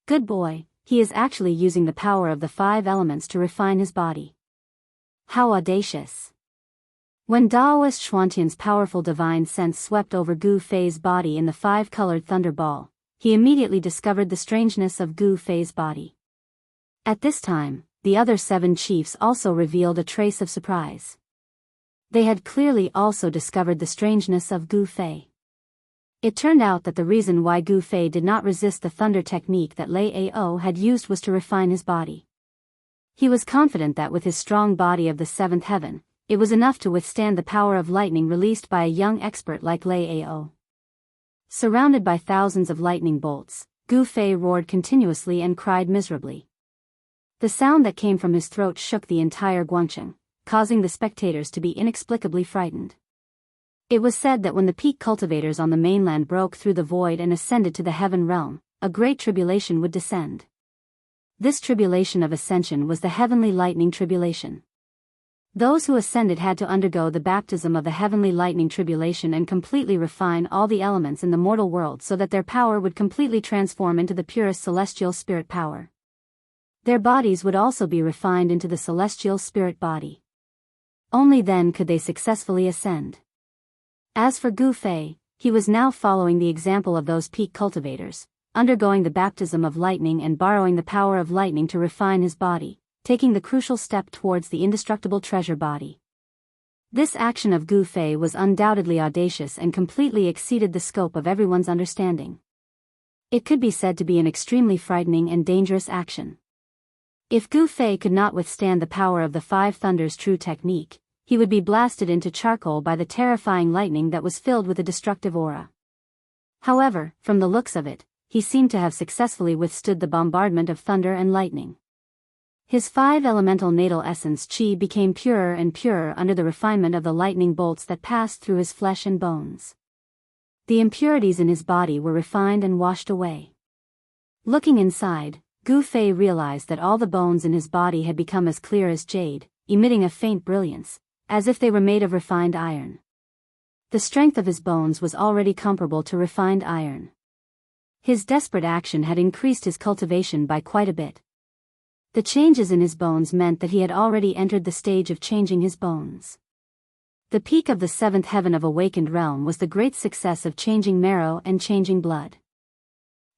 Good boy, he is actually using the power of the 5 elements to refine his body. How audacious! When Daoist Xuantian's powerful divine sense swept over Gu Fei's body in the 5-colored thunderball, he immediately discovered the strangeness of Gu Fei's body. At this time, the other 7 chiefs also revealed a trace of surprise. They had clearly also discovered the strangeness of Gu Fei. It turned out that the reason why Gu Fei did not resist the thunder technique that Lei Ao had used was to refine his body. He was confident that with his strong body of the 7th heaven, it was enough to withstand the power of lightning released by a young expert like Lei Ao. Surrounded by thousands of lightning bolts, Gu Fei roared continuously and cried miserably. The sound that came from his throat shook the entire Guangcheng, causing the spectators to be inexplicably frightened. It was said that when the peak cultivators on the mainland broke through the void and ascended to the heaven realm, a great tribulation would descend. This tribulation of ascension was the heavenly lightning tribulation. Those who ascended had to undergo the baptism of the heavenly lightning tribulation and completely refine all the elements in the mortal world so that their power would completely transform into the purest celestial spirit power. Their bodies would also be refined into the celestial spirit body. Only then could they successfully ascend. As for Gu Fei, he was now following the example of those peak cultivators, undergoing the baptism of lightning and borrowing the power of lightning to refine his body, taking the crucial step towards the indestructible treasure body. This action of Gu Fei was undoubtedly audacious and completely exceeded the scope of everyone's understanding. It could be said to be an extremely frightening and dangerous action. If Gu Fei could not withstand the power of the 5 thunders true technique, he would be blasted into charcoal by the terrifying lightning that was filled with a destructive aura. However, from the looks of it, he seemed to have successfully withstood the bombardment of thunder and lightning. His 5 elemental natal essence chi became purer and purer under the refinement of the lightning bolts that passed through his flesh and bones. The impurities in his body were refined and washed away. Looking inside, Gu Fei realized that all the bones in his body had become as clear as jade, emitting a faint brilliance, as if they were made of refined iron. The strength of his bones was already comparable to refined iron. His desperate action had increased his cultivation by quite a bit. The changes in his bones meant that he had already entered the stage of changing his bones. The peak of the 7th heaven of awakened realm was the great success of changing marrow and changing blood.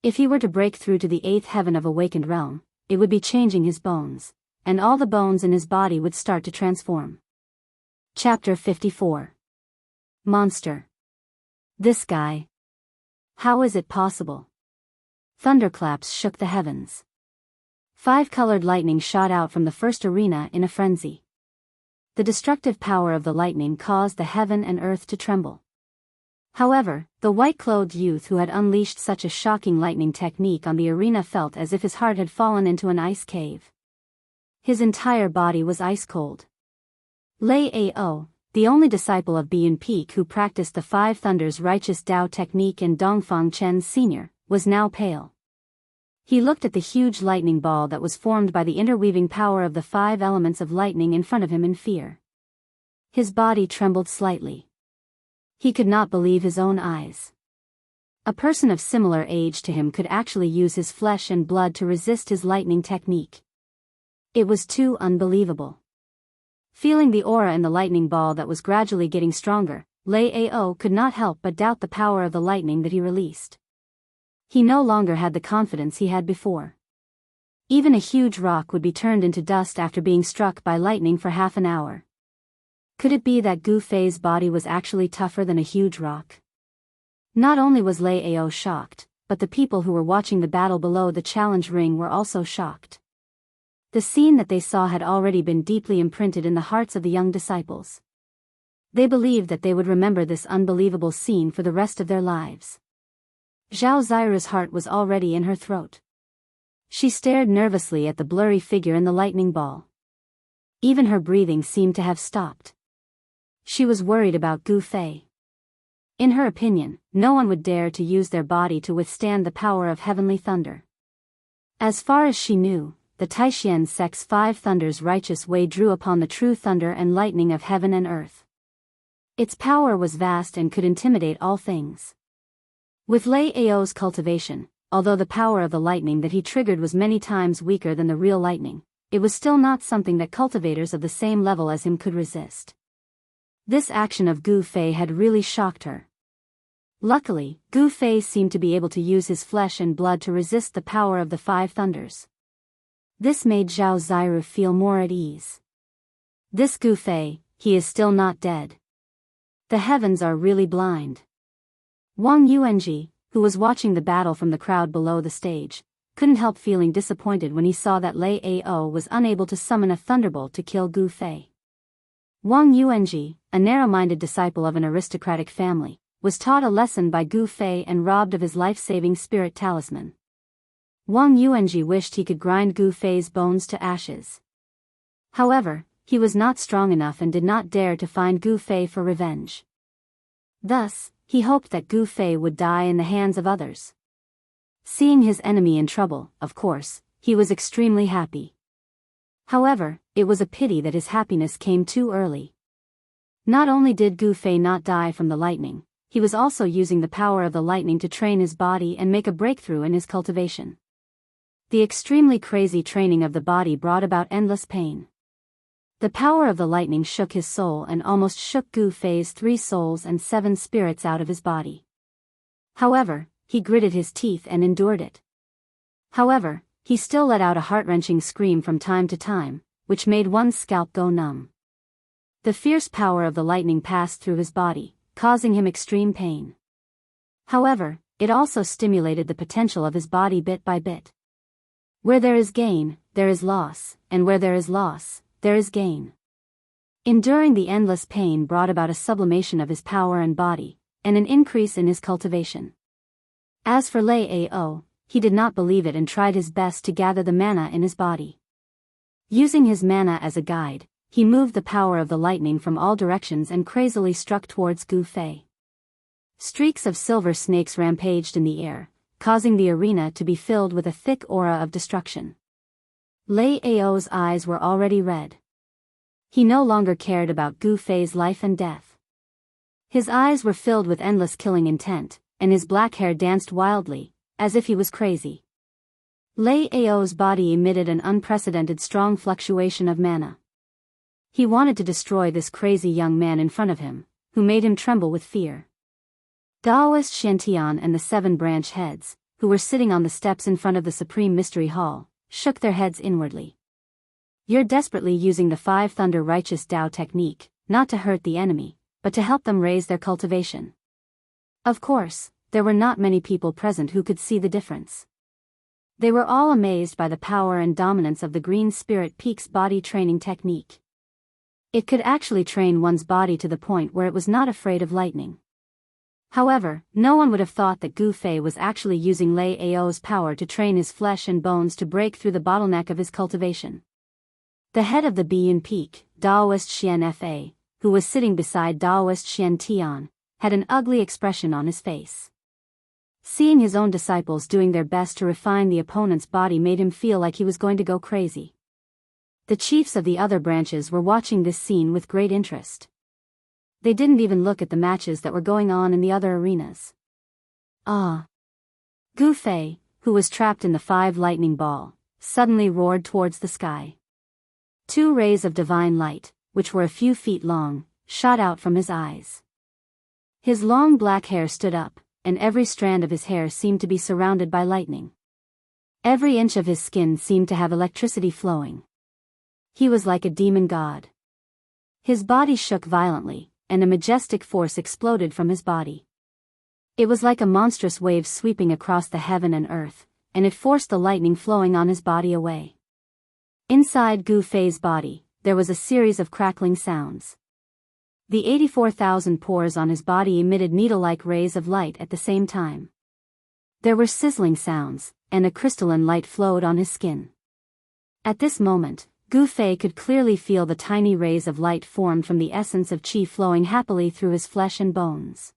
If he were to break through to the 8th heaven of awakened realm, it would be changing his bones, and all the bones in his body would start to transform. Chapter 54. Monster. This guy. How is it possible? Thunderclaps shook the heavens. 5-colored lightning shot out from the first arena in a frenzy. The destructive power of the lightning caused the heaven and earth to tremble. However, the white-clothed youth who had unleashed such a shocking lightning technique on the arena felt as if his heart had fallen into an ice cave. His entire body was ice-cold. Lei Ao, the only disciple of Bian Peak who practiced the 5 Thunders righteous Tao technique and Dongfang Chen Sr., was now pale. He looked at the huge lightning ball that was formed by the interweaving power of the 5 elements of lightning in front of him in fear. His body trembled slightly. He could not believe his own eyes. A person of similar age to him could actually use his flesh and blood to resist his lightning technique. It was too unbelievable. Feeling the aura in the lightning ball that was gradually getting stronger, Lei Ao could not help but doubt the power of the lightning that he released. He no longer had the confidence he had before. Even a huge rock would be turned into dust after being struck by lightning for half an hour. Could it be that Gu Fei's body was actually tougher than a huge rock? Not only was Lei Ao shocked, but the people who were watching the battle below the challenge ring were also shocked. The scene that they saw had already been deeply imprinted in the hearts of the young disciples. They believed that they would remember this unbelievable scene for the rest of their lives. Zhao Zaira's heart was already in her throat. She stared nervously at the blurry figure in the lightning ball. Even her breathing seemed to have stopped. She was worried about Gu Fei. In her opinion, no one would dare to use their body to withstand the power of heavenly thunder. As far as she knew, the Taishan Sect's 5 thunders righteous way drew upon the true thunder and lightning of heaven and earth. Its power was vast and could intimidate all things. With Lei Ao's cultivation, although the power of the lightning that he triggered was many times weaker than the real lightning, it was still not something that cultivators of the same level as him could resist. This action of Gu Fei had really shocked her. Luckily, Gu Fei seemed to be able to use his flesh and blood to resist the power of the 5 thunders. This made Zhao Ziru feel more at ease. This Gu Fei, he is still not dead. The heavens are really blind. Wang Yuanji, who was watching the battle from the crowd below the stage, couldn't help feeling disappointed when he saw that Lei Ao was unable to summon a thunderbolt to kill Gu Fei. Wang Yuanji, a narrow-minded disciple of an aristocratic family, was taught a lesson by Gu Fei and robbed of his life-saving spirit talisman. Wang Yuanji wished he could grind Gu Fei's bones to ashes. However, he was not strong enough and did not dare to find Gu Fei for revenge. Thus, he hoped that Gu Fei would die in the hands of others. Seeing his enemy in trouble, of course, he was extremely happy. However, it was a pity that his happiness came too early. Not only did Gu Fei not die from the lightning, he was also using the power of the lightning to train his body and make a breakthrough in his cultivation. The extremely crazy training of the body brought about endless pain. The power of the lightning shook his soul and almost shook Gu Fei's 3 souls and 7 spirits out of his body. However, he gritted his teeth and endured it. However, he still let out a heart-wrenching scream from time to time, which made one's scalp go numb. The fierce power of the lightning passed through his body, causing him extreme pain. However, it also stimulated the potential of his body bit by bit. Where there is gain, there is loss, and where there is loss, there is gain. Enduring the endless pain brought about a sublimation of his power and body, and an increase in his cultivation. As for Lei Ao, he did not believe it and tried his best to gather the mana in his body. Using his mana as a guide, he moved the power of the lightning from all directions and crazily struck towards Gu Fei. Streaks of silver snakes rampaged in the air, causing the arena to be filled with a thick aura of destruction. Lei Ao's eyes were already red. He no longer cared about Gu Fei's life and death. His eyes were filled with endless killing intent, and his black hair danced wildly, as if he was crazy. Lei Ao's body emitted an unprecedented strong fluctuation of mana. He wanted to destroy this crazy young man in front of him, who made him tremble with fear. Daoist Shantian and the 7 branch heads, who were sitting on the steps in front of the Supreme Mystery Hall, shook their heads inwardly. You're desperately using the 5 Thunder Righteous Tao technique, not to hurt the enemy, but to help them raise their cultivation. Of course, there were not many people present who could see the difference. They were all amazed by the power and dominance of the Green Spirit Peak's body training technique. It could actually train one's body to the point where it was not afraid of lightning. However, no one would have thought that Gu Fei was actually using Lei Ao's power to train his flesh and bones to break through the bottleneck of his cultivation. The head of the Biyun Peak, Daoist Xian Fa, who was sitting beside Daoist Xian Tian, had an ugly expression on his face. Seeing his own disciples doing their best to refine the opponent's body made him feel like he was going to go crazy. The chiefs of the other branches were watching this scene with great interest. They didn't even look at the matches that were going on in the other arenas. Gu Fei, who was trapped in the 5 lightning ball, suddenly roared towards the sky. 2 rays of divine light, which were a few feet long, shot out from his eyes. His long black hair stood up, and every strand of his hair seemed to be surrounded by lightning. Every inch of his skin seemed to have electricity flowing. He was like a demon god. His body shook violently, and a majestic force exploded from his body. It was like a monstrous wave sweeping across the heaven and earth, and it forced the lightning flowing on his body away. Inside Gu Fei's body, there was a series of crackling sounds. The 84,000 pores on his body emitted needle-like rays of light at the same time. There were sizzling sounds, and a crystalline light flowed on his skin. At this moment, Gu Fei could clearly feel the tiny rays of light formed from the essence of qi flowing happily through his flesh and bones.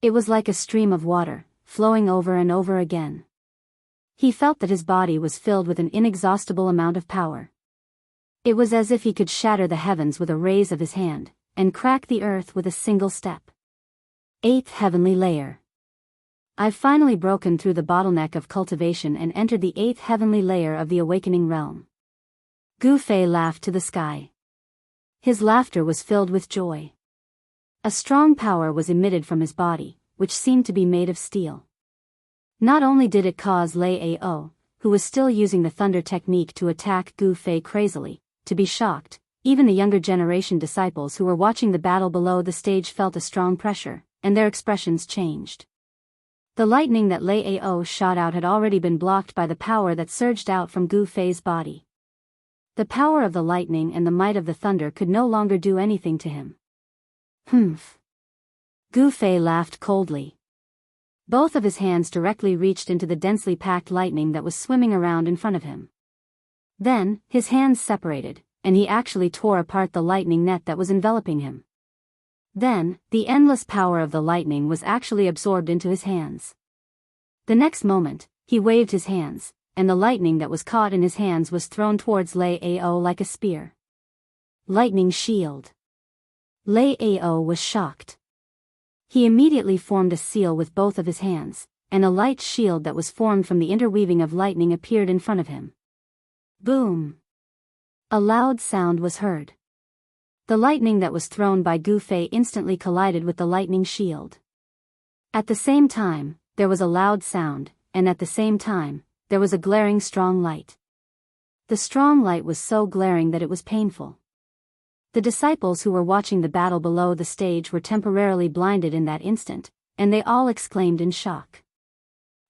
It was like a stream of water, flowing over and over again. He felt that his body was filled with an inexhaustible amount of power. It was as if he could shatter the heavens with a raise of his hand, and crack the earth with a single step. 8th Heavenly Layer. I've finally broken through the bottleneck of cultivation and entered the 8th heavenly layer of the awakening realm. Gu Fei laughed to the sky. His laughter was filled with joy. A strong power was emitted from his body, which seemed to be made of steel. Not only did it cause Lei Ao, who was still using the thunder technique to attack Gu Fei crazily, to be shocked, even the younger generation disciples who were watching the battle below the stage felt a strong pressure, and their expressions changed. The lightning that Lei Ao shot out had already been blocked by the power that surged out from Gu Fei's body. The power of the lightning and the might of the thunder could no longer do anything to him. Humph. Gu Fei laughed coldly. Both of his hands directly reached into the densely packed lightning that was swimming around in front of him. Then, his hands separated, and he actually tore apart the lightning net that was enveloping him. Then, the endless power of the lightning was actually absorbed into his hands. The next moment, he waved his hands, and the lightning that was caught in his hands was thrown towards Lei Ao like a spear. Lightning shield. Lei Ao was shocked. He immediately formed a seal with both of his hands, and a light shield that was formed from the interweaving of lightning appeared in front of him. Boom! A loud sound was heard. The lightning that was thrown by Gu Fei instantly collided with the lightning shield. At the same time, there was a loud sound, and at the same time, there was a glaring strong light. The strong light was so glaring that it was painful. The disciples who were watching the battle below the stage were temporarily blinded in that instant, and they all exclaimed in shock.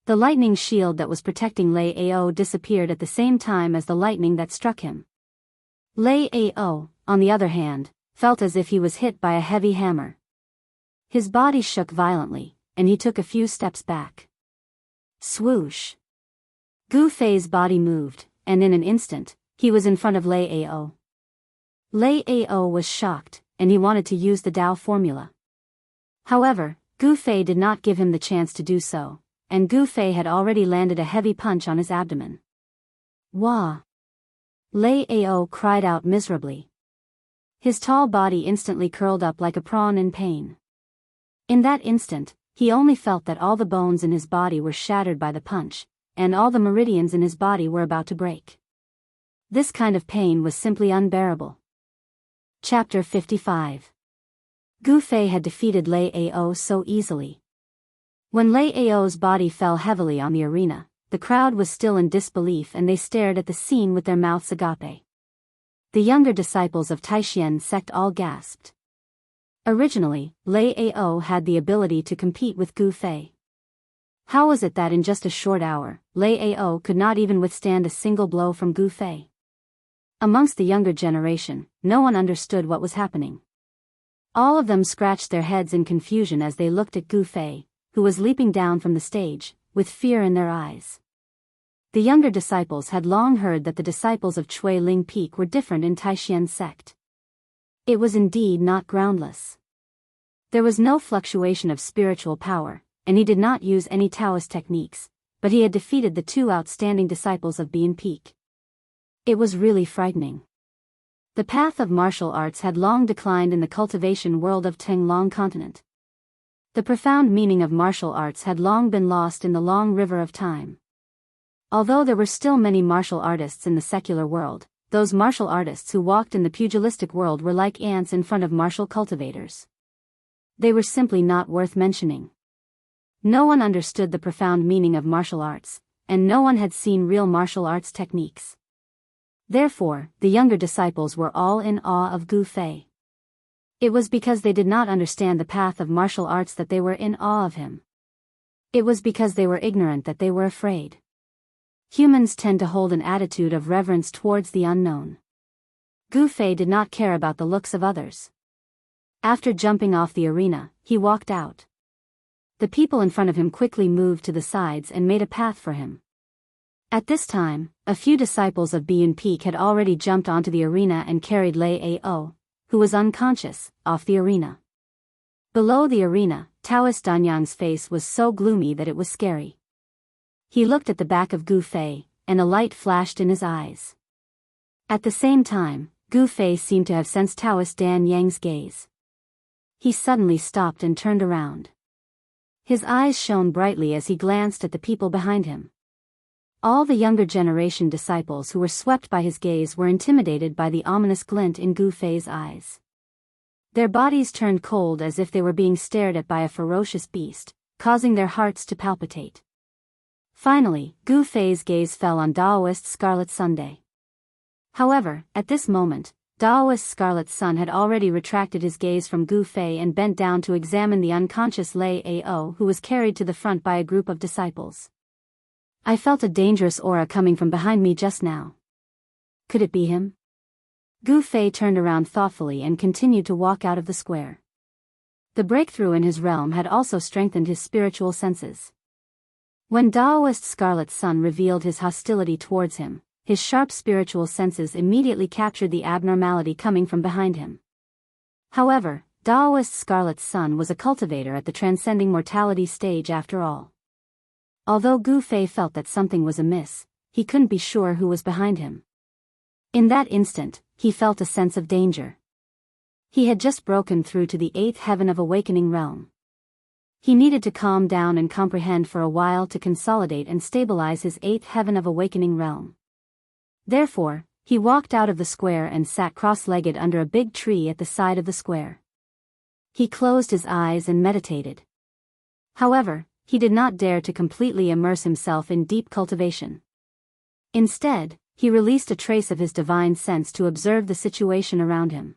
The lightning shield that was protecting Lei Ao disappeared at the same time as the lightning that struck him. Lei Ao, on the other hand, felt as if he was hit by a heavy hammer. His body shook violently, and he took a few steps back. Swoosh! Gu Fei's body moved, and in an instant, he was in front of Lei Ao. Lei Ao was shocked, and he wanted to use the Tao formula. However, Gu Fei did not give him the chance to do so, and Gu Fei had already landed a heavy punch on his abdomen. Wah! Lei Ao cried out miserably. His tall body instantly curled up like a prawn in pain. In that instant, he only felt that all the bones in his body were shattered by the punch, and all the meridians in his body were about to break. This kind of pain was simply unbearable. Chapter 55. Gu Fei had defeated Lei Ao so easily. When Lei Ao's body fell heavily on the arena, the crowd was still in disbelief and they stared at the scene with their mouths agape. The younger disciples of Taishan sect all gasped. Originally, Lei Ao had the ability to compete with Gu Fei. How was it that in just a short hour, Lei Ao could not even withstand a single blow from Gu Fei? Amongst the younger generation, no one understood what was happening. All of them scratched their heads in confusion as they looked at Gu Fei, who was leaping down from the stage, with fear in their eyes. The younger disciples had long heard that the disciples of Chui Ling Peak were different in Taishan sect. It was indeed not groundless. There was no fluctuation of spiritual power, and he did not use any Taoist techniques, but he had defeated the two outstanding disciples of Bean Peak. It was really frightening. The path of martial arts had long declined in the cultivation world of Tenglong continent. The profound meaning of martial arts had long been lost in the long river of time. Although there were still many martial artists in the secular world, those martial artists who walked in the pugilistic world were like ants in front of martial cultivators. They were simply not worth mentioning. No one understood the profound meaning of martial arts, and no one had seen real martial arts techniques. Therefore, the younger disciples were all in awe of Gu Fei. It was because they did not understand the path of martial arts that they were in awe of him. It was because they were ignorant that they were afraid. Humans tend to hold an attitude of reverence towards the unknown. Gu Fei did not care about the looks of others. After jumping off the arena, he walked out. The people in front of him quickly moved to the sides and made a path for him. At this time, a few disciples of Bean Peak had already jumped onto the arena and carried Lei Ao, who was unconscious, off the arena. Below the arena, Taoist Danyang's face was so gloomy that it was scary. He looked at the back of Gu Fei, and a light flashed in his eyes. At the same time, Gu Fei seemed to have sensed Taoist Dan Yang's gaze. He suddenly stopped and turned around. His eyes shone brightly as he glanced at the people behind him. All the younger generation disciples who were swept by his gaze were intimidated by the ominous glint in Gu Fei's eyes. Their bodies turned cold as if they were being stared at by a ferocious beast, causing their hearts to palpitate. Finally, Gu Fei's gaze fell on Daoist Scarlet Sunday. However, at this moment, Daoist Scarlet Sun had already retracted his gaze from Gu Fei and bent down to examine the unconscious Lei Ao, who was carried to the front by a group of disciples. I felt a dangerous aura coming from behind me just now. Could it be him? Gu Fei turned around thoughtfully and continued to walk out of the square. The breakthrough in his realm had also strengthened his spiritual senses. When Daoist Scarlet Sun revealed his hostility towards him, his sharp spiritual senses immediately captured the abnormality coming from behind him. However, Daoist Scarlet Sun was a cultivator at the transcending mortality stage after all. Although Gu Fei felt that something was amiss, he couldn't be sure who was behind him. In that instant, he felt a sense of danger. He had just broken through to the 8th heaven of awakening realm. He needed to calm down and comprehend for a while to consolidate and stabilize his 8th heaven of awakening realm. Therefore, he walked out of the square and sat cross-legged under a big tree at the side of the square. He closed his eyes and meditated. However, he did not dare to completely immerse himself in deep cultivation. Instead, he released a trace of his divine sense to observe the situation around him.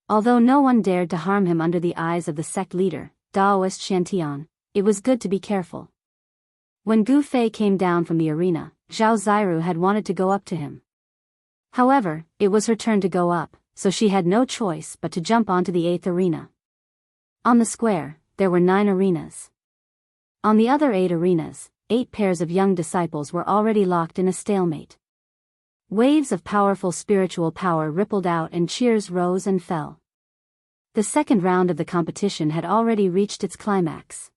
Although no one dared to harm him under the eyes of the sect leader, Daoist Shantian, it was good to be careful. When Gu Fei came down from the arena, Zhao Ziru had wanted to go up to him. However, it was her turn to go up, so she had no choice but to jump onto the 8th arena. On the square, there were 9 arenas. On the other 8 arenas, 8 pairs of young disciples were already locked in a stalemate. Waves of powerful spiritual power rippled out and cheers rose and fell. The second round of the competition had already reached its climax.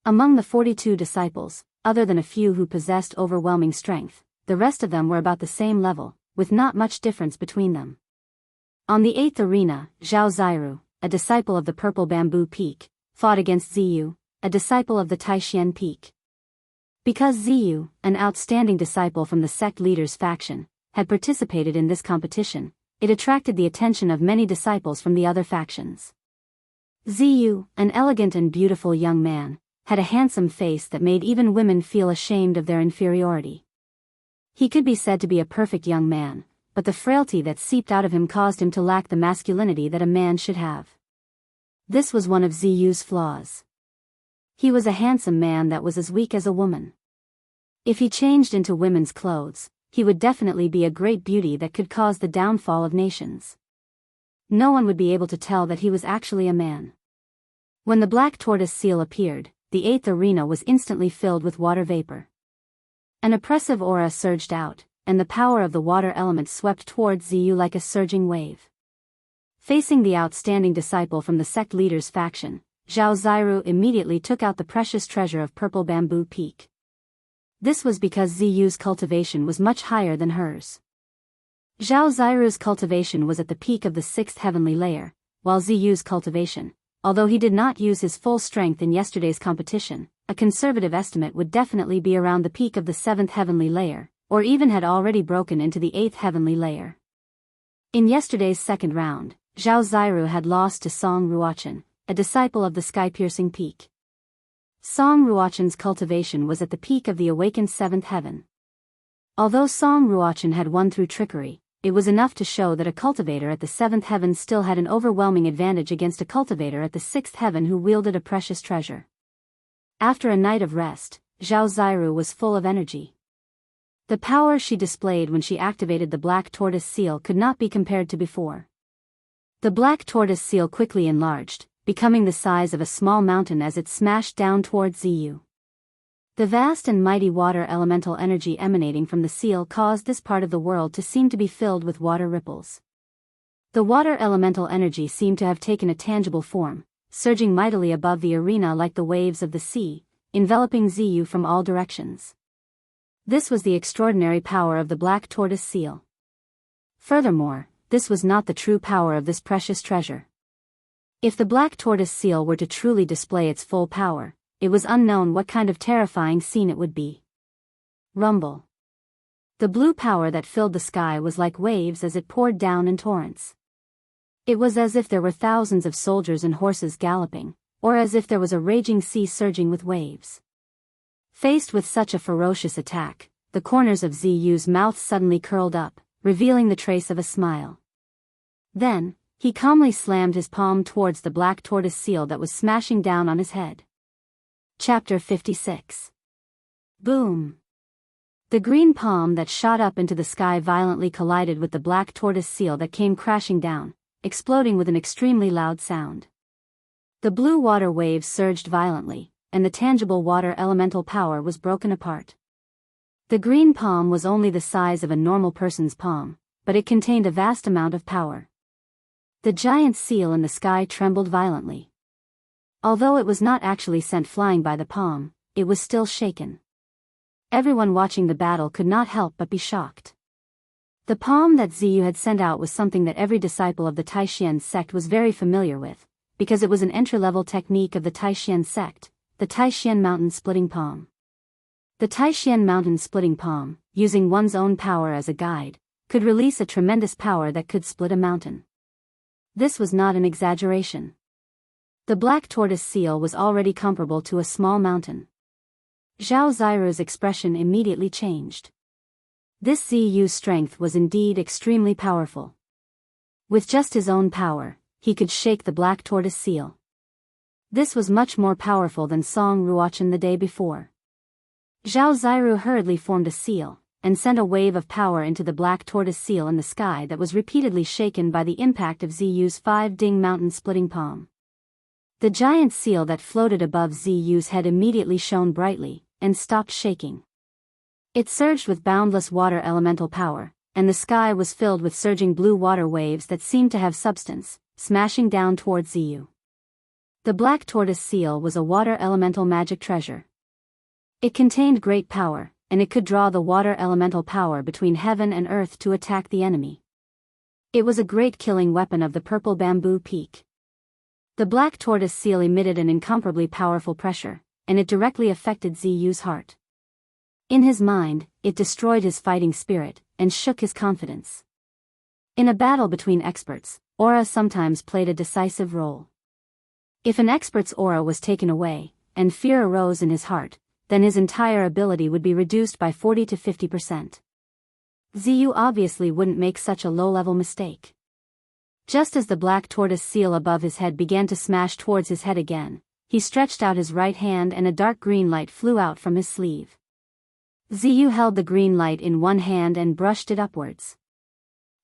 Among the 42 disciples, other than a few who possessed overwhelming strength, the rest of them were about the same level, with not much difference between them. On the 8th arena, Zhao Ziru, a disciple of the Purple Bamboo Peak, fought against Ziyu, a disciple of the Taishan Peak. Because Ziyu, an outstanding disciple from the sect leader's faction, had participated in this competition, it attracted the attention of many disciples from the other factions. Ziyu, an elegant and beautiful young man, had a handsome face that made even women feel ashamed of their inferiority. He could be said to be a perfect young man, but the frailty that seeped out of him caused him to lack the masculinity that a man should have. This was one of Ziyu's flaws. He was a handsome man that was as weak as a woman. If he changed into women's clothes, he would definitely be a great beauty that could cause the downfall of nations. No one would be able to tell that he was actually a man. When the black tortoise seal appeared, the 8th arena was instantly filled with water vapor. An oppressive aura surged out, and the power of the water element swept towards Ziyu like a surging wave. Facing the outstanding disciple from the sect leader's faction, Zhao Ziru immediately took out the precious treasure of Purple Bamboo Peak. This was because Ziyu's cultivation was much higher than hers. Zhao Ziru's cultivation was at the peak of the 6th heavenly layer, while Ziyu's cultivation, although he did not use his full strength in yesterday's competition, a conservative estimate would definitely be around the peak of the 7th heavenly layer, or even had already broken into the 8th heavenly layer. In yesterday's second round, Zhao Ziru had lost to Song Ruochen, a disciple of the sky-piercing peak. Song Ruochen's cultivation was at the peak of the awakened 7th heaven. Although Song Ruochen had won through trickery, it was enough to show that a cultivator at the 7th heaven still had an overwhelming advantage against a cultivator at the 6th heaven who wielded a precious treasure. After a night of rest, Zhao Ziru was full of energy. The power she displayed when she activated the black tortoise seal could not be compared to before. The black tortoise seal quickly enlarged, becoming the size of a small mountain as it smashed down towards Ziyu. The vast and mighty water elemental energy emanating from the seal caused this part of the world to seem to be filled with water ripples. The water elemental energy seemed to have taken a tangible form, surging mightily above the arena like the waves of the sea, enveloping Ziyu from all directions. This was the extraordinary power of the black tortoise seal. Furthermore, this was not the true power of this precious treasure. If the black tortoise seal were to truly display its full power, it was unknown what kind of terrifying scene it would be. Rumble. The blue power that filled the sky was like waves as it poured down in torrents. It was as if there were thousands of soldiers and horses galloping, or as if there was a raging sea surging with waves. Faced with such a ferocious attack, the corners of Ziyu's mouth suddenly curled up, revealing the trace of a smile. Then, he calmly slammed his palm towards the black tortoise seal that was smashing down on his head. Chapter 56. Boom! The green palm that shot up into the sky violently collided with the black tortoise seal that came crashing down, exploding with an extremely loud sound. The blue water waves surged violently, and the tangible water elemental power was broken apart. The green palm was only the size of a normal person's palm, but it contained a vast amount of power. The giant seal in the sky trembled violently. Although it was not actually sent flying by the palm, it was still shaken. Everyone watching the battle could not help but be shocked. The palm that Ziyu had sent out was something that every disciple of the Taishan sect was very familiar with, because it was an entry-level technique of the Taishan sect, the Taishan mountain splitting palm. The Taishan mountain splitting palm, using one's own power as a guide, could release a tremendous power that could split a mountain. This was not an exaggeration. The black tortoise seal was already comparable to a small mountain. Zhao Ziru's expression immediately changed. This Ziyu's strength was indeed extremely powerful. With just his own power, he could shake the black tortoise seal. This was much more powerful than Song Ruochen the day before. Zhao Ziru hurriedly formed a seal, and sent a wave of power into the black tortoise seal in the sky that was repeatedly shaken by the impact of Ziyu's 5-ding mountain splitting palm. The giant seal that floated above Ziyu's head immediately shone brightly, and stopped shaking. It surged with boundless water elemental power, and the sky was filled with surging blue water waves that seemed to have substance, smashing down towards Ziyu. The black tortoise seal was a water elemental magic treasure. It contained great power, and it could draw the water elemental power between heaven and earth to attack the enemy. It was a great killing weapon of the purple bamboo peak. The black tortoise seal emitted an incomparably powerful pressure, and it directly affected Ziyu's heart. In his mind, it destroyed his fighting spirit, and shook his confidence. In a battle between experts, aura sometimes played a decisive role. If an expert's aura was taken away, and fear arose in his heart, then his entire ability would be reduced by 40 to 50%. Ziyu obviously wouldn't make such a low-level mistake. Just as the black tortoise seal above his head began to smash towards his head again, he stretched out his right hand and a dark green light flew out from his sleeve. Ziyu held the green light in one hand and brushed it upwards.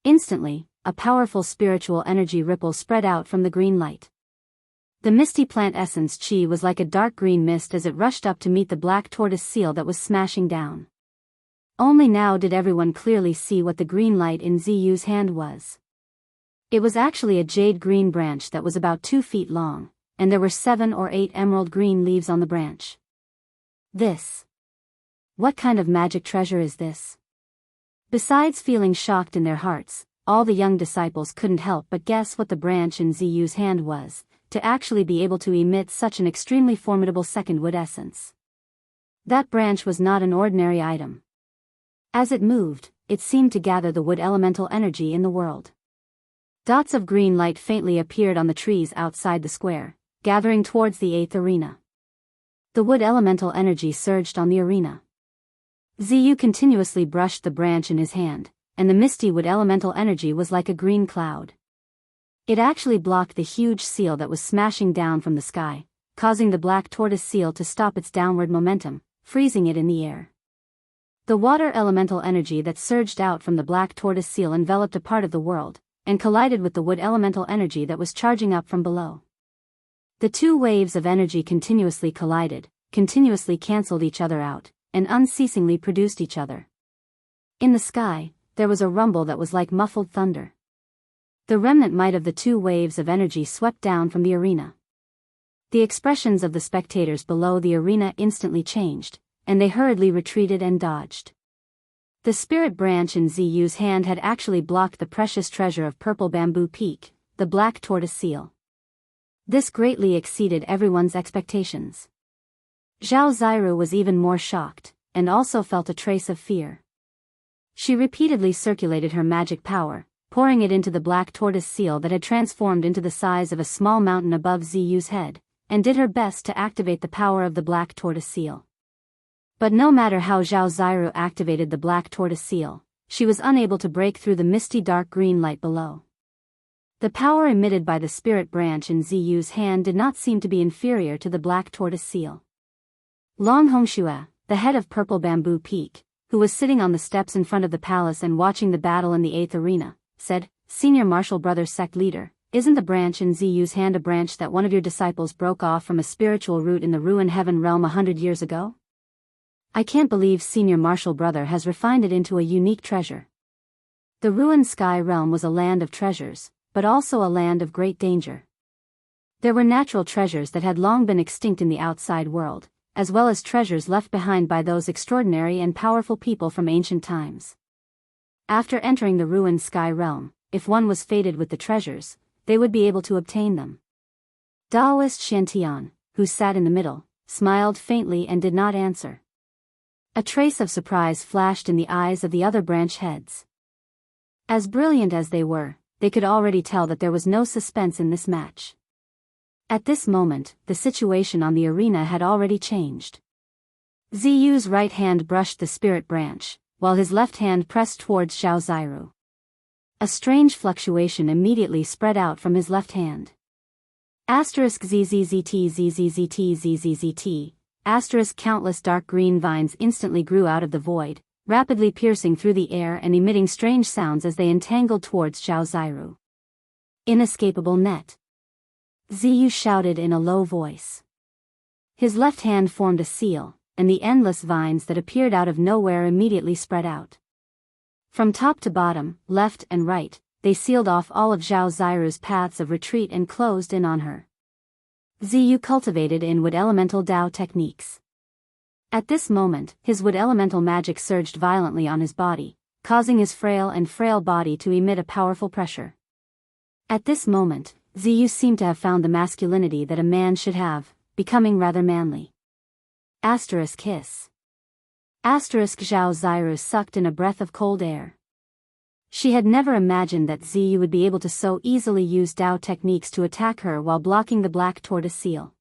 Instantly, a powerful spiritual energy ripple spread out from the green light. The misty plant essence chi was like a dark green mist as it rushed up to meet the black tortoise seal that was smashing down. Only now did everyone clearly see what the green light in Ziyu's hand was. It was actually a jade green branch that was about 2 feet long, and there were 7 or 8 emerald green leaves on the branch. What kind of magic treasure is this? Besides feeling shocked in their hearts, all the young disciples couldn't help but guess what the branch in Ziyu's hand was, to actually be able to emit such an extremely formidable second wood essence. That branch was not an ordinary item. As it moved, it seemed to gather the wood elemental energy in the world. Dots of green light faintly appeared on the trees outside the square, gathering towards the 8th arena. The wood elemental energy surged on the arena. Ziyu continuously brushed the branch in his hand, and the misty wood elemental energy was like a green cloud. It actually blocked the huge seal that was smashing down from the sky, causing the black tortoise seal to stop its downward momentum, freezing it in the air. The water elemental energy that surged out from the black tortoise seal enveloped a part of the world, and collided with the wood elemental energy that was charging up from below. The two waves of energy continuously collided, continuously cancelled each other out, and unceasingly produced each other. In the sky, there was a rumble that was like muffled thunder. The remnant might of the two waves of energy swept down from the arena. The expressions of the spectators below the arena instantly changed, and they hurriedly retreated and dodged. The spirit branch in Ziyu's hand had actually blocked the precious treasure of Purple Bamboo Peak, the black tortoise seal. This greatly exceeded everyone's expectations. Zhao Ziru was even more shocked, and also felt a trace of fear. She repeatedly circulated her magic power, pouring it into the black tortoise seal that had transformed into the size of a small mountain above Ziyu's head, and did her best to activate the power of the black tortoise seal. But no matter how Zhao Ziru activated the black tortoise seal, she was unable to break through the misty dark green light below. The power emitted by the spirit branch in Ziyu's hand did not seem to be inferior to the black tortoise seal. Long Hongxue, the head of Purple Bamboo Peak, who was sitting on the steps in front of the palace and watching the battle in the 8th arena, said, "Senior Martial Brothers sect leader, isn't the branch in Ziyu's hand a branch that one of your disciples broke off from a spiritual root in the ruined heaven realm 100 years ago? I can't believe Senior Martial Brother has refined it into a unique treasure." The ruined sky realm was a land of treasures, but also a land of great danger. There were natural treasures that had long been extinct in the outside world, as well as treasures left behind by those extraordinary and powerful people from ancient times. After entering the ruined sky realm, if one was fated with the treasures, they would be able to obtain them. Daoist Shantian, who sat in the middle, smiled faintly and did not answer. A trace of surprise flashed in the eyes of the other branch heads. As brilliant as they were, they could already tell that there was no suspense in this match. At this moment, the situation on the arena had already changed. Ziyu's right hand brushed the spirit branch, while his left hand pressed towards Zhao Ziru. A strange fluctuation immediately spread out from his left hand. *ZZZT. Countless dark green vines instantly grew out of the void, rapidly piercing through the air and emitting strange sounds as they entangled towards Zhao Ziru. Inescapable net. Ziyu shouted in a low voice. His left hand formed a seal, and the endless vines that appeared out of nowhere immediately spread out. From top to bottom, left and right, they sealed off all of Zhao Ziru's paths of retreat and closed in on her. Ziyu cultivated in wood elemental Dao techniques. At this moment, his wood elemental magic surged violently on his body, causing his frail body to emit a powerful pressure. At this moment, Ziyu seemed to have found the masculinity that a man should have, becoming rather manly. Hiss. Zhao Ziru sucked in a breath of cold air. She had never imagined that Ziyu would be able to so easily use Dao techniques to attack her while blocking the black tortoise seal.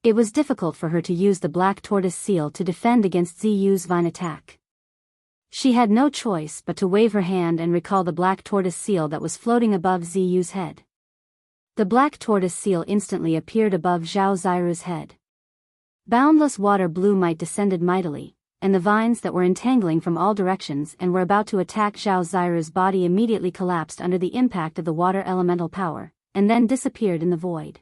It was difficult for her to use the black tortoise seal to defend against Ziyu's vine attack. She had no choice but to wave her hand and recall the black tortoise seal that was floating above Ziyu's head. The black tortoise seal instantly appeared above Zhao Ziru's head. Boundless water blue might descended mightily, and the vines that were entangling from all directions and were about to attack Zhao Ziru's body immediately collapsed under the impact of the water elemental power, and then disappeared in the void.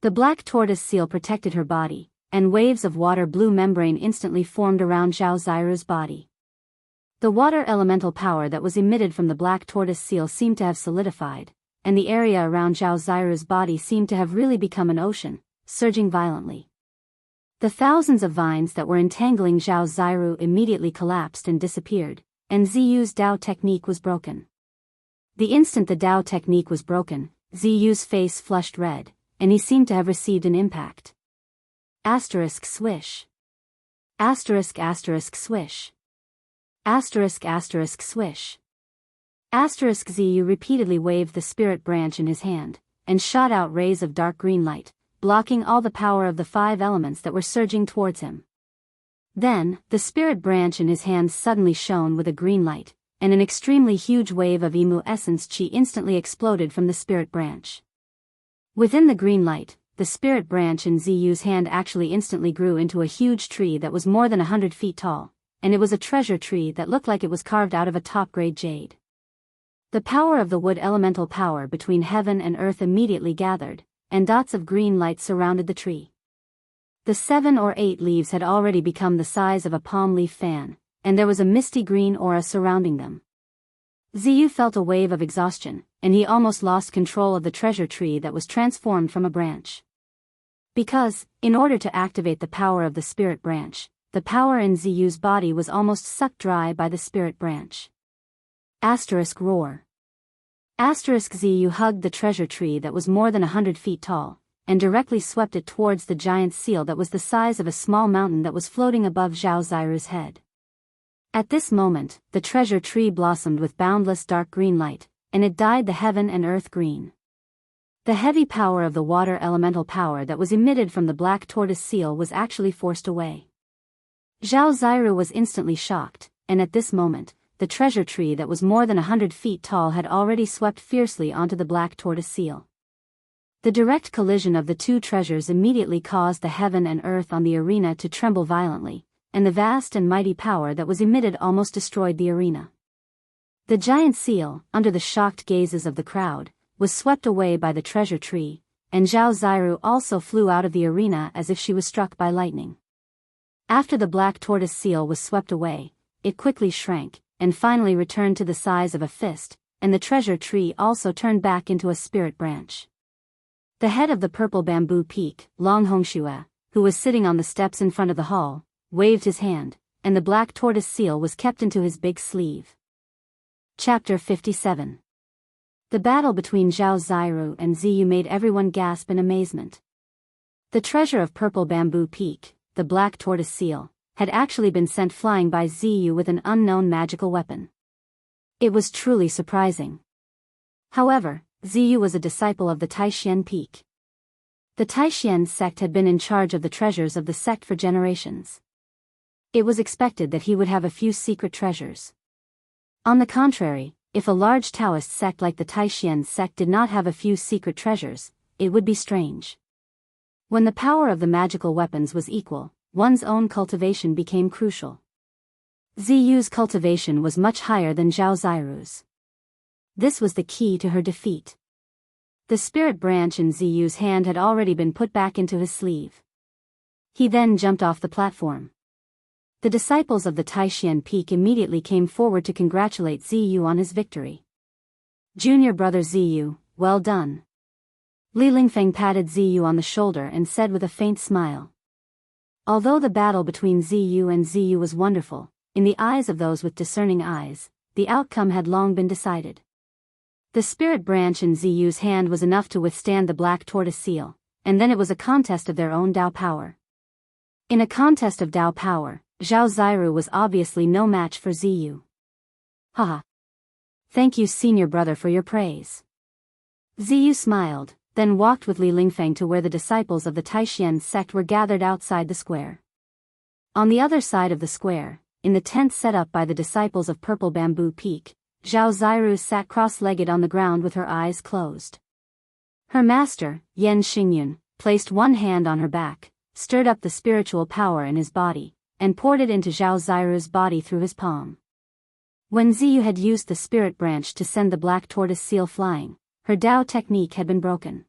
The black tortoise seal protected her body, and waves of water blue membrane instantly formed around Zhao Ziru's body. The water elemental power that was emitted from the black tortoise seal seemed to have solidified, and the area around Zhao Ziru's body seemed to have really become an ocean, surging violently. The thousands of vines that were entangling Zhao Ziru immediately collapsed and disappeared, and Ziyu's Dao technique was broken. The instant the Dao technique was broken, Ziyu's face flushed red, and he seemed to have received an impact. Swish. Swish. Swish. Ziyu repeatedly waved the spirit branch in his hand, and shot out rays of dark green light, blocking all the power of the 5 elements that were surging towards him. Then, the spirit branch in his hand suddenly shone with a green light, and an extremely huge wave of Emu essence chi instantly exploded from the spirit branch. Within the green light, the spirit branch in Ziyu's hand actually instantly grew into a huge tree that was more than 100 feet tall, and it was a treasure tree that looked like it was carved out of a top-grade jade. The power of the wood elemental power between heaven and earth immediately gathered, and dots of green light surrounded the tree. The 7 or 8 leaves had already become the size of a palm leaf fan, and there was a misty green aura surrounding them. Ziyu felt a wave of exhaustion, and he almost lost control of the treasure tree that was transformed from a branch. Because, in order to activate the power of the spirit branch, the power in Ziyu's body was almost sucked dry by the spirit branch. Roar. Ziyu hugged the treasure tree that was more than 100 feet tall, and directly swept it towards the giant seal that was the size of a small mountain that was floating above Zhao Ziru's head. At this moment, the treasure tree blossomed with boundless dark green light, and it dyed the heaven and earth green. The heavy power of the water elemental power that was emitted from the black tortoise seal was actually forced away. Zhao Ziru was instantly shocked, and at this moment, the treasure tree that was more than 100 feet tall had already swept fiercely onto the black tortoise seal. The direct collision of the two treasures immediately caused the heaven and earth on the arena to tremble violently, and the vast and mighty power that was emitted almost destroyed the arena. The giant seal, under the shocked gazes of the crowd, was swept away by the treasure tree, and Zhao Ziru also flew out of the arena as if she was struck by lightning. After the black tortoise seal was swept away, it quickly shrank, and finally returned to the size of a fist, and the treasure tree also turned back into a spirit branch. The head of the purple bamboo peak, Long Hongxue, who was sitting on the steps in front of the hall, waved his hand, and the black tortoise seal was kept into his big sleeve. Chapter 57. The battle between Zhao Ziru and Ziyu made everyone gasp in amazement. The treasure of purple bamboo peak, the black tortoise seal, had actually been sent flying by Ziyu with an unknown magical weapon. It was truly surprising. However, Ziyu was a disciple of the Taishan Peak. The Taishan sect had been in charge of the treasures of the sect for generations. It was expected that he would have a few secret treasures. On the contrary, if a large Taoist sect like the Taishan sect did not have a few secret treasures, it would be strange. When the power of the magical weapons was equal, one's own cultivation became crucial. Ziyu's cultivation was much higher than Zhao Ziru's. This was the key to her defeat. The spirit branch in Ziyu's hand had already been put back into his sleeve. He then jumped off the platform. The disciples of the Taishan Peak immediately came forward to congratulate Ziyu on his victory. Junior brother Ziyu, well done. Li Lingfeng patted Ziyu on the shoulder and said with a faint smile. Although the battle between Ziyu was wonderful, in the eyes of those with discerning eyes, the outcome had long been decided. The spirit branch in Ziyu's hand was enough to withstand the black tortoise seal, and then it was a contest of their own Dao power. In a contest of Dao power, Zhao Ziru was obviously no match for Ziyu. Haha. Thank you senior brother for your praise. Ziyu smiled, then walked with Li Lingfeng to where the disciples of the Taishan sect were gathered outside the square. On the other side of the square, in the tent set up by the disciples of Purple Bamboo Peak, Zhao Ziru sat cross-legged on the ground with her eyes closed. Her master, Yan Xingyun, placed one hand on her back, stirred up the spiritual power in his body, and poured it into Zhao Ziru's body through his palm. When Ziyu had used the spirit branch to send the black tortoise seal flying, her Dao technique had been broken.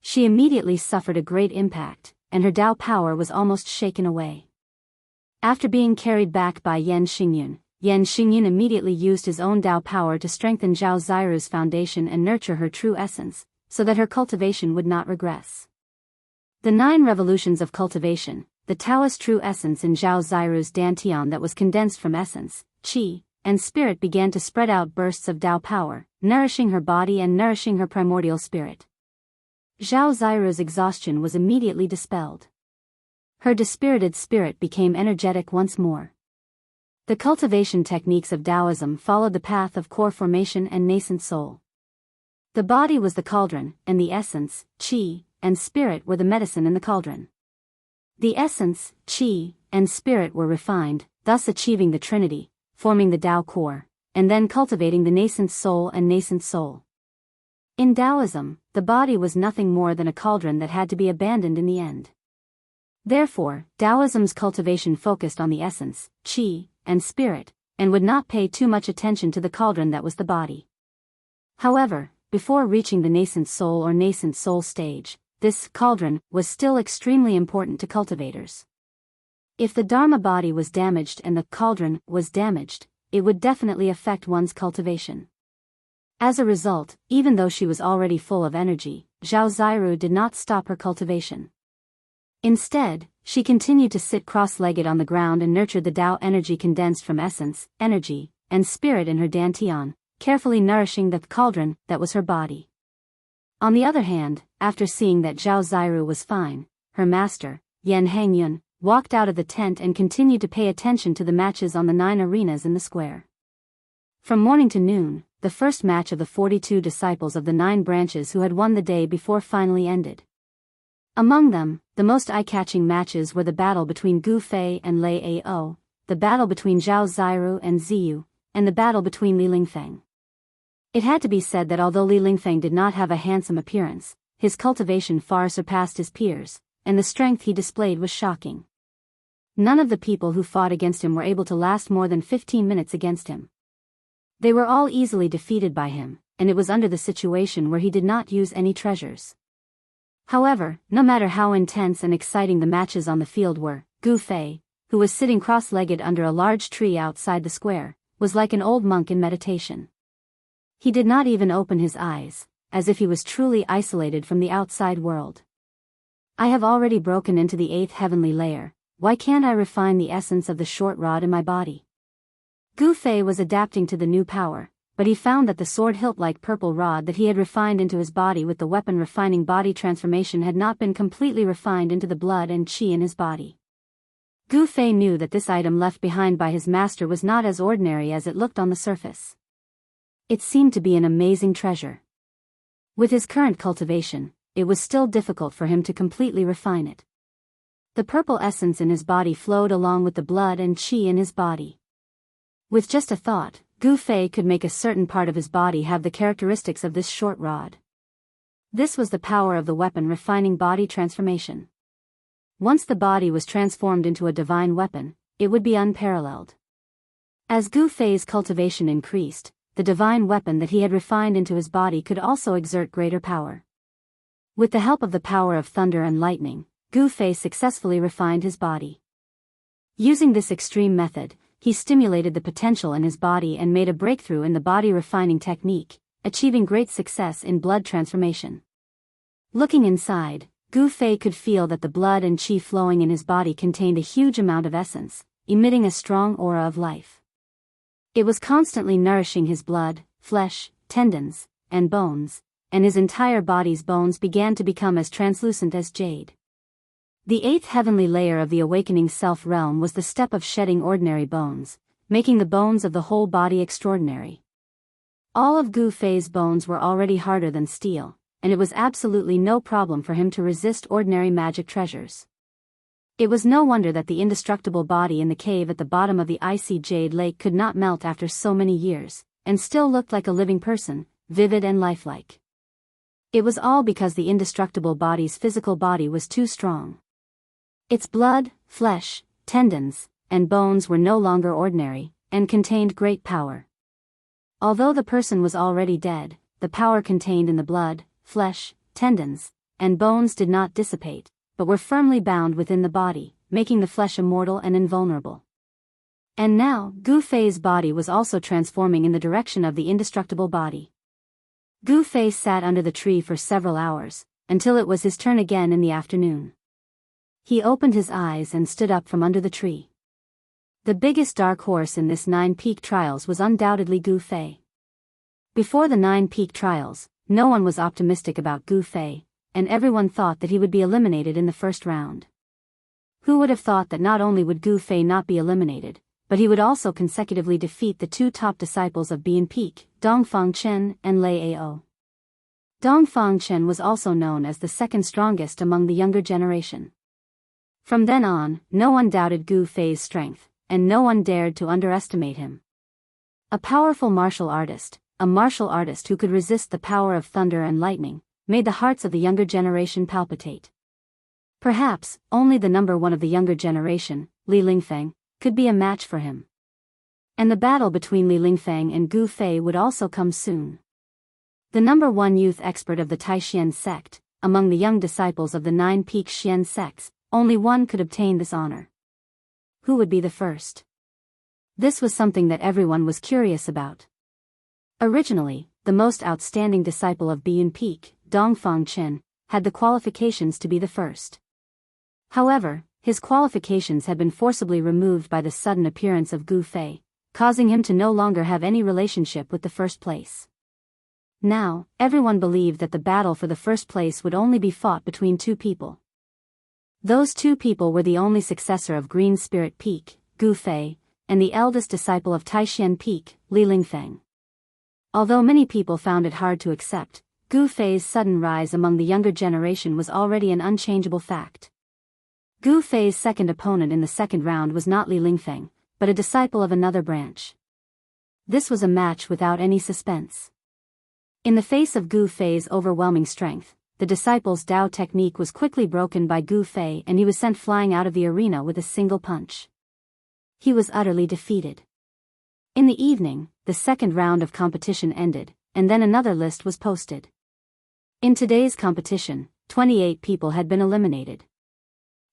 She immediately suffered a great impact, and her Dao power was almost shaken away. After being carried back by Yan Xingyun immediately used his own Dao power to strengthen Zhao Ziru's foundation and nurture her true essence, so that her cultivation would not regress. The 9 revolutions of cultivation, the Taoist true essence in Zhao Ziru's dantian that was condensed from essence, qi, and spirit began to spread out bursts of Dao power, nourishing her body and nourishing her primordial spirit. Zhao Ziru's exhaustion was immediately dispelled. Her dispirited spirit became energetic once more. The cultivation techniques of Taoism followed the path of core formation and nascent soul. The body was the cauldron, and the essence, qi, and spirit were the medicine in the cauldron. The essence, qi, and spirit were refined, thus achieving the trinity, forming the Tao core, and then cultivating the nascent soul and nascent soul. In Taoism, the body was nothing more than a cauldron that had to be abandoned in the end. Therefore, Taoism's cultivation focused on the essence, qi, and spirit, and would not pay too much attention to the cauldron that was the body. However, before reaching the nascent soul or nascent soul stage, this cauldron was still extremely important to cultivators. If the Dharma body was damaged and the cauldron was damaged, it would definitely affect one's cultivation. As a result, even though she was already full of energy, Zhao Ziru did not stop her cultivation. Instead, she continued to sit cross-legged on the ground and nurtured the Tao energy condensed from essence, energy, and spirit in her dantian, carefully nourishing the cauldron that was her body. On the other hand, after seeing that Zhao Ziru was fine, her master, Yan Hangyun, walked out of the tent and continued to pay attention to the matches on the 9 arenas in the square. From morning to noon, the first match of the 42 disciples of the 9 branches who had won the day before finally ended. Among them, the most eye-catching matches were the battle between Gu Fei and Lei Ao, the battle between Zhao Ziru and Ziyu, and the battle between Li Lingfeng. It had to be said that although Li Lingfeng did not have a handsome appearance, his cultivation far surpassed his peers, and the strength he displayed was shocking. None of the people who fought against him were able to last more than 15 minutes against him. They were all easily defeated by him, and it was under the situation where he did not use any treasures. However, no matter how intense and exciting the matches on the field were, Gu Fei, who was sitting cross-legged under a large tree outside the square, was like an old monk in meditation. He did not even open his eyes, as if he was truly isolated from the outside world. I have already broken into the 8th heavenly layer, why can't I refine the essence of the short rod in my body? Gu Fei was adapting to the new power, but he found that the sword-hilt-like purple rod that he had refined into his body with the weapon-refining body transformation had not been completely refined into the blood and qi in his body. Gu Fei knew that this item left behind by his master was not as ordinary as it looked on the surface. It seemed to be an amazing treasure. With his current cultivation, it was still difficult for him to completely refine it. The purple essence in his body flowed along with the blood and qi in his body. With just a thought, Gu Fei could make a certain part of his body have the characteristics of this short rod. This was the power of the weapon-refining body transformation. Once the body was transformed into a divine weapon, it would be unparalleled. As Gu Fei's cultivation increased, the divine weapon that he had refined into his body could also exert greater power. With the help of the power of thunder and lightning, Gu Fei successfully refined his body. Using this extreme method, he stimulated the potential in his body and made a breakthrough in the body refining technique, achieving great success in blood transformation. Looking inside, Gu Fei could feel that the blood and qi flowing in his body contained a huge amount of essence, emitting a strong aura of life. It was constantly nourishing his blood, flesh, tendons, and bones, and his entire body's bones began to become as translucent as jade. The 8th heavenly layer of the awakening self-realm was the step of shedding ordinary bones, making the bones of the whole body extraordinary. All of Gu Fei's bones were already harder than steel, and it was absolutely no problem for him to resist ordinary magic treasures. It was no wonder that the indestructible body in the cave at the bottom of the icy jade lake could not melt after so many years, and still looked like a living person, vivid and lifelike. It was all because the indestructible body's physical body was too strong. Its blood, flesh, tendons, and bones were no longer ordinary, and contained great power. Although the person was already dead, the power contained in the blood, flesh, tendons, and bones did not dissipate, but were firmly bound within the body, making the flesh immortal and invulnerable. And now, Gu Fei's body was also transforming in the direction of the indestructible body. Gu Fei sat under the tree for several hours, until it was his turn again in the afternoon. He opened his eyes and stood up from under the tree. The biggest dark horse in this 9-peak trials was undoubtedly Gu Fei. Before the 9-peak trials, no one was optimistic about Gu Fei, and everyone thought that he would be eliminated in the first round. Who would have thought that not only would Gu Fei not be eliminated, but he would also consecutively defeat the 2 top disciples of Bian Peak, Dongfang Chen and Lei Ao. Dongfang Chen was also known as the second strongest among the younger generation. From then on, no one doubted Gu Fei's strength, and no one dared to underestimate him. A powerful martial artist, a martial artist who could resist the power of thunder and lightning, made the hearts of the younger generation palpitate. Perhaps, only the number 1 of the younger generation, Li Lingfeng, could be a match for him. And the battle between Li Lingfeng and Gu Fei would also come soon. The number 1 youth expert of the Taishan sect, among the young disciples of the 9-peak Xian sects, only one could obtain this honor. Who would be the first? This was something that everyone was curious about. Originally, the most outstanding disciple of Bian Peak, Dongfang Chen, had the qualifications to be the first. However, his qualifications had been forcibly removed by the sudden appearance of Gu Fei, causing him to no longer have any relationship with the first place. Now, everyone believed that the battle for the first place would only be fought between two people. Those two people were the only successor of Green Spirit Peak, Gu Fei, and the eldest disciple of Taishan Peak, Li Lingfeng. Although many people found it hard to accept, Gu Fei's sudden rise among the younger generation was already an unchangeable fact. Gu Fei's second opponent in the second round was not Li Lingfeng, but a disciple of another branch. This was a match without any suspense. In the face of Gu Fei's overwhelming strength, the disciple's Dao technique was quickly broken by Gu Fei and he was sent flying out of the arena with a single punch. He was utterly defeated. In the evening, the second round of competition ended, and then another list was posted. In today's competition, 28 people had been eliminated.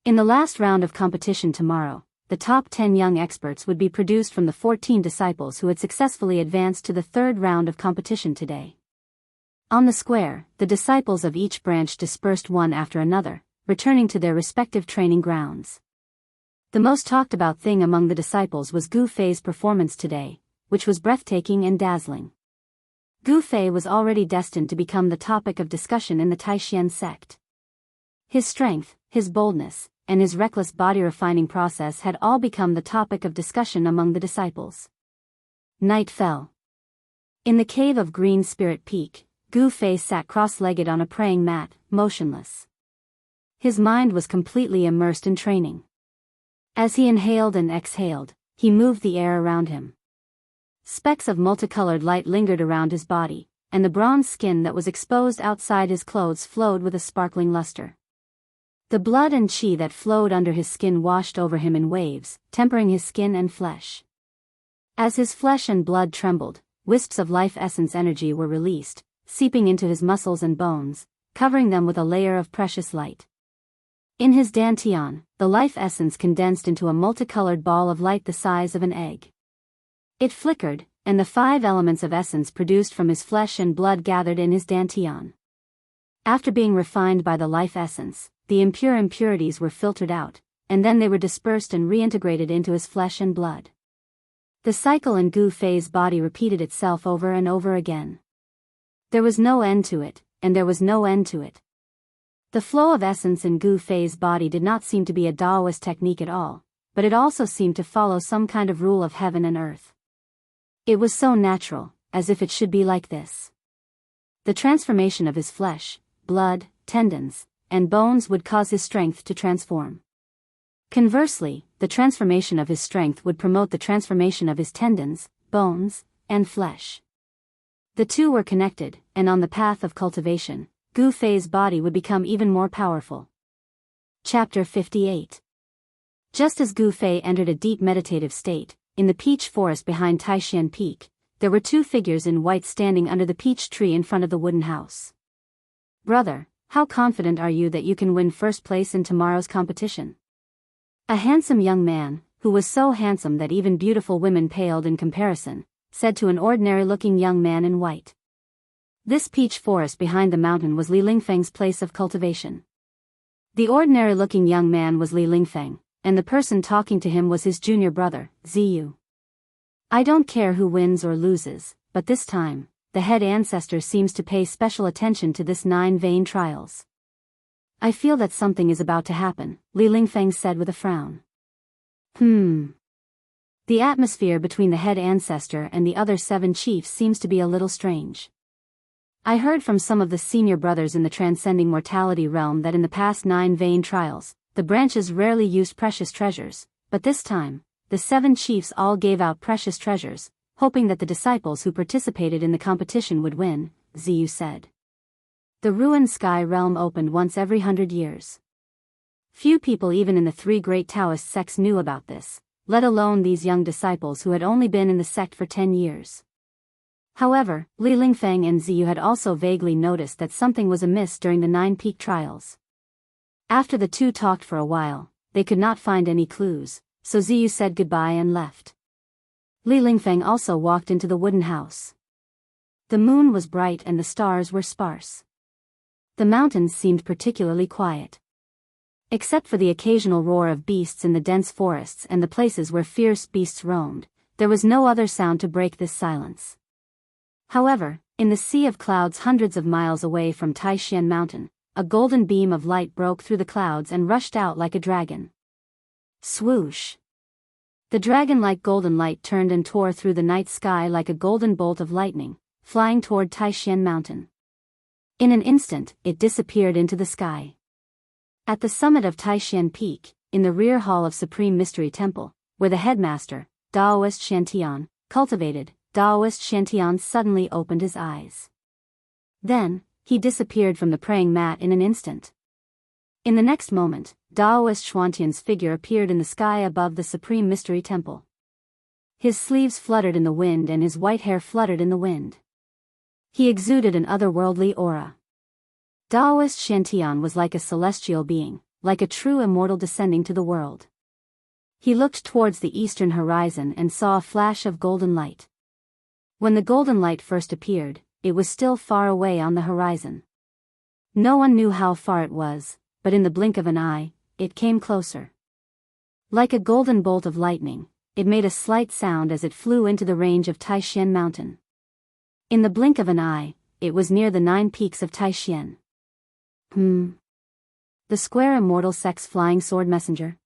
In the last round of competition tomorrow, the top 10 young experts would be produced from the 14 disciples who had successfully advanced to the third round of competition today. On the square, the disciples of each branch dispersed one after another, returning to their respective training grounds. The most talked about thing among the disciples was Gu Fei's performance today, which was breathtaking and dazzling. Gu Fei was already destined to become the topic of discussion in the Taishan sect. His strength, his boldness, and his reckless body-refining process had all become the topic of discussion among the disciples. Night fell. In the cave of Green Spirit Peak, Gu Fei sat cross-legged on a praying mat, motionless. His mind was completely immersed in training. As he inhaled and exhaled, he moved the air around him. Specks of multicolored light lingered around his body, and the bronze skin that was exposed outside his clothes flowed with a sparkling luster. The blood and qi that flowed under his skin washed over him in waves, tempering his skin and flesh. As his flesh and blood trembled, wisps of life essence energy were released, seeping into his muscles and bones, covering them with a layer of precious light. In his dantian, the life essence condensed into a multicolored ball of light the size of an egg. It flickered, and the 5 elements of essence produced from his flesh and blood gathered in his dantian. After being refined by the life essence, the impure impurities were filtered out, and then they were dispersed and reintegrated into his flesh and blood. The cycle in Gu Fei's body repeated itself over and over again. There was no end to it, and there was no end to it. The flow of essence in Gu Fei's body did not seem to be a Taoist technique at all, but it also seemed to follow some kind of rule of heaven and earth. It was so natural, as if it should be like this. The transformation of his flesh, blood, tendons, and bones would cause his strength to transform. Conversely, the transformation of his strength would promote the transformation of his tendons, bones, and flesh. The two were connected, and on the path of cultivation, Gu Fei's body would become even more powerful. Chapter 58. Just as Gu Fei entered a deep meditative state, in the peach forest behind Taishan Peak, there were 2 figures in white standing under the peach tree in front of the wooden house. "Brother, how confident are you that you can win first place in tomorrow's competition?" A handsome young man, who was so handsome that even beautiful women paled in comparison, said to an ordinary-looking young man in white. This peach forest behind the mountain was Li Lingfeng's place of cultivation. The ordinary-looking young man was Li Lingfeng, and the person talking to him was his junior brother, Ziyu. "I don't care who wins or loses, but this time, the head ancestor seems to pay special attention to this 9 vein trials. I feel that something is about to happen," Li Lingfeng said with a frown. The atmosphere between the head ancestor and the other 7 chiefs seems to be a little strange. I heard from some of the senior brothers in the transcending mortality realm that in the past 9 vein trials, the branches rarely used precious treasures, but this time, the 7 chiefs all gave out precious treasures, hoping that the disciples who participated in the competition would win, Ziyu said. The ruined sky realm opened once every 100 years. Few people even in the 3 great Taoist sects knew about this, let alone these young disciples who had only been in the sect for 10 years. However, Li Lingfeng and Ziyu had also vaguely noticed that something was amiss during the 9 peak trials. After the 2 talked for a while, they could not find any clues, so Ziyu said goodbye and left. Li Lingfeng also walked into the wooden house. The moon was bright and the stars were sparse. The mountains seemed particularly quiet. Except for the occasional roar of beasts in the dense forests and the places where fierce beasts roamed, there was no other sound to break this silence. However, in the sea of clouds hundreds of miles away from Taishan Mountain, a golden beam of light broke through the clouds and rushed out like a dragon. Swoosh! The dragon-like golden light turned and tore through the night sky like a golden bolt of lightning, flying toward Taishan Mountain. In an instant, it disappeared into the sky. At the summit of Taishan Peak, in the rear hall of Supreme Mystery Temple, where the headmaster, Daoist Shantian, cultivated, Daoist Shantian suddenly opened his eyes. Then, he disappeared from the praying mat in an instant. In the next moment, Daoist Shantian's figure appeared in the sky above the Supreme Mystery Temple. His sleeves fluttered in the wind and his white hair fluttered in the wind. He exuded an otherworldly aura. Daoist Shantian was like a celestial being, like a true immortal descending to the world. He looked towards the eastern horizon and saw a flash of golden light. When the golden light first appeared, it was still far away on the horizon. No one knew how far it was, but in the blink of an eye, it came closer. Like a golden bolt of lightning, it made a slight sound as it flew into the range of Taishan Mountain. In the blink of an eye, it was near the 9 peaks of Taishan. The square immortal sex flying sword messenger.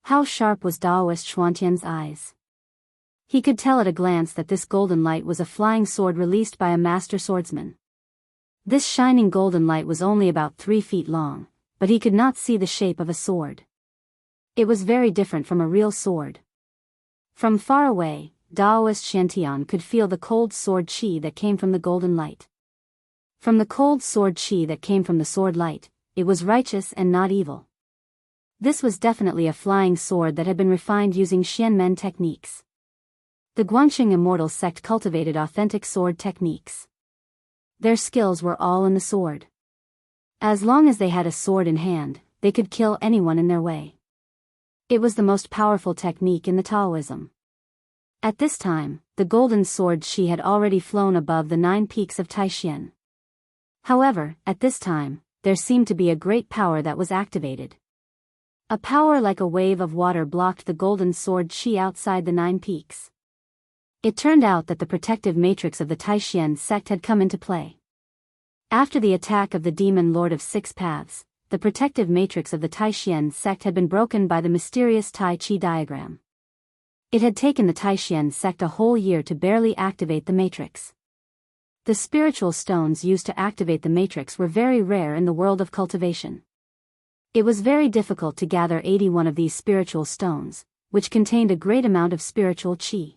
How sharp was Daoist Shantian's eyes. He could tell at a glance that this golden light was a flying sword released by a master swordsman. This shining golden light was only about 3 feet long, but he could not see the shape of a sword. It was very different from a real sword. From far away, Daoist Shantian could feel the cold sword chi that came from the golden light. From the cold sword chi that came from the sword light, it was righteous and not evil. This was definitely a flying sword that had been refined using Xianmen techniques. The Guanxing immortal sect cultivated authentic sword techniques. Their skills were all in the sword. As long as they had a sword in hand, they could kill anyone in their way. It was the most powerful technique in the Taoism. At this time, the golden sword chi had already flown above the 9 peaks of Taishan. However, at this time, there seemed to be a great power that was activated. A power like a wave of water blocked the golden sword chi outside the 9 peaks. It turned out that the protective matrix of the Taishan sect had come into play. After the attack of the demon lord of 6 paths, the protective matrix of the Taishan sect had been broken by the mysterious Tai Chi diagram. It had taken the Taishan sect a whole year to barely activate the matrix. The spiritual stones used to activate the matrix were very rare in the world of cultivation. It was very difficult to gather 81 of these spiritual stones, which contained a great amount of spiritual chi.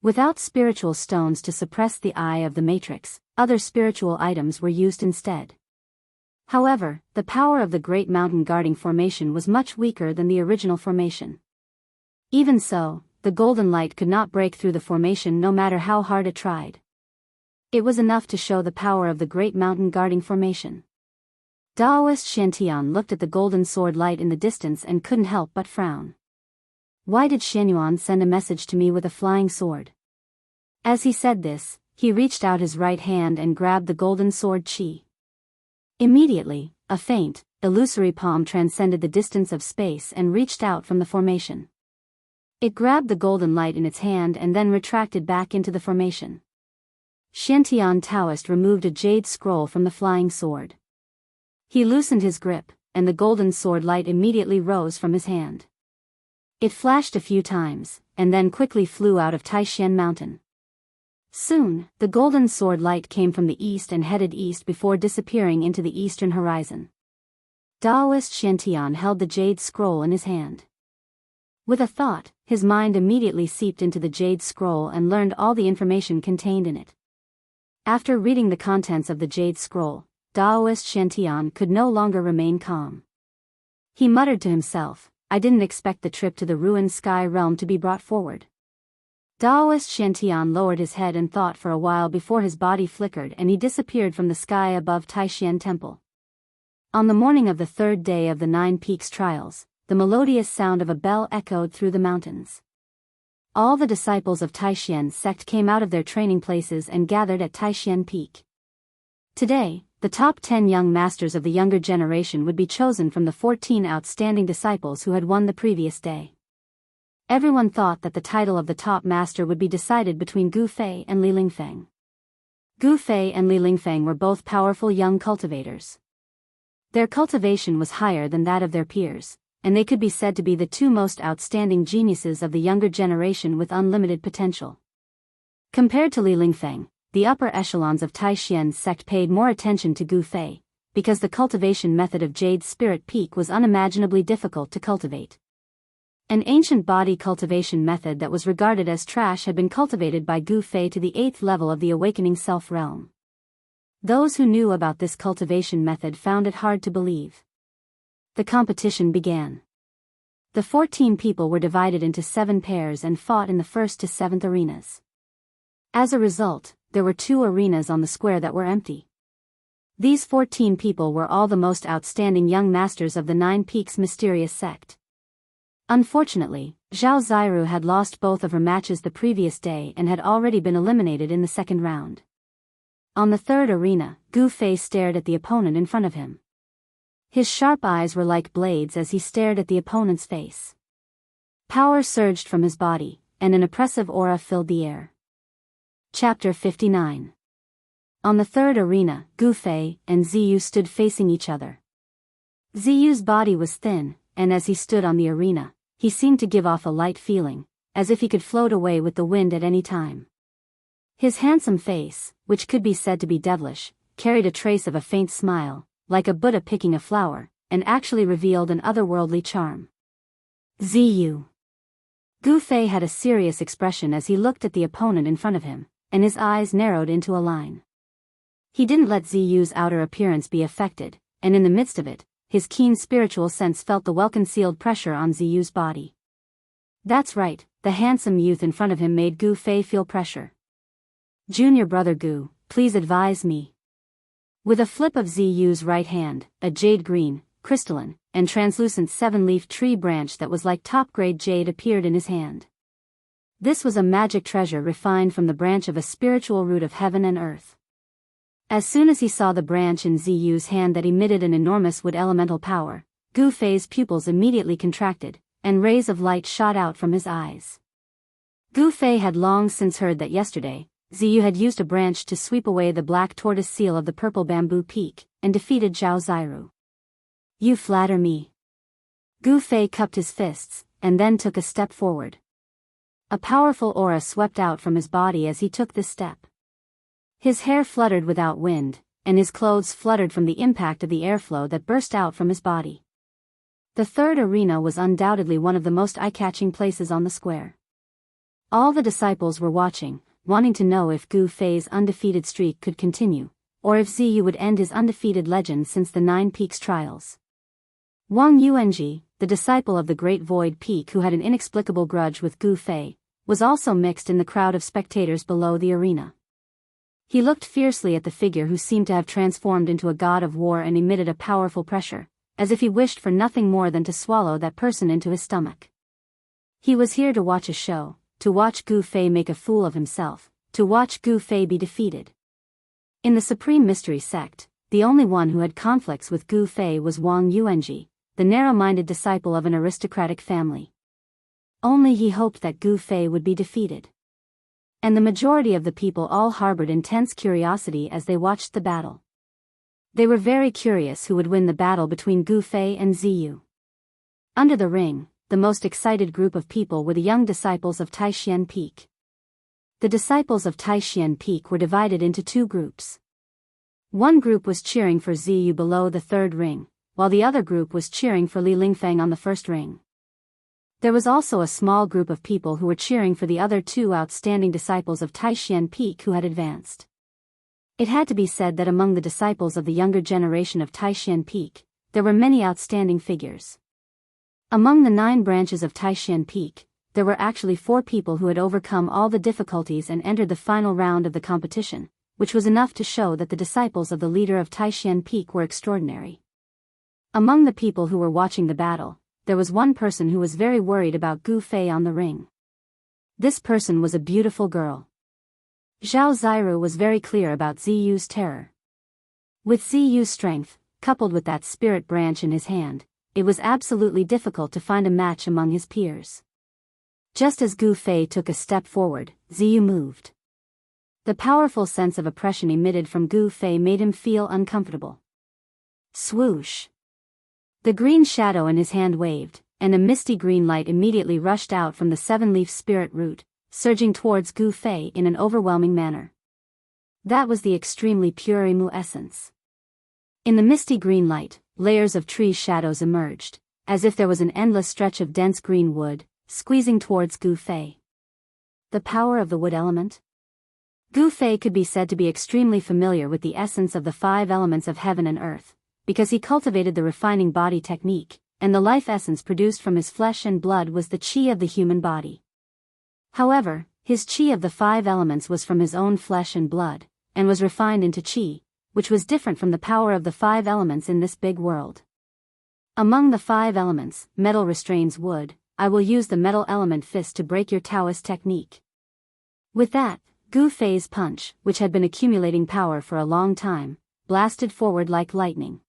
Without spiritual stones to suppress the eye of the matrix, other spiritual items were used instead. However, the power of the Great Mountain Guarding Formation was much weaker than the original formation. Even so, the golden light could not break through the formation no matter how hard it tried. It was enough to show the power of the Great Mountain Guarding Formation. Daoist Shantian looked at the golden sword light in the distance and couldn't help but frown. Why did Shenyuan send a message to me with a flying sword? As he said this, he reached out his right hand and grabbed the golden sword chi. Immediately, a faint, illusory palm transcended the distance of space and reached out from the formation. It grabbed the golden light in its hand and then retracted back into the formation. Shantian Taoist removed a jade scroll from the flying sword. He loosened his grip, and the golden sword light immediately rose from his hand. It flashed a few times, and then quickly flew out of Taishan Mountain. Soon, the golden sword light came from the east and headed east before disappearing into the eastern horizon. Daoist Shantian held the jade scroll in his hand. With a thought, his mind immediately seeped into the jade scroll and learned all the information contained in it. After reading the contents of the jade scroll, Daoist Shantian could no longer remain calm. He muttered to himself, I didn't expect the trip to the ruined sky realm to be brought forward. Daoist Shantian lowered his head and thought for a while before his body flickered and he disappeared from the sky above Taishan Temple. On the morning of the 3rd day of the 9 Peaks trials, the melodious sound of a bell echoed through the mountains. All the disciples of Taishan sect came out of their training places and gathered at Taishan Peak. Today, the top 10 young masters of the younger generation would be chosen from the 14 outstanding disciples who had won the previous day. Everyone thought that the title of the top master would be decided between Gu Fei and Li Lingfeng. Gu Fei and Li Lingfeng were both powerful young cultivators. Their cultivation was higher than that of their peers, and they could be said to be the two most outstanding geniuses of the younger generation with unlimited potential. Compared to Li Lingfeng, the upper echelons of Taishien's sect paid more attention to Gu Fei, because the cultivation method of Jade Spirit Peak was unimaginably difficult to cultivate. An ancient body cultivation method that was regarded as trash had been cultivated by Gu Fei to the 8th level of the awakening self realm. Those who knew about this cultivation method found it hard to believe. The competition began. The 14 people were divided into 7 pairs and fought in the 1st to 7th arenas. As a result, there were 2 arenas on the square that were empty. These 14 people were all the most outstanding young masters of the 9 Peaks mysterious sect. Unfortunately, Zhao Ziru had lost both of her matches the previous day and had already been eliminated in the second round. On the 3rd arena, Gu Fei stared at the opponent in front of him. His sharp eyes were like blades as he stared at the opponent's face. Power surged from his body, and an oppressive aura filled the air. Chapter 59. On the 3rd arena, Gu Fei and Ziyu stood facing each other. Ziyu's body was thin, and as he stood on the arena, he seemed to give off a light feeling, as if he could float away with the wind at any time. His handsome face, which could be said to be devilish, carried a trace of a faint smile, like a Buddha picking a flower, and actually revealed an otherworldly charm. Ziyu. Gu Fei had a serious expression as he looked at the opponent in front of him, and his eyes narrowed into a line. He didn't let Ziyu's outer appearance be affected, and in the midst of it, his keen spiritual sense felt the well-concealed pressure on Ziyu's body. That's right, the handsome youth in front of him made Gu Fei feel pressure. Junior brother Gu, please advise me. With a flip of Ziyu's right hand, a jade green, crystalline, and translucent 7-leaf tree branch that was like top-grade jade appeared in his hand. This was a magic treasure refined from the branch of a spiritual root of heaven and earth. As soon as he saw the branch in Ziyu's hand that emitted an enormous wood elemental power, Gu Fei's pupils immediately contracted, and rays of light shot out from his eyes. Gu Fei had long since heard that yesterday, Ziyu had used a branch to sweep away the black tortoise seal of the purple bamboo peak, and defeated Zhao Ziru. You flatter me. Gu Fei cupped his fists, and then took a step forward. A powerful aura swept out from his body as he took this step. His hair fluttered without wind, and his clothes fluttered from the impact of the airflow that burst out from his body. The 3rd arena was undoubtedly one of the most eye-catching places on the square. All the disciples were watching, wanting to know if Gu Fei's undefeated streak could continue, or if Ziyu would end his undefeated legend since the 9 Peaks trials. Wang Yuanji, the disciple of the Great Void Peak who had an inexplicable grudge with Gu Fei, was also mixed in the crowd of spectators below the arena. He looked fiercely at the figure who seemed to have transformed into a god of war and emitted a powerful pressure, as if he wished for nothing more than to swallow that person into his stomach. He was here to watch a show, to watch Gu Fei make a fool of himself, to watch Gu Fei be defeated. In the Supreme Mystery Sect, the only one who had conflicts with Gu Fei was Wang Yuanji, the narrow-minded disciple of an aristocratic family. Only he hoped that Gu Fei would be defeated. And the majority of the people all harbored intense curiosity as they watched the battle. They were very curious who would win the battle between Gu Fei and Ziyu. Under the ring, the most excited group of people were the young disciples of Taishian Peak. The disciples of Taishian Peak were divided into 2 groups. One group was cheering for Ziyu below the 3rd ring, while the other group was cheering for Li Lingfeng on the 1st ring. There was also a small group of people who were cheering for the other 2 outstanding disciples of Taishian Peak who had advanced. It had to be said that among the disciples of the younger generation of Taishian Peak, there were many outstanding figures. Among the 9 branches of Taishian Peak, there were actually 4 people who had overcome all the difficulties and entered the final round of the competition, which was enough to show that the disciples of the leader of Taishian Peak were extraordinary. Among the people who were watching the battle, there was one person who was very worried about Gu Fei on the ring. This person was a beautiful girl. Zhao Ziru was very clear about Ziyu's terror. With Ziyu's strength, coupled with that spirit branch in his hand, it was absolutely difficult to find a match among his peers. Just as Gu Fei took a step forward, Ziyu moved. The powerful sense of oppression emitted from Gu Fei made him feel uncomfortable. Swoosh! The green shadow in his hand waved, and a misty green light immediately rushed out from the seven-leaf spirit root, surging towards Gu Fei in an overwhelming manner. That was the extremely pure Imu essence. In the misty green light, layers of tree shadows emerged, as if there was an endless stretch of dense green wood, squeezing towards Gu Fei. The power of the wood element? Gu Fei could be said to be extremely familiar with the essence of the 5 elements of heaven and earth, because he cultivated the refining body technique, and the life essence produced from his flesh and blood was the qi of the human body. However, his qi of the 5 elements was from his own flesh and blood, and was refined into qi, which was different from the power of the 5 elements in this big world. Among the 5 elements, metal restrains wood. I will use the metal element fist to break your Taoist technique. With that, Gu Fei's punch, which had been accumulating power for a long time, blasted forward like lightning.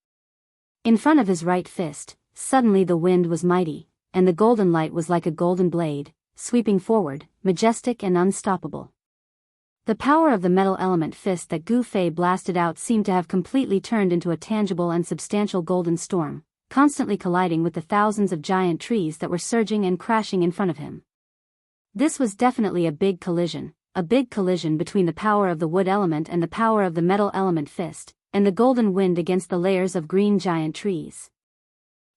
In front of his right fist, suddenly the wind was mighty, and the golden light was like a golden blade, sweeping forward, majestic and unstoppable. The power of the metal element fist that Gu Fei blasted out seemed to have completely turned into a tangible and substantial golden storm, constantly colliding with the thousands of giant trees that were surging and crashing in front of him. This was definitely a big collision between the power of the wood element and the power of the metal element fist, and the golden wind against the layers of green giant trees.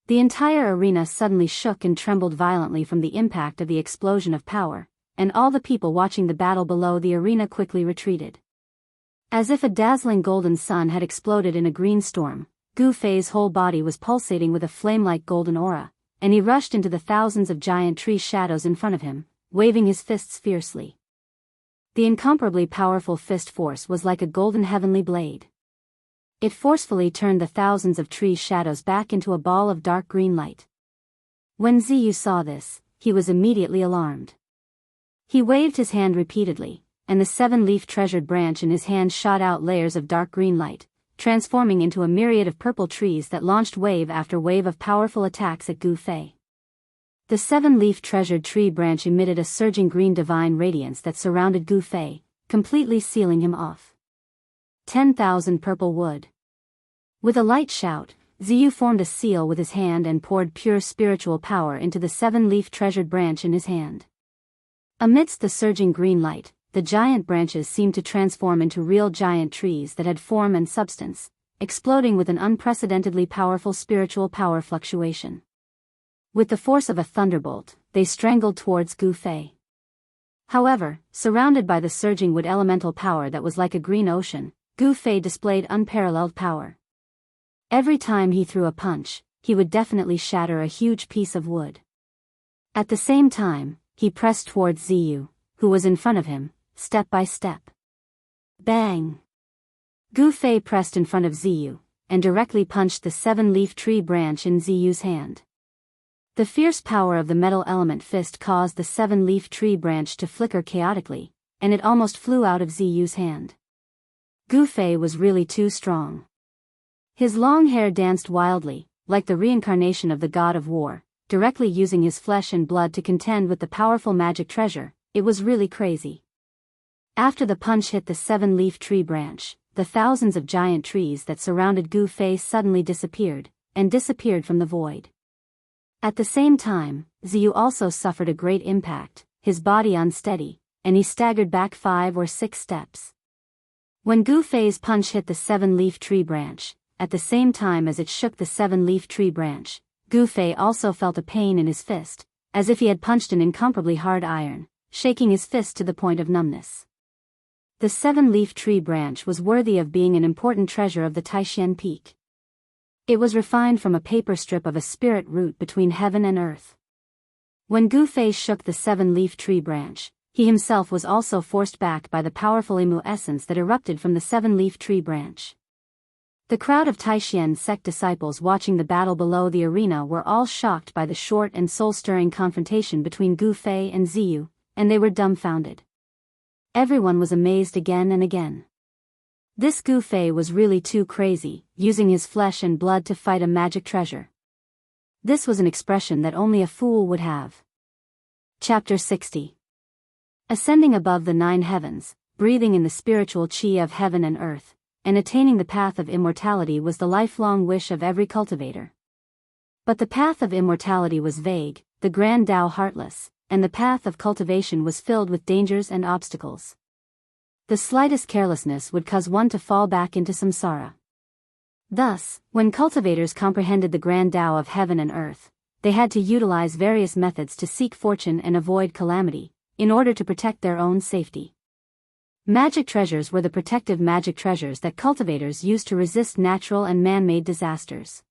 The entire arena suddenly shook and trembled violently from the impact of the explosion of power, and all the people watching the battle below the arena quickly retreated. As if a dazzling golden sun had exploded in a green storm, Gu Fei's whole body was pulsating with a flame-like golden aura, and he rushed into the thousands of giant tree shadows in front of him, waving his fists fiercely. The incomparably powerful fist force was like a golden heavenly blade. It forcefully turned the thousands of tree shadows back into a ball of dark green light. When Ziyu saw this, he was immediately alarmed. He waved his hand repeatedly, and the 7-leaf treasured branch in his hand shot out layers of dark green light, transforming into a myriad of purple trees that launched wave after wave of powerful attacks at Gu Fei. The 7-leaf treasured tree branch emitted a surging green divine radiance that surrounded Gu Fei, completely sealing him off. 10,000 purple wood. With a light shout, Ziyu formed a seal with his hand and poured pure spiritual power into the 7-leaf treasured branch in his hand. Amidst the surging green light, the giant branches seemed to transform into real giant trees that had form and substance, exploding with an unprecedentedly powerful spiritual power fluctuation. With the force of a thunderbolt, they strangled towards Gu Fei. However, surrounded by the surging wood elemental power that was like a green ocean, Gu Fei displayed unparalleled power. Every time he threw a punch, he would definitely shatter a huge piece of wood. At the same time, he pressed towards Ziyu, who was in front of him, step by step. Bang! Gu Fei pressed in front of Ziyu, and directly punched the 7-leaf tree branch in Ziyu's hand. The fierce power of the metal element fist caused the 7-leaf tree branch to flicker chaotically, and it almost flew out of Ziyu's hand. Gu Fei was really too strong. His long hair danced wildly, like the reincarnation of the god of war, directly using his flesh and blood to contend with the powerful magic treasure. It was really crazy. After the punch hit the 7-leaf tree branch, the thousands of giant trees that surrounded Gu Fei suddenly disappeared from the void. At the same time, Ziyu also suffered a great impact, his body unsteady, and he staggered back 5 or 6 steps. When Gu Fei's punch hit the 7-leaf tree branch, at the same time as it shook the 7-leaf tree branch, Gu Fei also felt a pain in his fist, as if he had punched an incomparably hard iron, shaking his fist to the point of numbness. The 7-leaf tree branch was worthy of being an important treasure of the Taishan Peak. It was refined from a paper strip of a spirit root between heaven and earth. When Gu Fei shook the 7-leaf tree branch, he himself was also forced back by the powerful Imu essence that erupted from the 7-leaf tree branch. The crowd of Taishan sect disciples watching the battle below the arena were all shocked by the short and soul-stirring confrontation between Gu Fei and Ziyu, and they were dumbfounded. Everyone was amazed again and again. This Gu Fei was really too crazy, using his flesh and blood to fight a magic treasure. This was an expression that only a fool would have. Chapter 60. Ascending above the 9 heavens, breathing in the spiritual chi of heaven and earth, and attaining the path of immortality was the lifelong wish of every cultivator. But the path of immortality was vague, the grand Tao heartless, and the path of cultivation was filled with dangers and obstacles. The slightest carelessness would cause one to fall back into samsara. Thus, when cultivators comprehended the grand Tao of heaven and earth, they had to utilize various methods to seek fortune and avoid calamity, in order to protect their own safety. Magic treasures were the protective magic treasures that cultivators used to resist natural and man-made disasters.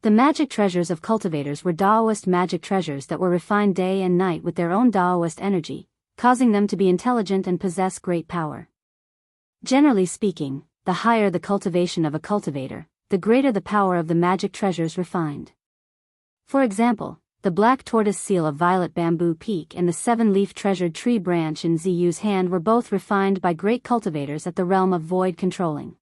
The magic treasures of cultivators were Daoist magic treasures that were refined day and night with their own Daoist energy, causing them to be intelligent and possess great power. Generally speaking, the higher the cultivation of a cultivator, the greater the power of the magic treasures refined. For example, the black tortoise seal of violet bamboo peak and the 7-leaf treasured tree branch in Ziyu's hand were both refined by great cultivators at the realm of void controlling.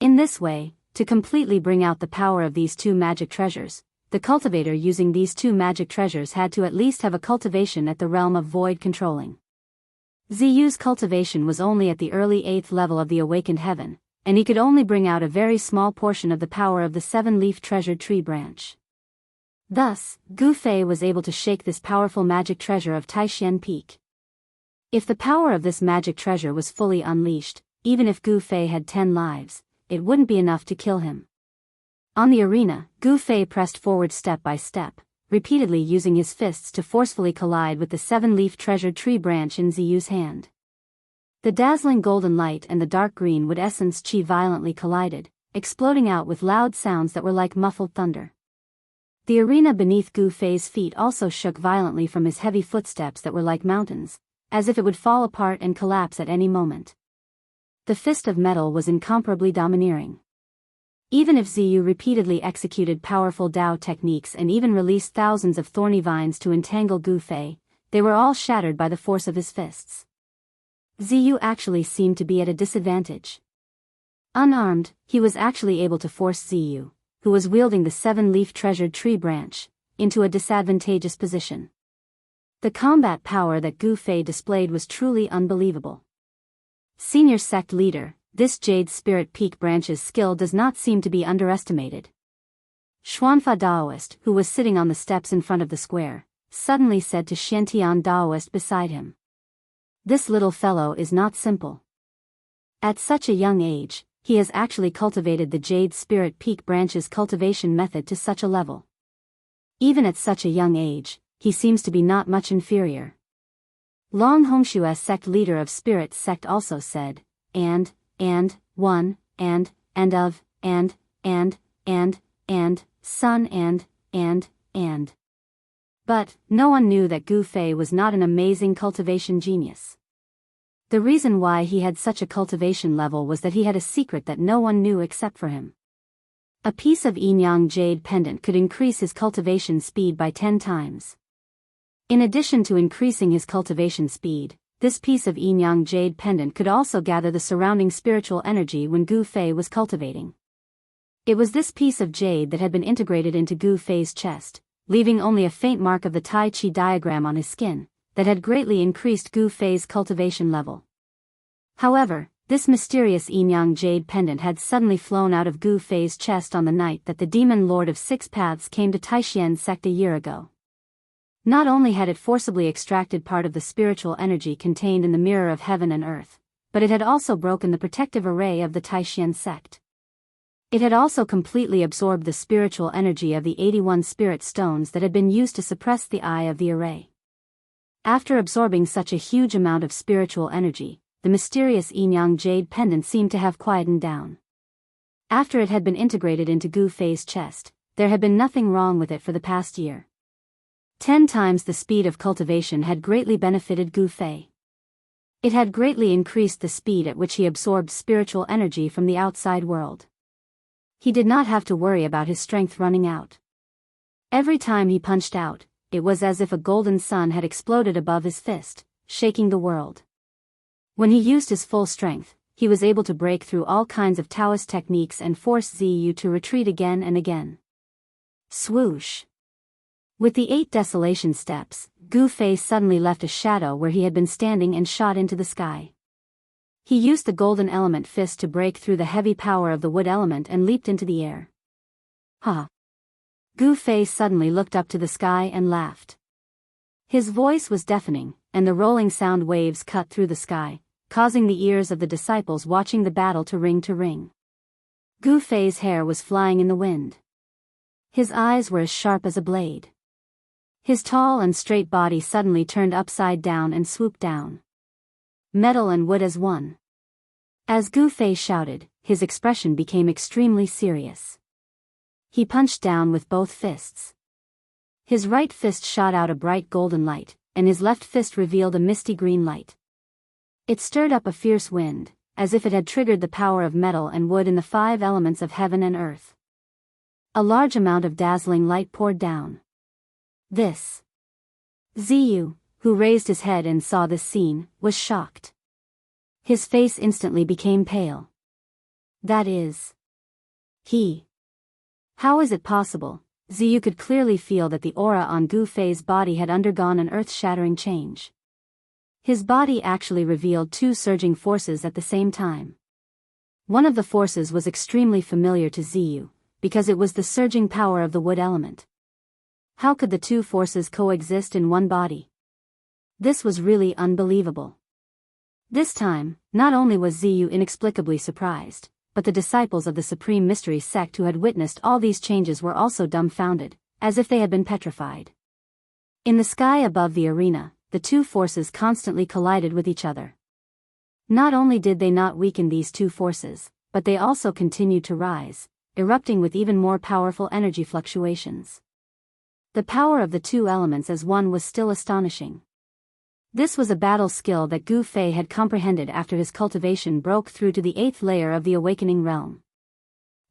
In this way, to completely bring out the power of these 2 magic treasures, the cultivator using these 2 magic treasures had to at least have a cultivation at the realm of void controlling. Ziyu's cultivation was only at the early 8th level of the awakened heaven, and he could only bring out a very small portion of the power of the 7-leaf treasured tree branch. Thus, Gu Fei was able to shake this powerful magic treasure of Taishan Peak. If the power of this magic treasure was fully unleashed, even if Gu Fei had 10 lives, it wouldn't be enough to kill him. On the arena, Gu Fei pressed forward step by step, repeatedly using his fists to forcefully collide with the 7-leaf treasured tree branch in Ziyu's hand. The dazzling golden light and the dark green wood essence chi violently collided, exploding out with loud sounds that were like muffled thunder. The arena beneath Gu Fei's feet also shook violently from his heavy footsteps that were like mountains, as if it would fall apart and collapse at any moment. The fist of metal was incomparably domineering. Even if Ziyu repeatedly executed powerful Dao techniques and even released thousands of thorny vines to entangle Gu Fei, they were all shattered by the force of his fists. Ziyu actually seemed to be at a disadvantage. Unarmed, he was actually able to force Ziyu, who was wielding the 7-leaf treasured tree branch, into a disadvantageous position. The combat power that Gu Fei displayed was truly unbelievable. Senior sect leader, this Jade Spirit Peak branch's skill does not seem to be underestimated. Xuanfa Daoist, who was sitting on the steps in front of the square, suddenly said to Xiantian Daoist beside him. This little fellow is not simple. At such a young age, he has actually cultivated the Jade Spirit Peak branch's cultivation method to such a level. Even at such a young age, he seems to be not much inferior. Long Hongshu's sect leader of Spirit sect also said, and, son, and. But, no one knew that Gu Fei was not an amazing cultivation genius. The reason why he had such a cultivation level was that he had a secret that no one knew except for him. A piece of yin-yang jade pendant could increase his cultivation speed by 10 times. In addition to increasing his cultivation speed, this piece of yin-yang jade pendant could also gather the surrounding spiritual energy when Gu Fei was cultivating. It was this piece of jade that had been integrated into Gu Fei's chest, leaving only a faint mark of the Tai Chi diagram on his skin, that had greatly increased Gu Fei's cultivation level. However, this mysterious yin-yang jade pendant had suddenly flown out of Gu Fei's chest on the night that the demon lord of 6 paths came to Taishan sect a year ago. Not only had it forcibly extracted part of the spiritual energy contained in the mirror of heaven and earth, but it had also broken the protective array of the Taishan sect. It had also completely absorbed the spiritual energy of the 81 spirit stones that had been used to suppress the eye of the array. After absorbing such a huge amount of spiritual energy, the mysterious yin-yang jade pendant seemed to have quietened down. After it had been integrated into Gu Fei's chest, there had been nothing wrong with it for the past year. 10 times the speed of cultivation had greatly benefited Gu Fei. It had greatly increased the speed at which he absorbed spiritual energy from the outside world. He did not have to worry about his strength running out. Every time he punched out, it was as if a golden sun had exploded above his fist, shaking the world. When he used his full strength, he was able to break through all kinds of Taoist techniques and force Ziyu to retreat again and again. Swoosh! With the 8 desolation steps, Gu Fei suddenly left a shadow where he had been standing and shot into the sky. He used the golden element fist to break through the heavy power of the wood element and leaped into the air. Ha! Gu Fei suddenly looked up to the sky and laughed. His voice was deafening, and the rolling sound waves cut through the sky, causing the ears of the disciples watching the battle to ring to ring. Gu Fei's hair was flying in the wind. His eyes were as sharp as a blade. His tall and straight body suddenly turned upside down and swooped down. Metal and wood as one. As Gu Fei shouted, his expression became extremely serious. He punched down with both fists. His right fist shot out a bright golden light, and his left fist revealed a misty green light. It stirred up a fierce wind, as if it had triggered the power of metal and wood in the 5 elements of heaven and earth. A large amount of dazzling light poured down. This. Ziyu, who raised his head and saw this scene, was shocked. His face instantly became pale. That is. He. How is it possible? Ziyu could clearly feel that the aura on Gu Fei's body had undergone an earth-shattering change. His body actually revealed 2 surging forces at the same time. One of the forces was extremely familiar to Ziyu, because it was the surging power of the wood element. How could the 2 forces coexist in one body? This was really unbelievable. This time, not only was Ziyu inexplicably surprised, but the disciples of the Supreme Mystery sect who had witnessed all these changes were also dumbfounded, as if they had been petrified. In the sky above the arena, the 2 forces constantly collided with each other. Not only did they not weaken these 2 forces, but they also continued to rise, erupting with even more powerful energy fluctuations. The power of the 2 elements as one was still astonishing. This was a battle skill that Gu Fei had comprehended after his cultivation broke through to the 8th layer of the awakening realm.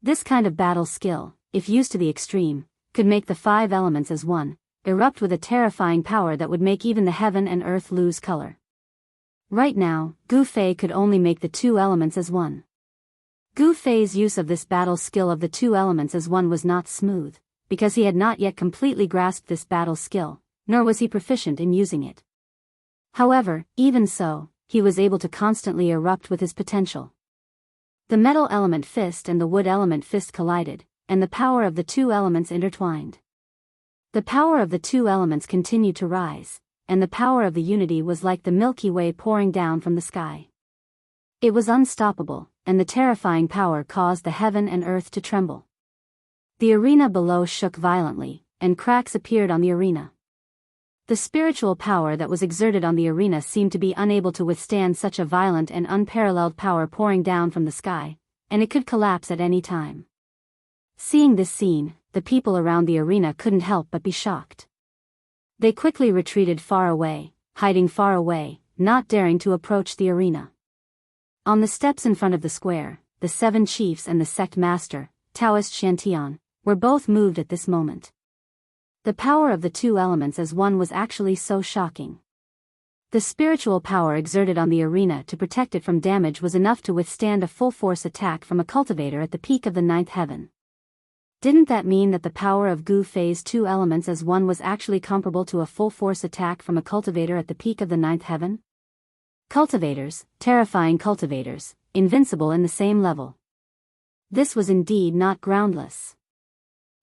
This kind of battle skill, if used to the extreme, could make the 5 elements as one, erupt with a terrifying power that would make even the heaven and earth lose color. Right now, Gu Fei could only make the 2 elements as one. Gu Fei's use of this battle skill of the 2 elements as one was not smooth, because he had not yet completely grasped this battle skill, nor was he proficient in using it. However, even so, he was able to constantly erupt with his potential. The metal element fist and the wood element fist collided, and the power of the 2 elements intertwined. The power of the 2 elements continued to rise, and the power of the unity was like the Milky Way pouring down from the sky. It was unstoppable, and the terrifying power caused the heaven and earth to tremble. The arena below shook violently, and cracks appeared on the arena. The spiritual power that was exerted on the arena seemed to be unable to withstand such a violent and unparalleled power pouring down from the sky, and it could collapse at any time. Seeing this scene, the people around the arena couldn't help but be shocked. They quickly retreated far away, hiding far away, not daring to approach the arena. On the steps in front of the square, the 7 chiefs and the sect master, Taoist Shantian, were both moved at this moment. The power of the 2 elements as one was actually so shocking. The spiritual power exerted on the arena to protect it from damage was enough to withstand a full-force attack from a cultivator at the peak of the 9th heaven. Didn't that mean that the power of Gu Fei's 2 elements as one was actually comparable to a full-force attack from a cultivator at the peak of the 9th heaven? Cultivators, terrifying cultivators, invincible in the same level. This was indeed not groundless.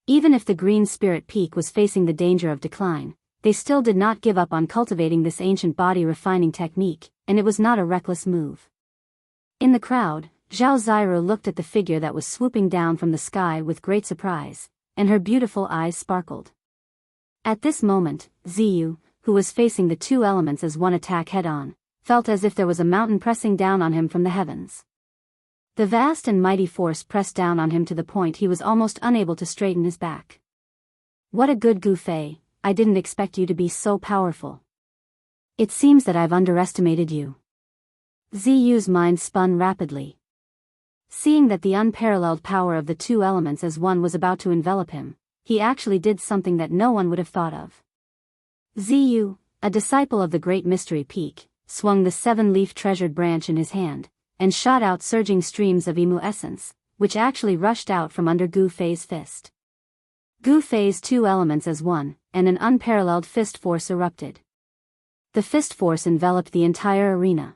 Even if the Green Spirit Peak was facing the danger of decline, they still did not give up on cultivating this ancient body refining technique, and it was not a reckless move. In the crowd, Zhao Ziru looked at the figure that was swooping down from the sky with great surprise, and her beautiful eyes sparkled. At this moment, Ziyu, who was facing the 2 elements as one attack head-on, felt as if there was a mountain pressing down on him from the heavens. The vast and mighty force pressed down on him to the point he was almost unable to straighten his back. What a good Gu Fei, I didn't expect you to be so powerful. It seems that I've underestimated you. Ziyu's mind spun rapidly. Seeing that the unparalleled power of the 2 elements as one was about to envelop him, he actually did something that no one would have thought of. Ziyu, a disciple of the Great Mystery Peak, swung the 7-leaf treasured branch in his hand, and shot out surging streams of emu essence, which actually rushed out from under Gu Fei's fist. Gu Fei's two elements as one, and an unparalleled fist force erupted. The fist force enveloped the entire arena.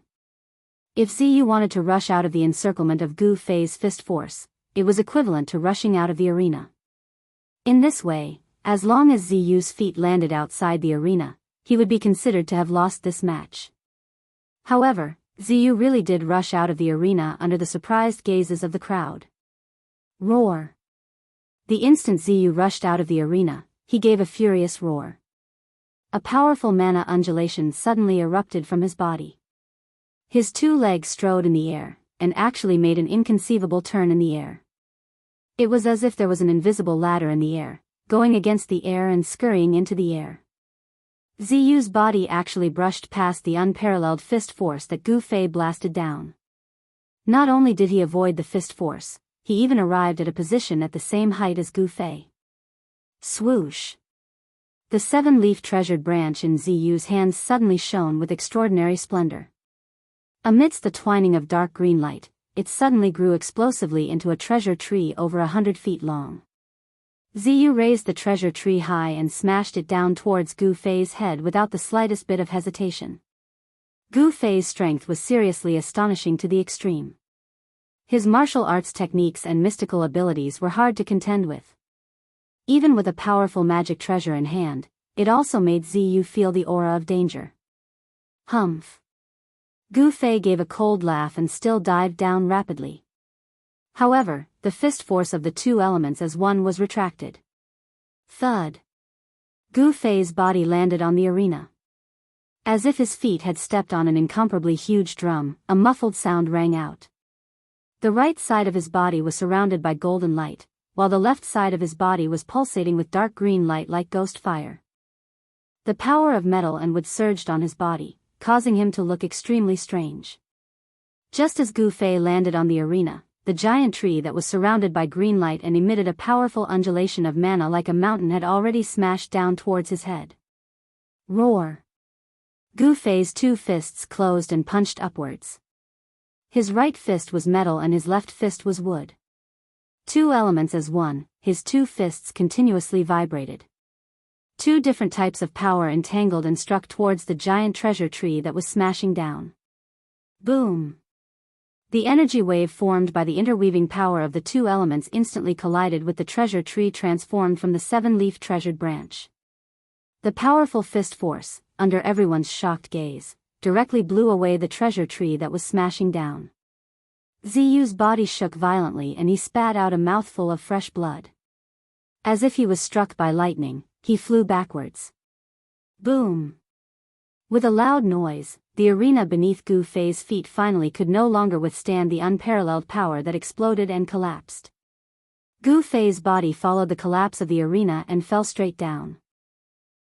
If Ziyu wanted to rush out of the encirclement of Gu Fei's fist force, it was equivalent to rushing out of the arena. In this way, as long as Ziyu's feet landed outside the arena, he would be considered to have lost this match. However, Ziyu really did rush out of the arena under the surprised gazes of the crowd. Roar! The instant Ziyu rushed out of the arena, he gave a furious roar. A powerful mana undulation suddenly erupted from his body. His two legs strode in the air, and actually made an inconceivable turn in the air. It was as if there was an invisible ladder in the air, going against the air and scurrying into the air. Ziyu's body actually brushed past the unparalleled fist force that Gu Fei blasted down. Not only did he avoid the fist force, he even arrived at a position at the same height as Gu Fei. Swoosh! The seven-leaf treasured branch in Ziyu's hands suddenly shone with extraordinary splendor. Amidst the twining of dark green light, it suddenly grew explosively into a treasure tree over 100 feet long. Ziyu raised the treasure tree high and smashed it down towards Gu Fei's head without the slightest bit of hesitation. Gu Fei's strength was seriously astonishing to the extreme. His martial arts techniques and mystical abilities were hard to contend with. Even with a powerful magic treasure in hand, it also made Ziyu feel the aura of danger. Humph! Gu Fei gave a cold laugh and still dived down rapidly. However, the fist force of the two elements as one was retracted. Thud! Gu Fei's body landed on the arena. As if his feet had stepped on an incomparably huge drum, a muffled sound rang out. The right side of his body was surrounded by golden light, while the left side of his body was pulsating with dark green light like ghost fire. The power of metal and wood surged on his body, causing him to look extremely strange. Just as Gu Fei landed on the arena, the giant tree that was surrounded by green light and emitted a powerful undulation of mana like a mountain had already smashed down towards his head. Roar! Gu Fei's two fists closed and punched upwards. His right fist was metal and his left fist was wood. Two elements as one, his two fists continuously vibrated. Two different types of power entangled and struck towards the giant treasure tree that was smashing down. Boom! The energy wave formed by the interweaving power of the two elements instantly collided with the treasure tree transformed from the seven-leaf treasured branch. The powerful fist force, under everyone's shocked gaze, directly blew away the treasure tree that was smashing down. Ziyu's body shook violently and he spat out a mouthful of fresh blood. As if he was struck by lightning, he flew backwards. Boom! With a loud noise, the arena beneath Gu Fei's feet finally could no longer withstand the unparalleled power that exploded and collapsed. Gu Fei's body followed the collapse of the arena and fell straight down.